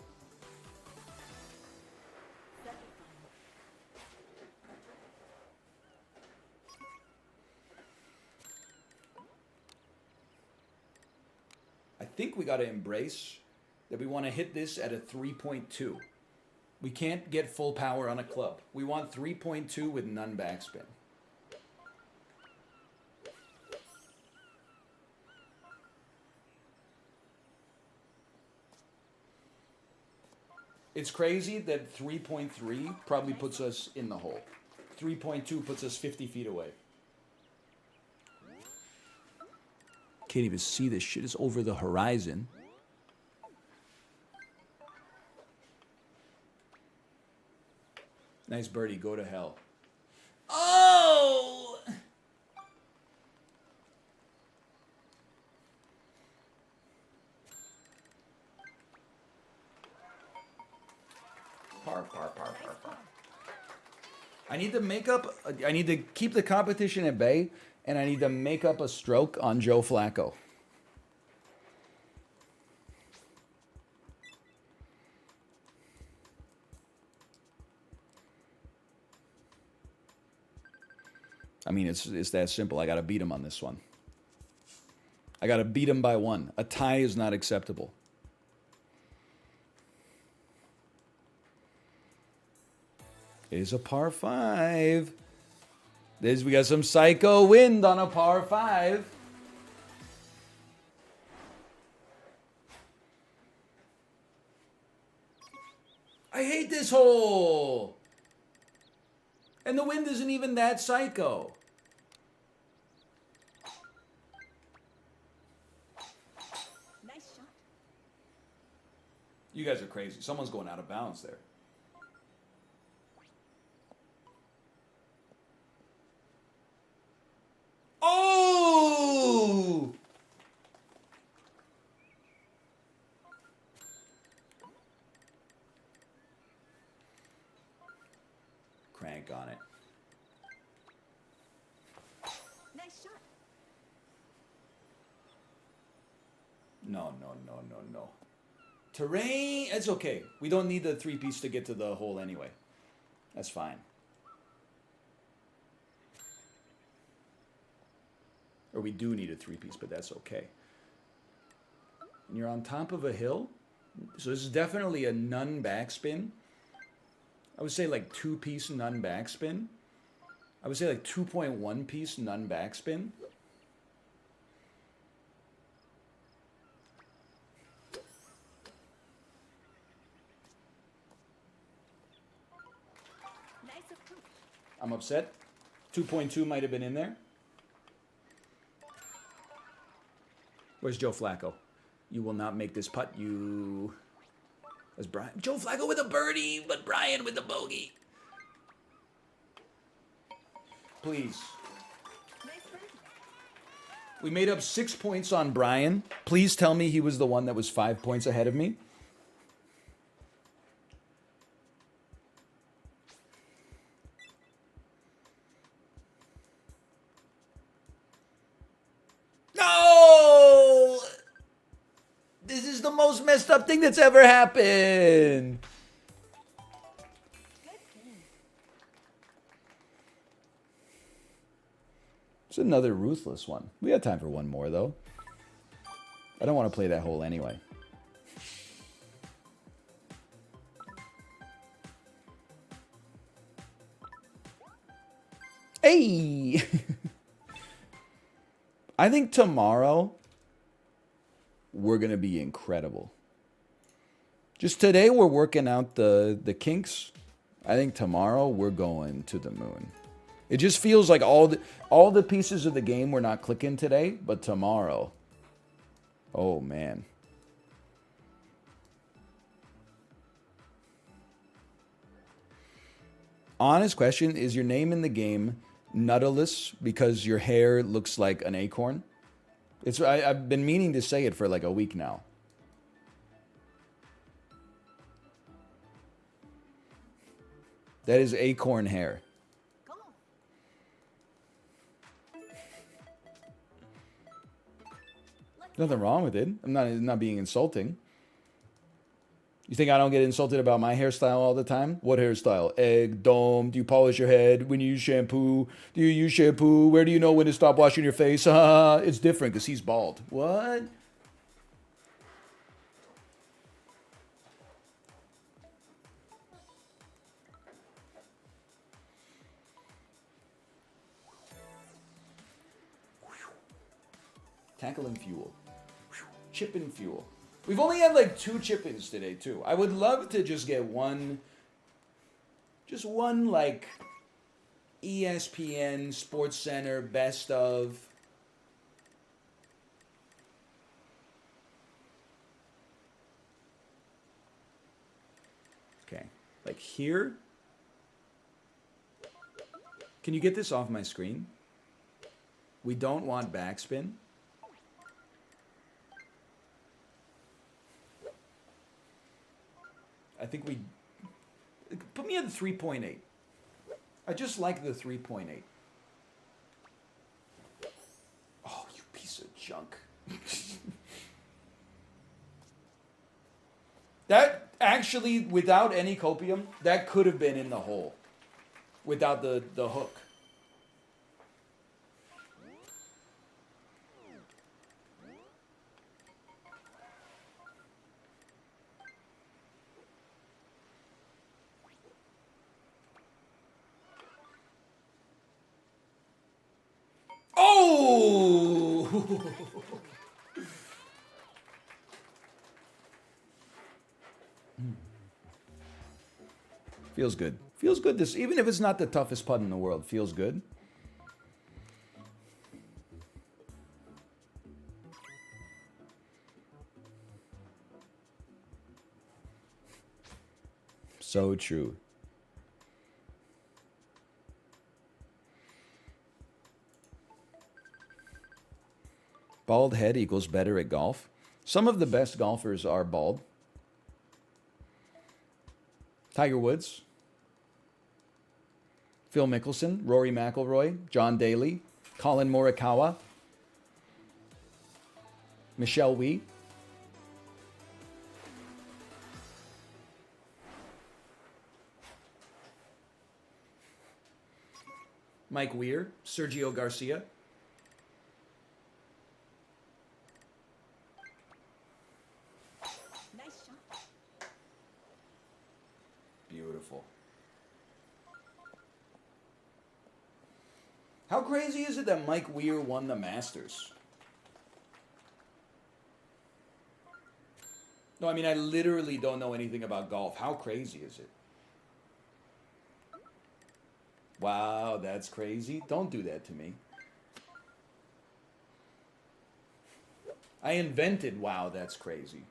I think we got to embrace that we want to hit this at a 3.2. We can't get full power on a club. We want 3.2 with none backspin. It's crazy that 3.3 probably puts us in the hole. 3.2 puts us 50 feet away. Can't even see this shit. It's over the horizon. Nice birdie. Go to hell. Oh! Par. I need to keep the competition at bay, and I need to make up a stroke on Joe Flacco. I mean, it's that simple. I got to beat him on this one. I got to beat him by 1. A tie is not acceptable. Is a par 5. We got some psycho wind on a par 5. I hate this hole. And the wind isn't even that psycho. Nice shot. You guys are crazy. Someone's going out of bounds there. Oh! Crank on it. Nice shot. No. Terrain, it's okay. We don't need the 3-piece to get to the hole anyway. That's fine. Or we do need a 3-piece, but that's okay. And you're on top of a hill. So this is definitely a none backspin. I would say like 2-piece none backspin. I would say like 2.1 piece none backspin. Nice approach. I'm upset. 2.2 might have been in there. Where's Joe Flacco? You will not make this putt. As Brian. Joe Flacco with a birdie, but Brian with the bogey. Please. Nice birdie. We made up 6 points on Brian. Please tell me he was the one that was 5 points ahead of me. No! This is the most messed up thing that's ever happened. Good game. It's another ruthless one. We got time for one more, though. I don't want to play that hole anyway. Hey! I think tomorrow we're going to be incredible. Just today we're working out the kinks. I think tomorrow we're going to the moon. It just feels like all the pieces of the game were not clicking today, but tomorrow, oh man. Honest question, is your name in the game Nautilus because your hair looks like an acorn? I've been meaning to say it for like a week now. That is acorn hair. Go. Nothing wrong with it. I'm not being insulting. You think I don't get insulted about my hairstyle all the time? What hairstyle? Egg, dome, do you polish your head when you use shampoo? Do you use shampoo? Where do you know when to stop washing your face? It's different because he's bald. What? Tackle and fuel. Chip and fuel. We've only had like 2 chip-ins today, too. I would love to just get one, like, ESPN, Sports Center, best of. Okay, like here. Can you get this off my screen? We don't want backspin. I think we... Put me at the 3.8. I just like the 3.8. Oh, you piece of junk. That actually, without any copium, that could have been in the hole. Without the hook. Oh! Feels good. Feels good. This, even if it's not the toughest putt in the world, feels good. So true. Bald head equals better at golf. Some of the best golfers are bald. Tiger Woods, Phil Mickelson, Rory McIlroy, John Daly, Colin Morikawa, Michelle Wie. Mike Weir, Sergio Garcia. Nice shot. Beautiful. How crazy is it that Mike Weir won the Masters? No, I mean, I literally don't know anything about golf. How crazy is it? Wow, that's crazy. Don't do that to me. I invented wow, that's crazy.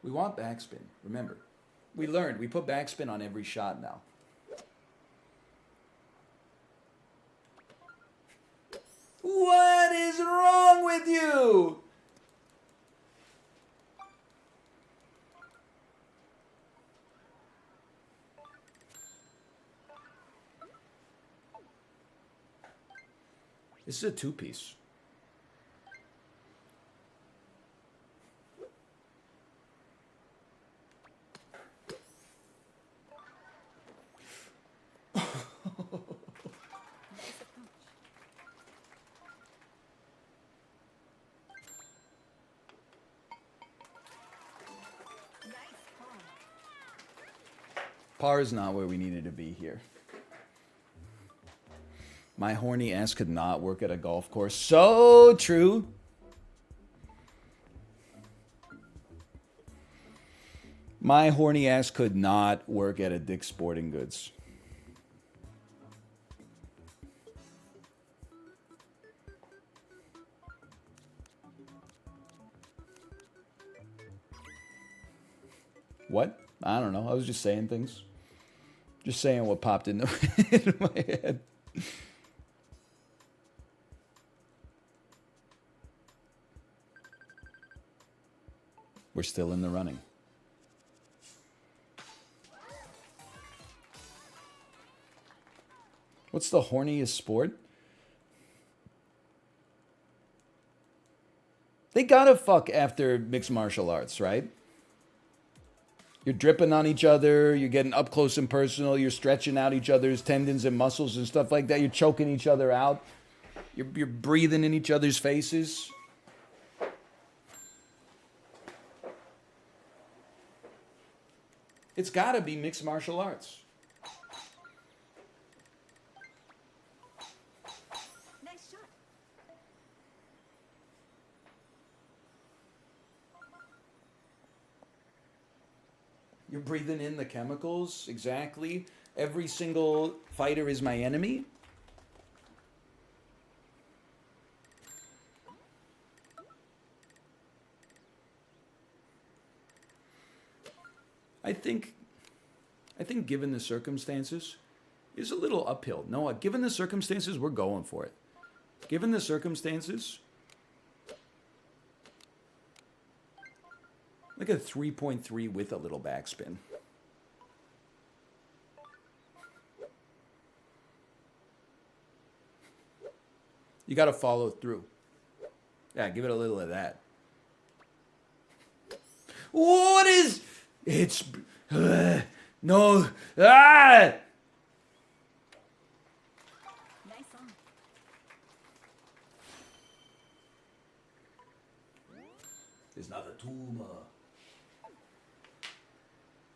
We want backspin. Remember, we learned. We put backspin on every shot now. What is wrong with you? This is a 2-piece. Par is not where we needed to be here. My horny ass could not work at a golf course. So true. My horny ass could not work at a Dick's Sporting Goods. What? I don't know. I was just saying things. Just saying what popped into my head. We're still in the running. What's the horniest sport? They gotta fuck after mixed martial arts, right? You're dripping on each other, you're getting up close and personal, you're stretching out each other's tendons and muscles and stuff like that, you're choking each other out, you're breathing in each other's faces. It's gotta be mixed martial arts. Nice shot. You're breathing in the chemicals, exactly. Every single fighter is my enemy. I think given the circumstances, is a little uphill. No, given the circumstances, we're going for it. Given the circumstances, like a 3.3 with a little backspin. You got to follow through. Yeah, give it a little of that. What is... It's... no... Ah! Nice on. There's not a tumor.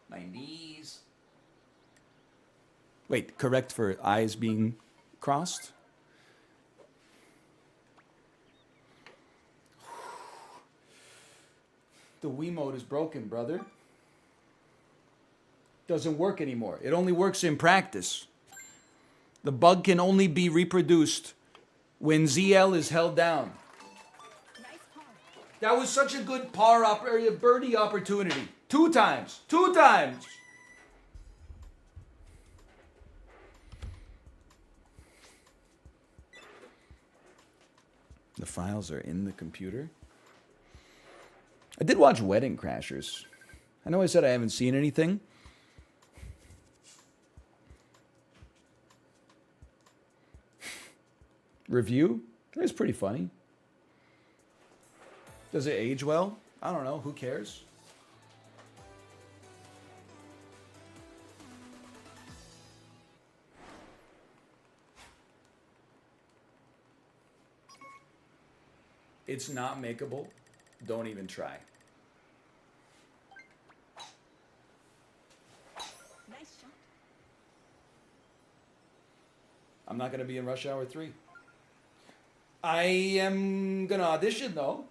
My knees. Wait, correct for eyes being crossed? The Wiimote is broken, brother. Doesn't work anymore. It only works in practice. The bug can only be reproduced when ZL is held down. Nice par. That was such a good birdie opportunity. Two times. The files are in the computer. I did watch Wedding Crashers. I know I said I haven't seen anything. Review? It's pretty funny. Does it age well? I don't know. Who cares? It's not makeable. Don't even try. Nice shot. I'm not going to be in Rush Hour 3. I am going to audition, though.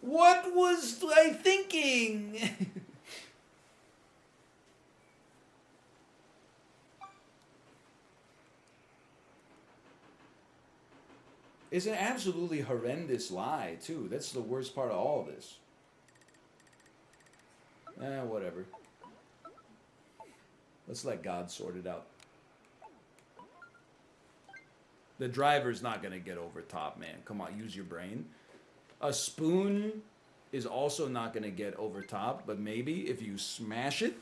What was I thinking? It's an absolutely horrendous lie, too. That's the worst part of all of this. Whatever. Let's let God sort it out. The driver's not going to get over top, man. Come on, use your brain. A spoon is also not going to get over top, but maybe if you smash it.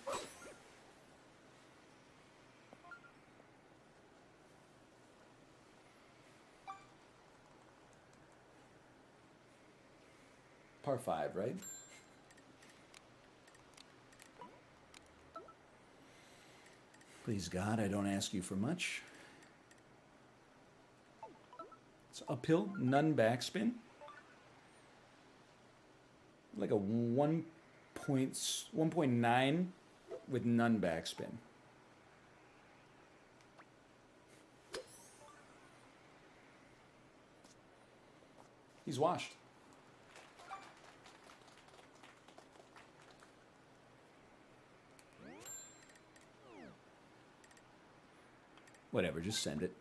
Par 5, right? Please God, I don't ask you for much. It's uphill, none backspin. Like a 1.9 with none backspin. He's washed. Whatever, just send it.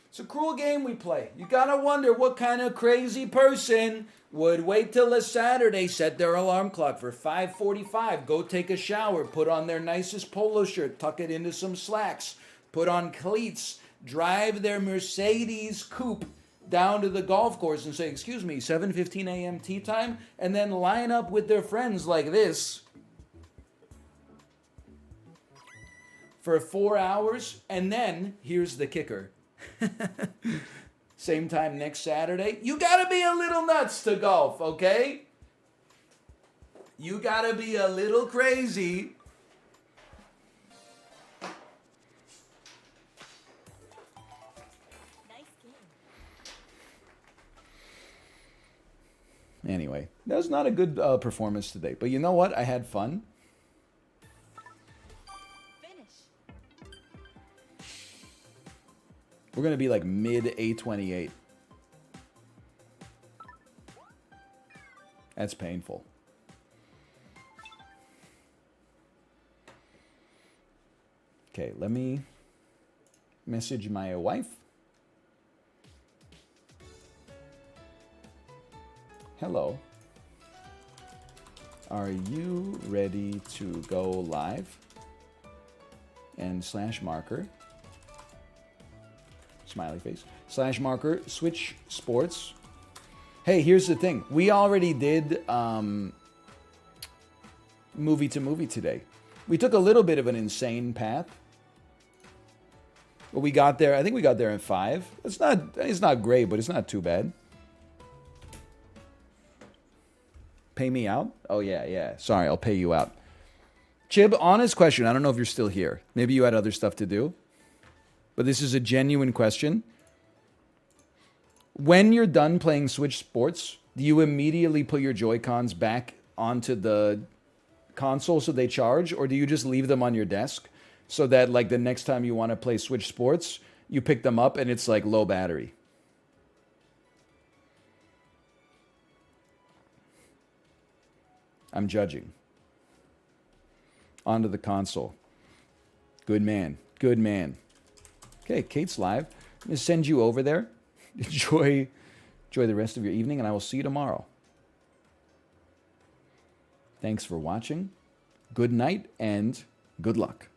It's a cruel game we play. You gotta wonder what kind of crazy person would wait till a Saturday, set their alarm clock for 5:45, go take a shower, put on their nicest polo shirt, tuck it into some slacks, put on cleats, drive their Mercedes coupe down to the golf course and say, excuse me, 7:15 a.m. tea time, and then line up with their friends like this for 4 hours, and then, here's the kicker. Same time next Saturday. You gotta be a little nuts to golf, okay? You gotta be a little crazy. Nice game. Anyway, that was not a good performance today. But you know what? I had fun. We're going to be like mid A28. That's painful. Okay, let me message my wife. Hello. Are you ready to go live? And slash marker. Smiley face. Slash marker. Switch sports. Hey, here's the thing. We already did movie to movie today. We took a little bit of an insane path. But we got there. I think we got there in 5. It's not great, but it's not too bad. Pay me out? Oh, yeah. Sorry, I'll pay you out. Chib, honest question. I don't know if you're still here. Maybe you had other stuff to do. But this is a genuine question. When you're done playing Switch Sports, do you immediately put your Joy-Cons back onto the console so they charge? Or do you just leave them on your desk so that like the next time you want to play Switch Sports, you pick them up and it's like low battery? I'm judging. Onto the console. Good man. Good man. Okay, Kate's live. I'm going to send you over there. Enjoy the rest of your evening, and I will see you tomorrow. Thanks for watching. Good night, and good luck.